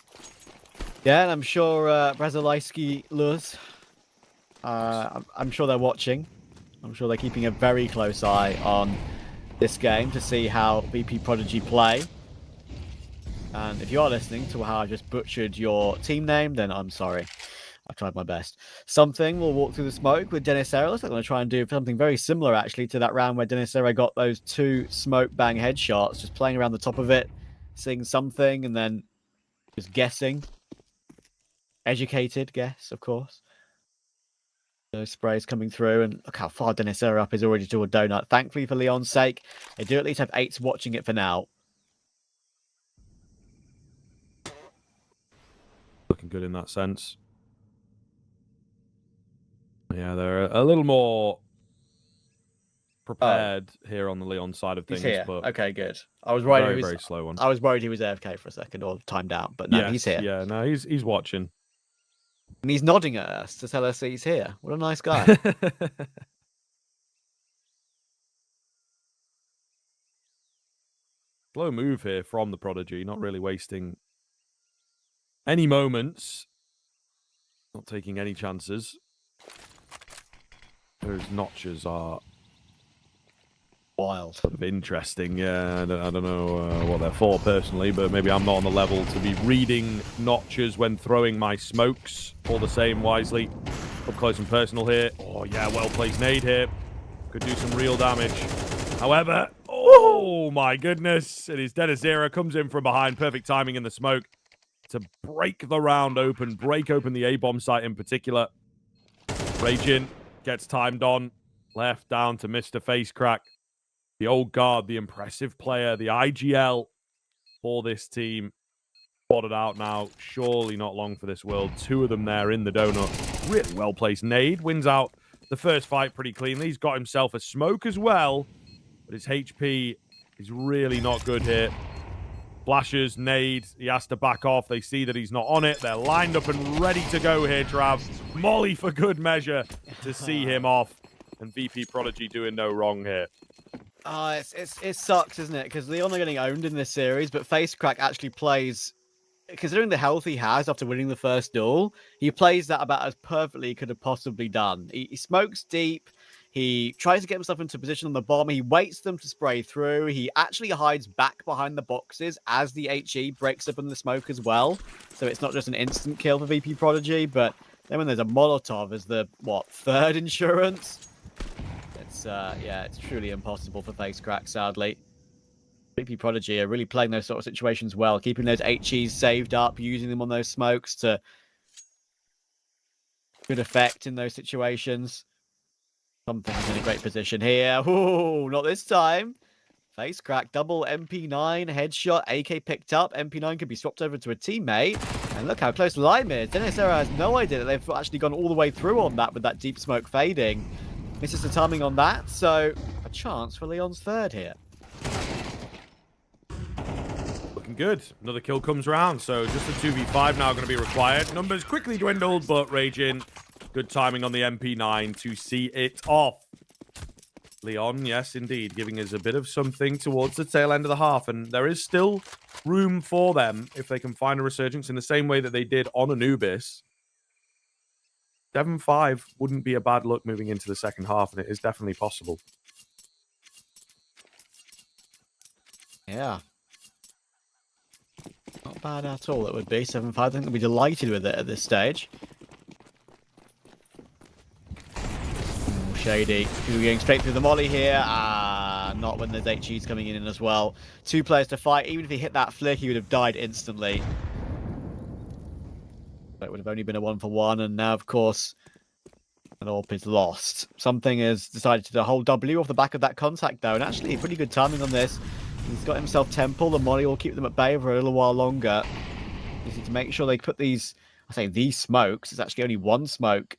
Yeah, and I'm sure Brazilewski Luz, I'm sure they're watching. I'm sure they're keeping a very close eye on this game to see how VP Prodigy play. And if you are listening to how I just butchered your team name, then I'm sorry. I've tried my best. Something will walk through the smoke with Dennisera. Looks like I'm going to try and do something very similar, actually, to that round where Dennisera got those 2 smoke bang headshots, just playing around the top of it, seeing something, and then just guessing. Educated guess, of course. Those sprays coming through, and look how far Dennisera up is already to a donut. Thankfully, for Leon's sake, they do at least have 8s watching it for now. Looking good in that sense. Yeah, they're a little more prepared here on the Leon side of things. He's here. But okay, good. I was worried very, very slow one. I was worried he was AFK for a second or timed out, but no, he's here. Yeah, no, he's watching. And he's nodding at us to tell us he's here. What a nice guy. Slow move here from the Prodigy, not really wasting any moments. Not taking any chances. Those notches are wild. Sort of interesting. Yeah, I don't know what they're for personally, but maybe I'm not on the level to be reading notches when throwing my smokes. All the same, wisely. Up close and personal here. Oh, yeah, well-placed nade here. Could do some real damage. However, oh, my goodness. It is Dennisera. Comes in from behind. Perfect timing in the smoke to break the round open, break open the A-bomb site in particular. Raging gets timed on. Left down to Mr. Facecrack. The old guard, the impressive player, the IGL for this team. Spotted out now. Surely not long for this world. 2 of them there in the donut. Really well-placed nade. Wins out the first fight pretty cleanly. He's got himself a smoke as well. But his HP is really not good here. Flashes, nade. He has to back off. They see that he's not on it. They're lined up and ready to go here, Trav. Molly for good measure to see him off. And VP Prodigy doing no wrong here. It sucks, isn't it? Because Leon are getting owned in this series, but Facecrack actually plays, considering the health he has after winning the first duel, he plays that about as perfectly he could have possibly done. He smokes deep. He tries to get himself into position on the bomb. He waits them to spray through. He actually hides back behind the boxes as the HE breaks up in the smoke as well. So it's not just an instant kill for VP Prodigy, but then when there's a Molotov as the, third insurance? It's truly impossible for Facecrack, sadly. VP Prodigy are really playing those sort of situations well, keeping those HEs saved up, using them on those smokes to good effect in those situations. Something's in a great position here. Ooh, not this time. Facecrack, double MP9, headshot, AK picked up. MP9 could be swapped over to a teammate. And look how close Lime is. Dennis Era has no idea that they've actually gone all the way through on that with that deep smoke fading. Misses the timing on that, so a chance for Leon's third here. Looking good. Another kill comes round, so just a 2v5 now going to be required. Numbers quickly dwindled, but Raging, good timing on the MP9 to see it off. Leon, yes, indeed, giving us a bit of something towards the tail end of the half, and there is still room for them if they can find a resurgence in the same way that they did on Anubis. 7-5 wouldn't be a bad look moving into the second half, and it is definitely possible. Yeah. Not bad at all, it would be. 7-5, I think they'll be delighted with it at this stage. Ooh, Shady. We're going straight through the molly here. Not when there's HEs coming in as well. 2 players to fight. Even if he hit that flick, he would have died instantly. It would have only been a 1-for-1, and now, of course, an AWP is lost. Something has decided to do a whole W off the back of that contact, though, and actually pretty good timing on this. He's got himself Temple. The molly will keep them at bay for a little while longer. Just need to make sure they put these, these smokes. It's actually only 1 smoke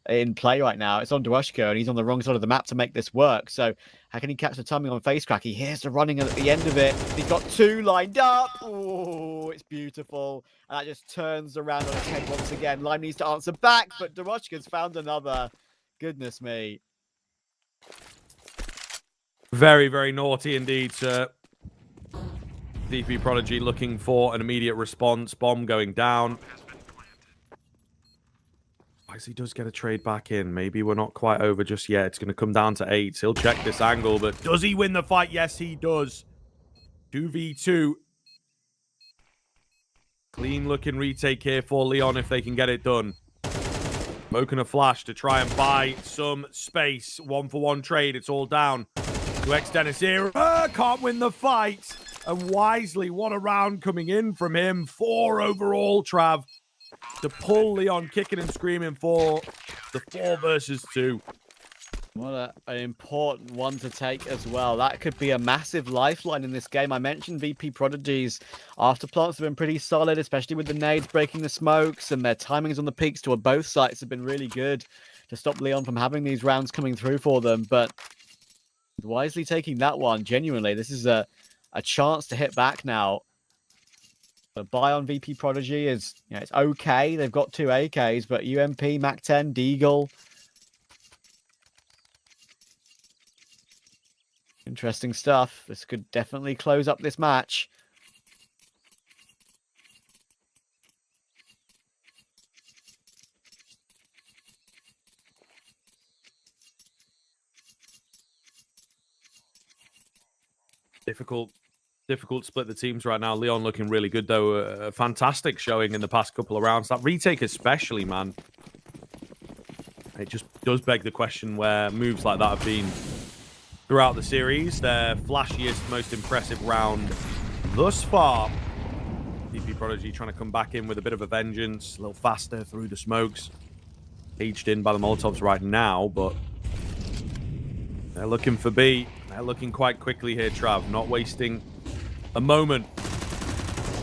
in play right now. It's on Dwashko, and he's on the wrong side of the map to make this work. So how can he catch the timing on Facecrack? He hears the running at the end of it. He's got 2 lined up. Oh, it's beautiful. And that just turns around on its head once again. Lime needs to answer back, but Dwashko's found another. Goodness me. Very, very naughty indeed, sir. VP Prodigy looking for an immediate response. Bomb going down. He does get a trade back in. Maybe we're not quite over just yet. It's going to come down to 8. He'll check this angle, but does he win the fight? Yes, he does. 2v2. Clean looking retake here for Leon if they can get it done. Smoking a flash to try and buy some space. 1-for-1 trade. It's all down to Dennis here. Can't win the fight. And wisely, what a round coming in from him. 4 overall, Trav. To pull Leon kicking and screaming for the 4 versus 2. What an important one to take as well. That could be a massive lifeline in this game. I mentioned VP Prodigy's afterplants have been pretty solid, especially with the nades breaking the smokes, and their timings on the peaks toward both sites have been really good to stop Leon from having these rounds coming through for them. But wisely taking that one, genuinely, this is a chance to hit back now. The buy on VP Prodigy is, it's okay. They've got 2 AKs, but UMP, MAC-10, Deagle. Interesting stuff. This could definitely close up this match. Difficult split the teams right now. Leon looking really good, though. A fantastic showing in the past couple of rounds. That retake especially, man. It just does beg the question where moves like that have been throughout the series. Their flashiest, most impressive round thus far. VP Prodigy trying to come back in with a bit of a vengeance. A little faster through the smokes. Aged in by the Molotovs right now, but they're looking for B. They're looking quite quickly here, Trav. Not wasting a moment.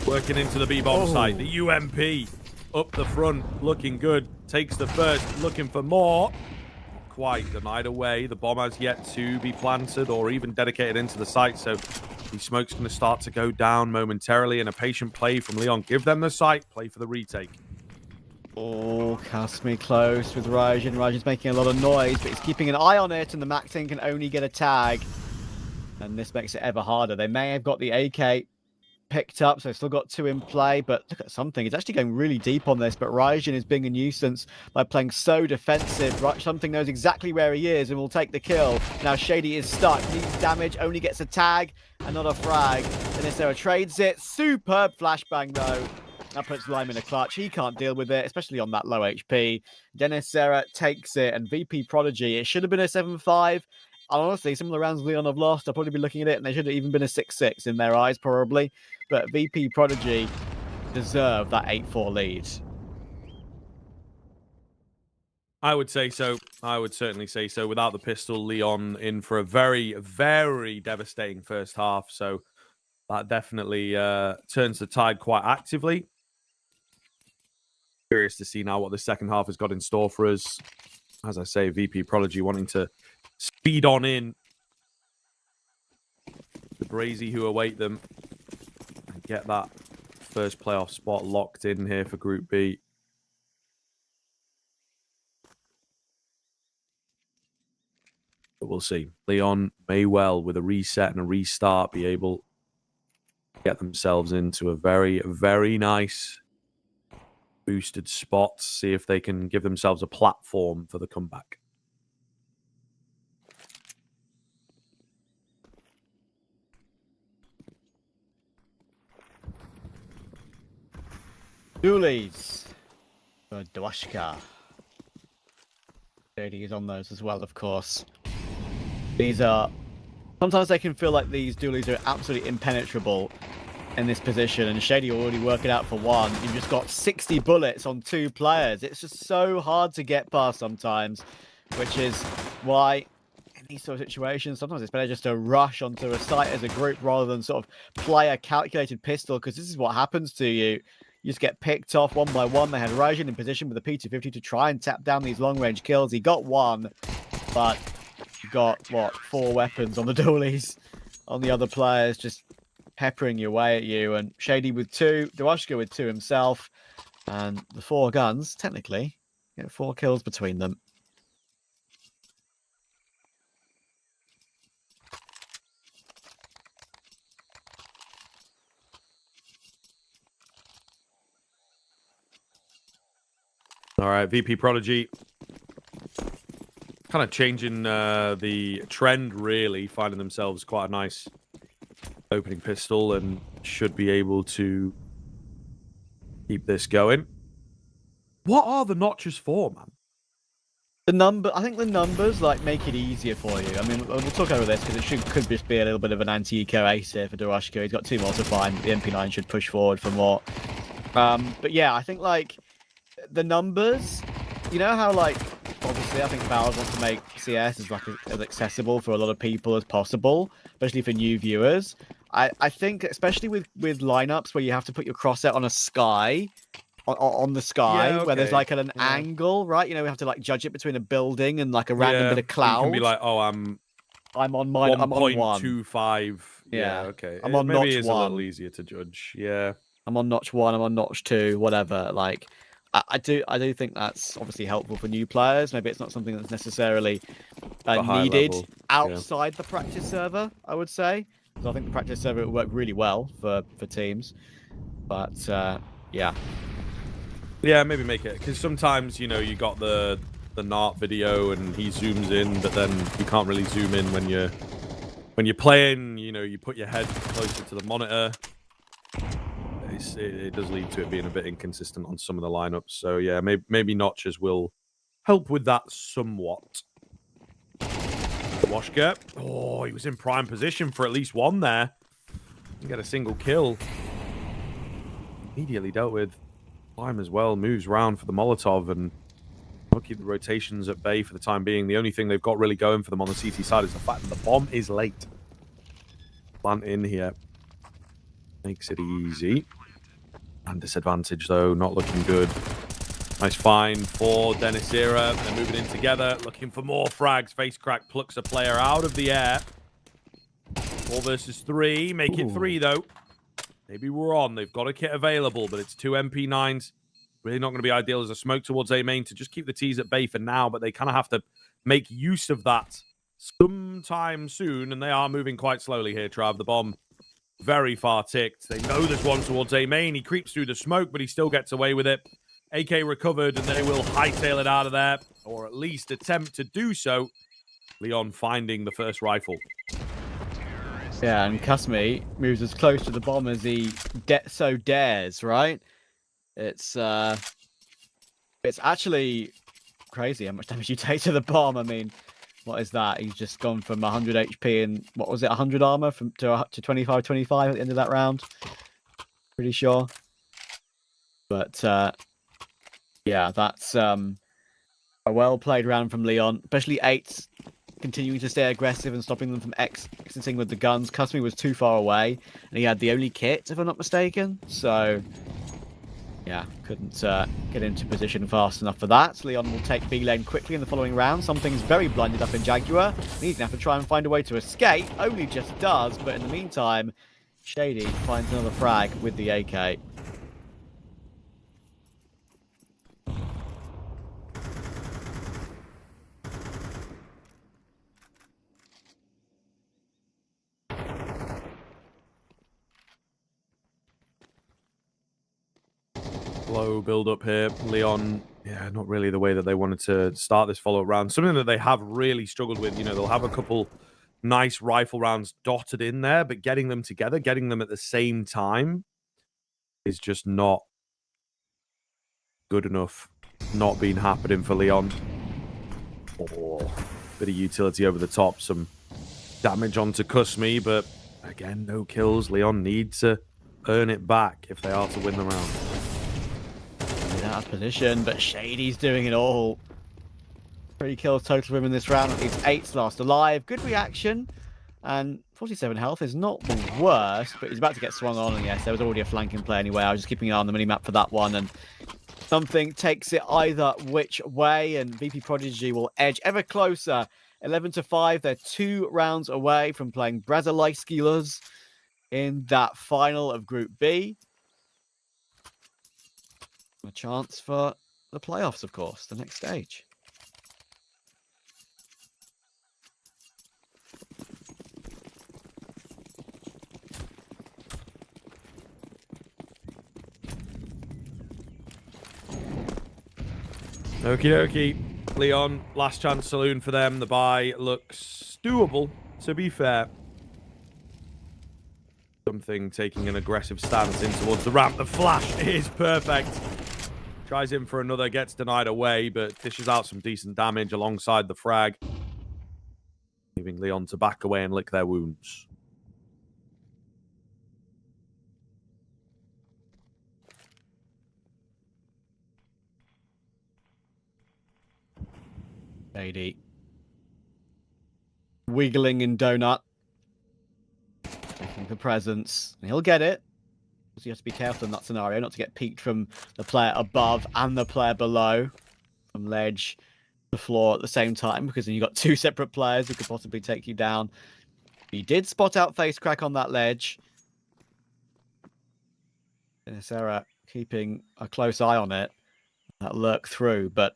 Working into the B-bomb site. The UMP up the front, looking good. Takes the first, looking for more. Not quite denied away. The bomb has yet to be planted or even dedicated into the site, so the smoke's going to start to go down momentarily, and a patient play from Leon. Give them the site, play for the retake. Oh, Kasmi close with Rajan. Rajan's making a lot of noise, but he's keeping an eye on it, and the Maxing can only get a tag. And this makes it ever harder. They may have got the AK picked up, so they've still got 2 in play, but look at something. He's actually going really deep on this, but Rajan is being a nuisance by playing so defensive. Something knows exactly where he is and will take the kill. Now Shady is stuck, needs damage, only gets a tag and not a frag. Denisera trades it. Superb flashbang though. That puts Lime in a clutch. He can't deal with it, especially on that low HP. Denisera takes it, and VP Prodigy, it should have been a 7-5. Honestly, some of the rounds Leon have lost, I'll probably be looking at it, and they should have even been a 6-6 in their eyes, probably. But VP Prodigy deserve that 8-4 lead. I would say so. I would certainly say so. Without the pistol, Leon in for a very, very devastating first half. So that definitely turns the tide quite actively. Curious to see now what the second half has got in store for us. As I say, VP Prodigy wanting to speed on in. The Brazy who await them. And get that first playoff spot locked in here for Group B. But we'll see. Leon may well, with a reset and a restart, be able to get themselves into a very, very nice boosted spot. See if they can give themselves a platform for the comeback. Doolies for Dwashka. Shady is on those as well, of course. These are... Sometimes they can feel like these Doolies are absolutely impenetrable in this position, and Shady already working out for one. You've just got 60 bullets on 2 players. It's just so hard to get past sometimes, which is why in these sort of situations, sometimes it's better just to rush onto a site as a group rather than sort of play a calculated pistol, because this is what happens to you. You just get picked off one by one. They had Rajan in position with a P250 to try and tap down these long-range kills. He got one, but he got, what, 4 weapons on the Doolies, on the other players, just peppering away at you. And Shady with 2, Dwashka with 2 himself, and the 4 guns, technically, get 4 kills between them. All right, VP Prodigy kind of changing the trend, really, finding themselves quite a nice opening pistol and should be able to keep this going. What are the notches for, man? I think the numbers make it easier for you. I mean, we'll talk over this because it could just be a little bit of an anti-eco ace here for Dwashka. He's got 2 more to find. The MP9 should push forward for more. But yeah, I think the numbers, you know how obviously I think Valve wants to make CS as accessible for a lot of people as possible, especially for new viewers. I think especially with lineups where you have to put your crosshair on a sky, on the sky, yeah, okay, where there's an angle, right? You know, we have to judge it between a building and a random bit of cloud. You can be like, oh, I'm on mine. I'm on 1.25. Yeah, okay. I'm on maybe notch it's 1. a little easier to judge. Yeah. I'm on notch 1. I'm on notch 2. Whatever. I do think that's obviously helpful for new players. Maybe it's not something that's necessarily needed outside the practice server, I would say. So I think the practice server would work really well for teams. But yeah. Yeah, maybe make it, because sometimes, you know, you got the Nart video and he zooms in, but then you can't really zoom in when you're playing. You know, you put your head closer to the monitor. It does lead to it being a bit inconsistent on some of the lineups. So yeah, maybe notches will help with that somewhat. Washka. Oh, he was in prime position for at least one there. Didn't get a single kill. Immediately dealt with. Lime as well moves round for the Molotov, and They'll keep the rotations at bay for the time being. The only thing they've got really going for them on the CT side is the fact that the bomb is late. Plant in here. Makes it easy. And disadvantage, though, not looking good. Nice find for Denisira. They're moving in together, looking for more frags. Face crack plucks a player out of the air. 4 versus 3. Make it 3, though. Maybe we're on. They've got a kit available, but it's 2 MP9s. Really not going to be ideal as a smoke towards A main to just keep the T's at bay for now, but they kind of have to make use of that sometime soon, and they are moving quite slowly here, Trav. The bomb very far ticked. They know there's one towards A main. He creeps through the smoke, but he still gets away with it. AK recovered, and they will hightail it out of there, or at least attempt to do so. Leon finding the first rifle. Yeah, and Kasmi moves as close to the bomb as he so dares, right? It's actually crazy how much damage you take to the bomb. I mean, what is that? He's just gone from 100 HP and, what was it, 100 armor to 25 at the end of that round. Pretty sure. But, yeah, that's a well-played round from Leon, especially 8's continuing to stay aggressive and stopping them from exiting with the guns. Kasmi was too far away, and he had the only kit, if I'm not mistaken. So, yeah, couldn't get into position fast enough for that. Leon will take B lane quickly in the following round. Something's very blinded up in Jaguar. He's going to have to try and find a way to escape. Only just does, but in the meantime, Shady finds another frag with the AK. Slow build up here. Leon, yeah, not really the way that they wanted to start this follow-up round. Something that they have really struggled with. You know, they'll have a couple nice rifle rounds dotted in there, but getting them together, getting them at the same time is just not good enough. Not been happening for Leon. Oh, bit of utility over the top. Some damage onto Kusmi, but again, no kills. Leon need to earn it back if they are to win the round. Out of position, but Shady's doing it all. 3 kills total for him in this round. At least 8's last alive. Good reaction. And 47 health is not the worst, but he's about to get swung on. And yes, there was already a flanking play anyway. I was just keeping an eye on the minimap for that one. And something takes it either which way. And VP Prodigy will edge ever closer. 11-5. They're 2 rounds away from playing Brazilskilers in that final of Group B. A chance for the playoffs, of course, the next stage. Okie dokie. Leon, last chance saloon for them. The buy looks doable, to be fair. Something taking an aggressive stance in towards the ramp. The flash is perfect. Tries in for another, gets denied away, but dishes out some decent damage alongside the frag. Leaving Leon to back away and lick their wounds. Shady. Wiggling in donut. Checking for presence. And he'll get it. So you have to be careful in that scenario, not to get peeked from the player above and the player below. From ledge to floor at the same time, because then you've got 2 separate players who could possibly take you down. He did spot out face crack on that ledge. Sarah keeping a close eye on it. That lurk through, but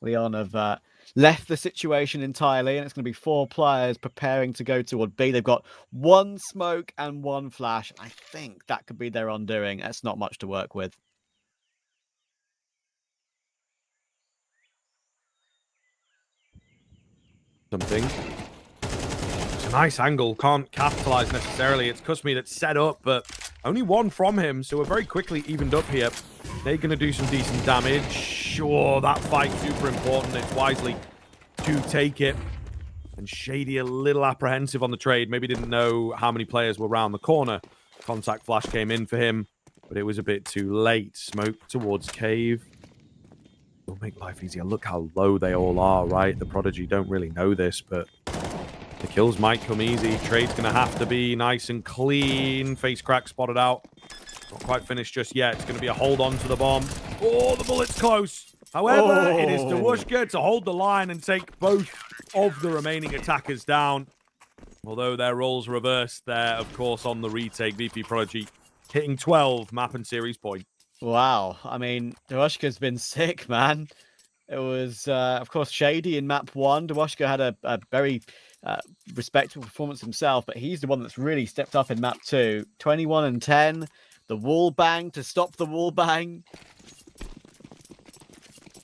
Leon have left the situation entirely, and it's going to be 4 players preparing to go toward B. They've got 1 smoke and 1 flash. I think that could be their undoing. That's not much to work with. Something. It's a nice angle. Can't capitalize necessarily. It's Kusmi that's set up, but only 1 from him, so we're very quickly evened up here. They're going to do some decent damage. Sure, that fight's super important. It's wisely to take it. And Shady a little apprehensive on the trade. Maybe didn't know how many players were around the corner. Contact flash came in for him, but it was a bit too late. Smoke towards cave. Will make life easier. Look how low they all are, right? The Prodigy don't really know this, but the kills might come easy. Trade's going to have to be nice and clean. Face crack spotted out. Not quite finished just yet. It's going to be a hold on to the bomb. Oh, the bullet's close. However, it is Dewushka to hold the line and take both of the remaining attackers down. Although their roles reversed there, of course, on the retake. VP Prodigy hitting 12 map and series point. Wow. I mean, Dewushka's been sick, man. It was, of course, Shady in map 1. Dewushka had a very respectable performance himself, but he's the one that's really stepped up in map 2. 21 and 10. The wall bang to stop the wall bang.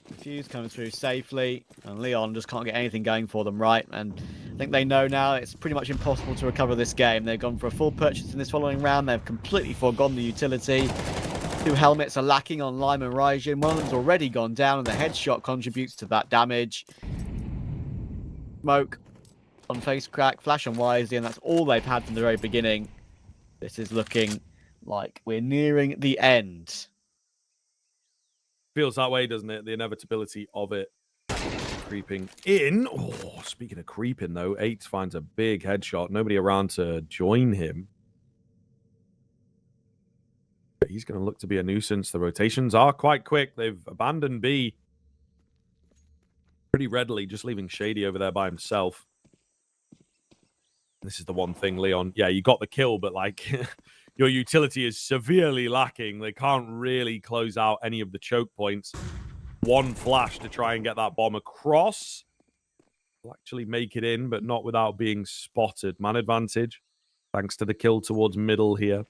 The fuse comes through safely, and Leon just can't get anything going for them, right? And I think they know now it's pretty much impossible to recover this game. They've gone for a full purchase in this following round. They've completely forgone the utility. 2 helmets are lacking on Lime and Raijin. One of them's already gone down, and the headshot contributes to that damage. Smoke on face crack, flash on Wisely, and that's all they've had from the very beginning. This is looking like we're nearing the end. Feels that way, doesn't it? The inevitability of it creeping in. Oh, speaking of creeping, though, 8 finds a big headshot. Nobody around to join him. But he's going to look to be a nuisance. The rotations are quite quick. They've abandoned B pretty readily, just leaving Shady over there by himself. This is the one thing, Leon. Yeah, you got the kill, but like your utility is severely lacking. They can't really close out any of the choke points. One flash to try and get that bomb across. Will actually make it in, but not without being spotted. Man advantage, thanks to the kill towards middle here.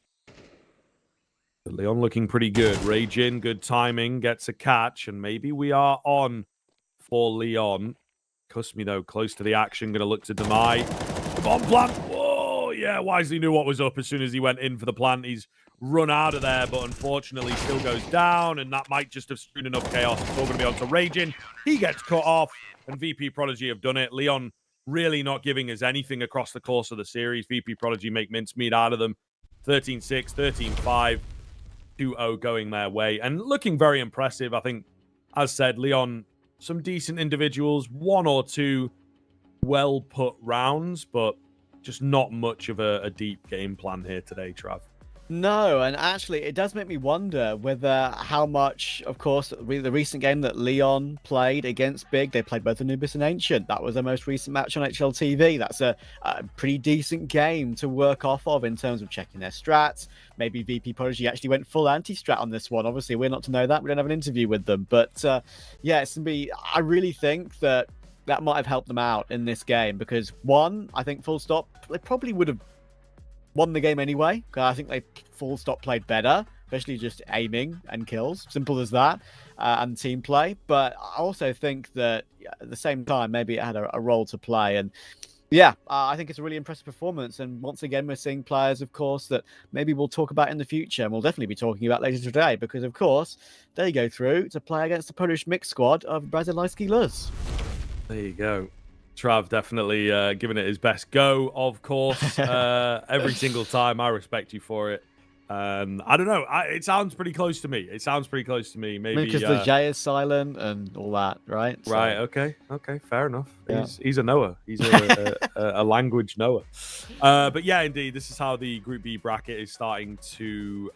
But Leon looking pretty good. Raijin, good timing, gets a catch, and maybe we are on for Leon. Kusmi, though, close to the action, going to look to deny. The bomb plant. Whoa, yeah, Wisely knew what was up as soon as he went in for the plant. He's run out of there, but unfortunately still goes down, and that might just have strewn enough chaos. It's all going to be on to Raijin. He gets cut off, and VP Prodigy have done it. Leon really not giving us anything across the course of the series. VP Prodigy make mincemeat out of them. 13-6, 13-5. 2-0 going their way and looking very impressive. I think, as said, Leon, some decent individuals, 1 or 2 well put rounds, but just not much of a deep game plan here today, Trav. No, and actually, it does make me wonder whether how much, of course, the recent game that Leon played against Big, they played both Anubis and Ancient. That was their most recent match on HLTV. That's a pretty decent game to work off of in terms of checking their strats. Maybe VP Prodigy actually went full anti-strat on this one. Obviously, we're not to know that. We don't have an interview with them. But yeah, it's going to be, I really think that might have helped them out in this game because, one, I think full stop, they probably would have won the game anyway, because I think they full stop played better, especially just aiming and kills. Simple as that, and team play. But I also think that at the same time, maybe it had a role to play. And yeah, I think it's a really impressive performance. And once again, we're seeing players, of course, that maybe we'll talk about in the future, and we'll definitely be talking about later today, because, of course, they go through to play against the Polish mixed squad of Brazylijski Luz. There you go. Trav definitely giving it his best go, of course. Every single time. I respect you for it. I don't know. It sounds pretty close to me. Maybe because the J is silent and all that, right? So... Right. Okay. Fair enough. Yeah. He's a knower. He's a language knower. But yeah, indeed, this is how the Group B bracket is starting to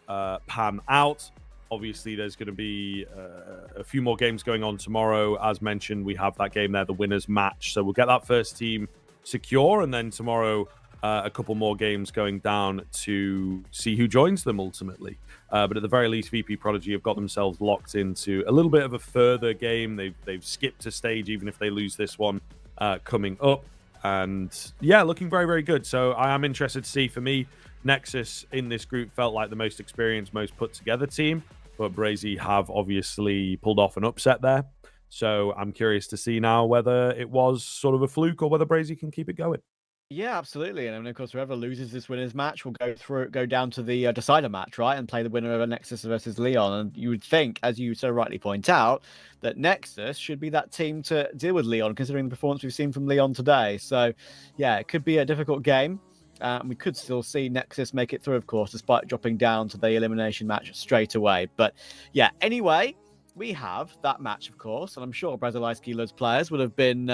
pan out. Obviously, there's going to be a few more games going on tomorrow. As mentioned, we have that game there, the winners match. So we'll get that first team secure. And then tomorrow, a couple more games going down to see who joins them ultimately. But at the very least, VP Prodigy have got themselves locked into a little bit of a further game. They've skipped a stage, even if they lose this one coming up. And yeah, looking very, very good. So I am interested to see. For me, Nexus in this group felt like the most experienced, most put together team. But Brazy have obviously pulled off an upset there. So I'm curious to see now whether it was sort of a fluke or whether Brazy can keep it going. Yeah, absolutely. And of course, whoever loses this winners match will go down to the decider match, right? And play the winner of Nexus versus Leon. And you would think, as you so rightly point out, that Nexus should be that team to deal with Leon, considering the performance we've seen from Leon today. So yeah, it could be a difficult game. We could still see Nexus make it through, of course, despite dropping down to the elimination match straight away. But yeah, anyway, we have that match, of course, and I'm sure Brazilski players would have been,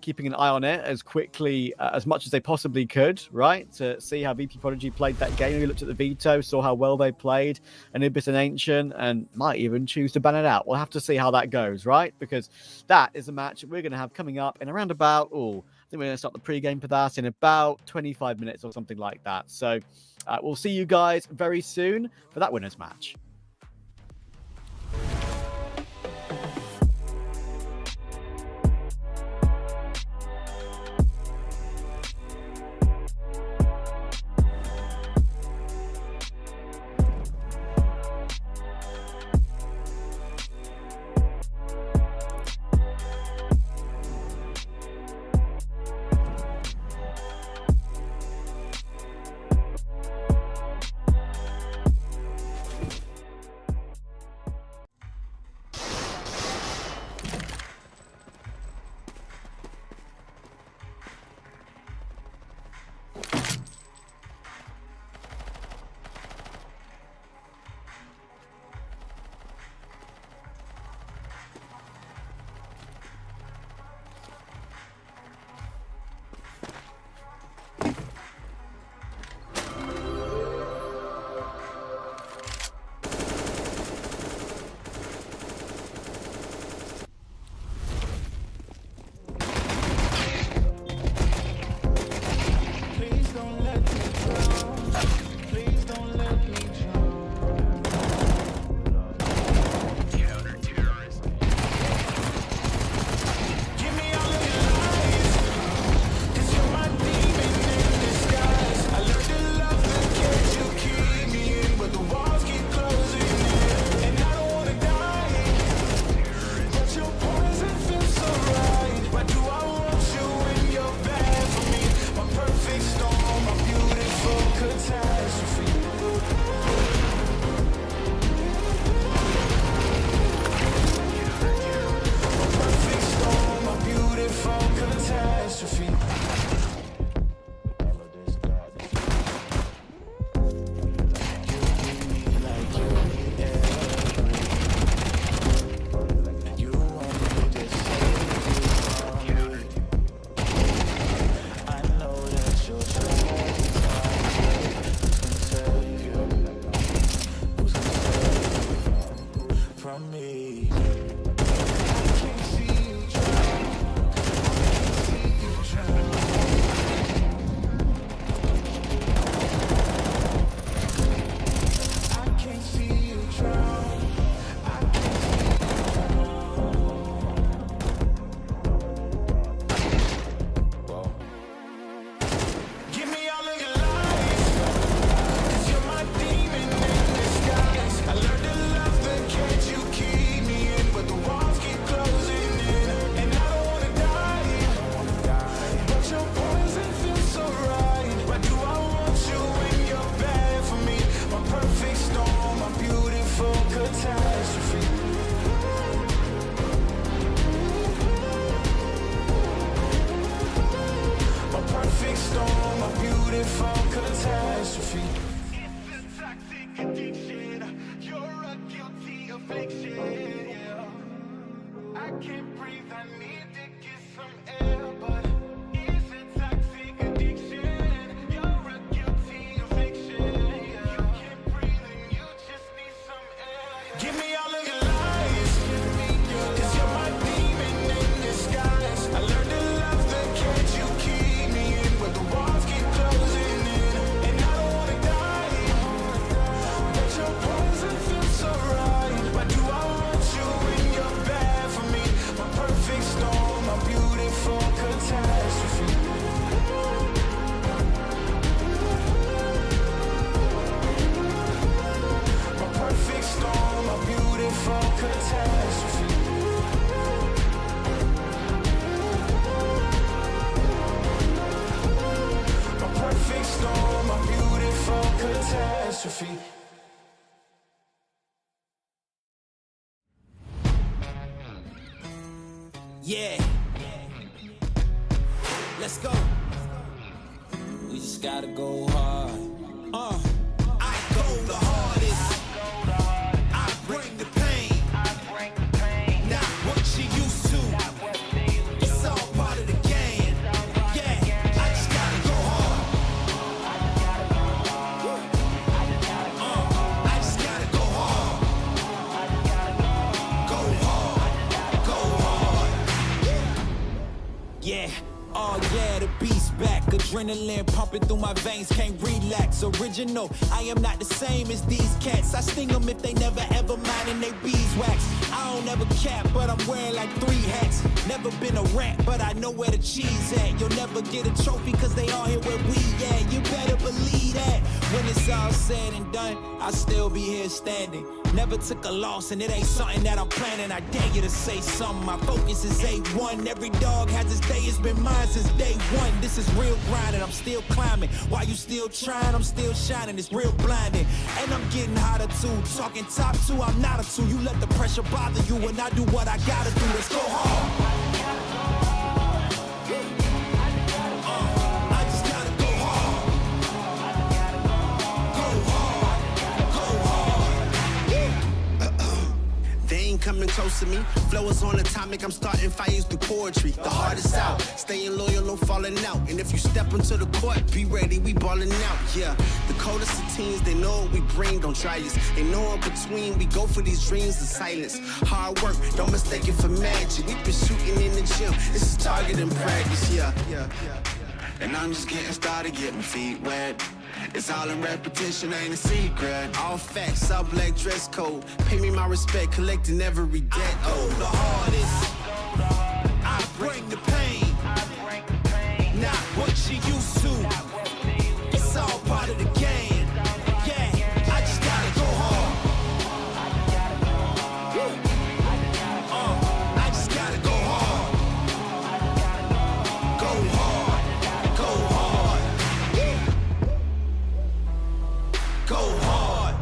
keeping an eye on it as quickly as much as they possibly could, right? To see how VP Prodigy played that game. We looked at the veto, saw how well they played, Anubis and Ancient, and might even choose to ban it out. We'll have to see how that goes, right? Because that is a match we're going to have coming up in around about, I think we're going to start the pre-game for that in about 25 minutes or something like that. So we'll see you guys very soon for that winners match. Yeah. Let's go. We just gotta go hard. I go the hardest. I bring the pain. Adrenaline pumping through my veins, can't relax. Original, I am not the same as these cats. I sting them if they never ever mindin' they beeswax. I don't ever cap, but I'm wearing like 3 hats. Never been a rat, but I know where the cheese at. You'll never get a trophy cause they all here where we at. You better believe that. When it's all said and done, I'll still be here standing. Never took a loss and it ain't something that I'm planning. I dare you to say something, my focus is A1. Every dog has its day, it's been mine since day one. This is real grinding, I'm still climbing. While you still trying, I'm still shining. It's real blinding, and I'm getting hotter too. Talking top 2, I'm not a 2. You let the pressure bother you and I do what I gotta do. Let's go hard. Coming close to me, flow is on atomic. I'm starting fires through poetry. The heart is out, staying loyal, no falling out. And if you step into the court, be ready, we ballin' out. Yeah, the coldest of teens, they know what we bring. Don't try us. They know in between, we go for these dreams in silence. Hard work, don't mistake it for magic. We been shooting in the gym. This is target and practice. Yeah. And I'm just getting started, getting my feet wet. It's all in repetition, ain't a secret. All facts, all black dress code. Pay me my respect, collecting every debt. Oh, the hardest. I bring the pain. Not what you used to. It's all part of the game. Yeah, I just gotta go hard. I just gotta go hard. Go hard. Go hard. Go hard.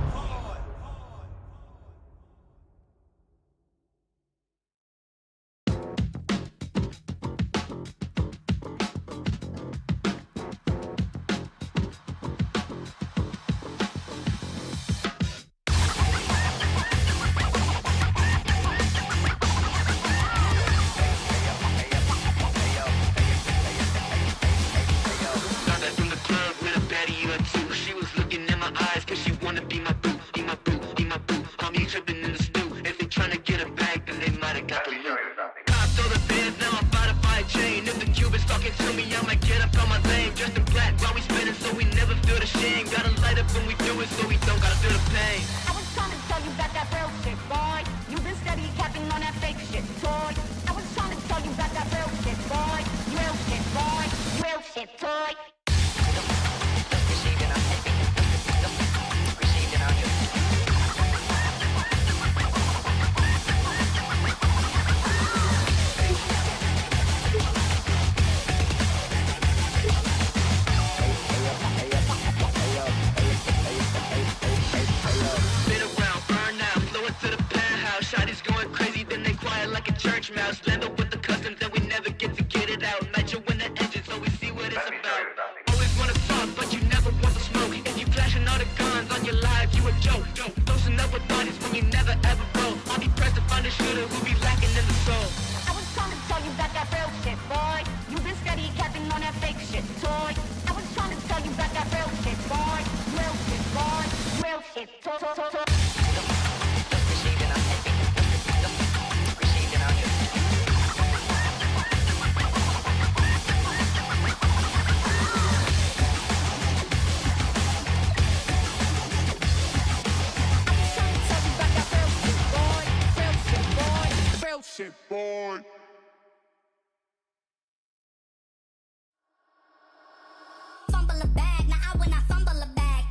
Fumble a bag, now I when I fumble a bag.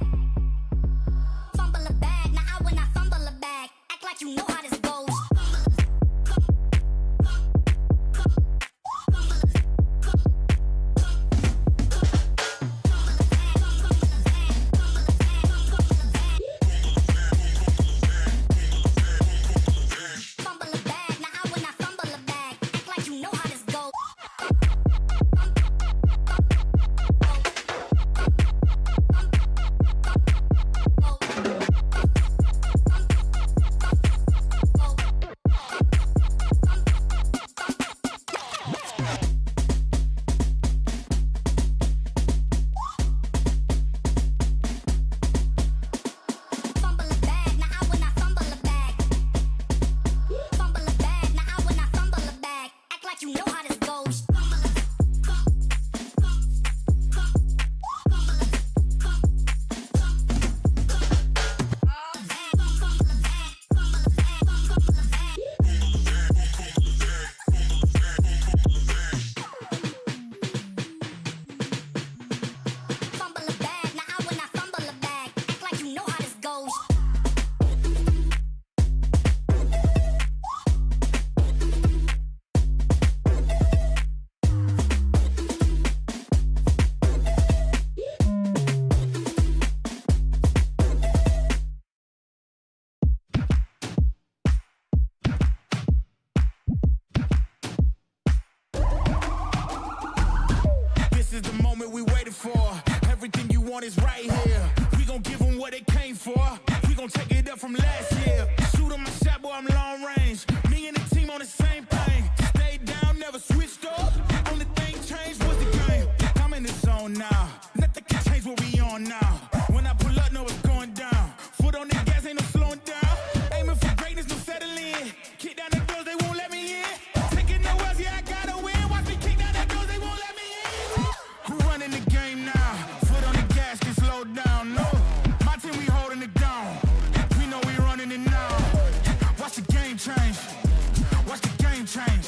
Fumble a bag, now I when I fumble a bag. Act like you know how this goes. Fumble a bag, now I when I fumble a bag. Act like you know how this goes. want is right here. We gon' give them what they came for. We gon' take it up from last year. Shoot 'em my shot, boy, I'm long range. Me and the team on the same thing. Stayed down, never switched up. Only thing changed was the game. I'm in the zone now. Nothing can change what we on now. When I pull up, know it's going down. Foot on the gas, ain't no slowing down. Aiming for greatness, no settling. Kick down the doors, they won't let me in. Taking no L's, yeah, I gotta win. Watch me kick down the doors, they won't let me in. Who running the game now? Foot on the gas, can slow down. No, my team, we holding it down. We know we running it now. Watch the game change. Watch the game change.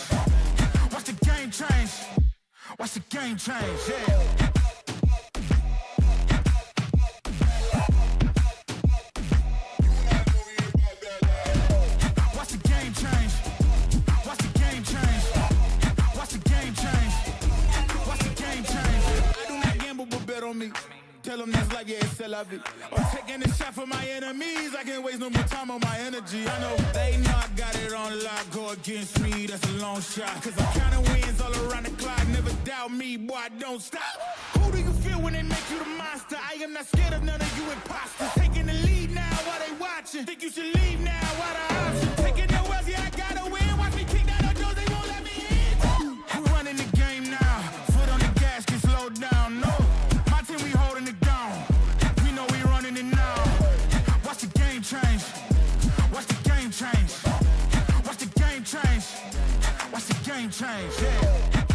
Watch the game change. Watch the game change, yeah. Tell them that's like, yeah, it's still love it. I'm taking a shot for my enemies. I can't waste no more time on my energy. I know they know I got it on lock. Go against me, that's a long shot. Cause I'm counting wins all around the clock. Never doubt me, boy, I don't stop. Who do you feel when they make you the monster? I am not scared of none of you imposters. Taking the lead now while they watching. Think you should leave now while the option. Taking no L's, yeah, I gotta win. Watch me kick down the doors, they won't let me in. Who running the game now? Foot on the gas, can slow down, no. We holding it down. We know we running it now. Watch the game change. Watch the game change. Watch the game change. Watch the game change. Yeah.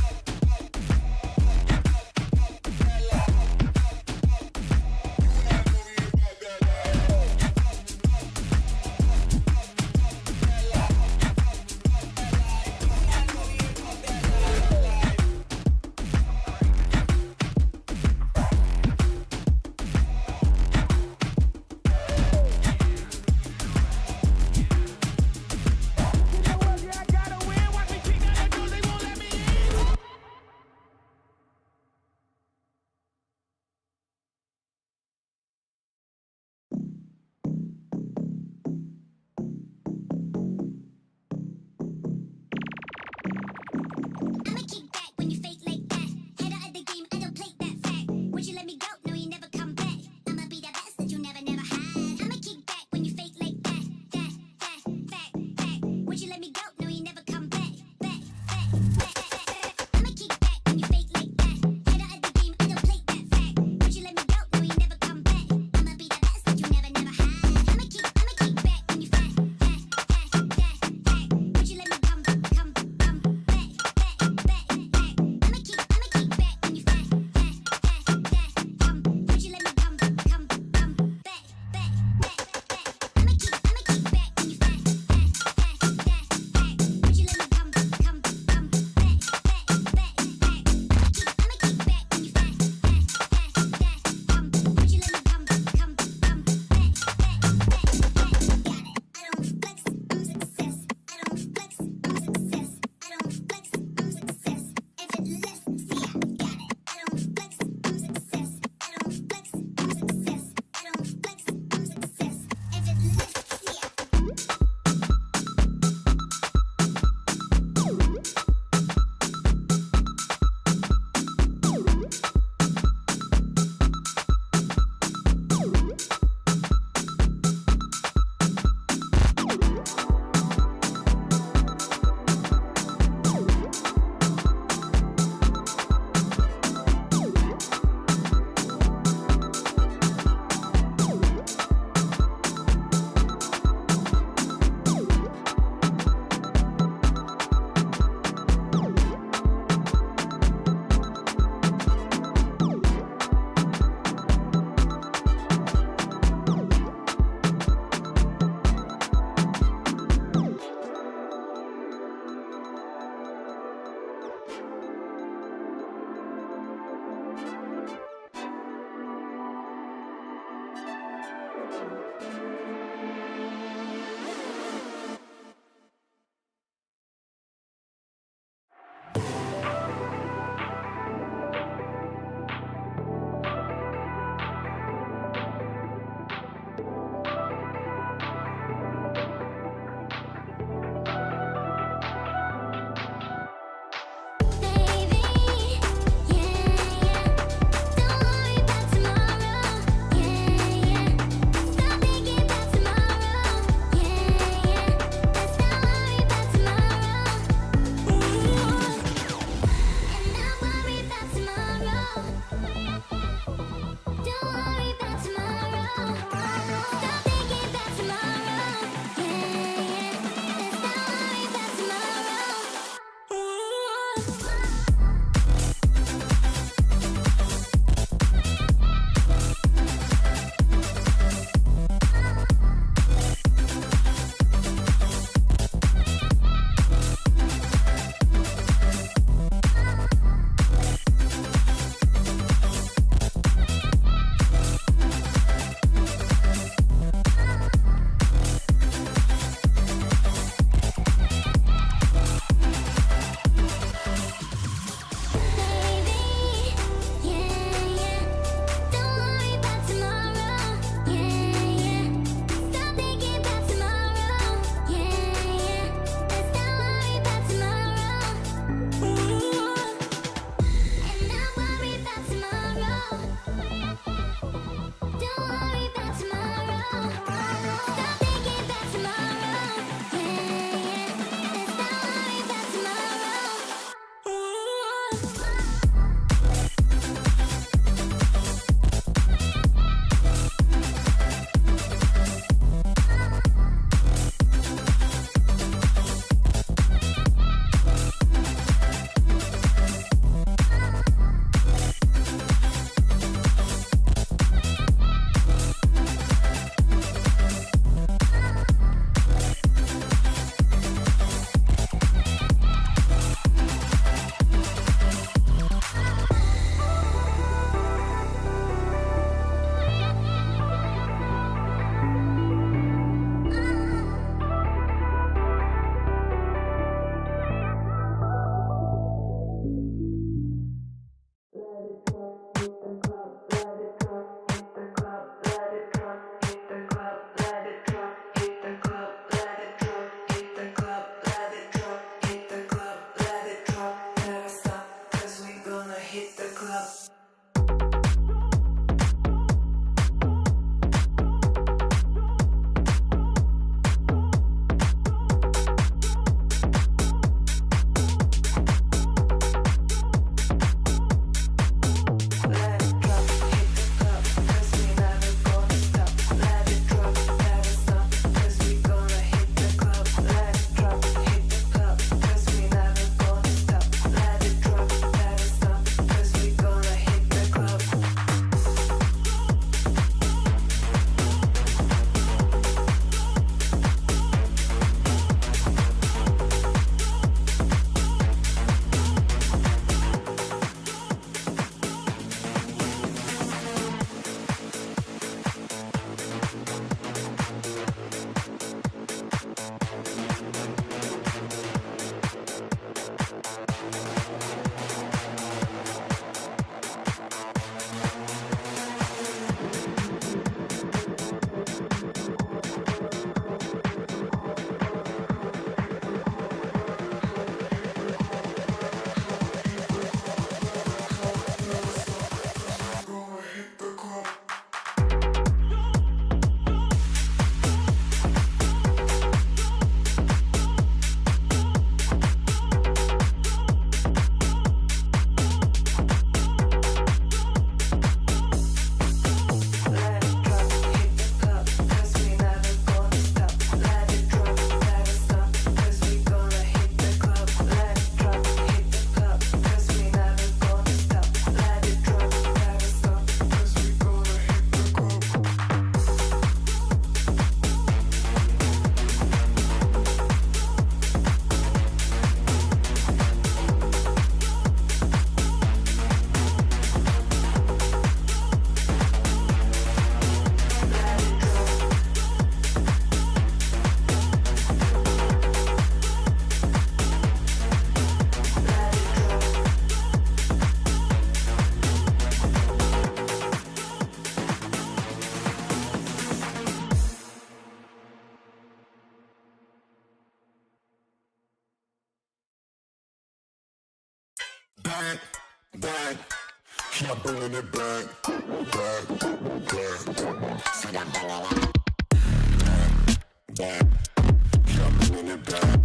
back, back. Yeah, bringing it back, back, back. Said I'm bringing it back, yeah, bringing it back.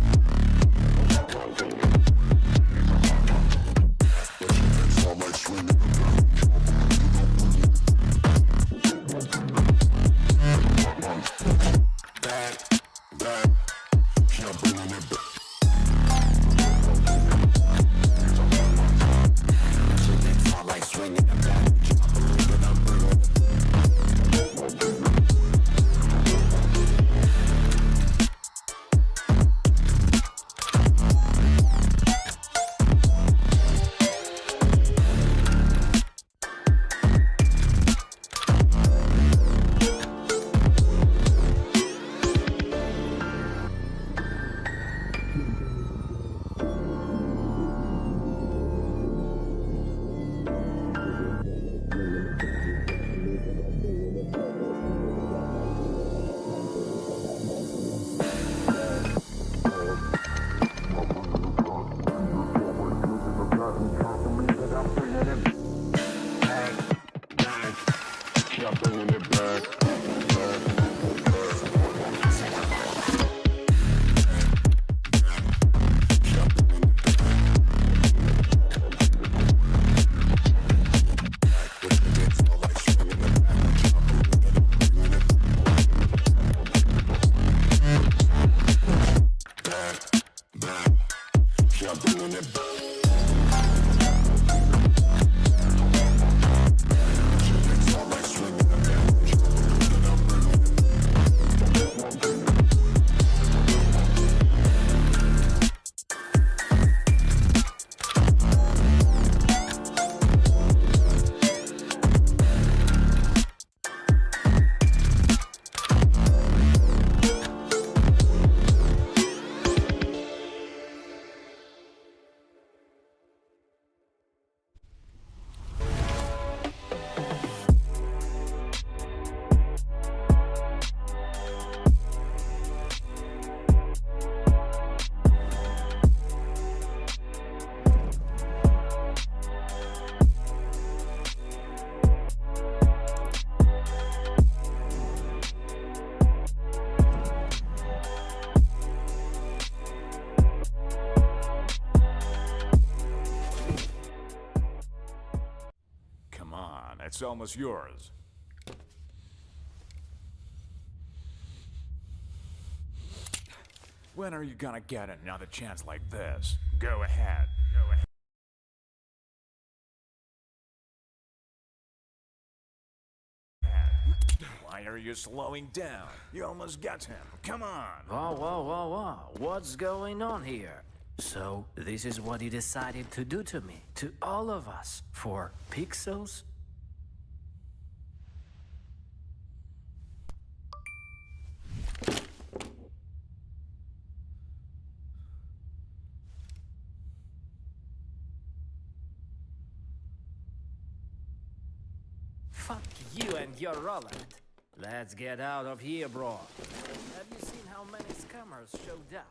But you can tell my swing. Back, back, yeah, bringing it back. Like swinging the back, It's almost yours. When are you gonna get another chance like this? Go ahead. Go ahead. Why are you slowing down? You almost got him. Come on. Whoa, whoa, whoa, whoa. What's going on here? So, this is what he decided to do to me, to all of us, for pixels? Fuck you and your Roland. Let's get out of here, bro. Have you seen how many scammers showed up?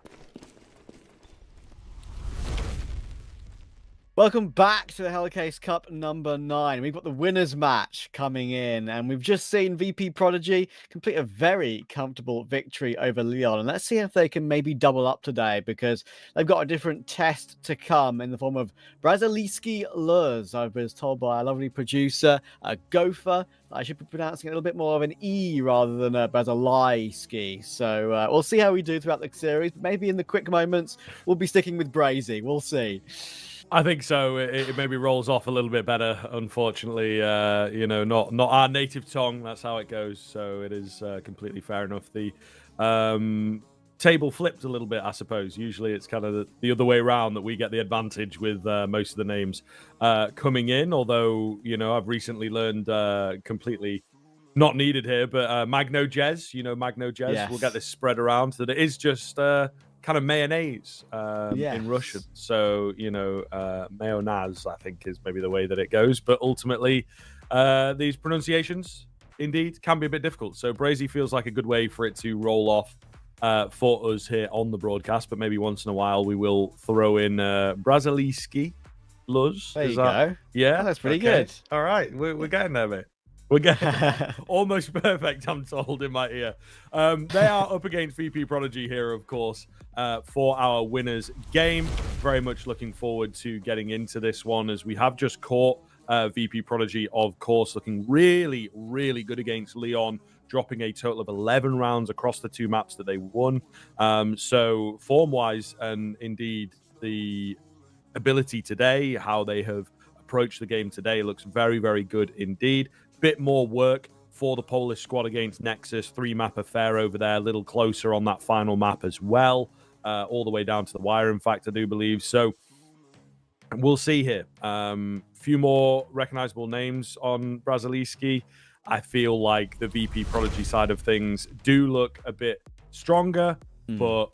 Welcome back to the Hellcase Cup number 9. We've got the winners match coming in, and we've just seen VP Prodigy complete a very comfortable victory over Leon. And let's see if they can maybe double up today, because they've got a different test to come in the form of Braziliski Lurs. I was told by a lovely producer, Gopher. I should be pronouncing it a little bit more of an E rather than a Braziliski. So we'll see how we do throughout the series. Maybe in the quick moments, we'll be sticking with Brazy. We'll see. I think so. It maybe rolls off a little bit better. Unfortunately, you know, not our native tongue. That's how it goes. So it is completely fair enough. The table flipped a little bit, I suppose. Usually it's kind of the other way around, that we get the advantage with most of the names coming in. Although, you know, I've recently learned completely not needed here, but Magno Jez, you know, Magno Jez, yes. We'll get this spread around, that it is just kind of mayonnaise in Russian. So, you know, mayonnaise, I think, is maybe the way that it goes. But ultimately, these pronunciations, indeed, can be a bit difficult. So Brazy feels like a good way for it to roll off for us here on the broadcast. But maybe once in a while, we will throw in Braziliski Luz. There Is you that... go. Yeah, Oh, that's pretty okay. good. All right, we're getting there, mate. We're getting almost perfect, I'm told, in my ear. They are up against VP Prodigy here, of course, for our winners game. Very much looking forward to getting into this one, as we have just caught VP Prodigy, of course, looking really, really good against Leon, dropping a total of 11 rounds across the 2 maps that they won. So form-wise, and indeed the ability today, how they have approached the game today, looks very, very good indeed. Bit more work for the Polish squad against Nexus. 3-map affair over there, a little closer on that final map as well, all the way down to the wire, in fact, I do believe. So we'll see here. Few more recognizable names on Braziliski. I feel like the VP Prodigy side of things do look a bit stronger, but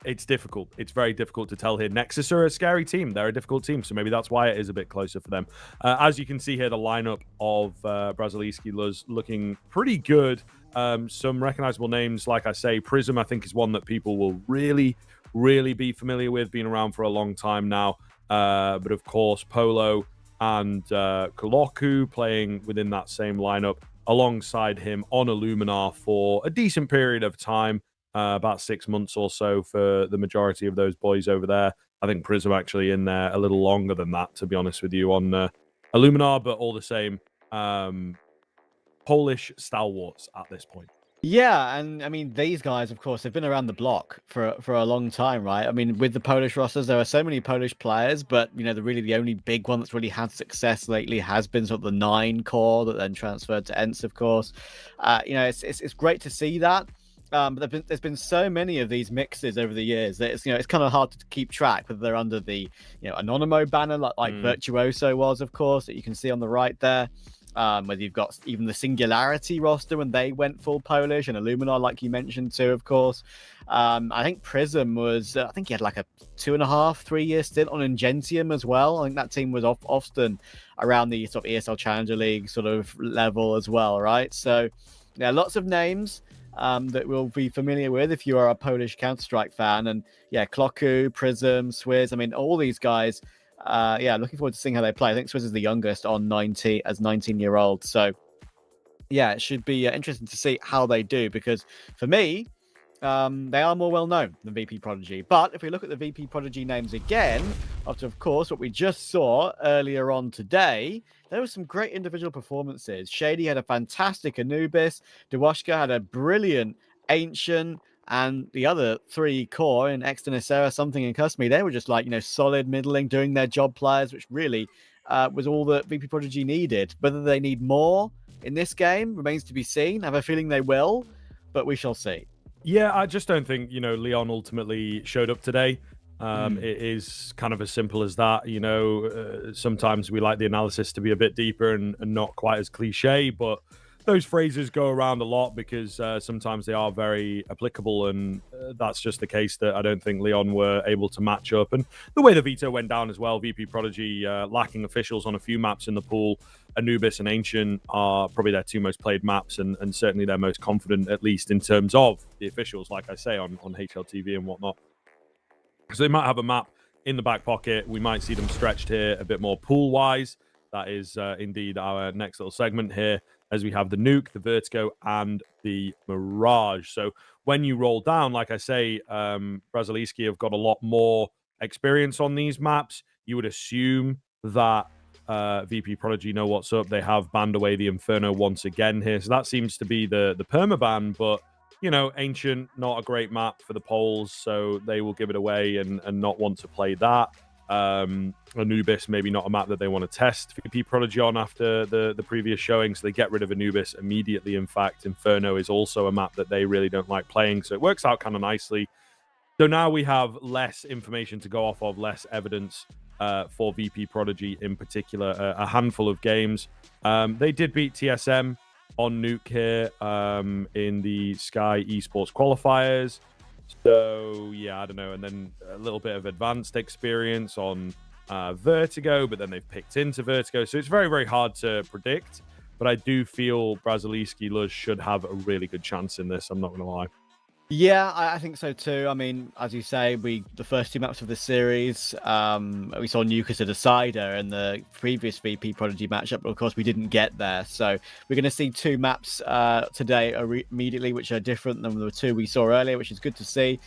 it's difficult. It's very difficult to tell here. Nexus are a scary team. They're a difficult team, so maybe that's why it is a bit closer for them. As you can see here, the lineup of Braziliski Luz looking pretty good. Some recognizable names, like I say, Prism, I think, is one that people will really, really be familiar with, being around for a long time now. But of course, Polo and Koloku playing within that same lineup alongside him on Illuminar for a decent period of time. About 6 months or so for the majority of those boys over there. I think Prism actually in there a little longer than that, to be honest with you, on Illuminar, but all the same, Polish stalwarts at this point. Yeah, and I mean, these guys, of course, have been around the block for a long time, right? I mean, with the Polish rosters, there are so many Polish players, but, you know, the only big one that's really had success lately has been sort of the 9 core that then transferred to ENCE, of course. You know, it's great to see that. But there's been so many of these mixes over the years that it's kind of hard to keep track, whether they're under the Anonymo banner like Virtuoso was, of course, that you can see on the right there. Whether you've got even the Singularity roster when they went full Polish, and Illuminar, like you mentioned too, of course. I think Prism was, I think he had like a 2.5-3 year stint on Ingentium as well. I think that team was often around the sort of ESL Challenger League sort of level as well, right? So yeah, lots of names that we'll be familiar with if you are a Polish Counter-Strike fan. And yeah, Kloku, Prism, Swizz, I mean, all these guys, yeah, looking forward to seeing how they play. I think Swizz is the youngest on 19-year-old. So yeah, it should be interesting to see how they do, because for me, they are more well-known than VP Prodigy. But if we look at the VP Prodigy names again, after, of course, what we just saw earlier on today, there were some great individual performances. Shady had a fantastic Anubis. Dewashka had a brilliant Ancient. And the other 3 core in Externacera, Something, and Custom, they were just like, solid, middling, doing their job players, which really was all that VP Prodigy needed. Whether they need more in this game remains to be seen. I have a feeling they will, but we shall see. Yeah, I just don't think, Leon ultimately showed up today. It is kind of as simple as that. Sometimes we like the analysis to be a bit deeper and not quite as cliche, but those phrases go around a lot because sometimes they are very applicable, and that's just the case that I don't think Leon were able to match up. And the way the veto went down as well, VP Prodigy lacking officials on a few maps in the pool. Anubis and Ancient are probably their 2 most played maps, and certainly their most confident, at least in terms of the officials, like I say, on HLTV and whatnot. So they might have a map in the back pocket. We might see them stretched here a bit more pool-wise. That is indeed our next little segment here, as we have the Nuke, the Vertigo, and the Mirage. So when you roll down, like I say, Braziliski have got a lot more experience on these maps. You would assume that VP Prodigy know what's up. They have banned away the Inferno once again here. So that seems to be the permaban, but Ancient, not a great map for the Poles, so they will give it away and not want to play that. Anubis, maybe not a map that they want to test VP Prodigy on after the previous showing, so they get rid of Anubis immediately. In fact, Inferno is also a map that they really don't like playing, so it works out kind of nicely. So now we have less information to go off of, less evidence for VP Prodigy in particular. A handful of games. They did beat TSM on Nuke here in the Sky Esports qualifiers. So, yeah, I don't know. And then a little bit of advanced experience on Vertigo, but then they've picked into Vertigo. So it's very, very hard to predict. But I do feel Braziliski Luz should have a really good chance in this. I'm not going to lie. Yeah, I think so too. I mean, as you say, the first 2 maps of the series, we saw Nuke as a decider in the previous VP Prodigy matchup, but of course we didn't get there. So we're going to see 2 maps today immediately, which are different than the 2 we saw earlier, which is good to see.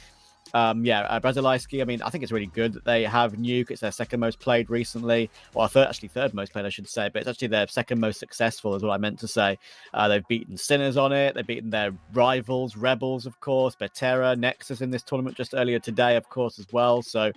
Brazilski, I mean, I think it's really good that they have Nuke. It's their second most played recently. Well, third most played, I should say, but it's actually their second most successful, is what I meant to say. They've beaten Sinners on it. They've beaten their rivals, Rebels, of course, Beterra, Nexus in this tournament just earlier today, of course, as well. So,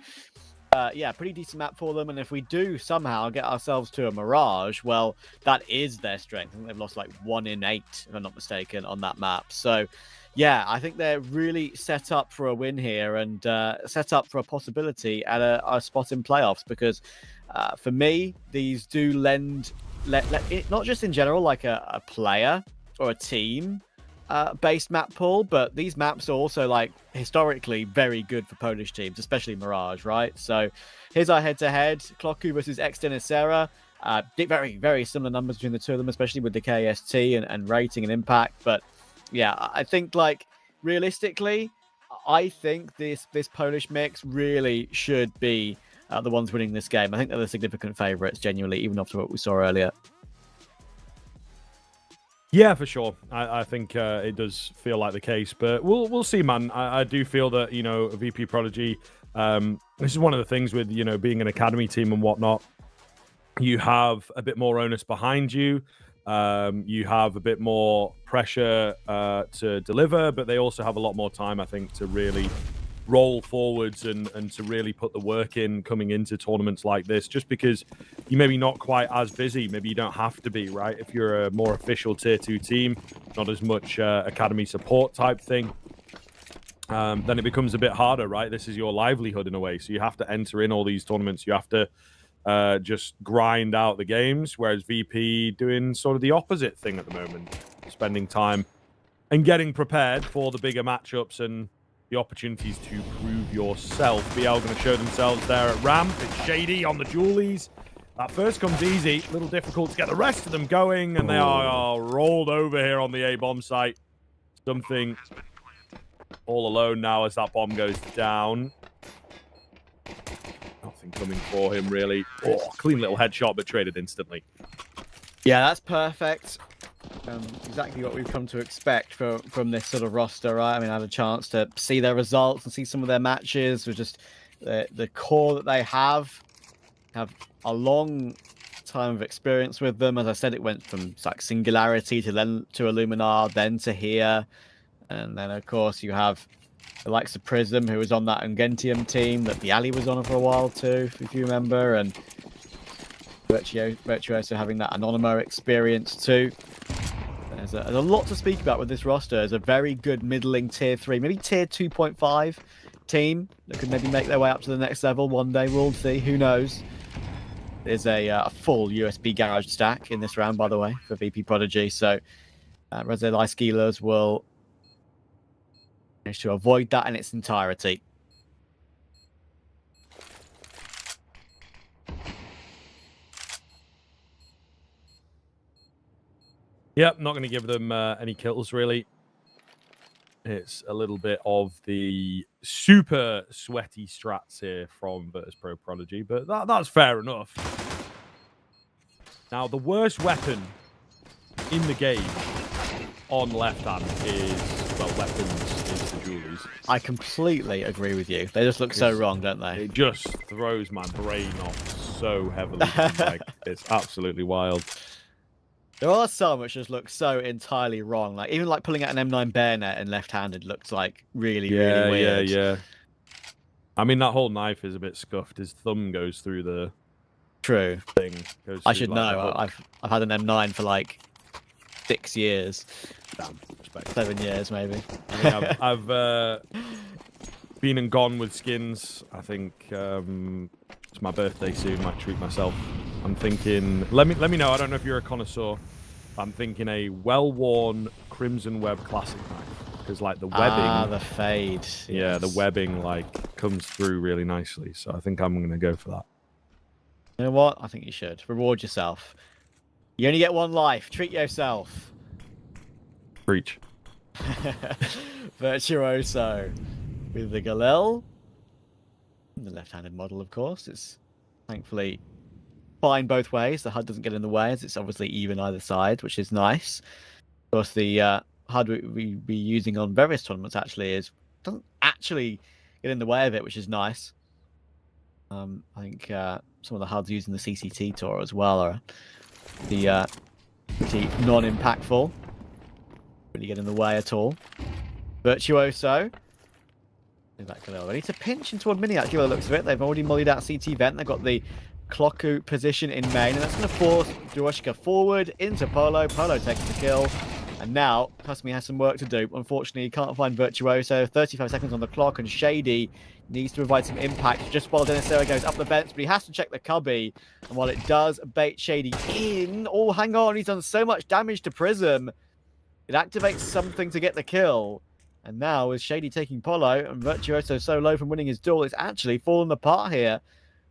pretty decent map for them. And if we do somehow get ourselves to a Mirage, well, that is their strength. I think they've lost like 1 in 8, if I'm not mistaken, on that map. So, yeah, I think they're really set up for a win here and set up for a possibility at a spot in playoffs because for me, these do lend, not just in general like a player or a team based map pool, but these maps are also like historically very good for Polish teams, especially Mirage, right? So here's our head-to-head, Clocku versus Extenicera. Very, very similar numbers between the two of them, especially with the KST and rating and impact, but yeah, I think like realistically, I think this Polish mix really should be the ones winning this game. I think they're the significant favourites, genuinely, even after what we saw earlier. Yeah, for sure. I think it does feel like the case, but we'll see, man. I do feel that VP Prodigy. This is one of the things with being an academy team and whatnot. You have a bit more onus behind you. You have a bit more pressure to deliver, but they also have a lot more time, I think, to really roll forwards and to really put the work in coming into tournaments like this, just because you maybe not quite as busy. Maybe you don't have to be, right? If you're a more official tier 2 team, not as much academy support type thing, then it becomes a bit harder, right? This is your livelihood in a way. So you have to enter in all these tournaments. You have to just grind out the games, whereas VP doing sort of the opposite thing at the moment, spending time and getting prepared for the bigger matchups and the opportunities to prove yourself. BL going to show themselves there at ramp. It's Shady on the Julies. That first comes easy, a little difficult to get the rest of them going, and they are rolled over here on the A-bomb site. Something all alone now as that bomb goes down. Nothing coming for him, really. Oh, clean little headshot, but traded instantly. Yeah, that's perfect. Exactly what we've come to expect from this sort of roster, right? I mean, I had a chance to see their results and see some of their matches with just the core that they have a long time of experience with them. As I said, it went from like Singularity to Illuminar, then to here. And then, of course, you have the likes of Prism, who was on that Ungentium team that the Ali was on for a while too, if you remember, and Virtuoso having that Anonymous experience too. There's a lot to speak about with this roster. There's a very good middling tier 3, maybe tier 2.5 team that could maybe make their way up to the next level one day. We'll see. Who knows? There's a full USB garage stack in this round, by the way, for VP Prodigy. So Razeli Skilas will manage to avoid that in its entirety. Yep, not going to give them any kills, really. It's a little bit of the super sweaty strats here from Virtus Pro Prodigy, but that's fair enough. Now, the worst weapon in the game on left hand is, well, weapons is the Julies. I completely agree with you. They just look so wrong, don't they? It just throws my brain off so heavily. Like, it's absolutely wild. There are some which just look so entirely wrong. Like even like pulling out an M9 bayonet and left-handed looks like really weird. Yeah. I mean, that whole knife is a bit scuffed. His thumb goes through the thing. I should know. I've had an M9 for like 6 years. Damn, respect. 7 years maybe. I mean, I've been and gone with skins. I think it's my birthday soon. Might treat myself. I'm thinking. Let me know. I don't know if you're a connoisseur. I'm thinking a well-worn Crimson Web Classic knife because, like, the webbing. The fade. Yeah, the webbing like comes through really nicely. So I think I'm gonna go for that. You know what? I think you should reward yourself. You only get one life. Treat yourself. Preach. Virtuoso with the Galil. The left-handed model, of course. It's thankfully fine both ways. The HUD doesn't get in the way, as it's obviously even either side, which is nice. Of course, the HUD we be using on various tournaments actually doesn't actually get in the way of it, which is nice. I think some of the HUDs using the CCT tour as well are the non-impactful. Really get in the way at all. Virtuoso. Ready to pinch into toward Mini, actually, by the looks of it. They've already mollied out CT Vent. They've got the Clocku position in main, and that's going to force Duoshka forward into Polo. Polo takes the kill. And now, Kasumi has some work to do. Unfortunately, he can't find Virtuoso. 35 seconds on the clock, and Shady needs to provide some impact just while Denisera goes up the vents, but he has to check the cubby. And while it does bait Shady in... Oh, hang on, he's done so much damage to Prism. It activates something to get the kill. And now, with Shady taking Polo and Virtuoso so low from winning his duel, it's actually fallen apart here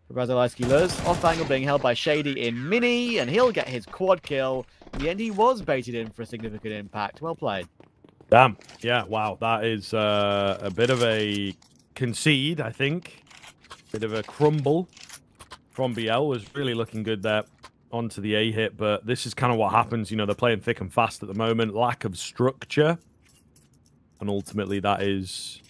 for Brazilski Luz. Off angle being held by Shady in Mini, and he'll get his quad kill. In the end, he was baited in for a significant impact. Well played. Damn. Yeah, wow. That is a bit of a concede, I think. Bit of a crumble from BL. Was really looking good there onto the A hit, but this is kind of what happens. You know, they're playing thick and fast at the moment. Lack of structure. And ultimately, that is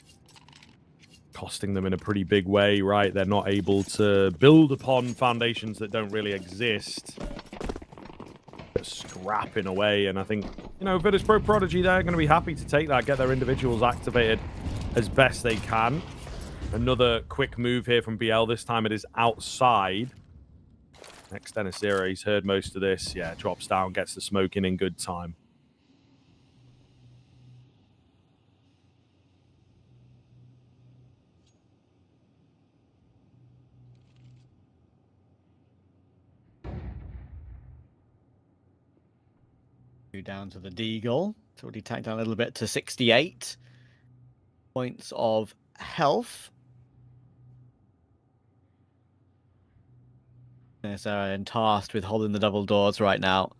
costing them in a pretty big way, right? They're not able to build upon foundations that don't really exist. They're scrapping away, and I think, you know, Virtus Pro Prodigy, they're going to be happy to take that, get their individuals activated as best they can. Another quick move here from BL. This time it is outside. Next Denisera, he's heard most of this. Yeah, drops down, gets the smoke in good time. Down to the Deagle. It's already tacked down a little bit to 68 points of health. Denisera and tasked with holding the double doors right now.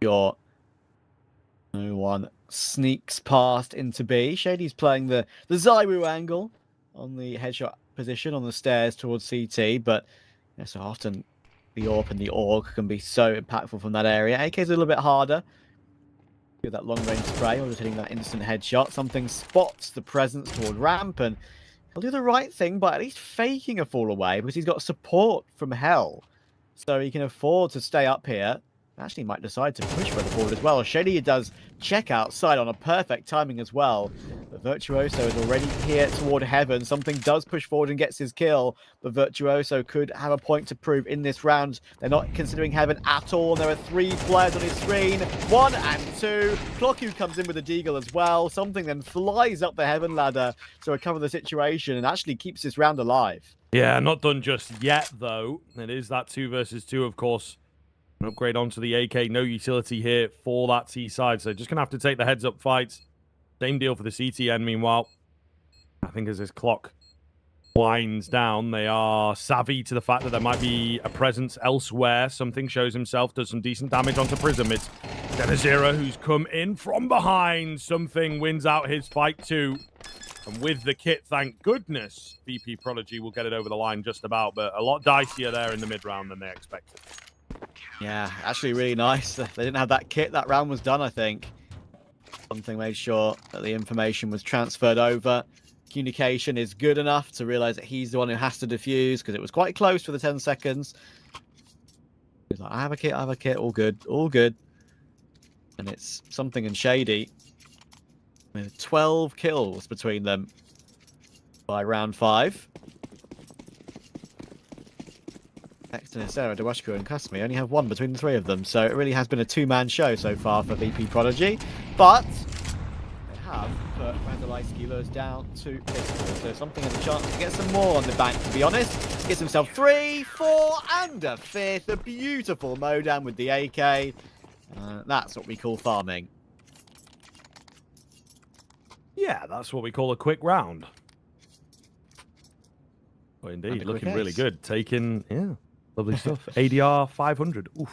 No one sneaks past into B. Shady's playing the Zywoo angle on the headshot position on the stairs towards CT, but you know, so often the AWP and the AUG can be so impactful from that area. AK's a little bit harder. With that long-range spray, or just hitting that instant headshot. Something spots the presence toward ramp, and he'll do the right thing by at least faking a fall away, because he's got support from Hell. So he can afford to stay up here. Actually might decide to push further forward as well. Shady does check outside on a perfect timing as well. But Virtuoso is already here toward Heaven. Something does push forward and gets his kill. But Virtuoso could have a point to prove in this round. They're not considering Heaven at all. There are 3 players on his screen. 1 and 2. Clocku comes in with a Deagle as well. Something then flies up the Heaven ladder to recover the situation and actually keeps this round alive. Yeah, not done just yet, though. It is that 2 versus 2, of course. An upgrade onto the AK. No utility here for that T side. So just going to have to take the heads-up fights. Same deal for the CTN, meanwhile. I think as this clock winds down, they are savvy to the fact that there might be a presence elsewhere. Something shows himself, does some decent damage onto Prism. It's Denisera who's come in from behind. Something wins out his fight too. And with the kit, thank goodness, VP Prodigy will get it over the line just about. But a lot dicier there in the mid-round than they expected. Yeah, actually really nice. They didn't have that kit. That round was done, I think. Something made sure that the information was transferred over. Communication is good enough to realize that he's the one who has to defuse, because it was quite close for the 10 seconds. He's like, I have a kit, all good, all good. And it's Something and Shady with 12 kills between them by round 5. Next to Sarah, Dewashku and Kasumi only have 1 between the 3 of them, so it really has been a 2-man show so far for VP Prodigy. But they have put Brazilski Luz down to pistols, so Something has a chance to get some more on the bank, to be honest. Gets himself 3, 4, and a 5th. A beautiful Modam with the AK. That's what we call farming. Yeah, that's what we call a quick round. Well, indeed, looking really good. Taking, yeah. Lovely stuff. ADR 500. Oof.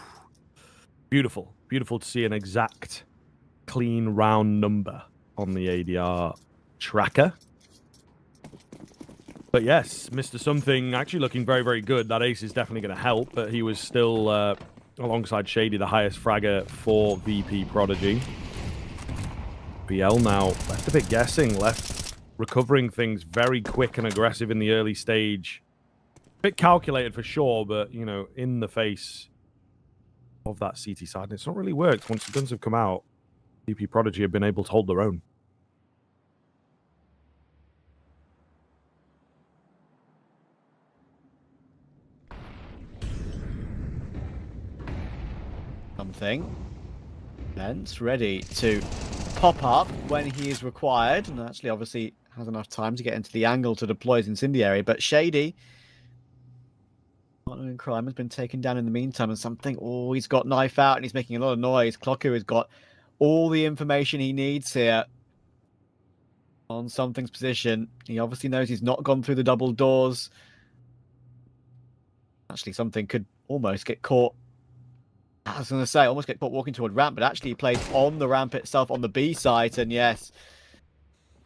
Beautiful. Beautiful to see an exact, clean round number on the ADR tracker. But yes, Mr. Something actually looking very, very good. That ace is definitely going to help, but he was still, alongside Shady, the highest fragger for VP Prodigy. BL now left a bit guessing, left recovering things very quick and aggressive in the early stage. A bit calculated for sure, but, you know, in the face of that CT side. And it's not really worked. Once the guns have come out, VP Prodigy have been able to hold their own. Something. Lens ready to pop up when he is required, and actually obviously has enough time to get into the angle to deploy his incendiary. But Shady, partner in crime, has been taken down in the meantime, and Something, oh, he's got knife out and he's making a lot of noise. Clocker has got all the information he needs here on Something's position. He obviously knows he's not gone through the double doors. Actually, Something could almost get caught. I was going to say, almost get caught walking toward ramp, but actually he plays on the ramp itself on the B site, and yes,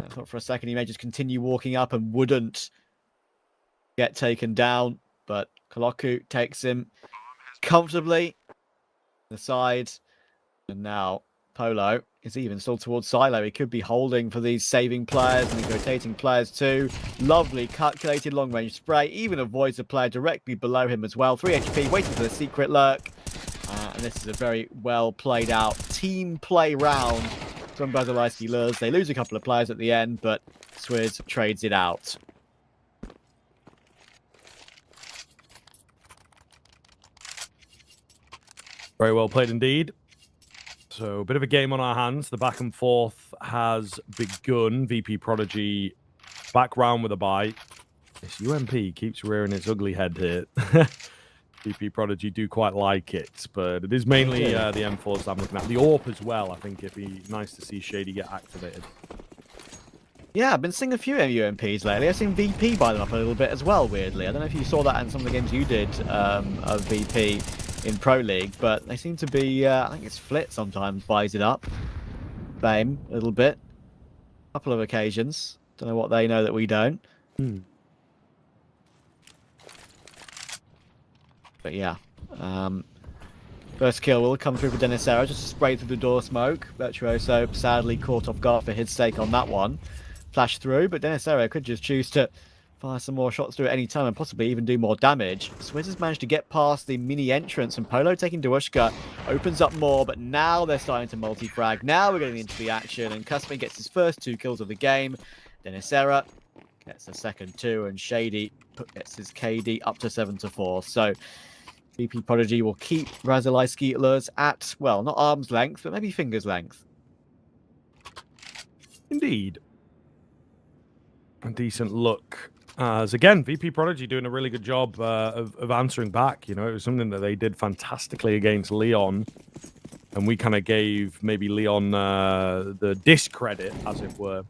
I thought for a second he may just continue walking up and wouldn't get taken down, but Kaloku takes him comfortably the side, and now Polo is even still towards Silo. He could be holding for these saving players and these rotating players too. Lovely calculated long-range spray, even avoids a player directly below him as well. 3 HP, waiting for the secret lurk. And this is a very well played out team play round from Basilewski Lures. They lose a couple of players at the end, but Swizz trades it out. Very well played indeed. So a bit of a game on our hands. The back and forth has begun. VP Prodigy back round with a buy. This UMP keeps rearing its ugly head here. VP Prodigy do quite like it, but it is mainly the M4s I'm looking at. The AWP as well. I think it'd be nice to see Shady get activated. Yeah, I've been seeing a few UMPs lately. I've seen VP buy them up a little bit as well, weirdly. I don't know if you saw that in some of the games you did of VP in Pro League, but they seem to be, I think it's Flit sometimes buys it up. Fame, a little bit. A couple of occasions. Don't know what they know that we don't. But yeah, first kill will come through for Denisera, just sprayed through the door smoke. Virtuoso sadly caught off guard for his sake on that one. Flash through, but Denisera could just choose to fire some more shots through at any time and possibly even do more damage. Swizz has managed to get past the mini entrance, and Polo taking Dewushka opens up more, but now they're starting to multi-frag. Now we're getting into the action, and Cusman gets his first 2 kills of the game. Denisera gets the second 2, and Shady gets his KD up to 7-4. So VP Prodigy will keep Razalaiski Lures at, well, not arm's length, but maybe finger's length. Indeed. A decent look. As again, VP Prodigy doing a really good job of answering back. You know, it was something that they did fantastically against Leon. And we kind of gave maybe Leon the discredit, as it were,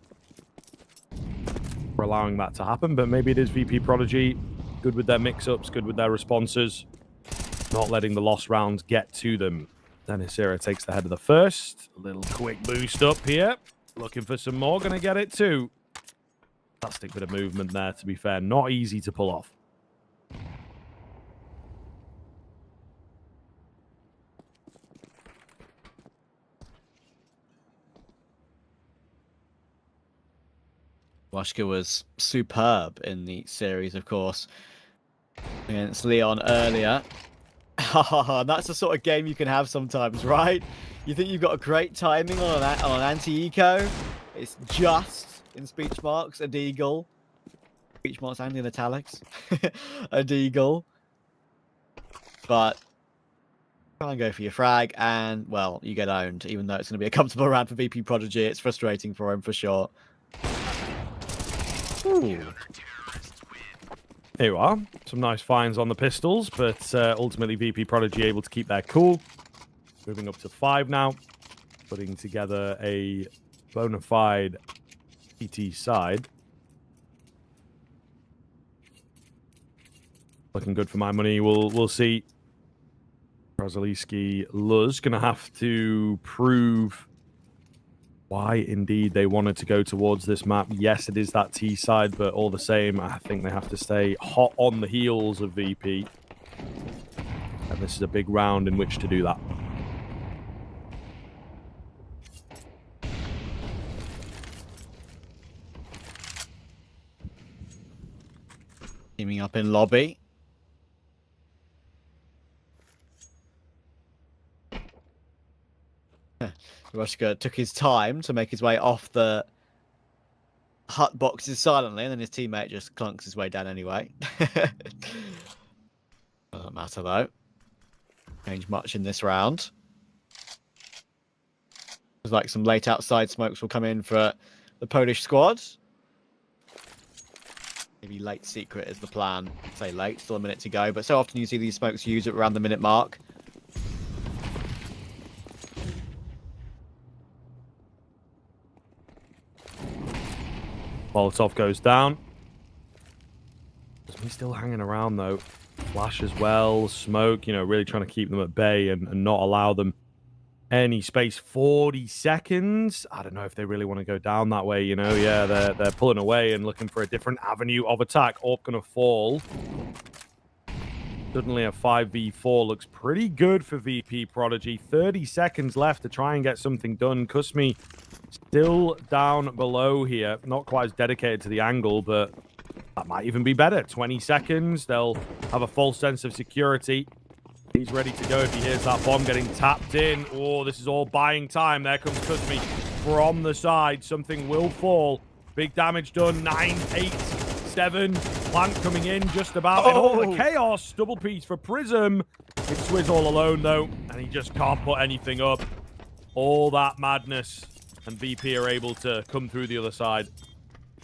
for allowing that to happen. But maybe it is VP Prodigy. Good with their mix-ups, good with their responses. Not letting the lost rounds get to them. Denisera takes the head of the first. A little quick boost up here. Looking for some more. Going to get it too. Fantastic bit of movement there, to be fair. Not easy to pull off. Washka was superb in the series, of course, against Leon earlier. That's the sort of game you can have sometimes, right? You think you've got a great timing on an anti-eco. It's just, in speech marks, a deagle. Speech marks and in italics. A deagle. But try and go for your frag, and, well, you get owned. Even though it's going to be a comfortable round for VP Prodigy, it's frustrating for him for sure. Ooh. Here you are. Some nice finds on the pistols, but ultimately VP Prodigy able to keep their cool. Moving up to 5 now. Putting together a bona fide PT side. Looking good for my money. We'll see. Razalaiski Luz gonna have to prove why indeed they wanted to go towards this map. Yes, it is that T side, but all the same, I think they have to stay hot on the heels of VP. And this is a big round in which to do that. Teaming up in lobby. Rushka took his time to make his way off the hut boxes silently, and then his teammate just clunks his way down anyway. Doesn't matter though. Change much in this round. Looks like some late outside smokes will come in for the Polish squad. Maybe late secret is the plan. Say late, still a minute to go, but so often you see these smokes used around the minute mark. Molotov goes down. He's still hanging around though. Flash as well, smoke, really trying to keep them at bay and not allow them any space. 40 seconds. I don't know if they really want to go down that way, Yeah, they're pulling away and looking for a different avenue of attack. Orb gonna fall. Suddenly a 5v4 looks pretty good for VP Prodigy. 30 seconds left to try and get something done. Kusmi still down below here. Not quite as dedicated to the angle, but that might even be better. 20 seconds. They'll have a false sense of security. He's ready to go if he hears that bomb getting tapped in. Oh, this is all buying time. There comes Kusmi from the side. Something will fall. Big damage done. 9, 8, 7. Plank coming in just about. And all the chaos. Double piece for Prism. It's Swizz all alone, though. And he just can't put anything up. All that madness. And VP are able to come through the other side.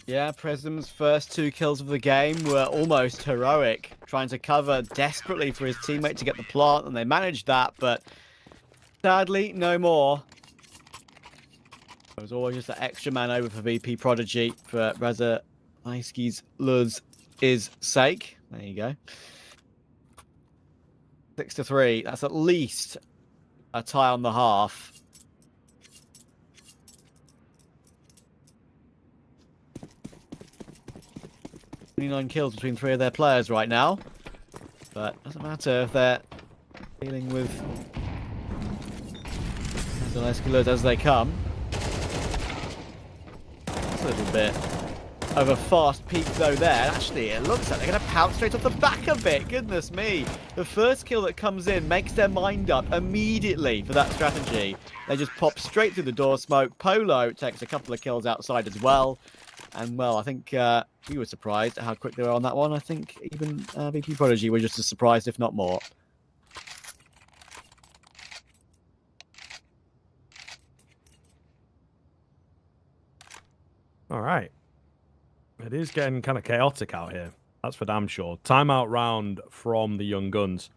Yeah, Prism's first 2 kills of the game were almost heroic, trying to cover desperately for his teammate to get the plant, and they managed that, but sadly, no more. There was always just an extra man over for VP Prodigy for Reza Iski's Luz is sake. There you go. 6-3. That's at least a tie on the half. 29 kills between 3 of their players right now. But it doesn't matter if they're dealing with as they come. That's a little bit of a fast peak though there. Actually, it looks like they're going to pounce straight off the back of it. Goodness me. The first kill that comes in makes their mind up immediately for that strategy. They just pop straight through the door smoke. Polo takes a couple of kills outside as well. And, well, I think we were surprised at how quick they were on that one. I think even VP Prodigy were just as surprised, if not more. All right. It is getting kind of chaotic out here. That's for damn sure. Timeout round from the Young Guns.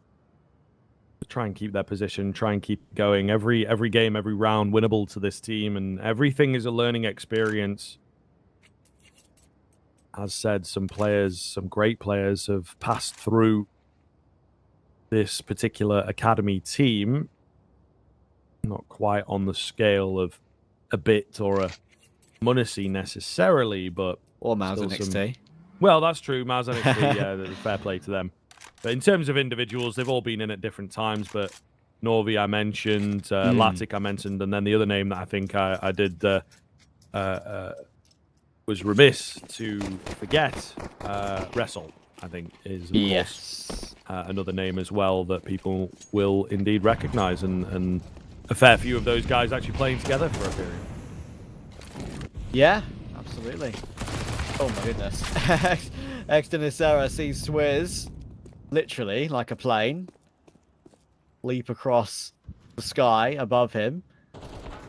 Try and keep their position, try and keep going. Every game, every round, winnable to this team, and everything is a learning experience. As said, some players, some great players have passed through this particular academy team. Not quite on the scale of a Bit or a Munacy necessarily, but... Or Mouse NXT. Well, that's true. Mouse NXT, yeah, fair play to them. But in terms of individuals, they've all been in at different times, but Norvi I mentioned, Latic I mentioned, and then the other name that I think I did... was remiss to forget. Wrestle, I think, is of course another name as well that people will indeed recognize, and a fair few of those guys actually playing together for a period. Yeah, absolutely. Oh my goodness. Extenicera sees Swizz literally like a plane leap across the sky above him.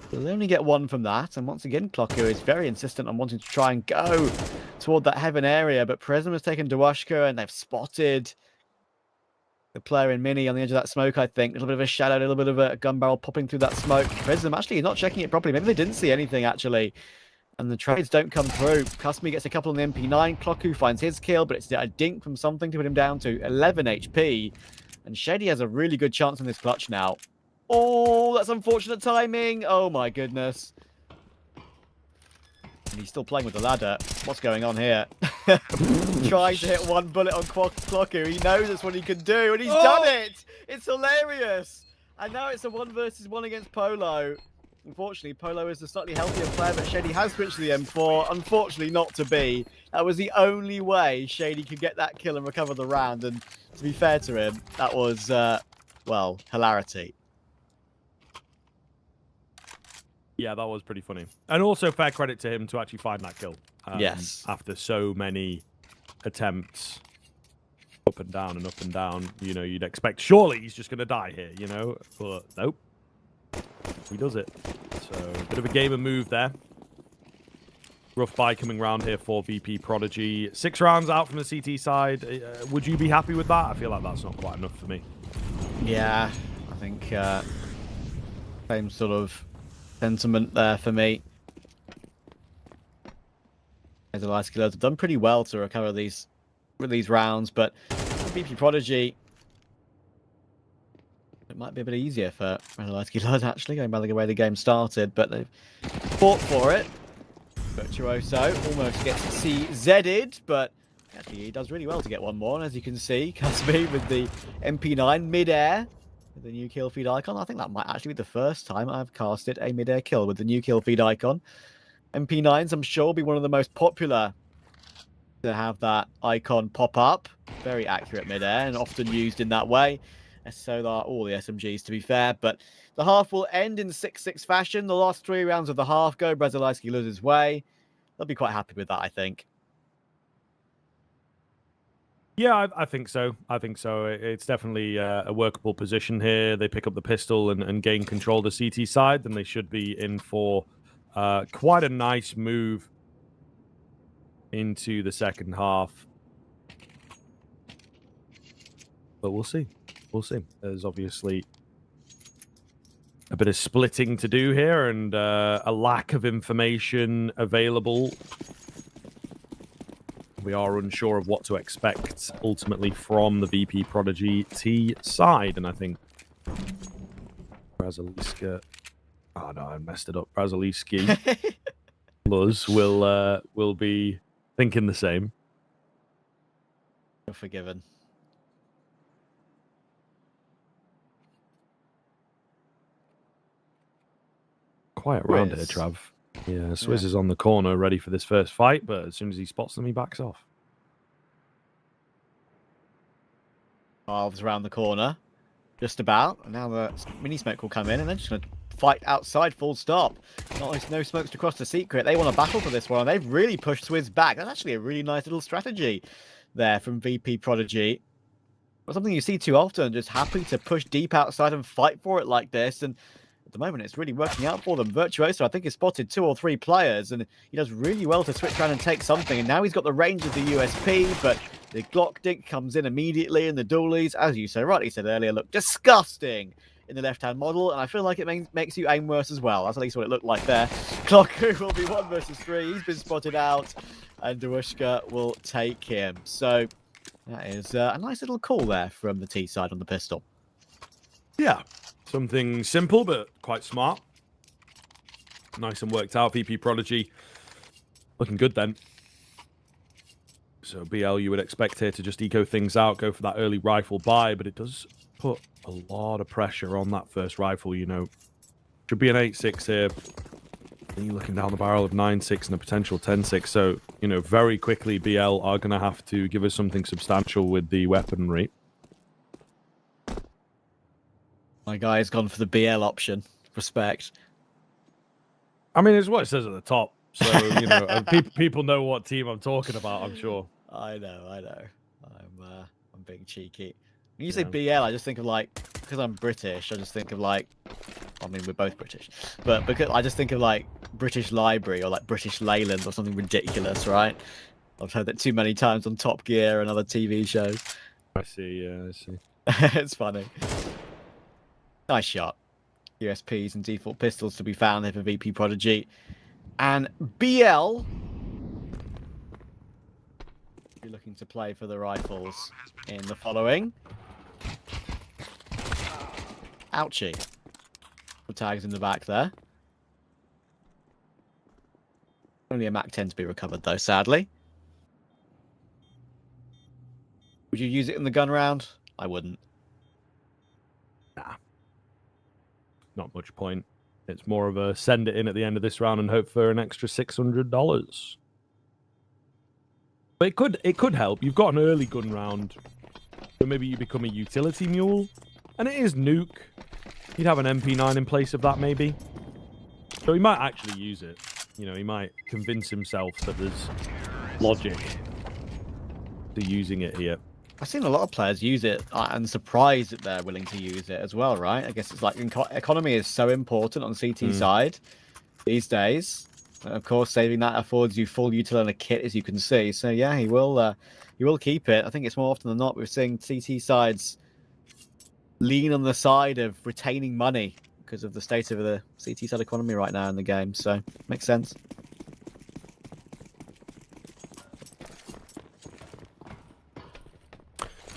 They'll only get 1 from that, and once again, Clocker is very insistent on wanting to try and go toward that heaven area, but Prism has taken Dwashka, and they've spotted the player in Mini on the edge of that smoke, I think. A little bit of a shadow, a little bit of a gun barrel popping through that smoke. Prism actually not checking it properly. Maybe they didn't see anything, actually. And the trades don't come through. Kusmi gets a couple on the MP9. Clocku finds his kill, but it's a dink from something to put him down to 11 HP. And Shady has a really good chance in this clutch now. Oh, that's unfortunate timing. Oh, my goodness. And he's still playing with the ladder. What's going on here? Tries to hit one bullet on Clocker. He knows that's what he can do, and he's done it! It's hilarious! And now it's a 1 versus 1 against Polo. Unfortunately, Polo is a slightly healthier player, but Shady has switched to the M4. Unfortunately, not to be. That was the only way Shady could get that kill and recover the round. And to be fair to him, that was, well, hilarity. Yeah, that was pretty funny. And also fair credit to him to actually find that kill. Yes. After so many attempts. Up and down and up and down. You know, you'd expect, surely he's just going to die here, you know? But nope. He does it. So, a bit of a gamer move there. Rough buy coming round here for VP Prodigy. 6 rounds out from the CT side. Would you be happy with that? I feel like that's not quite enough for me. Yeah, I think same sort of sentiment there for me. The last killers have done pretty well to recover these rounds, but VP Prodigy, it might be a bit easier for Realisky Lud, actually, going by the way the game started, but they've fought for it. Virtuoso almost gets CZ'd, but actually he does really well to get one more, and as you can see, Casby with the MP9 mid-air, with the new kill feed icon. I think that might actually be the first time I've casted a mid-air kill with the new kill feed icon. MP9s, I'm sure, will be one of the most popular to have that icon pop up. Very accurate mid-air and often used in that way. So are all the SMGs, to be fair. But the half will end in 6-6 fashion. The last 3 rounds of the half go Brazilski loses way. They'll be quite happy with that, I think. Yeah, I think so. I think so. It's definitely a workable position here. They pick up the pistol and gain control of the CT side, then they should be in for quite a nice move into the second half. But we'll see. We'll see. There's obviously a bit of splitting to do here and a lack of information available. We are unsure of what to expect ultimately from the VP Prodigy T side, and I think Braziliska. Oh no, I messed it up. Braziliski Luz will be thinking the same. You're forgiven. Quiet round here, Trav. Yeah, Swizz is on the corner, ready for this first fight, but as soon as he spots them, he backs off. Halves around the corner, just about. And now the mini smoke will come in, and they're just going to fight outside, full stop. No smokes to cross the secret. They want to battle for this one, and they've really pushed Swizz back. That's actually a really nice little strategy there from VP Prodigy. But something you see too often, just happy to push deep outside and fight for it like this. And at the moment, it's really working out for them. Virtuoso, I think, has spotted 2 or 3 players, and he does really well to switch around and take something. And now he's got the range of the USP, but the Glock Dink comes in immediately, and the dualies, as you so rightly said earlier, look disgusting in the left-hand model, and I feel like it makes you aim worse as well. That's at least what it looked like there. Clocker will be 1 versus 3. He's been spotted out, and Dawushka will take him. So that is a nice little call there from the T side on the pistol. Yeah. Something simple, but quite smart. Nice and worked out. VP Prodigy looking good then. So BL, you would expect here to just eco things out, go for that early rifle buy, but it does put a lot of pressure on that first rifle, you know. Should be an 8.6 here. And you're looking down the barrel of 9.6 and a potential 10.6. So, you know, very quickly BL are going to have to give us something substantial with the weaponry. My guy has gone for the BL option. Respect. I mean, it's what it says at the top. So, you know, people know what team I'm talking about, I'm sure. I know. I'm being cheeky. When you say BL, I just think of like, because I'm British, I just think of like, I mean, we're both British, but because I just think of like British Library or like British Leyland or something ridiculous, right? I've heard that too many times on Top Gear and other TV shows. I see, yeah, I see. It's funny. Nice shot. USPs and default pistols to be found here for VP Prodigy. And BL be looking to play for the rifles in the following. Ouchie. The tags in the back there. Only a Mac 10 to be recovered, though, sadly. Would you use it in the gun round? I wouldn't. Nah. Not much point. It's more of a send it in at the end of this round and hope for an extra $600. But it could help. You've got an early gun round, so maybe you become a utility mule, and it is Nuke. You'd have an MP9 in place of that, maybe. So he might actually use it. You know, he might convince himself that there's logic to using it here. I've seen a lot of players use it and surprised that they're willing to use it as well, right? I guess it's like economy is so important on CT side these days. And of course, saving that affords you full util and a kit, as you can see. So yeah, he will keep it. I think it's more often than not we're seeing CT sides lean on the side of retaining money because of the state of the CT side economy right now in the game. So makes sense.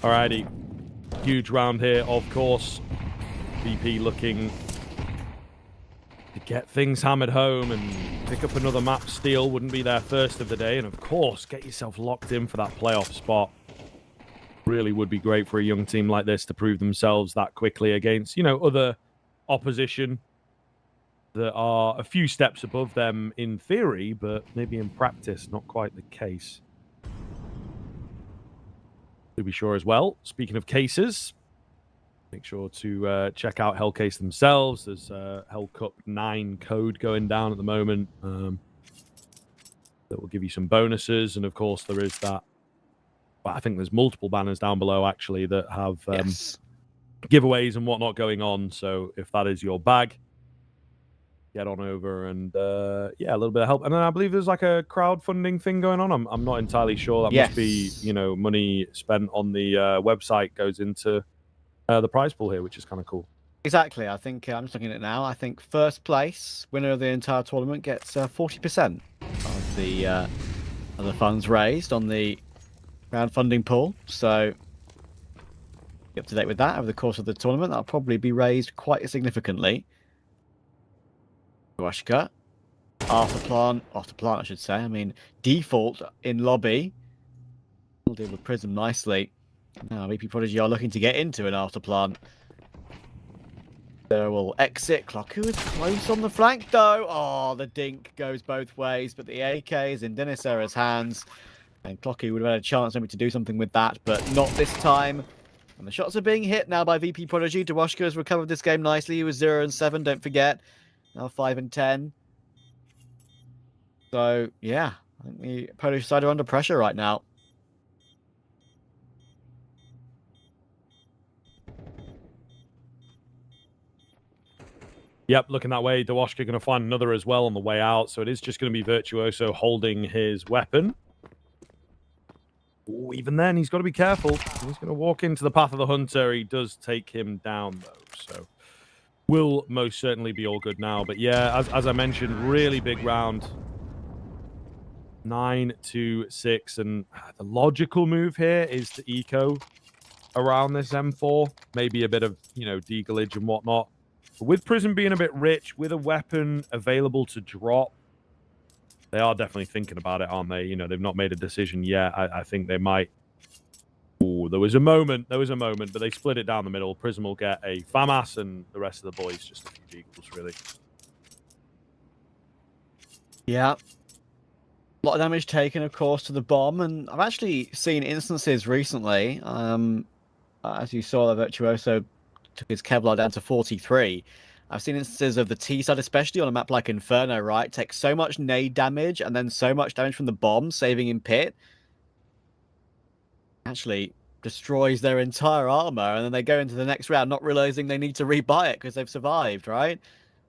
Alrighty, huge round here, of course. VP looking to get things hammered home and pick up another map steal. Wouldn't be their first of the day. And of course, get yourself locked in for that playoff spot. Really would be great for a young team like this to prove themselves that quickly against, you know, other opposition that are a few steps above them in theory, but maybe in practice, not quite the case. To be sure as well, speaking of cases, make sure to check out Hellcase themselves. There's Hellcup 9 code going down at the moment that will give you some bonuses. And of course, there is that. Well, I think there's multiple banners down below, actually, that have giveaways and whatnot going on. So if that is your bag, get on over and, yeah, a little bit of help. And then I believe there's like a crowdfunding thing going on. I'm not entirely sure. That must be, you know, money spent on the website goes into the prize pool here, which is kind of cool. Exactly. I think I'm just looking at it now. I think first place winner of the entire tournament gets 40% of the funds raised on the crowdfunding pool. So be up to date with that over the course of the tournament. That'll probably be raised quite significantly. Washka. After plant, I should say. I mean, default in lobby. We'll deal with Prism nicely. Now, VP Prodigy are looking to get into an after plant. There will exit. Clocku is close on the flank, though. Oh, the dink goes both ways, but the AK is in Denisera's hands. And Clocku would have had a chance maybe to do something with that, but not this time. And the shots are being hit now by VP Prodigy. Dwashka has recovered this game nicely. He was 0 and 7, don't forget. Now 5 and 10. So, yeah, I think the Polish side are under pressure right now. Yep, looking that way. Dwashka going to find another as well on the way out. So it is just going to be Virtuoso holding his weapon. Ooh, even then, he's got to be careful. He's going to walk into the path of the hunter. He does take him down, though. So will most certainly be all good now. But yeah, as I mentioned, really big round. 9-6. And the logical move here is to eco around this M4. Maybe a bit of, you know, deaglage and whatnot. But with Prism being a bit rich, with a weapon available to drop, they are definitely thinking about it, aren't they? You know, they've not made a decision yet. I think they might. Ooh, there was a moment, but they split it down the middle. Prism will get a FAMAS, and the rest of the boys just a few deagles, really. Yeah. A lot of damage taken, of course, to the bomb, and I've actually seen instances recently. As you saw, the Virtuoso took his Kevlar down to 43. I've seen instances of the T side, especially on a map like Inferno, right? Take so much nade damage and then so much damage from the bomb, saving in pit. Actually destroys their entire armor, and then they go into the next round not realizing they need to rebuy it because they've survived, right?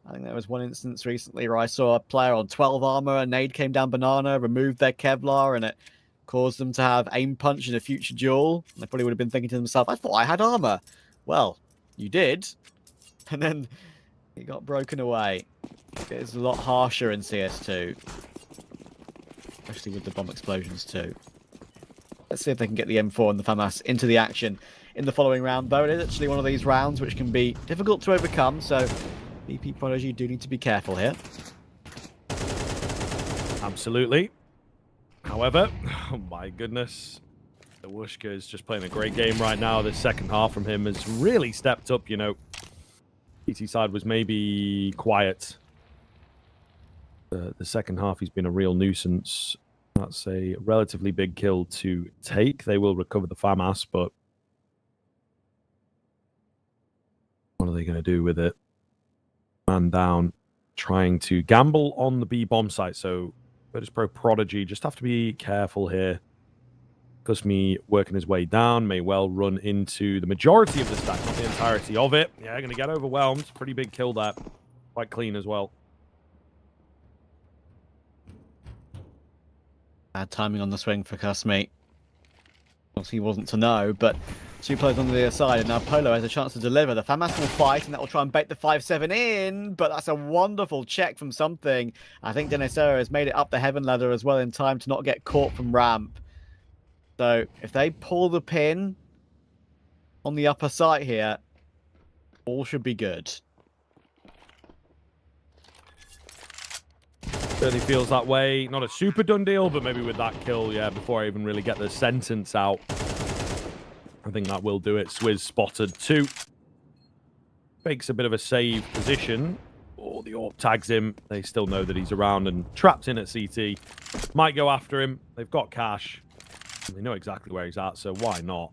I think there was one instance recently where I saw a player on 12 armor, a nade came down banana, removed their Kevlar, and it caused them to have aim punch in a future duel. And they probably would have been thinking to themselves, I thought I had armor. Well, you did. And then it got broken away. It's a lot harsher in CS2. Especially with the bomb explosions too. Let's see if they can get the M4 and the FAMAS into the action in the following round, though. It is actually one of these rounds which can be difficult to overcome, so VP Prodigy do need to be careful here. Absolutely. However, oh my goodness, the Wushka is just playing a great game right now. This second half from him has really stepped up, you know. PT side was maybe quiet. The second half, he's been a real nuisance. That's a relatively big kill to take. They will recover the FAMAS, but what are they going to do with it? Man down, trying to gamble on the B bomb site. So Virtus Pro Prodigy just have to be careful here. Kusmi working his way down, may well run into the majority of the stack, not the entirety of it. Yeah, going to get overwhelmed. Pretty big kill there. Quite clean as well. Bad timing on the swing for Kusmi. Obviously, he wasn't to know, but 2 players on the other side, and now Polo has a chance to deliver. The FAMAS will fight, and that will try and bait the 5-7 in, but that's a wonderful check from something. I think Denisera has made it up the heaven ladder as well in time to not get caught from ramp. So if they pull the pin on the upper site here, all should be good. Certainly feels that way. Not a super done deal, but maybe with that kill, yeah, before I even really get the sentence out. I think that will do it. Swizz spotted 2. Fakes a bit of a save position. Oh, the AWP tags him. They still know that he's around and trapped in at CT. Might go after him. They've got cash. They know exactly where he's at, so why not?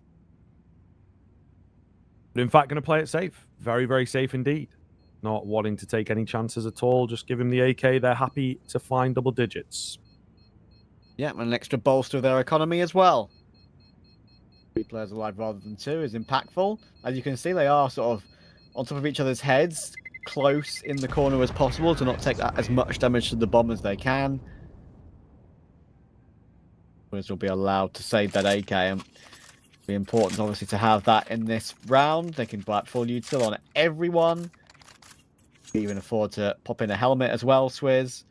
But in fact, going to play it safe. Very, very safe indeed. Not wanting to take any chances at all. Just give him the AK. They're happy to find double digits. Yeah, and an extra bolster of their economy as well. 3 players alive rather than 2 is impactful. As you can see, they are sort of on top of each other's heads, close in the corner as possible to not take that as much damage to the bomb as they can. Will be allowed to save that AK, and it'll be important obviously to have that in this round. They can buy full util on everyone. Even afford to pop in a helmet as well, Swizz.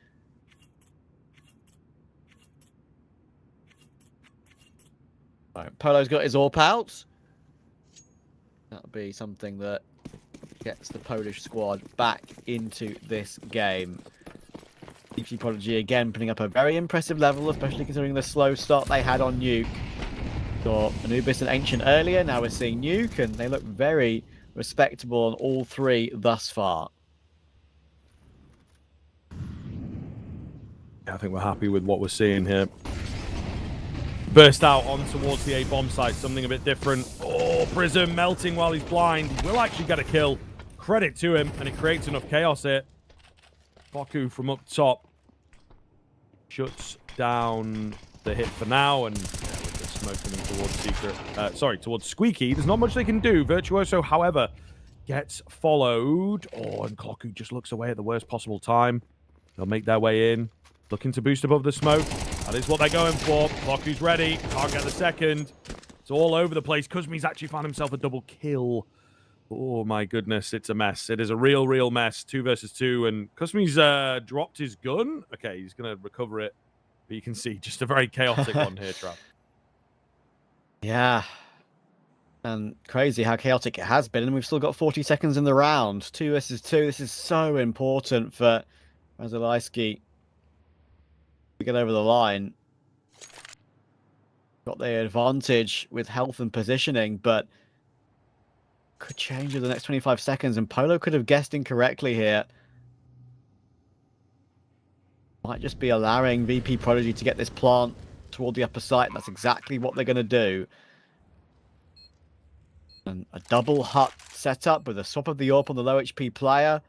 Right, Polo's got his AWP out. That'll be something that gets the Polish squad back into this game. VP Prodigy again putting up a very impressive level, especially considering the slow start they had on Nuke. Saw Anubis and Ancient earlier, now we're seeing Nuke, and they look very respectable on all 3 thus far. Yeah, I think we're happy with what we're seeing here. Burst out on towards the A bomb site, something a bit different. Oh, Prism melting while he's blind. He will actually get a kill. Credit to him, and it creates enough chaos here. Boku from up top shuts down the hit for now, and with the smoke coming towards towards Squeaky, there's not much they can do. Virtuoso, however, gets followed. Oh, and Clocku just looks away at the worst possible time. They'll make their way in, looking to boost above the smoke. That is what they're going for. Clocku's ready. Can't get the second. It's all over the place. Kuzmi's actually found himself a double kill. Oh my goodness, it's a mess. It is a real mess. 2 versus 2, and Kuzmi's dropped his gun. Okay, he's going to recover it. But you can see just a very chaotic one here, Trav. Yeah. And crazy how chaotic it has been, and we've still got 40 seconds in the round. 2 versus 2. This is so important for Razalaiski to get over the line. Got the advantage with health and positioning, but could change in the next 25 seconds, and Polo could have guessed incorrectly here. Might just be allowing VP Prodigy to get this plant toward the upper site. That's exactly what they're going to do. And a double hut setup with a swap of the AWP on the low HP player.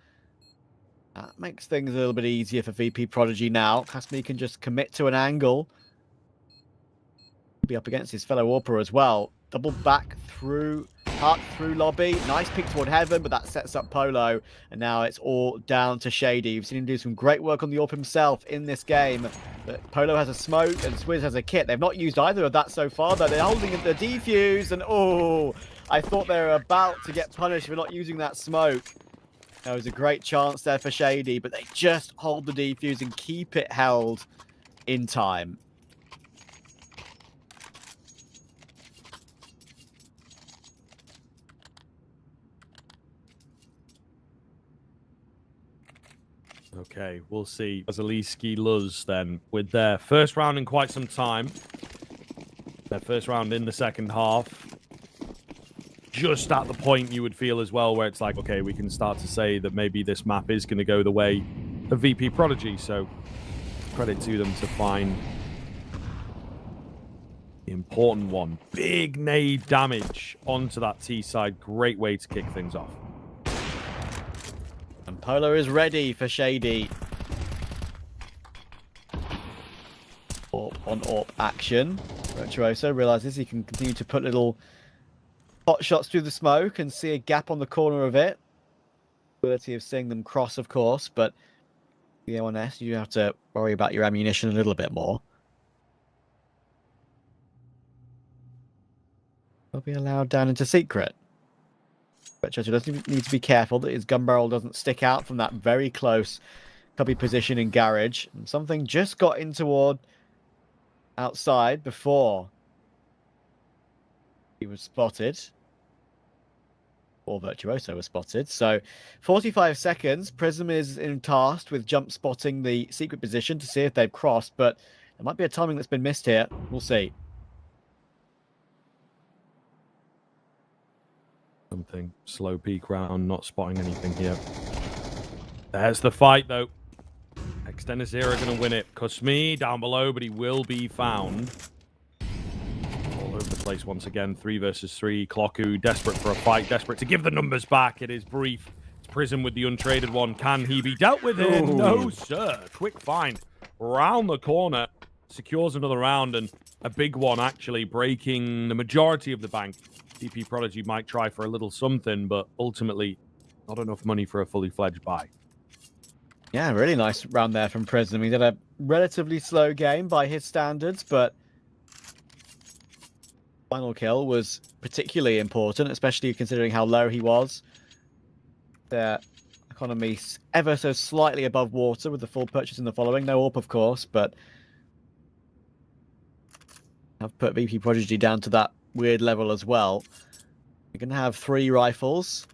That makes things a little bit easier for VP Prodigy now. Kasmi can just commit to an angle. Be up against his fellow AWPer as well. Double back through hut, through lobby. Nice pick toward heaven, but that sets up Polo. And now it's all down to Shady. We've seen him do some great work on the AWP himself in this game. But Polo has a smoke and Swizz has a kit. They've not used either of that so far, though. They're holding the defuse, and oh, I thought they were about to get punished for not using that smoke. There was a great chance there for Shady, but they just hold the defuse and keep it held in time. Okay, we'll see. Zaliski Luz then with their first round in quite some time. Their first round in the second half. Just at the point you would feel as well where it's like, okay, we can start to say that maybe this map is going to go the way of VP Prodigy. So credit to them to find the important one. Big nade damage onto that T side. Great way to kick things off. And Polo is ready for Shady. AWP on AWP action. Virtuoso realizes he can continue to put little hot shots through the smoke and see a gap on the corner of it. Ability of seeing them cross, of course, but the A1S, you have to worry about your ammunition a little bit more. They'll be allowed down into secret. Virtuoso does need to be careful that his gun barrel doesn't stick out from that very close cubby position in garage. And something just got in toward outside before he was spotted. Or Virtuoso was spotted. So 45 seconds. Prism is tasked with jump spotting the secret position to see if they've crossed, but there might be a timing that's been missed here. We'll see. Something slow peek round, not spotting anything here. There's the fight though. Extended Zero going to win it. Kusmi down below, but he will be found. All over the place once again. 3 versus 3. Clocku desperate for a fight, desperate to give the numbers back. It is brief. It's Prism with the untraded one. Can he be dealt with here? No, sir. Quick find. Round the corner. Secures another round, and a big one actually, breaking the majority of the bank. VP Prodigy might try for a little something, but ultimately not enough money for a fully fledged buy. Yeah, really nice round there from Prism. He did a relatively slow game by his standards, but final kill was particularly important, especially considering how low he was. Their economy ever so slightly above water with the full purchase in the following. No AWP, of course, but have put VP Prodigy down to that weird level as well. You're going to have 3 rifles.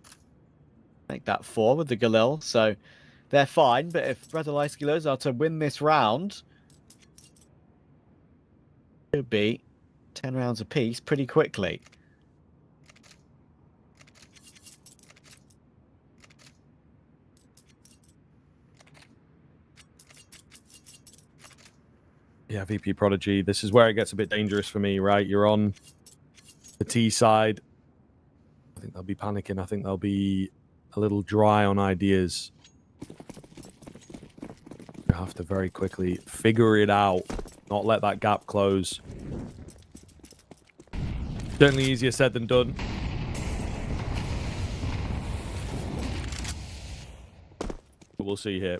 Make that 4 with the Galil, so they're fine. But if Braziliskilos are to win this round, it would be 10 rounds apiece pretty quickly. Yeah, VP Prodigy, this is where it gets a bit dangerous for me, right? You're on the T side. I think they'll be panicking. I think they'll be a little dry on ideas. You have to very quickly figure it out, not let that gap close. Certainly easier said than done. But we'll see here.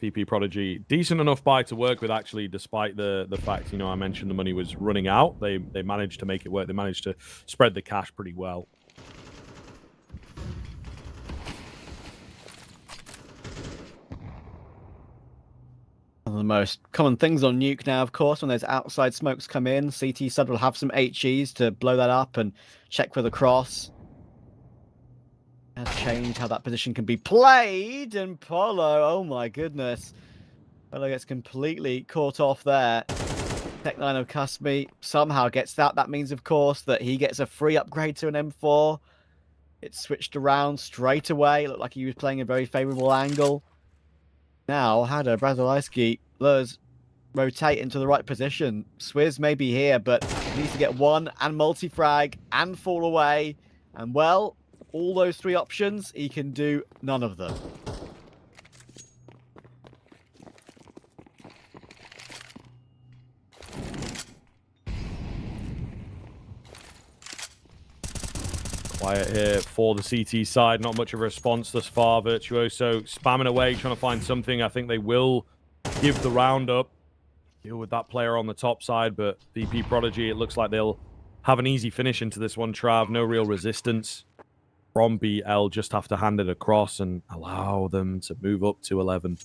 VP Prodigy, decent enough buy to work with, actually, despite the fact, you know, I mentioned the money was running out. They managed to make it work. They managed to spread the cash pretty well. One of the most common things on Nuke now, of course, when those outside smokes come in, CT side will have some HEs to blow that up and check for the cross. Has changed how that position can be played, and Polo, oh my goodness. Polo gets completely caught off there. Tech9 of Kusmi somehow gets that. That means, of course, that he gets a free upgrade to an M4. It's switched around straight away. It looked like he was playing a very favorable angle. Now, had a Braziliski Luz rotate into the right position. Swizz may be here, but he needs to get one and multi-frag and fall away. And, well, all those 3 options, he can do none of them. Quiet here for the CT side. Not much of a response thus far. Virtuoso spamming away, trying to find something. I think they will give the round up. Deal with that player on the top side, but VP Prodigy, it looks like they'll have an easy finish into this one, Trav. No real resistance from BL. Just have to hand it across and allow them to move up to 11.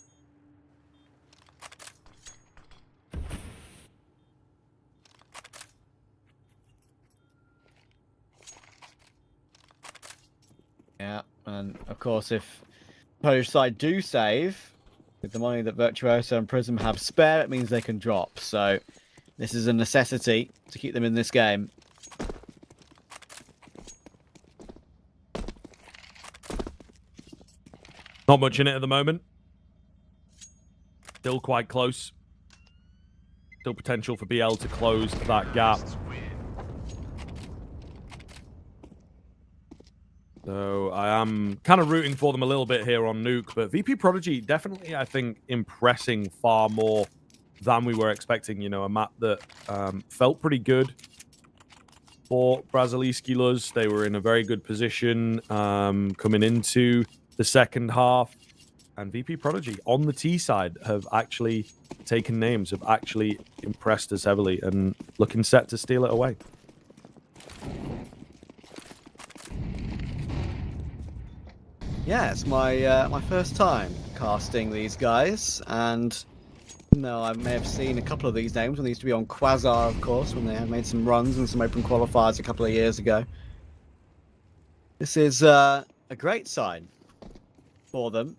Yeah, and of course, if Polish side do save, With the money that Virtuoso and Prism have spare, it means they can drop. So this is a necessity to keep them in this game. Not much in it at the moment. Still quite close. Still potential for BL to close that gap. So I am kind of rooting for them a little bit here on Nuke, but VP Prodigy definitely, I think, impressing far more than we were expecting. You know, a map that felt pretty good for Braziliski Luz. They were in a very good position coming into the second half. And VP Prodigy on the T side have actually taken names, have actually impressed us heavily and looking set to steal it away. Yeah, it's my first time casting these guys, and no, I may have seen a couple of these names when they used to be on Quasar, of course, when they had made some runs and some open qualifiers a couple of years ago. This is a great sign for them.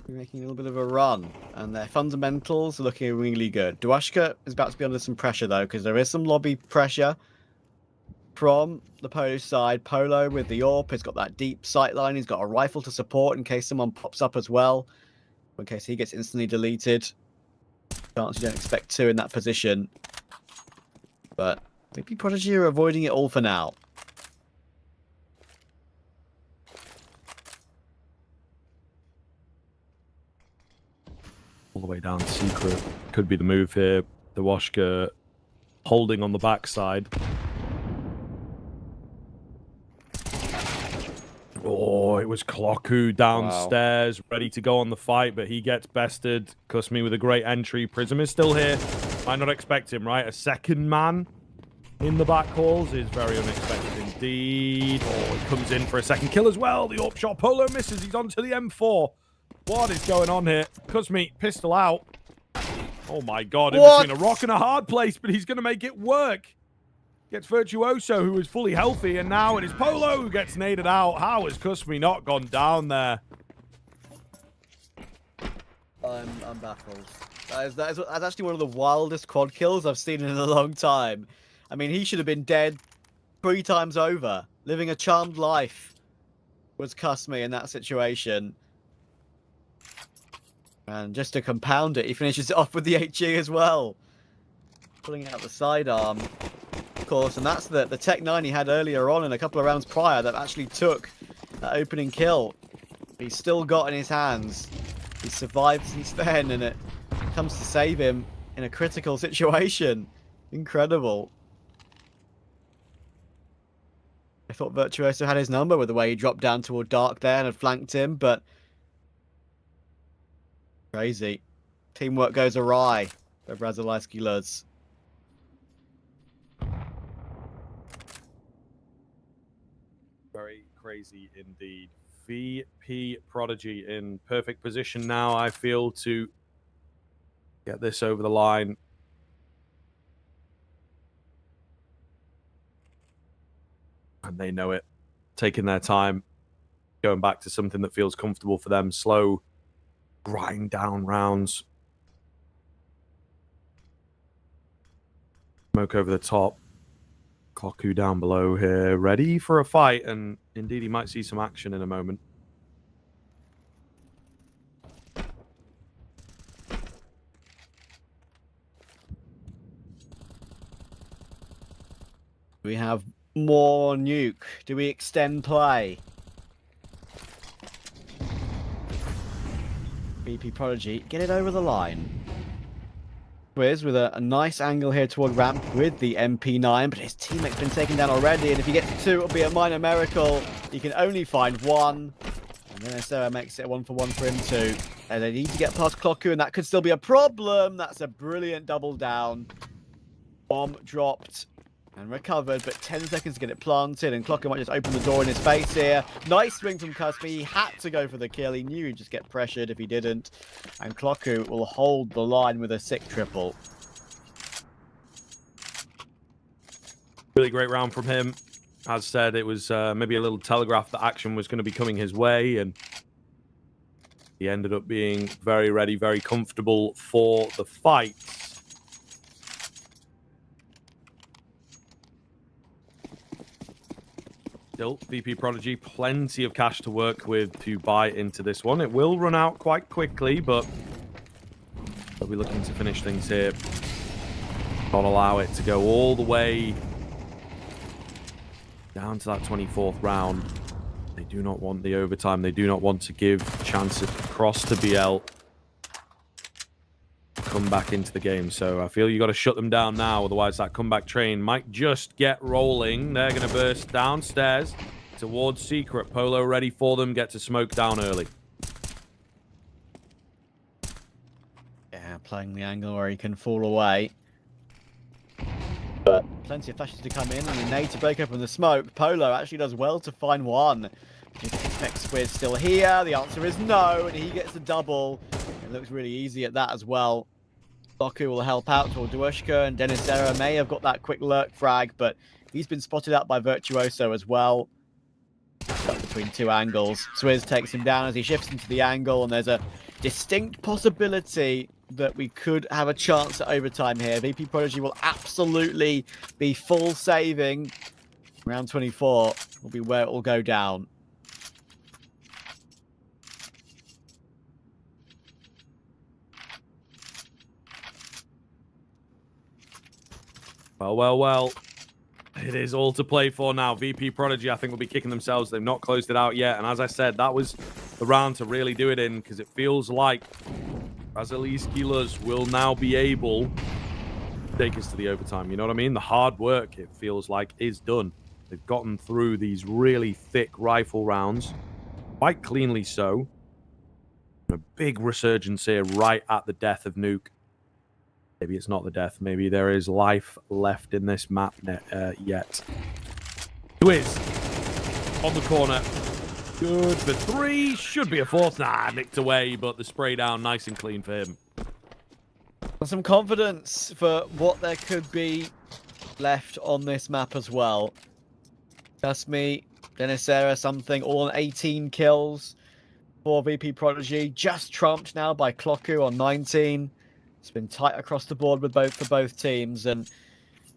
They're making a little bit of a run, and their fundamentals are looking really good. Duashka is about to be under some pressure, though, because there is some lobby pressure from the Polo side. Polo with the AWP has got that deep sight line. He's got a rifle to support in case someone pops up as well, in case he gets instantly deleted. Chance you don't expect two in that position. But VP Prodigy are avoiding it all for now. All the way down to Secret. Could be the move here. The Washka holding on the backside. Oh, it was Clocku downstairs, ready to go on the fight, but he gets bested. Kusmi with a great entry. Prism is still here. Might not expect him, right? A second man in the back halls is very unexpected indeed. Oh, he comes in for a second kill as well. The AWP shot. Polo misses. He's onto the M4. What is going on here? Kusmi, pistol out. Oh my god, in between a rock and a hard place, but he's going to make it work. Gets Virtuoso, who is fully healthy, and now it is Polo who gets naded out. How has Kusmi not gone down there? I'm baffled. That's actually one of the wildest quad kills I've seen in a long time. I mean, he should have been dead 3 times over. Living a charmed life was Kusmi in that situation. And just to compound it, he finishes it off with the HE as well. Pulling out the sidearm, of course, and that's the Tech 9 he had earlier on in a couple of rounds prior that actually took that opening kill. He's still got in his hands. He survived since then, and it comes to save him in a critical situation. Incredible. I thought Virtuoso had his number with the way he dropped down toward Dark there and had flanked him, but crazy. Teamwork goes awry for Braziliski Luz. Very crazy indeed. VP Prodigy in perfect position now, I feel, to get this over the line. And they know it. Taking their time. Going back to something that feels comfortable for them. Slow, grind down rounds. Smoke over the top. Clocku down below here, ready for a fight, and indeed he might see some action in a moment. We have more Nuke. Do we extend play? VP Prodigy, get it over the line. With a nice angle here toward ramp with the MP9, but his teammate's been taken down already, and if he gets 2, it'll be a minor miracle. He can only find 1, and then Sarah makes it a 1-for-1 for him too. And they need to get past Clocku, and that could still be a problem. That's a brilliant double down. Bomb dropped and recovered, but 10 seconds to get it planted, and Clocku might just open the door in his face here. Nice swing from Kusmi. He had to go for the kill. He knew he'd just get pressured if he didn't. And Clocku will hold the line with a sick triple. Really great round from him. As said, it was maybe a little telegraph that action was going to be coming his way, and He ended up being very ready, very comfortable for the fight. Still, VP Prodigy, plenty of cash to work with to buy into this one. It will run out quite quickly, but they'll be looking to finish things here. Not allow it to go all the way down to that 24th round. They do not want the overtime. They do not want to give chances across to BL. Come back into the game. So I feel you got to shut them down now. Otherwise, that comeback train might just get rolling. They're going to burst downstairs towards Secret. Polo ready for them. Get to smoke down early. Yeah, playing the angle where he can fall away. But plenty of flashes to come in and a nade to break open the smoke. Polo actually does well to find one. Next Squid's still here. The answer is no, and he gets the double. It looks really easy at that as well. Loku will help out toward Dushka, and Denisera may have got that quick lurk frag, but he's been spotted out by Virtuoso as well. Stuck between two angles. Swizz takes him down as he shifts into the angle, and there's a distinct possibility that we could have a chance at overtime here. VP Prodigy will absolutely be full saving. Round 24 will be where it will go down. Well. It is all to play for now. VP Prodigy, I think, will be kicking themselves. They've not closed it out yet. And as I said, that was the round to really do it in, because it feels like Razaliski Luz will now be able to take us to the overtime. You know what I mean? The hard work, it feels like, is done. They've gotten through these really thick rifle rounds, quite cleanly so. A big resurgence here right at the death of Nuke. Maybe it's not the death. Maybe there is life left in this map yet. Swizz on the corner. Good for three. Should be a fourth. Nah, nicked away, but the spray down nice and clean for him. Some confidence for what there could be left on this map as well. Trust me, Denisera something, all on 18 kills for VP Prodigy. Just trumped now by Clocku on 19. It's been tight across the board for both teams, and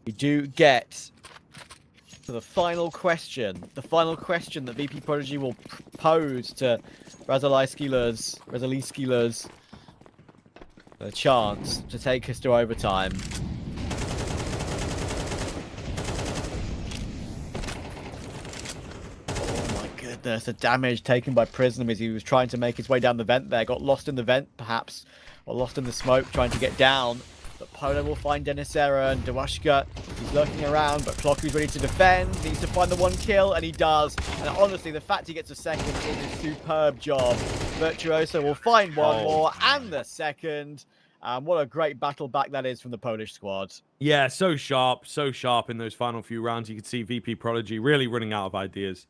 we do get to the final question. The final question that VP Prodigy will pose to Razaliski Luz. A chance to take us to overtime. Oh my goodness, the damage taken by Prism as he was trying to make his way down the vent there. Got lost in the vent, perhaps. Or lost in the smoke, trying to get down. But Polo will find Denisera, and Dawashka, he's lurking around, but Clocku's ready to defend. Needs to find the one kill, and he does. And honestly, the fact he gets a second is a superb job. Virtuoso will find one more, and the second. What a great battle back that is from the Polish squad. Yeah, so sharp in those final few rounds. You could see VP Prodigy really running out of ideas.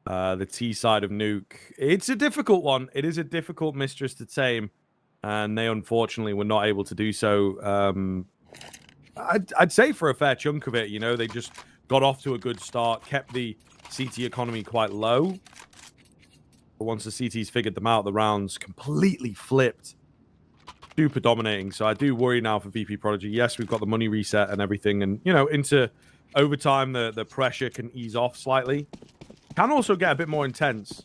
The T side of Nuke. It's a difficult one. It is a difficult mistress to tame. And they unfortunately were not able to do so. I'd say for a fair chunk of it, you know, they just got off to a good start, kept the CT economy quite low. But once the CTs figured them out, the rounds completely flipped. Super dominating. So I do worry now for VP Prodigy. Yes, we've got the money reset and everything. And, you know, into overtime, the pressure can ease off slightly. Can also get a bit more intense.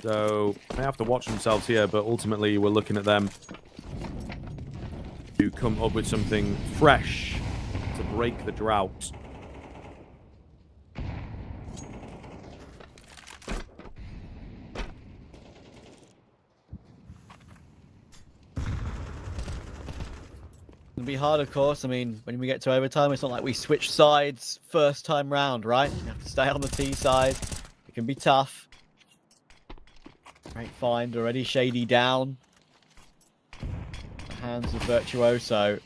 So they have to watch themselves here, but ultimately we're looking at them to come up with something fresh to break the drought. It'll be hard, of course. I mean, when we get to overtime, it's not like we switch sides first time round, right? You have to stay on the T side. It can be tough. Great find already. Shady down. The hands of Virtuoso.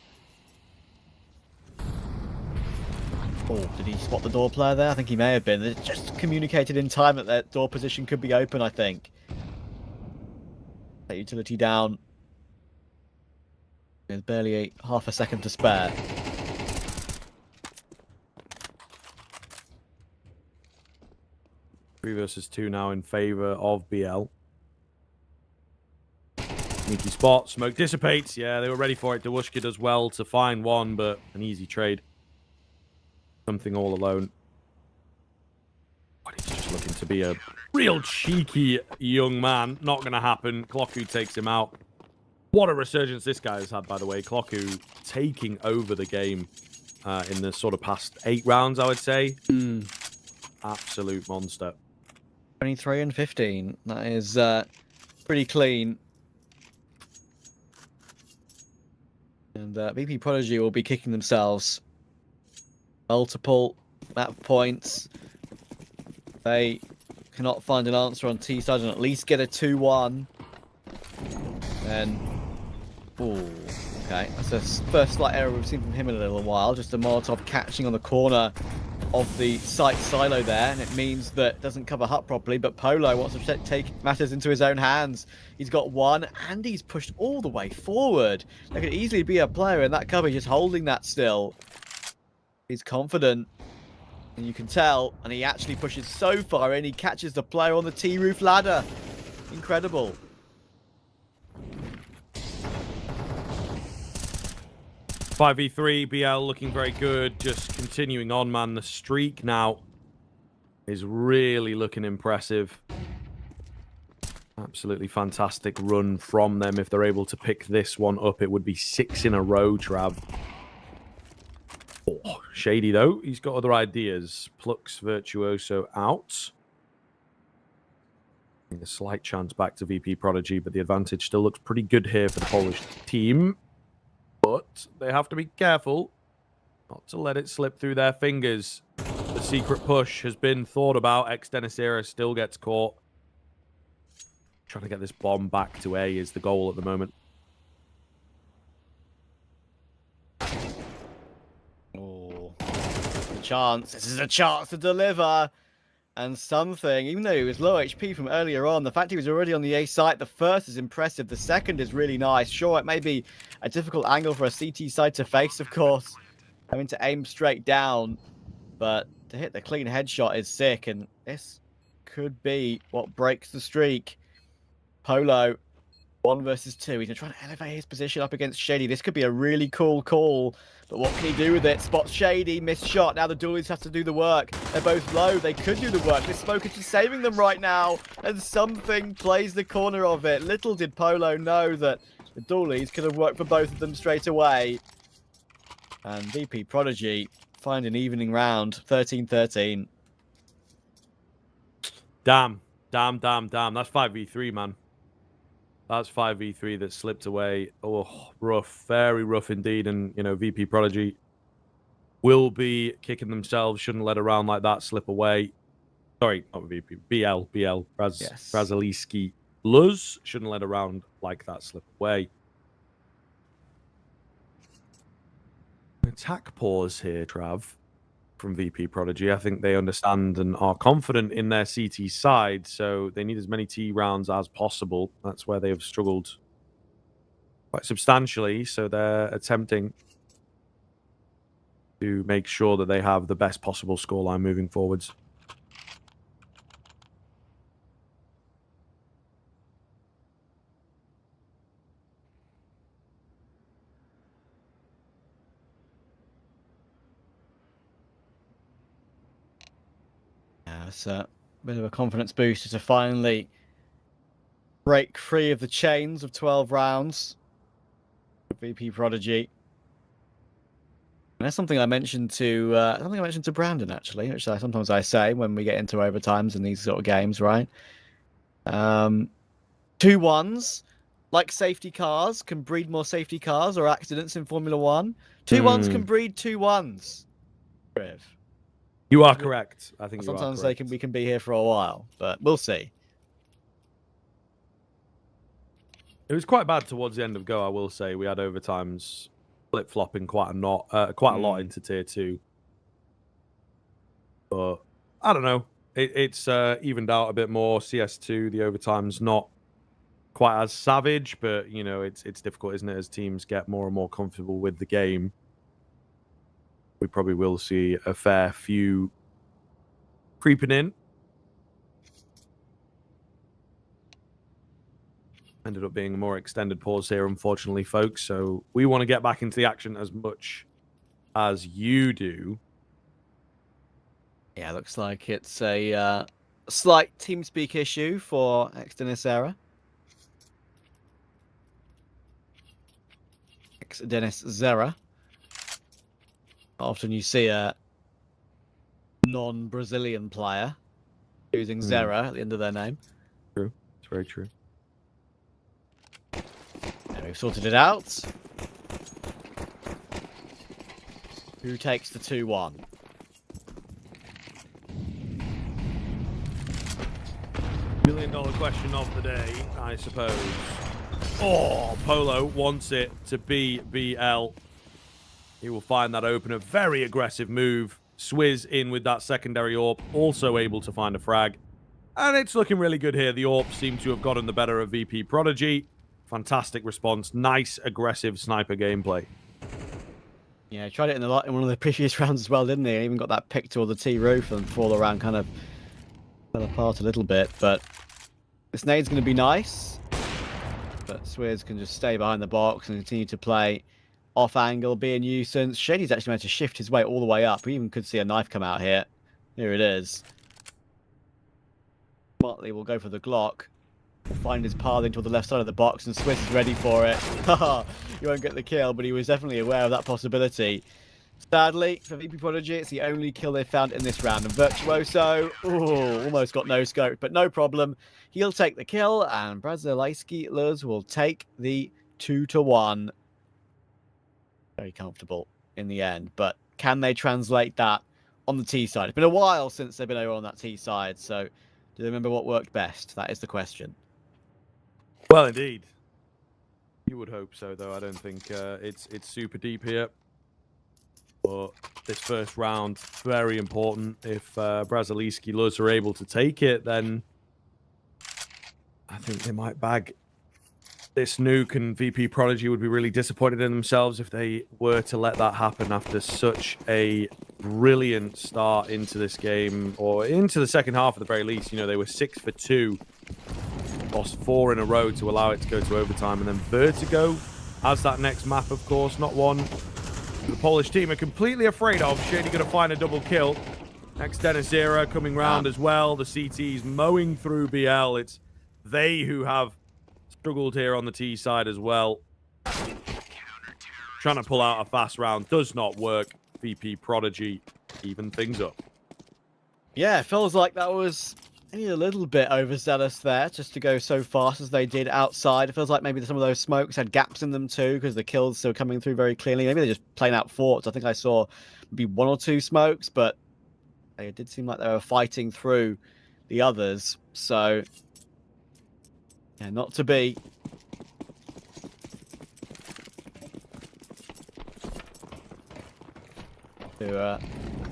Oh, did he spot the door player there? I think he may have been. They just communicated in time that their door position could be open, I think. That utility down. There's barely half a second to spare. 3 versus 2 now in favor of BL. Sneaky spot. Smoke dissipates. Yeah, they were ready for it. Dewushka does well to find one, but an easy trade. Something all alone. But he's just looking to be a real cheeky young man. Not going to happen. Clocku takes him out. What a resurgence this guy has had, by the way. Clocku taking over the game in the sort of past 8 rounds, I would say. Absolute monster. 23 and 15. That is pretty clean. And VP Prodigy will be kicking themselves. Multiple map points. They cannot find an answer on T side and at least get a 2-1. Then, ooh, okay. That's the first slight error we've seen from him in a little while. Just a Molotov catching on the corner of the site silo there, and it means that it doesn't cover hut properly, but Polo wants to take matters into his own hands. He's got one, and he's pushed all the way forward. There could easily be a player in that cover just holding that still. He's confident, and you can tell, and he actually pushes so far in, he catches the player on the T-roof ladder. Incredible. Five v 3, BL looking very good. Just continuing on, man. The streak now is really looking impressive. Absolutely fantastic run from them. If they're able to pick this one up, it would be 6 in a row, Trav. Oh, Shady, though. He's got other ideas. Plucks Virtuoso out. A slight chance back to VP Prodigy, but the advantage still looks pretty good here for the Polish team. But they have to be careful not to let it slip through their fingers. The secret push has been thought about. Ex-Denisera still gets caught. Trying to get this bomb back to A is the goal at the moment. Oh, a chance. This is a chance to deliver. And something, even though he was low HP from earlier on, the fact he was already on the A site, the first is impressive, the second is really nice. Sure, it may be a difficult angle for a CT side to face, of course, having to aim straight down, but to hit the clean headshot is sick, and this could be what breaks the streak. Polo, 1 versus 2. He's trying to elevate his position up against Shady. This could be a really cool call, but what can he do with it? Spots Shady, missed shot. Now the duelies have to do the work. They're both low. They could do the work. This smoke is just saving them right now, and something plays the corner of it. Little did Polo know that the duelies could have worked for both of them straight away. And VP Prodigy find an evening round, 13-13. Damn. That's 5v3, man. That's 5v3 that slipped away. Oh, rough. Very rough indeed. And, you know, VP Prodigy will be kicking themselves. Shouldn't let a round like that slip away. Sorry, not VP. BL. Braziliski. Luz shouldn't let a round like that slip away. Attack pause here, Trav, from VP Prodigy. I think they understand and are confident in their CT side, so they need as many T rounds as possible. That's where they have struggled quite substantially, so they're attempting to make sure that they have the best possible scoreline moving forwards. It's a bit of a confidence booster to finally break free of the chains of 12 rounds. VP Prodigy. And that's something I mentioned to Brandon, actually, which sometimes I say when we get into overtimes in these sort of games, right? 2-1s, like safety cars, can breed more safety cars or accidents in Formula 1. 2-1s can breed 2-1s. You are correct. I think sometimes we can be here for a while, but we'll see. It was quite bad towards the end of Go, I will say. We had overtimes flip-flopping quite a lot into Tier 2. But, I don't know. It's evened out a bit more. CS2, the overtime's not quite as savage, but, you know, it's difficult, isn't it, as teams get more and more comfortable with the game. We probably will see a fair few creeping in. And ended up being a more extended pause here, unfortunately, folks. So we want to get back into the action as much as you do. Yeah, looks like it's a slight TeamSpeak issue for Dennis Zera. Often you see a non-Brazilian player using Zera at the end of their name. True. It's very true. And we've sorted it out. Who takes the 2-1? $1 million question of the day, I suppose. Oh, Polo wants it to be BL. He will find that opener. Very aggressive move. Swizz in with that secondary AWP. Also able to find a frag. And it's looking really good here. The AWP seem to have gotten the better of VP Prodigy. Fantastic response. Nice, aggressive sniper gameplay. Yeah, tried it in one of the previous rounds as well, didn't he? Even got that pick toward the T roof and before the round kind of fell apart a little bit. But this nade's going to be nice. But Swizz can just stay behind the box and continue to play off angle, be a nuisance. Shady's actually managed to shift his way all the way up. We even could see a knife come out here. Here it is. Motley will go for the Glock. Will find his path into the left side of the box, and Swizz is ready for it. He won't get the kill, but he was definitely aware of that possibility. Sadly, for VP Prodigy, it's the only kill they've found in this round. And Virtuoso, almost got no scope, but no problem. He'll take the kill, and Brazilski Luz will take the 2-1. Very comfortable in the end, but can they translate that on the T side? It's been a while since they've been over on that T side, so do they remember what worked best? That is the question. Well, indeed. You would hope so, though. I don't think it's super deep here. But this first round, very important. If Brazilski Luz are able to take it, then I think they might bag this Nuke, and VP Prodigy would be really disappointed in themselves if they were to let that happen after such a brilliant start into this game, or into the second half at the very least. You know, they were 6 for 2, lost 4 in a row to allow it to go to overtime, and then Vertigo has that next map, of course, not one the Polish team are completely afraid of. Shady going to find a double kill. Next Dennis Era coming round as well. The CT's mowing through BL. It's they who have struggled here on the T side as well. Trying to pull out a fast round does not work. VP Prodigy even things up. Yeah, it feels like that was maybe a little bit overzealous there, just to go so fast as they did outside. It feels like maybe some of those smokes had gaps in them too, because the kills still coming through very clearly. Maybe they're just playing out forts. I think I saw maybe 1 or 2 smokes, but it did seem like they were fighting through the others. So, yeah, not to be.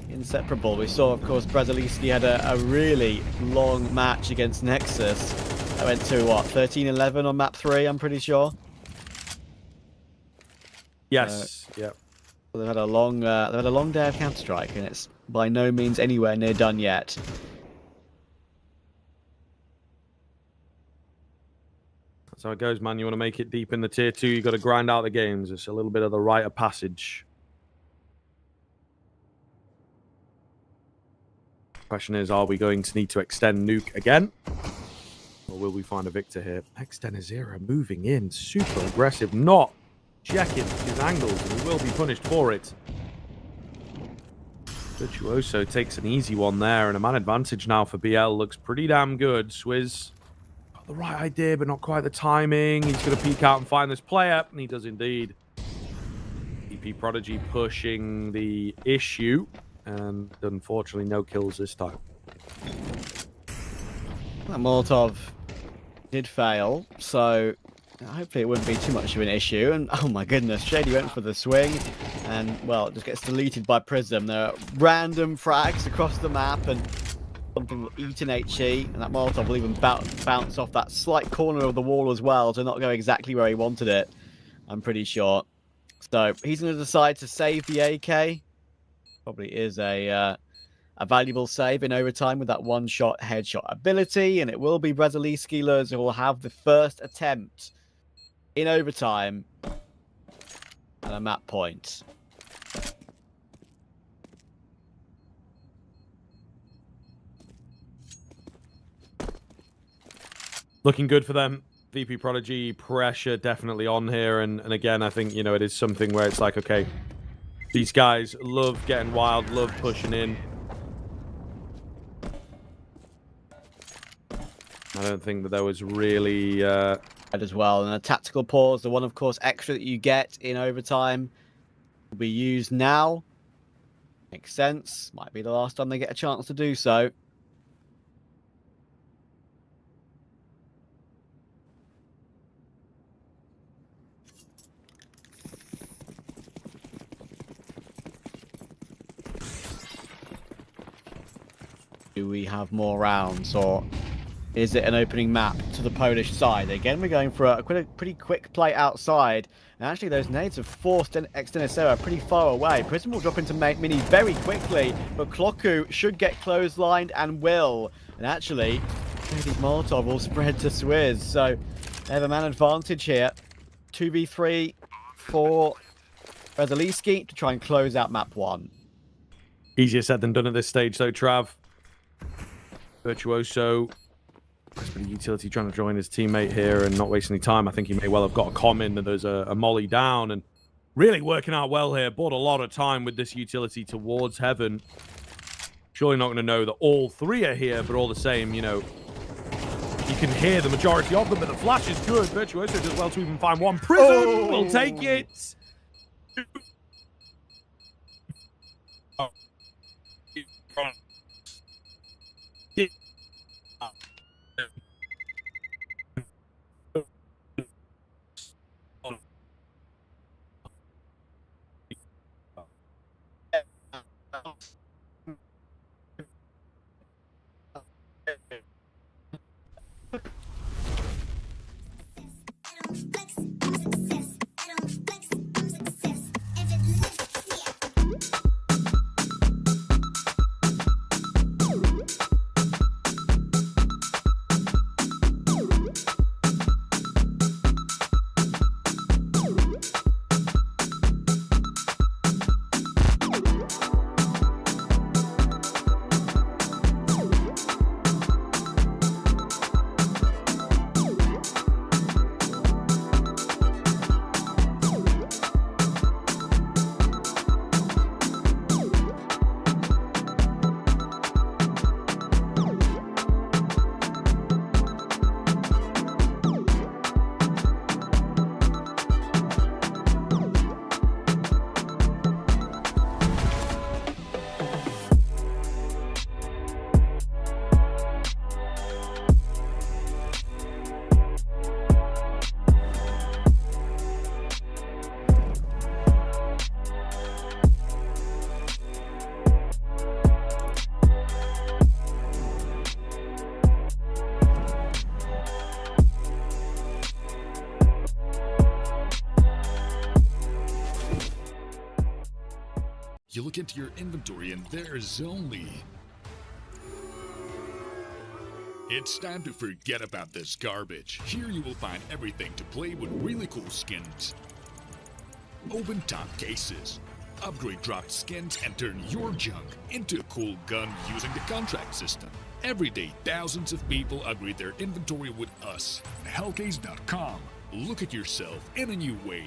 Inseparable. We saw, of course, Brazilski had a really long match against Nexus. That went to, what, 13-11 on map 3, I'm pretty sure? Yes, yep. So they've had a long day of Counter-Strike, and it's by no means anywhere near done yet. That's how it goes, man. You want to make it deep in the tier 2, you got to grind out the games. It's a little bit of the rite of passage. Question is, are we going to need to extend Nuke again? Or will we find a victor here? Extendazera moving in, super aggressive, not checking his angles, and he will be punished for it. Virtuoso takes an easy one there, and a man advantage now for BL looks pretty damn good. Swizz got the right idea, but not quite the timing. He's going to peek out and find this player, and he does indeed. VP Prodigy pushing the issue. And unfortunately, no kills this time. That Molotov did fail, so hopefully it wouldn't be too much of an issue. And oh my goodness, Shady went for the swing, and well, it just gets deleted by Prism. There are random frags across the map, and something will eat an HE, and that Molotov will even bounce off that slight corner of the wall as well to not go exactly where he wanted it, I'm pretty sure. So he's going to decide to save the AK. Probably is a a valuable save in overtime with that one-shot headshot ability, and it will be Braziliskilers who will have the first attempt in overtime at a map point. Looking good for them. VP Prodigy, pressure definitely on here. And again, I think, you know, it is something where it's like, okay, these guys love getting wild, love pushing in. I don't think that there was really... as well. And a tactical pause, the one, of course, extra that you get in overtime, will be used now. Makes sense. Might be the last time they get a chance to do so. Do we have more rounds, or is it an opening map to the Polish side? Again, we're going for a pretty quick play outside. And actually, those nades have forced Extenicera pretty far away. Prism will drop into Mini very quickly, but Klocku should get clotheslined and will. And actually, maybe Molotov will spread to Swizz. So they have a man advantage here. 2v3 for Braziliski to try and close out map 1. Easier said than done at this stage, though, Trav. Virtuoso, utility trying to join his teammate here and not wasting any time. I think he may well have got a comm in that there's a molly down and really working out well here. Bought a lot of time with this utility towards Heaven. Surely not going to know that all three are here, but all the same, you know, you can hear the majority of them, but the flash is good. Virtuoso does well to even find one. Prism will take it. You look into your inventory and there's only... It's time to forget about this garbage. Here you will find everything to play with really cool skins. Open top cases. Upgrade dropped skins and turn your junk into a cool gun using the contract system. Every day, thousands of people upgrade their inventory with us. Hellcase.com. Look at yourself in a new way.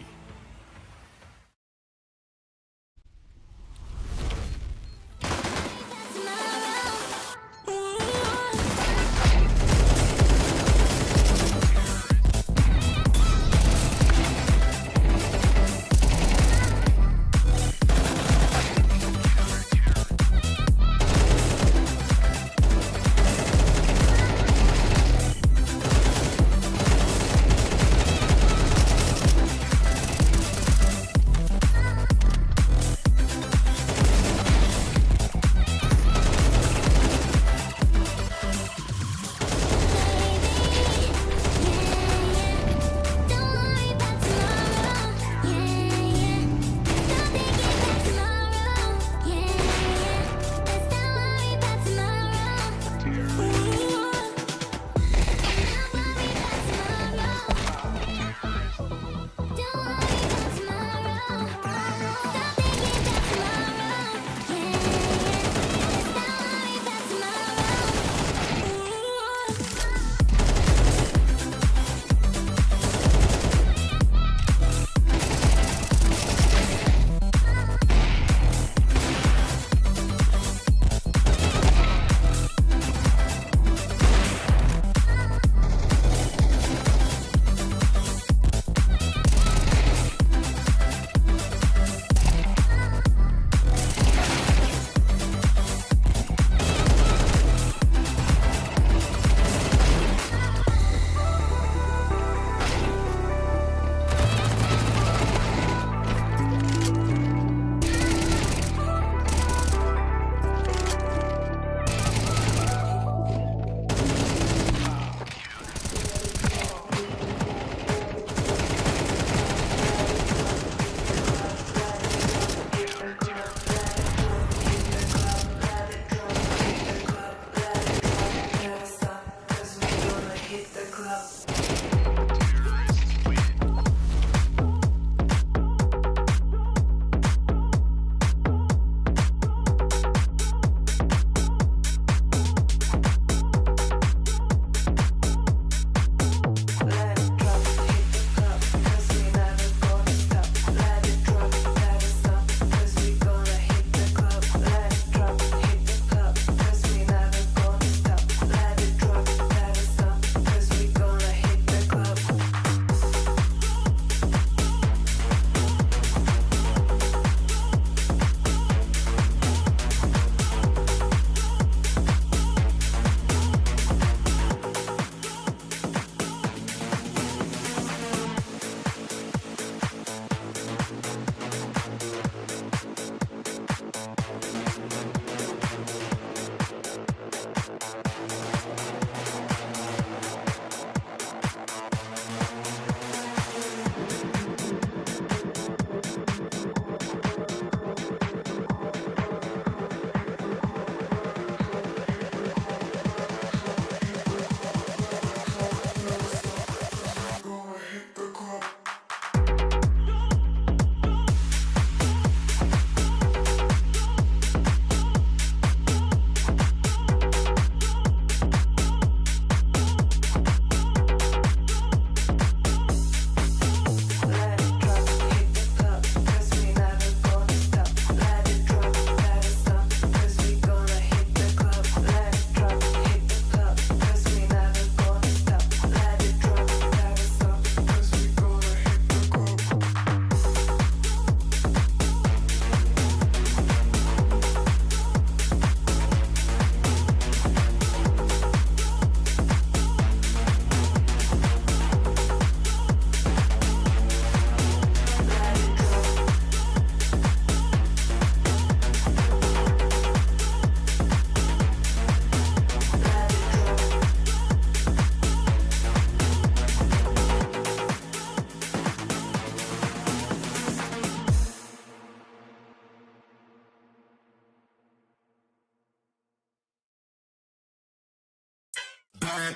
back,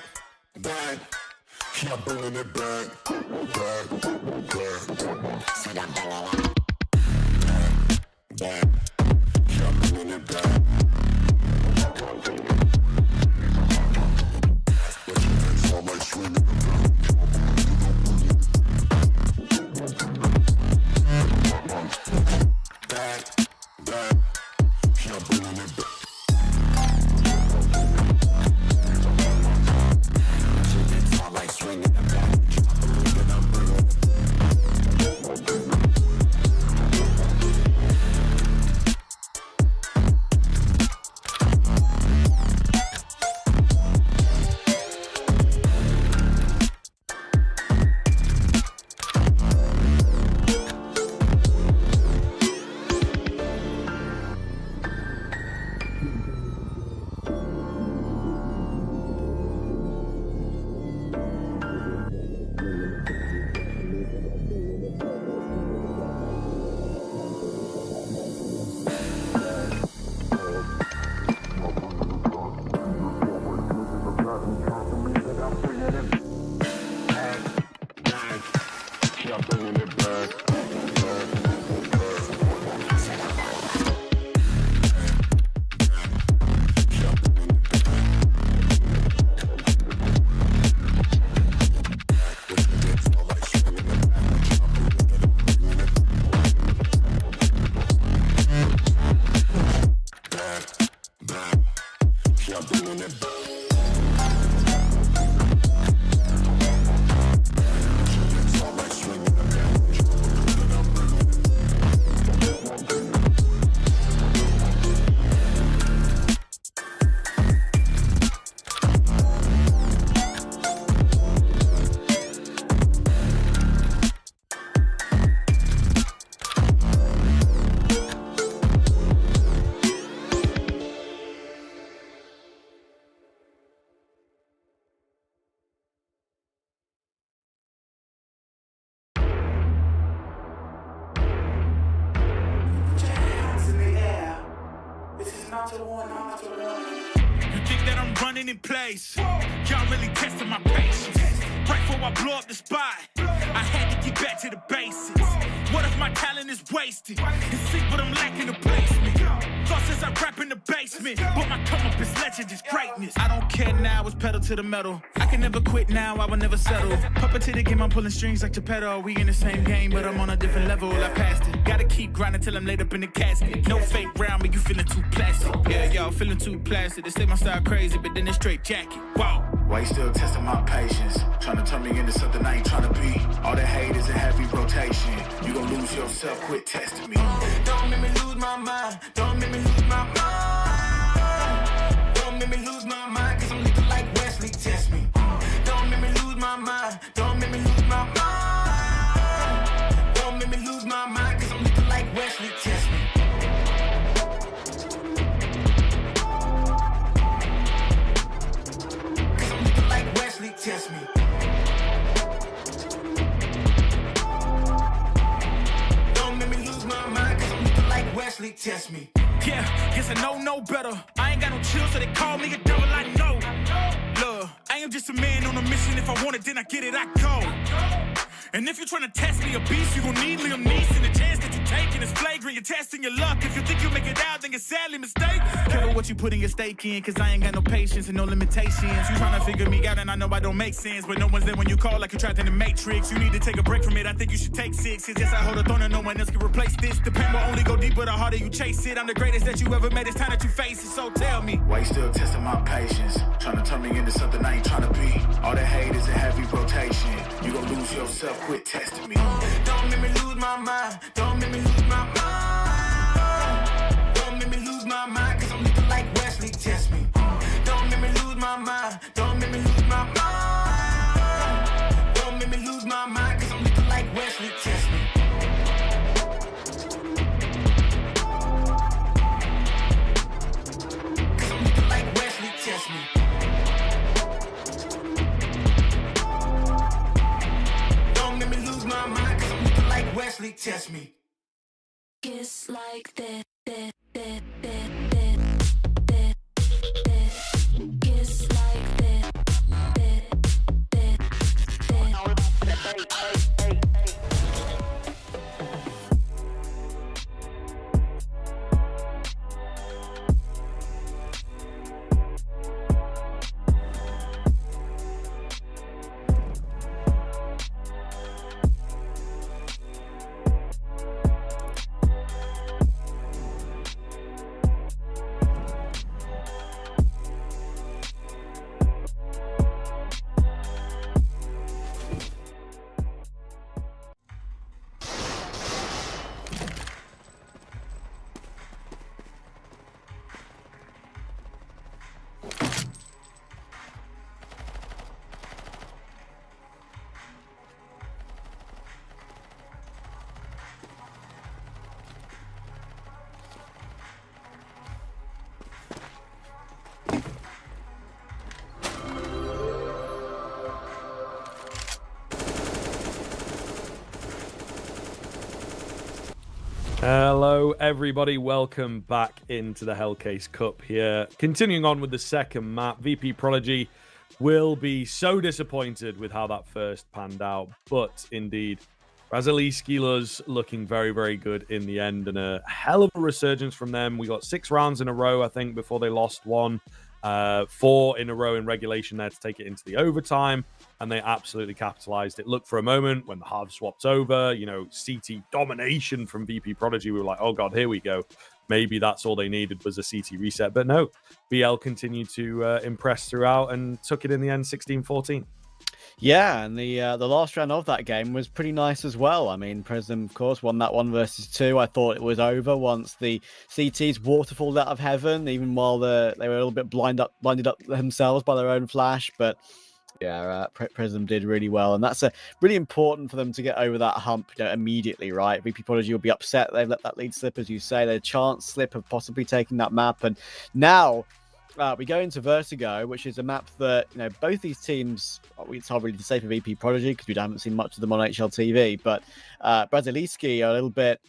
back. Yeah, bringing it back, back, back. Said I'm bringing it back, yeah, bringing it back. It's all like swinging it back. Back, back, yeah, bringing it back. It's all like swinging it back. You think that I'm running in place? Y'all really testing my patience. Right before I blow up the spot, I had to get back to the basics. What if my talent is wasted? It's sick, but I'm lacking the placement. Thought since I rap in the basement, but my come up is legend, is greatness. I don't care now, it's pedal to the metal. I can never quit now, I will never settle. Puppet to the game, I'm pulling strings like Geppetto. We in the same game, but I'm on a different level. I passed it. Gotta keep grinding till I'm laid up in the casket. No fake round, but you feeling too plastic. Yeah, y'all feeling too plastic. They say my style crazy, but then it's straight jacket. Wow. Why you still testing my patience? Trying to turn me into something I ain't trying to be. All the hate is a heavy rotation. You gon' lose yourself, quit testing me. Don't make me lose my mind. Don't make me lose my mind. Don't make me lose my mind, cause I'm looking like Wesley, test me. Don't make me lose my mind. Don't make me lose my mind. Don't make me lose my mind, cause I'm looking like Wesley, test me. Cause I'm looking like Wesley, test me. Don't make me lose my mind, cause I'm looking like Wesley, test me. Yeah, guess I know no better. I ain't got no chill, so they call me a devil, I know. Look, I am just a man on a mission. If I want it, then I get it, I go. And if you're trying to test me a beast, you gon' need Liam Neeson. The chance that you taking is flagrant. You're testing your luck. If you think you make it out, then you're sadly mistaken. Careful what you putting your stake in, cause I ain't got no patience and no limitations. You trying to figure me out, and I know I don't make sense, but no one's there when you call like you're trapped in the Matrix. You need to take a break from it. I think you should take 6. Cause yes, I hold a throne and no one else can replace this. The pain will only go deeper the harder you chase it. I'm the greatest that you ever met. It's time that you face it. So tell me, Why you still testing my patience? Trying to turn me into something I ain't trying to be. All the hate is a heavy rotation. You gon' lose yourself, quit testing me. Don't make me lose my mind. Don't make me lose my mind. Don't make me lose my mind, cause I'm looking like Wesley, test me. Don't make me lose my mind. Don't make me lose my mind. Don't make me lose my mind, cause I'm looking like Wesley, test me. Cause I'm looking like Wesley, test me. Don't make me lose my mind, cause I'm looking like Wesley, test me. Kiss like that, that, that, that, that, that, that. Kiss like that, Hello, everybody. Welcome back into the Hellcase Cup here. Continuing on with the second map, VP Prodigy will be so disappointed with how that first panned out, but indeed, Braziliski's looking very, very good in the end, and a hell of a resurgence from them. We got 6 rounds in a row, I think, before they lost one. 4 in a row in regulation there to take it into the overtime, and they absolutely capitalized. It looked for a moment when the halves swapped over, you know, CT domination from VP Prodigy. We were like, oh god, here we go. Maybe that's all they needed was a CT reset, but no. BL continued to impress throughout and took it in the end 16-14. Yeah, and the last round of that game was pretty nice as well. I mean, Prism, of course, won that 1 versus 2. I thought it was over once the CTs waterfalled out of heaven, even while they were a little bit blinded up themselves by their own flash. But yeah, Prism did really well, and that's really important for them to get over that hump, you know, immediately, right? VP Prodigy will be upset they've let that lead slip, as you say. Their chance slip of possibly taking that map, and now we go into Vertigo, which is a map that, you know, both these teams, it's hard really to say for VP Prodigy because we haven't seen much of them on HLTV, but Braziliski are a little bit,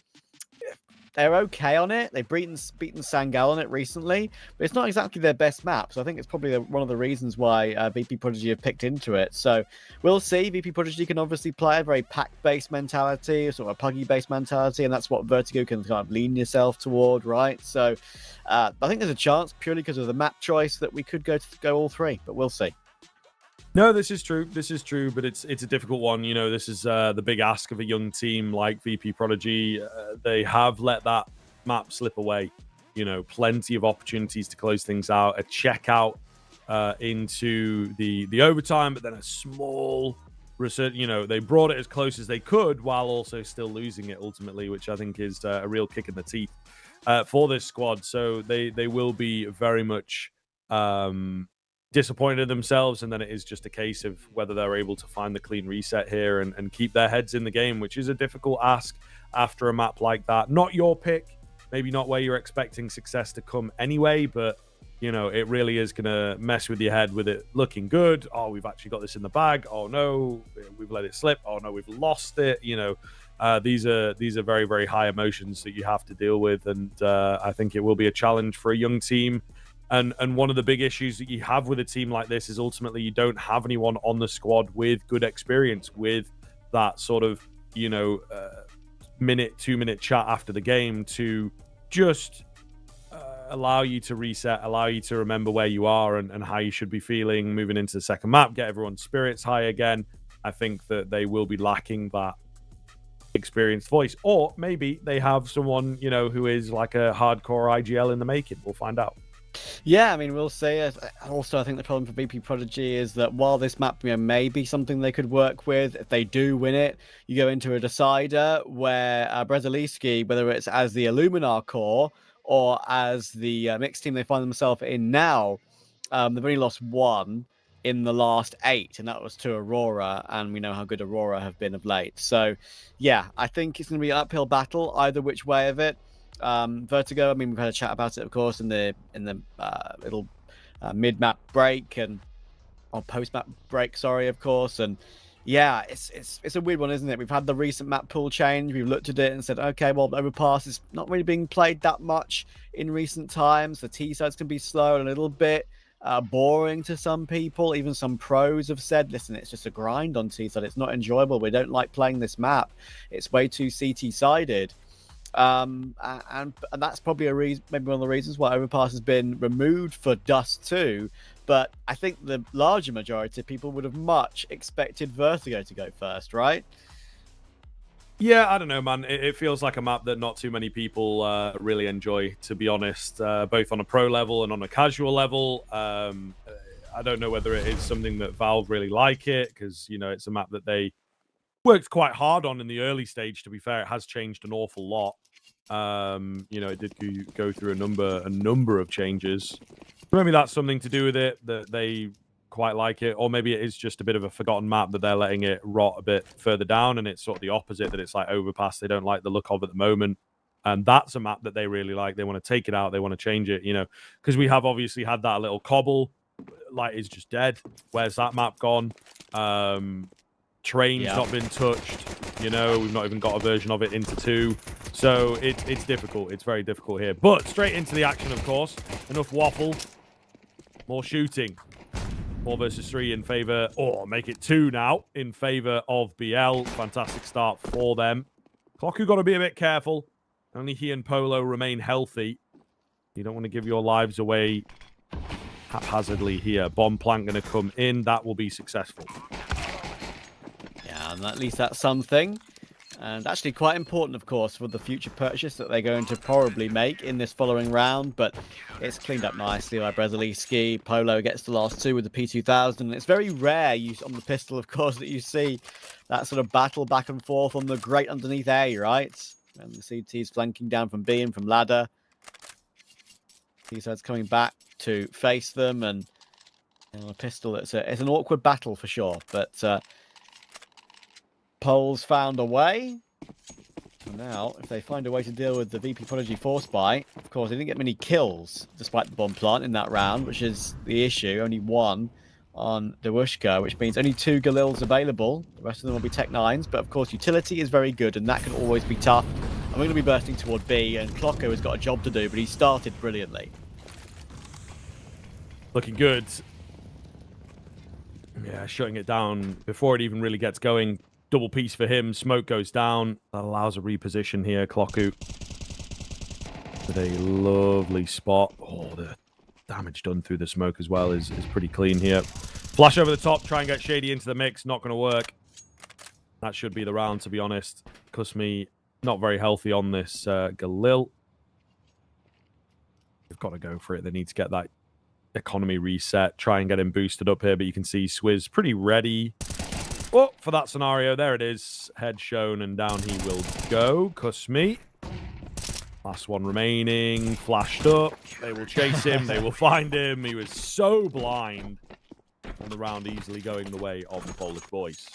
they're okay on it. They've beaten Sangal on it recently, but it's not exactly their best map. So I think it's probably one of the reasons why VP Prodigy have picked into it. So we'll see. VP Prodigy can obviously play a very pack-based mentality, sort of a puggy-based mentality, and that's what Vertigo can kind of lean yourself toward, right? So I think there's a chance, purely because of the map choice, that we could go all 3, but we'll see. No, this is true. This is true, but it's a difficult one. You know, this is the big ask of a young team like VP Prodigy. They have let that map slip away. You know, plenty of opportunities to close things out. A check out into the overtime, but then a small research. You know, they brought it as close as they could while also still losing it ultimately, which I think is a real kick in the teeth for this squad. So they will be very much disappointed themselves, and then it is just a case of whether they're able to find the clean reset here and keep their heads in the game, which is a difficult ask after a map like that. Not your pick, maybe not where you're expecting success to come anyway, but you know, it really is going to mess with your head with it looking good. Oh, we've actually got this in the bag. Oh no, we've let it slip. Oh no, we've lost it. You know, these are very, very high emotions that you have to deal with, and I think it will be a challenge for a young team. And one of the big issues that you have with a team like this is ultimately you don't have anyone on the squad with good experience, with that sort of, you know, 2-minute chat after the game to just allow you to reset, allow you to remember where you are and how you should be feeling moving into the second map, get everyone's spirits high again. I think that they will be lacking that experienced voice, or maybe they have someone, you know, who is like a hardcore IGL in the making. We'll find out. Yeah, I mean, we'll see. Also, I think the problem for VP Prodigy is that while this map, you know, may be something they could work with, if they do win it, you go into a decider where Braziliski, whether it's as the Illuminar core or as the mixed team they find themselves in now, they've only lost 1 in the last 8, and that was to Aurora, and we know how good Aurora have been of late. So, yeah, I think it's going to be an uphill battle either which way of it. Vertigo, I mean, we've had a chat about it, of course, in the little mid-map break or post-map break, sorry, of course. And yeah, it's a weird one, isn't it? We've had the recent map pool change. We've looked at it and said, okay, well, Overpass is not really being played that much in recent times. The T-sides can be slow and a little bit boring to some people. Even some pros have said, listen, it's just a grind on T-side. It's not enjoyable. We don't like playing this map. It's way too CT-sided. And that's probably maybe one of the reasons why Overpass has been removed for Dust 2. But I think the larger majority of people would have much expected Vertigo to go first, right? Yeah, I don't know, man. It feels like a map that not too many people really enjoy, to be honest, both on a pro level and on a casual level. I don't know whether it is something that Valve really like it, because, you know, it's a map that they worked quite hard on in the early stage. To be fair, it has changed an awful lot. You know, it did go through a number of changes. Maybe that's something to do with it, that they quite like it, or maybe it is just a bit of a forgotten map that they're letting it rot a bit further down, and it's sort of the opposite, that it's like Overpass they don't like the look of at the moment, and that's a map that they really like. They want to take it out, they want to change it, you know, because we have obviously had that little cobble. Light is just dead. Where's that map gone? Train's not been touched, you know, we've not even got a version of it into 2. So it's difficult. It's very difficult here. But straight into the action, of course. Enough waffle. More shooting. 4 versus 3 in favor, or make it 2 now in favor of BL. Fantastic start for them. Clocku got to be a bit careful. Only he and Polo remain healthy. You don't want to give your lives away haphazardly here. Bomb plant going to come in. That will be successful. Yeah, and at least that's something. And actually quite important, of course, for the future purchase that they're going to probably make in this following round. But it's cleaned up nicely by Brezaliski. Polo gets the last 2 with the P2000. And it's very rare on the pistol, of course, that you see that sort of battle back and forth on the grate underneath A, right? And the CT's flanking down from B and from ladder. T-side's coming back to face them. And on a pistol, it's an awkward battle for sure. But Poles found a way. And now, if they find a way to deal with the VP Prodigy Force Buy, of course, they didn't get many kills despite the bomb plant in that round, which is the issue. Only 1 on Dewushka, which means only 2 Galils available. The rest of them will be Tech 9s, but of course, utility is very good, and that can always be tough. And we're going to be bursting toward B, and Clocko has got a job to do, but he started brilliantly. Looking good. Yeah, shutting it down before it even really gets going. Double piece for him. Smoke goes down. That allows a reposition here. Clocku with a lovely spot. Oh, the damage done through the smoke as well is pretty clean here. Flash over the top. Try and get Shady into the mix. Not going to work. That should be the round, to be honest. Kusmi not very healthy on this Galil. They've got to go for it. They need to get that economy reset. Try and get him boosted up here. But you can see Swizz pretty ready. Oh, for that scenario, there it is. Head shown, and down he will go. Kusmi. Last one remaining. Flashed up. They will chase him. They will find him. He was so blind. And the round easily going the way of the Polish boys.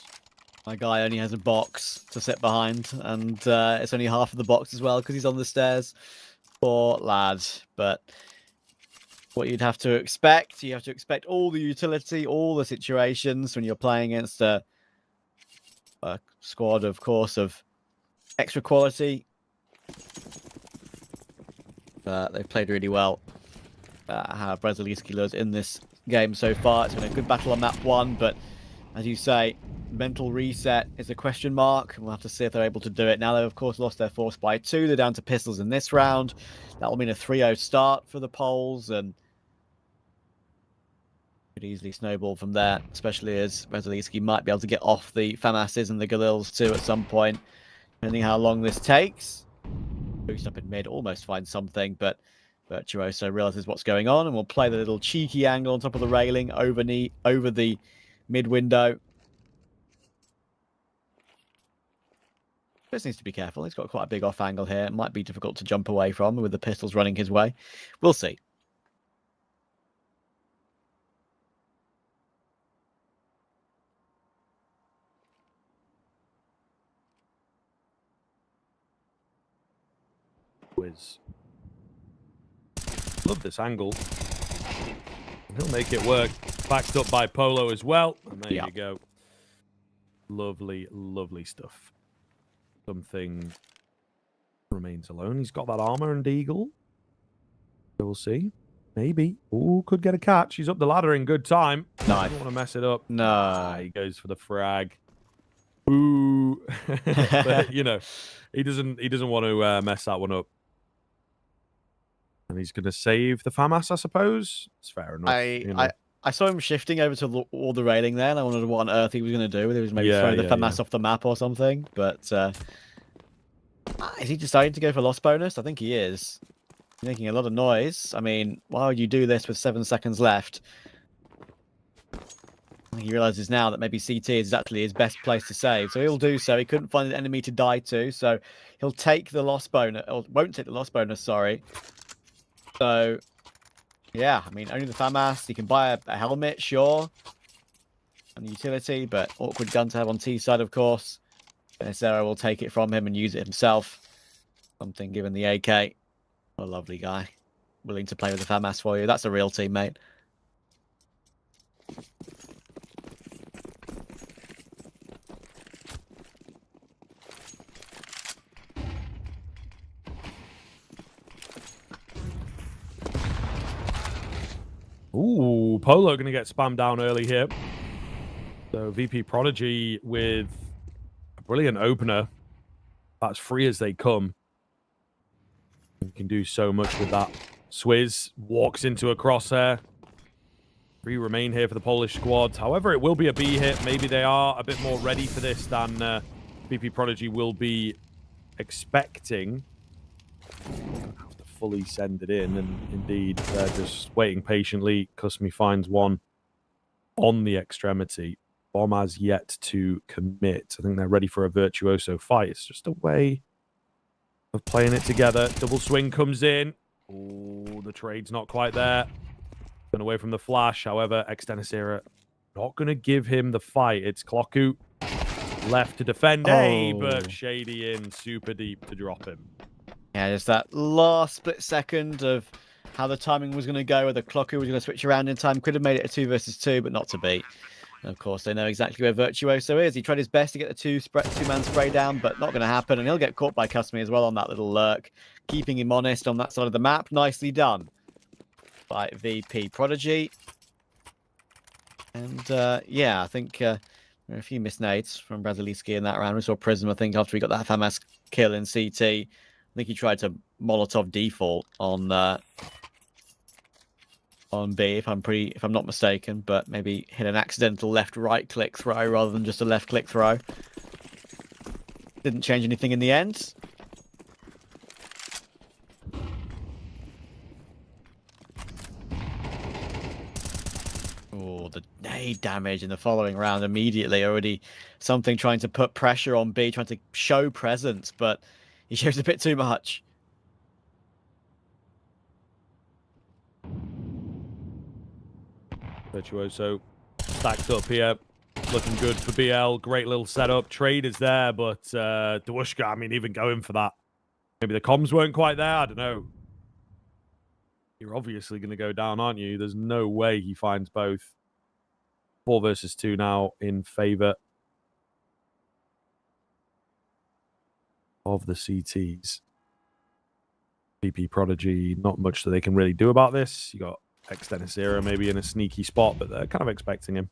My guy only has a box to sit behind, and it's only half of the box as well because he's on the stairs. Poor lad. But what you'd have to expect, you have to expect all the utility, all the situations when you're playing against a squad, of course, of extra quality. They've played really well. How Brezaliski does in this game so far. It's been a good battle on map 1, but as you say, mental reset is a question mark. We'll have to see if they're able to do it. Now they've, of course, lost their force by 2. They're down to pistols in this round. That will mean a 3-0 start for the Poles, and could easily snowball from there, especially as Brezaliski might be able to get off the FAMASs and the Galils too at some point, depending how long this takes. Boost up in mid, almost find something, but Virtuoso realizes what's going on and will play the little cheeky angle on top of the railing over the mid window. Just needs to be careful. He's got quite a big off angle here. It might be difficult to jump away from with the pistols running his way. We'll see. Love this angle. He'll make it work. Backed up by Polo as well. And there you go. Lovely, lovely stuff. Something remains alone. He's got that armor and eagle. So we'll see. Maybe. Ooh, could get a catch. He's up the ladder in good time. Nice. Don't want to mess it up. No. He goes for the frag. Ooh. But, you know, he doesn't want to mess that one up. And he's going to save the FAMAS, I suppose. It's fair enough. I saw him shifting over to all the railing there, and I wondered what on earth he was going to do. Whether he was maybe throwing the FAMAS off the map or something. But is he deciding to go for loss bonus? I think he is. He's making a lot of noise. I mean, why would you do this with 7 seconds left? He realizes now that maybe CT is actually his best place to save. So he'll do so. He couldn't find an enemy to die to. So he'll take the loss bonus. Or won't take the loss bonus, sorry. So, yeah, I mean, only the FAMAS. You can buy a helmet, sure. And the utility, but awkward gun to have on T side, of course. Benicero will take it from him and use it himself. Something given the AK. What a lovely guy. Willing to play with the FAMAS for you. That's a real teammate. Ooh, Polo going to get spammed down early here. So VP Prodigy with a brilliant opener. That's free as they come. You can do so much with that. Swizz walks into a crosshair. 3 remain here for the Polish squad. However, it will be a B hit. Maybe they are a bit more ready for this than VP Prodigy will be expecting. Have to fully send it in, and indeed, they're just waiting patiently. Kusmi finds one on the extremity. Bomb has yet to commit. I think they're ready for a virtuoso fight. It's just a way of playing it together. Double swing comes in. Oh, the trade's not quite there. Been away from the flash. However, Extenicera not going to give him the fight. It's Clocku left to defend. Hey, but Shady in super deep to drop him. Yeah, just that last split second of how the timing was going to go, whether Clocku was going to switch around in time. Could have made it a 2 versus 2, but not to be. And of course, they know exactly where Virtuoso is. He tried his best to get the two-man spray down, but not going to happen. And he'll get caught by Kusmi as well on that little lurk, keeping him honest on that side of the map. Nicely done by VP Prodigy. And yeah, I think there were a few misnades from Braziliski in that round. We saw Prism, I think, after he got that FMS kill in CT. I think he tried to Molotov default on B, if I'm not mistaken, but maybe hit an accidental left-right click throw rather than just a left-click throw. Didn't change anything in the end. Oh, the nade damage in the following round immediately. Already something trying to put pressure on B, trying to show presence, but he shows a bit too much. Virtuoso stacked up here. Looking good for BL. Great little setup. Trade is there, but Dwushka, I mean, even going for that. Maybe the comms weren't quite there. I don't know. You're obviously going to go down, aren't you? There's no way he finds both. 4 versus 2 now in favor of the CTs. VP Prodigy, not much that they can really do about this. You got Extenicera maybe in a sneaky spot, but they're kind of expecting him.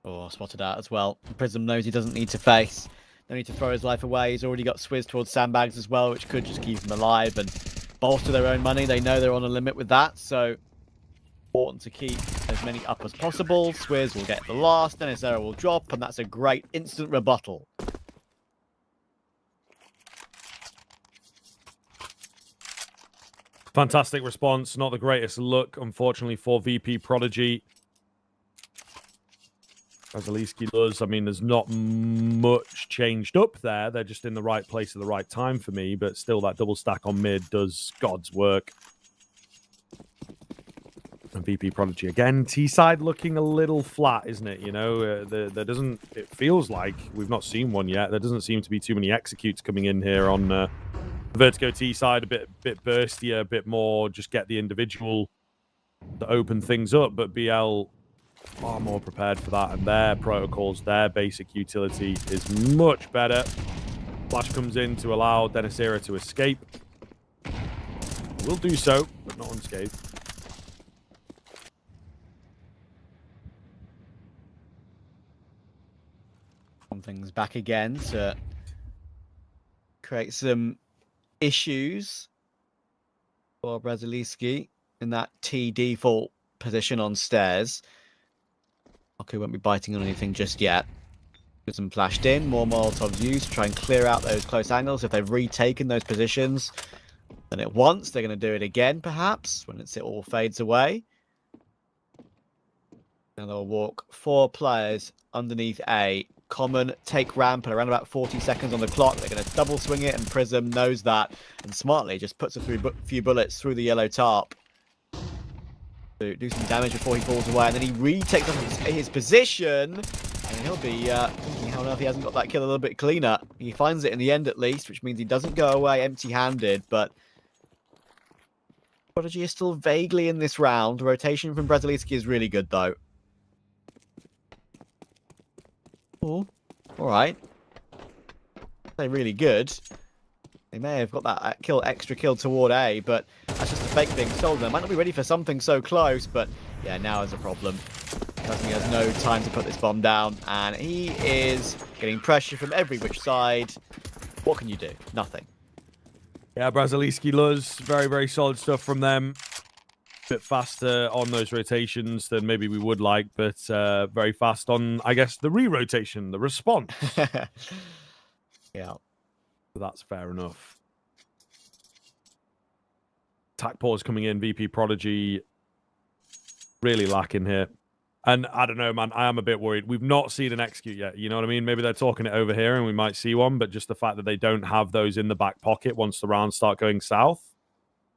Oh, spotted out as well. Prism knows he doesn't need to face. No need to throw his life away. He's already got Swizz towards sandbags as well, which could just keep him alive and bolster their own money. They know they're on a limit with that, so important to keep as many up as possible. Swizz will get the last, then his arrow will drop, and that's a great instant rebuttal. Fantastic response. Not the greatest look, unfortunately, for VP Prodigy. Braziliski does. I mean, there's not much changed up there. They're just in the right place at the right time for me, but still that double stack on mid does God's work. And VP Prodigy again. T-side looking a little flat, isn't it? You know, there doesn't... It feels like we've not seen one yet. There doesn't seem to be too many executes coming in here on the Vertigo T-side. A bit burstier, a bit more just get the individual to open things up. But BL far more prepared for that, and their protocols, their basic utility is much better. Flash comes in to allow Denisera to escape. Will do so, but not unscathed. Something's back again to create some issues for Braziliski in that T default position on stairs. Okay, won't be biting on anything just yet. With some flashed in, more Molotovs used to try and clear out those close angles. If they've retaken those positions, then at once they're going to do it again, perhaps, when it all fades away. And they'll walk 4 players underneath A. Common, take ramp at around about 40 seconds on the clock. They're going to double swing it, and Prism knows that, and smartly just puts a few bullets through the yellow tarp to do some damage before he falls away, and then he retakes his position, and he'll be thinking how on earth he hasn't got that kill a little bit cleaner. He finds it in the end at least, which means he doesn't go away empty-handed, but Prodigy is still vaguely in this round. The rotation from Braziliski is really good, though. Oh, all right. They're really good. They may have got that extra kill toward A, but that's just a fake being stolen. They might not be ready for something so close, but yeah, now is a problem. Kasmi has no time to put this bomb down, and he is getting pressure from every which side. What can you do? Nothing. Yeah, Braziliski Luz, very, very solid stuff from them. Bit faster on those rotations than maybe we would like, but very fast on, I guess, the re-rotation, the response. Yeah. So that's fair enough. Attack pause coming in, VP Prodigy really lacking here. And I don't know, man, I am a bit worried. We've not seen an execute yet, you know what I mean? Maybe they're talking it over here and we might see one, but just the fact that they don't have those in the back pocket once the rounds start going south,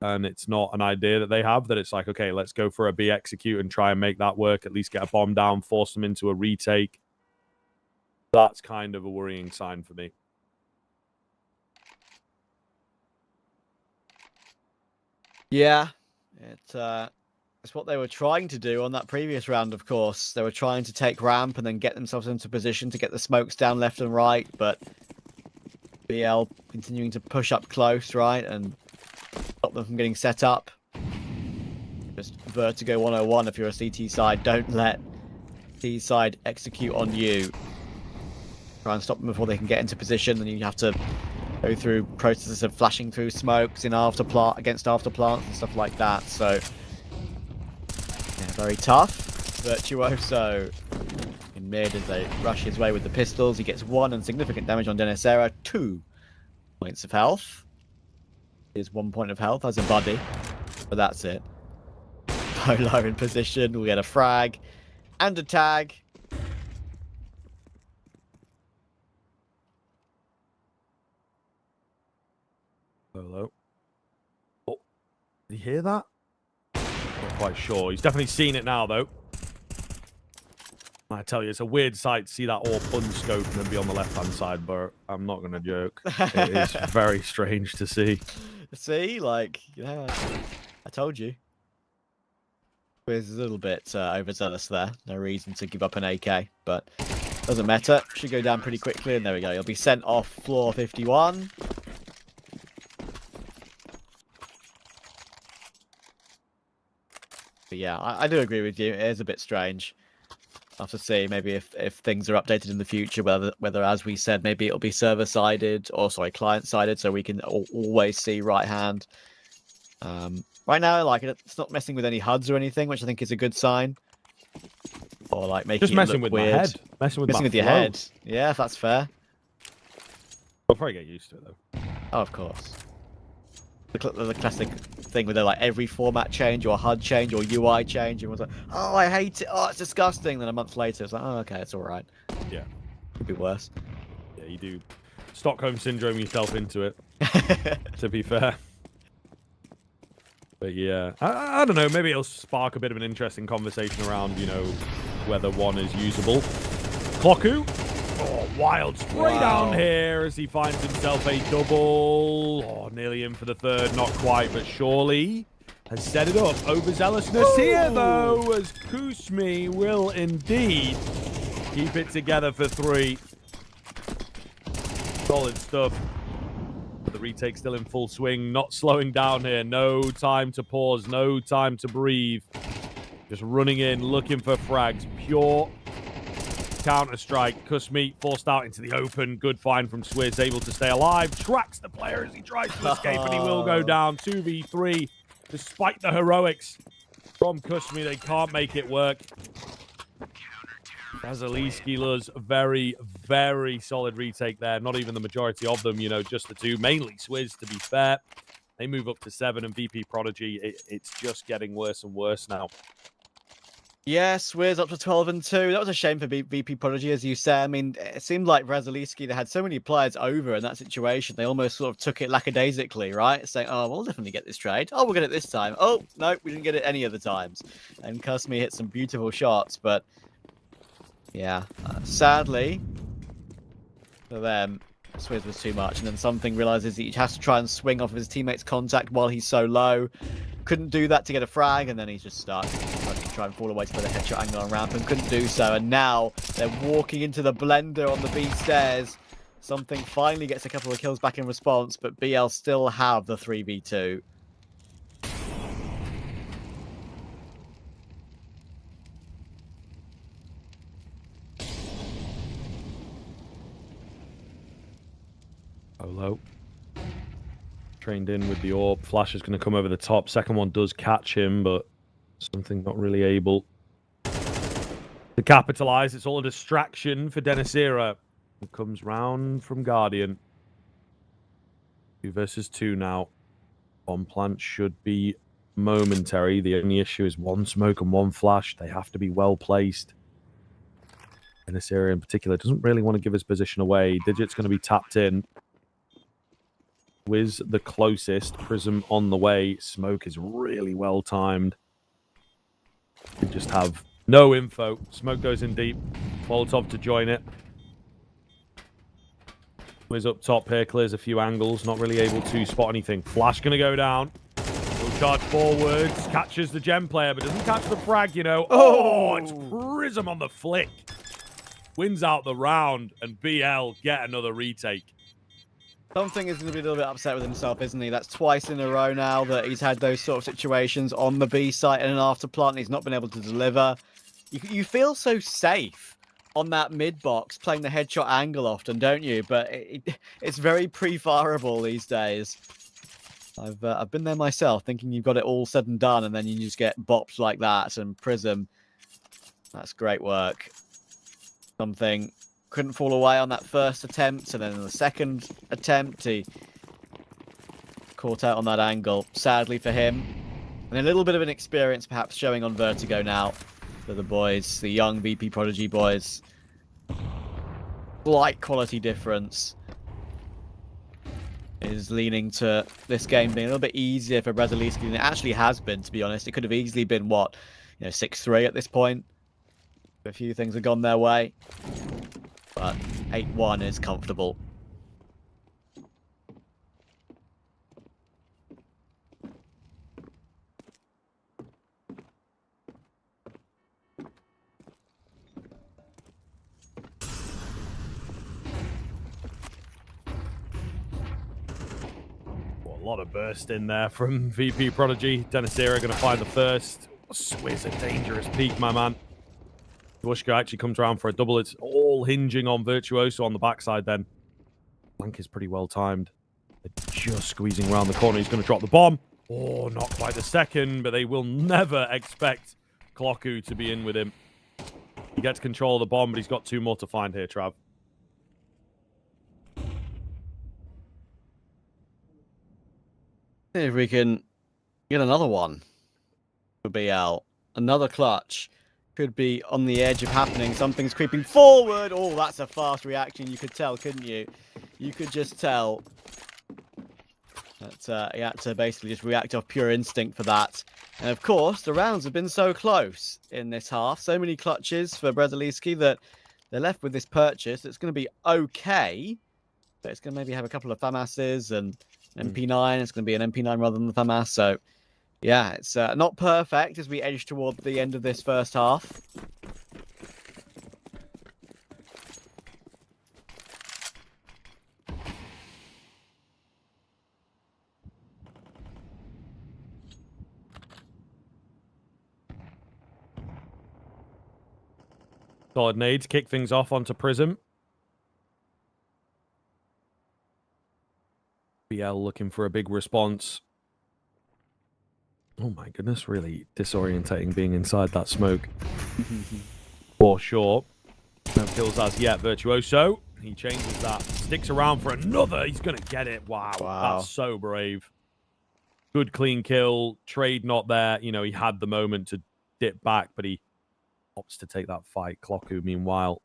and it's not an idea that they have, that it's like, okay, let's go for a B execute and try and make that work, at least get a bomb down, force them into a retake. That's kind of a worrying sign for me. Yeah, it's what they were trying to do on that previous round, of course. They were trying to take ramp and then get themselves into position to get the smokes down left and right, but BL continuing to push up close, right, and stop them from getting set up. Just Vertigo 101 if you're a CT side. Don't let C side execute on you. Try and stop them before they can get into position, and you have to go through processes of flashing through smokes in against after plants and stuff like that. So yeah, very tough. Virtuoso in mid as they rush his way with the pistols. He gets 1 and significant damage on Denisera, 2 points of health. Here's 1 point of health as a buddy, but that's it. Polo in position. We'll get a frag and a tag. Polo. Oh, did he hear that? Not quite sure. He's definitely seen it now, though. I tell you, it's a weird sight to see that AWP unscope and then be on the left-hand side, but I'm not going to joke. It is very strange to see. See, like, yeah, I told you. It's a little bit overzealous there. No reason to give up an AK, but doesn't matter. Should go down pretty quickly, and there we go. He'll be sent off floor 51. But yeah, I do agree with you. It is a bit strange. I'll have to see maybe if things are updated in the future, whether as we said, maybe it'll be server-sided, or sorry, client-sided, so we can always see right hand. Right now, like, it's not messing with any HUDs or anything, which I think is a good sign. Or like making just messing it look with weird. my head, messing with your head. Yeah, if that's fair. I'll probably get used to it though. Oh, of course. The classic thing where they're like every format change or HUD change or UI change, everyone's like, "Oh, I hate it. Oh, it's disgusting." Then a month later, it's like, "Oh, okay, it's all right." Yeah, could be worse. Yeah, you do Stockholm syndrome yourself into it. To be fair. But yeah, I don't know. Maybe it'll spark a bit of an interesting conversation around, you know, whether one is usable. Clocku. Oh, wild spray down here as he finds himself a double. Oh, nearly in for the third. Not quite, but surely has set it up. Overzealousness here, though, as Kusmi will indeed keep it together for 3. Solid stuff. The retake still in full swing, not slowing down here. No time to pause, no time to breathe. Just running in, looking for frags. Pure counter-strike. Kusmi forced out into the open. Good find from Swizz, able to stay alive. Tracks the player as he tries to escape, and he will go down. 2v3. Despite the heroics from Kusmi, they can't make it work. Braziliski Luz, very, very solid retake there. Not even the majority of them, you know, just the 2. Mainly Swizz, to be fair. They move up to 7, and VP Prodigy, it's just getting worse and worse now. Yeah, Swizz up to 12 and 2. That was a shame for VP Prodigy, as you say. I mean, it seemed like Braziliski, they had so many players over in that situation. They almost sort of took it lackadaisically, right? Saying, oh, we'll definitely get this trade. Oh, we'll get it this time. Oh, no, we didn't get it any other times. And Kusmi hit some beautiful shots, but yeah, sadly for them, Swizz was too much. And then something realizes that he has to try and swing off of his teammate's contact while he's so low. Couldn't do that to get a frag, and then he's just stuck. Try and fall away to the headshot angle on ramp, and couldn't do so. And now they're walking into the blender on the B stairs. Something finally gets a couple of kills back in response, but BL still have the 3v2. Olo. Trained in with the orb. Flash is going to come over the top. Second one does catch him, but something not really able to capitalize. It's all a distraction for Denisira, who comes round from Guardian. 2 versus 2 now. Bomb plant should be momentary. The only issue is 1 smoke and 1 flash. They have to be well placed. Denisira in particular doesn't really want to give his position away. Digit's going to be tapped in. Wiz the closest. Prism on the way. Smoke is really well timed. They just have no info. Smoke goes in deep. Molotov to join it. Wiz up top here. Clears a few angles. Not really able to spot anything. Flash going to go down. Will charge forwards. Catches the gem player, but doesn't catch the frag, you know. Oh, it's Prism on the flick. Wins out the round, and BL get another retake. Something is going to be a little bit upset with himself, isn't he? That's twice in a row now that he's had those sort of situations on the B site and an after plant, and he's not been able to deliver. You feel so safe on that mid box, playing the headshot angle often, don't you? But it's very pre-fireable these days. I've been there myself, thinking you've got it all said and done, and then you just get bopped like that. And Prism, that's great work. Something couldn't fall away on that first attempt, and then in the second attempt, he caught out on that angle, sadly for him. And a little bit of an experience perhaps showing on Vertigo now for the boys, the young VP Prodigy boys. Slight quality difference is leaning to this game being a little bit easier for Braziliski than it actually has been, to be honest. It could have easily been, what, 6-3 at this point. A few things have gone their way. But 8-1 is comfortable. Well, a lot of burst in there from VP Prodigy. Denisira going to find the first. Swizz a dangerous peak, my man. Wushka actually comes around for a double. It's all hinging on Virtuoso on the backside then. Flank is pretty well timed. They're just squeezing around the corner. He's going to drop the bomb. Oh, not quite the second, but they will never expect Klocku to be in with him. He gets control of the bomb, but he's got 2 more to find here, Trav. See if we can get another one for BL. Another clutch. Could be on the edge of happening. Something's creeping forward. Oh, that's a fast reaction. You could tell, couldn't you? You could just tell that he had to basically just react off pure instinct for that. And of course, the rounds have been so close in this half. So many clutches for Braziliski that they're left with this purchase. It's going to be okay, but it's going to maybe have a couple of FAMASs and MP9. It's going to be an MP9 rather than the FAMAS. So yeah, it's not perfect as we edge toward the end of this first half. Solid nade to kick things off onto Prism. BL looking for a big response. Oh my goodness, really disorientating being inside that smoke. For sure. No kills as yet, Virtuoso. He changes that, sticks around for another. He's going to get it. Wow, that's so brave. Good clean kill. Trade not there. You know, he had the moment to dip back, but he opts to take that fight. Klocku, meanwhile,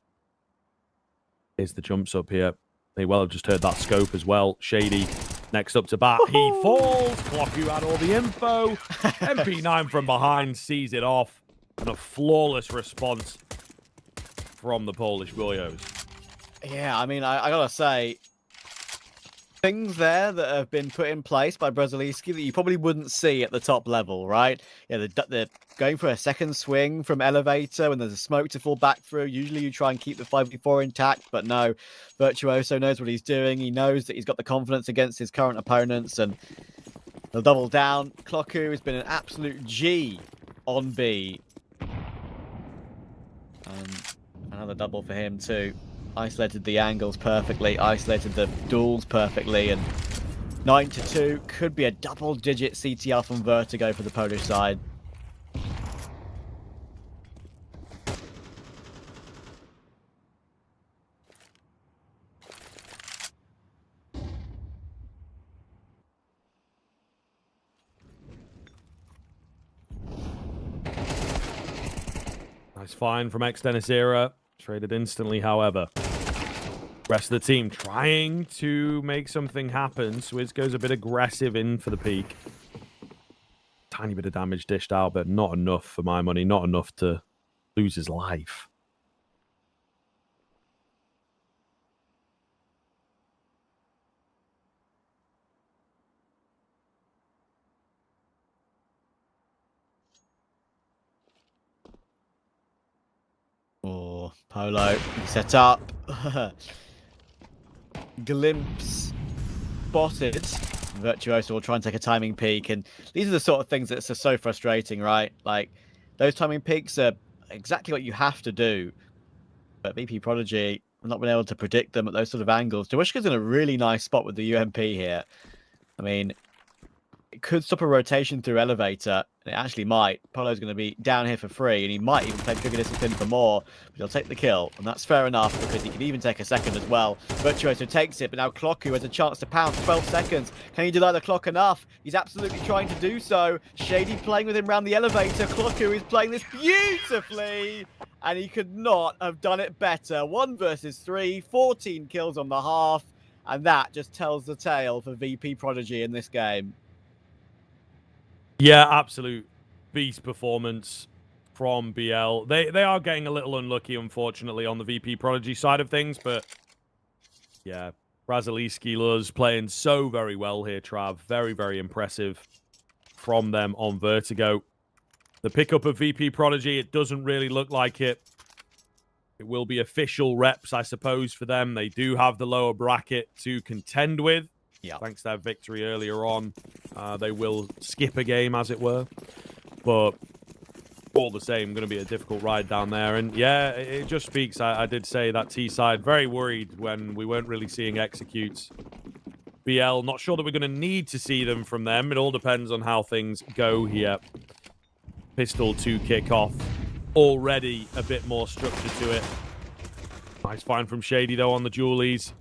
here's the jumps up here. They well have just heard that scope as well. Shady next up to bat. He falls. Klocku had all the info. MP9 from behind sees it off. And a flawless response from the Polish boyos. Yeah, I mean, I gotta say, things there that have been put in place by Braziliski that you probably wouldn't see at the top level, right? Yeah, they're going for a second swing from elevator when there's a smoke to fall back through. Usually you try and keep the 5v4 intact, but no, Virtuoso knows what he's doing. He knows that he's got the confidence against his current opponents, and he'll double down. Clocku has been an absolute G on B. Another double for him too. Isolated the angles perfectly, isolated the duels perfectly, and 9-2 could be a double-digit CTR from Vertigo for the Polish side. Nice find from Dennis Era. Traded instantly, however. Rest of the team trying to make something happen. Swizz goes a bit aggressive in for the peak. Tiny bit of damage dished out, but not enough for my money. Not enough to lose his life. Oh, Polo set up. Glimpse spotted. Virtuoso will try and take a timing peak, and these are the sort of things that are so frustrating, right? Like, those timing peaks are exactly what you have to do. But VP Prodigy, I've not been able to predict them at those sort of angles. Dewishka's in a really nice spot with the UMP here. I mean, it could stop a rotation through elevator. And it actually might. Polo's going to be down here for free, and he might even play Trigger Discipline for more. But he'll take the kill, and that's fair enough, because he can even take a second as well. Virtuoso takes it, but now Clocku has a chance to pounce. 12 seconds. Can he delay the clock enough? He's absolutely trying to do so. Shady playing with him around the elevator. Clocku is playing this beautifully, and he could not have done it better. 1 versus 3, 14 kills on the half, and that just tells the tale for VP Prodigy in this game. Yeah, absolute beast performance from BL. They are getting a little unlucky, unfortunately, on the VP Prodigy side of things, but yeah, Braziliski was playing so very well here, Trav. Very, very impressive from them on Vertigo. The pickup of VP Prodigy, it doesn't really look like it. It will be official reps, I suppose, for them. They do have the lower bracket to contend with. Yeah. Thanks to their victory earlier on. They will skip a game, as it were. But all the same, going to be a difficult ride down there. And yeah, it just speaks. I did say that T-side, very worried when we weren't really seeing executes. BL, not sure that we're going to need to see them from them. It all depends on how things go here. Pistol to kick off. Already a bit more structure to it. Nice find from Shady, though, on the Julies.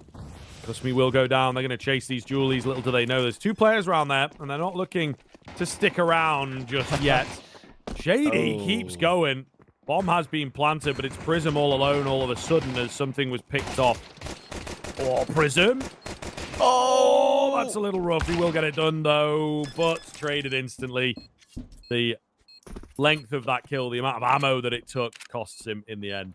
Cusme will go down. They're going to chase these Julies. Little do they know there's 2 players around there, and they're not looking to stick around just yet. Shady keeps going. Bomb has been planted, but it's Prism all alone all of a sudden as something was picked off. Oh, Prism. Oh, that's a little rough. He will get it done, though, but traded instantly. The length of that kill, the amount of ammo that it took, costs him in the end.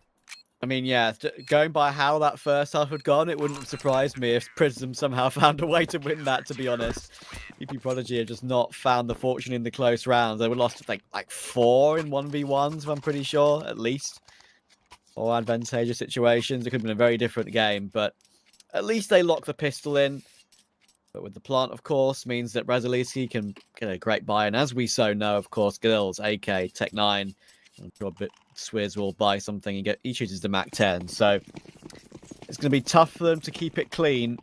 I mean, yeah, going by how that first half had gone, it wouldn't surprise me if Prism somehow found a way to win that, to be honest. VP Prodigy have just not found the fortune in the close rounds. They were lost, like 4 in 1v1s, I'm pretty sure, at least. Or advantageous situations. It could have been a very different game, but at least they locked the pistol in. But with the plant, of course, means that Braziliski can get a great buy. And as we so know, of course, Gills, AK, Tech 9, I'm sure Swizz will buy something. He chooses the Mac 10. So it's going to be tough for them to keep it clean.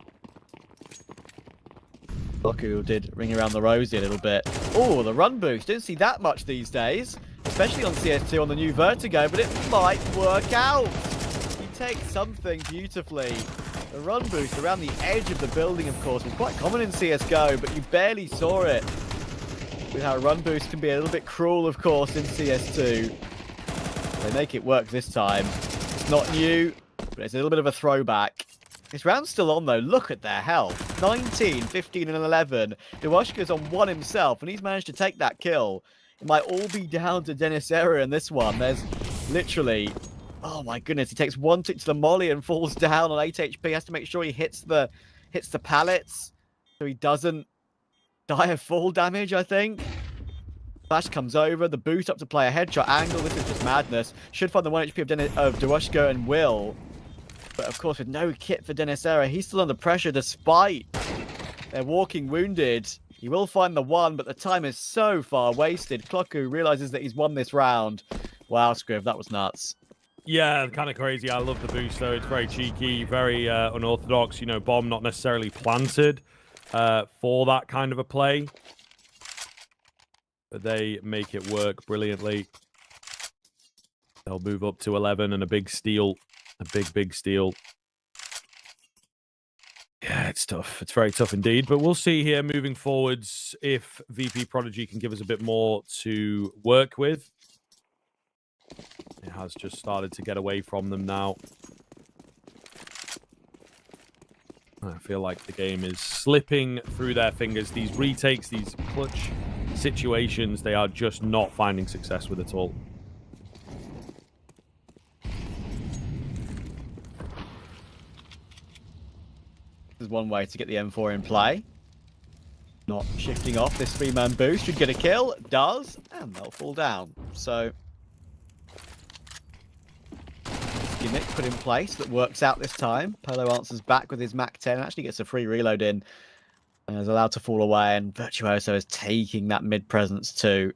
Clocku did ring around the rosy a little bit. Oh, the run boost. Didn't see that much these days, especially on CS2 on the new Vertigo, but it might work out. He takes something beautifully. The run boost around the edge of the building, of course, was quite common in CSGO, but you barely saw it. With how run boost can be a little bit cruel, of course, in CS2. They make it work this time. It's not new, but it's a little bit of a throwback. This round's still on, though. Look at their health. 19, 15, and 11. Dewashka's on 1 himself, and he's managed to take that kill. It might all be down to Dennis Era in this one. There's literally... Oh, my goodness. He takes 1 tick to the molly and falls down on 8 HP. Has to make sure he hits the hits the pallets, so he doesn't die of fall damage, I think. Flash comes over, the boot up to play a headshot angle. This is just madness. Should find the 1 HP of Darushka and Will. But of course, with no kit for Denisera, he's still under pressure despite their walking wounded. He will find the 1, but the time is so far wasted. Klocku realizes that he's won this round. Wow, Scriv, that was nuts. Yeah, kind of crazy. I love the boost, though. It's very cheeky, very unorthodox. You know, bomb not necessarily planted for that kind of a play. But they make it work brilliantly. They'll move up to 11 and a big steal. A big steal. Yeah, it's tough. It's very tough indeed. But we'll see here moving forwards if VP Prodigy can give us a bit more to work with. It has just started to get away from them now. I feel like the game is slipping through their fingers. These retakes, these clutch situations, they are just not finding success with at all. This is one way to get the M4 in play. Not shifting off this 3-man boost. Should get a kill. Does. And they'll fall down. So gimmick put in place that works out this time. Polo answers back with his Mac 10 and actually gets a free reload in and is allowed to fall away, and Virtuoso is taking that mid presence too.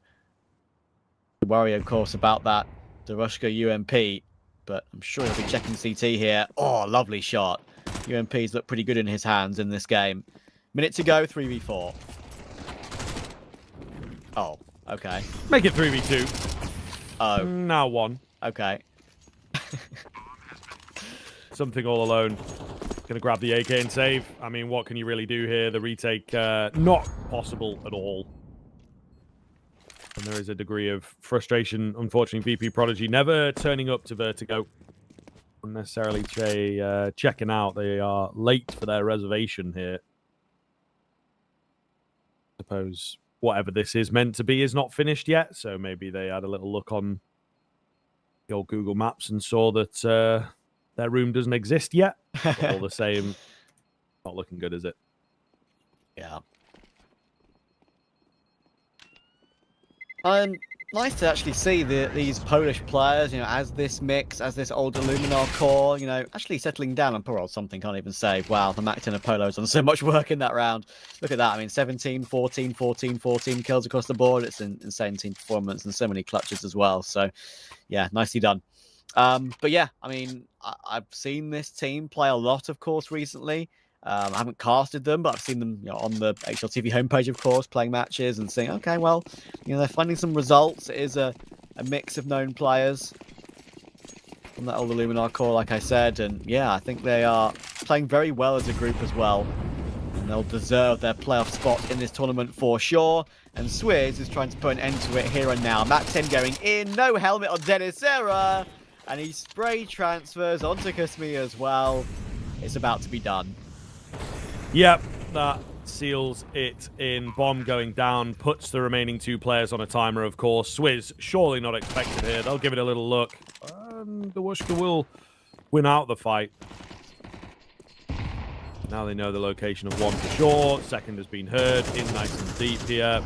The worry, of course, about that Darushka UMP, but I'm sure he'll be checking CT here. Oh, lovely shot. UMPs look pretty good in his hands in this game. Minute to go, 3v4. Oh, okay. Make it 3v2. Oh. Now 1. Okay. Something all alone. Gonna grab the AK and save. I mean, what can you really do here? The retake, not possible at all. And there is a degree of frustration, unfortunately. VP Prodigy never turning up to Vertigo. Unnecessarily checking out. They are late for their reservation here. I suppose whatever this is meant to be is not finished yet, so maybe they had a little look on the old Google Maps and saw that their room doesn't exist yet. But all the same, not looking good, is it? Yeah. Nice to actually see these Polish players, you know, as this mix, as this old Illuminar core, you know, actually settling down. And poor old something can't even say, wow, the Mac 10 of Polo has done so much work in that round. Look at that. I mean, 17, 14, 14, 14 kills across the board. It's an insane team performance and so many clutches as well. So, yeah, nicely done. But yeah, I mean, I've seen this team play a lot, of course, recently. I haven't casted them, but I've seen them, you know, on the HLTV homepage, of course, playing matches and saying, okay, well, you know, they're finding some results. It is a mix of known players from that old Illuminar core, like I said. And yeah, I think they are playing very well as a group as well. And they'll deserve their playoff spot in this tournament for sure. And Swizz is trying to put an end to it here and now. Mac 10 going in, no helmet on Denisera. And he spray transfers onto Kusmi as well. It's about to be done. Yep, that seals it in. Bomb going down, puts the remaining 2 players on a timer, of course. Swizz, surely not expected here. They'll give it a little look. Darushka will win out the fight. Now they know the location of 1 for sure. Second has been heard. In nice and deep here.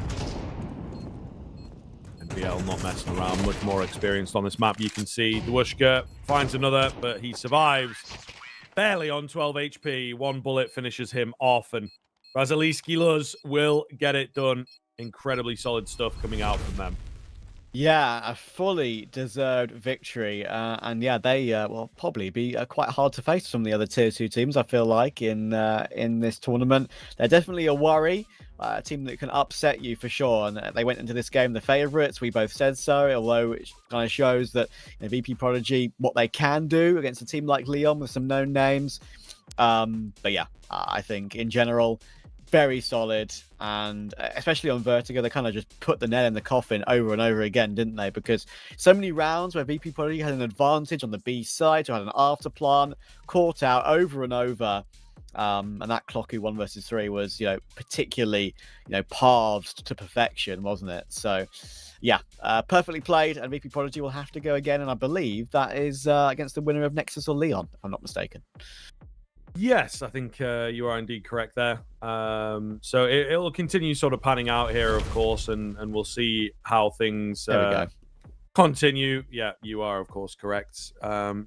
NBL not messing around. Much more experienced on this map. You can see Darushka finds another, but he survives. Barely on 12 HP. 1 bullet finishes him off, and Razaliski Luz will get it done. Incredibly solid stuff coming out from them. Yeah, a fully deserved victory. And yeah, they will probably be quite hard to face from the other Tier 2 teams, I feel like, in this tournament. They're definitely a worry. A team that can upset you for sure. And they went into this game the favourites. We both said so, although it kind of shows that, you know, VP Prodigy, what they can do against a team like Leon with some known names. But yeah, I think in general, very solid. And especially on Vertigo, they kind of just put the nail in the coffin over and over again, didn't they? Because so many rounds where VP Prodigy had an advantage on the B side, or had an after plan, caught out over and over. And that Klocku 1 versus 3 was, you know, particularly, you know, paths to perfection, wasn't it? So, yeah, perfectly played. And VP Prodigy will have to go again. And I believe that is against the winner of Nexus or Leon, if I'm not mistaken. Yes, I think you are indeed correct there. So it'll continue sort of panning out here, of course, and we'll see how things There we go. continue. Yeah, you are, of course, correct.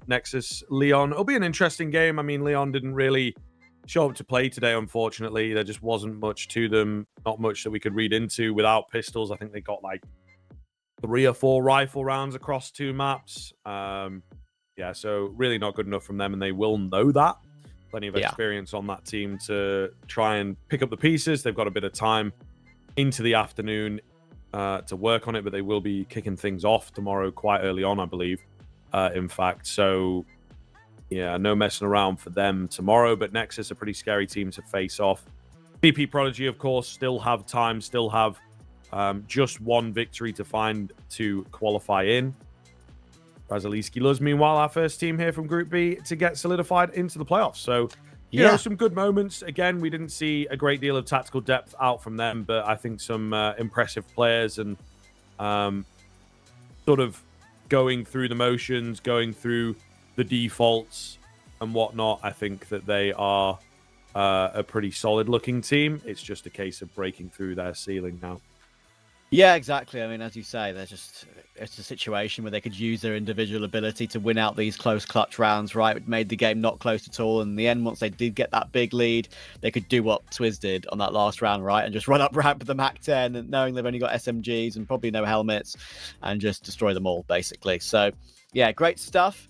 Nexus, Leon. It'll be an interesting game. I mean, Leon didn't really show up to play today, unfortunately. There just wasn't much to them. Not much that we could read into without pistols. I think they got like 3 or 4 rifle rounds across 2 maps. Yeah, so really not good enough from them, and they will know that. Plenty of experience on that team to try and pick up the pieces. They've got a bit of time into the afternoon to work on it, but they will be kicking things off tomorrow quite early on, I believe, in fact. So, yeah, no messing around for them tomorrow, but Nexus, a pretty scary team to face off. VP Prodigy, of course, still have time, still have just 1 victory to find to qualify in. Braziliski Luz, meanwhile, our first team here from Group B to get solidified into the playoffs. So, you know, some good moments. Again, we didn't see a great deal of tactical depth out from them, but I think some impressive players and sort of going through the motions, going through the defaults and whatnot. I think that they are a pretty solid-looking team. It's just a case of breaking through their ceiling now. Yeah, exactly. I mean, as you say, it's a situation where they could use their individual ability to win out these close clutch rounds, right? It made the game not close at all. In the end, once they did get that big lead, they could do what Swizz did on that last round, right? And just run up ramp with the MAC-10, and knowing they've only got SMGs and probably no helmets, and just destroy them all, basically. So, yeah, great stuff.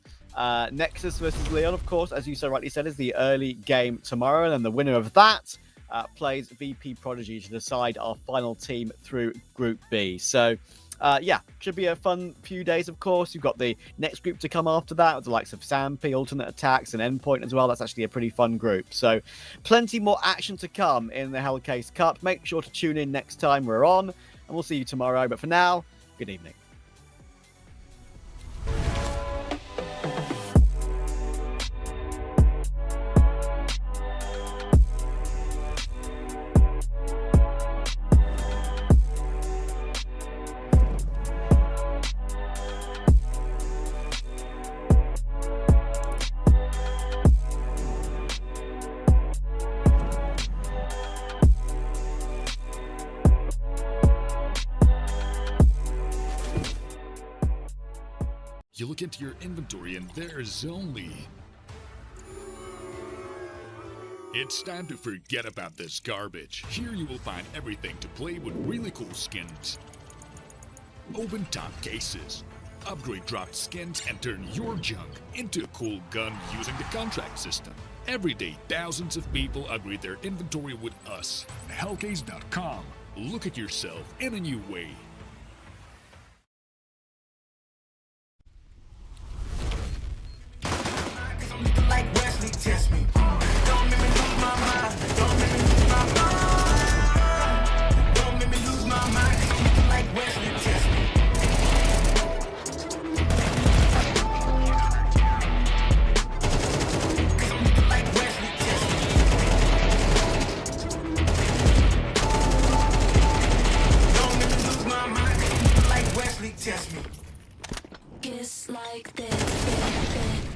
Nexus versus Leon, of course, as you so rightly said, is the early game tomorrow. And the winner of that plays VP Prodigy to decide our final team through Group B. So, yeah, should be a fun few days, of course. You've got the next group to come after that, with the likes of Sampi, Alternate Attacks, and Endpoint as well. That's actually a pretty fun group. So, plenty more action to come in the Hellcase Cup. Make sure to tune in next time we're on, and we'll see you tomorrow. But for now, good evening. You look into your inventory and there's only... It's time to forget about this garbage. Here you will find everything to play with really cool skins. Open top cases. Upgrade dropped skins and turn your junk into a cool gun using the contract system. Every day, thousands of people upgrade their inventory with us. Hellcase.com. Look at yourself in a new way. Like Wesley test me. Don't make me lose my mind. Don't make me lose my mind. Don't make me lose my mind. Like Wesley test me. Like Wesley test me. Don't make me lose my mind. Like Wesley test me. Kiss like this.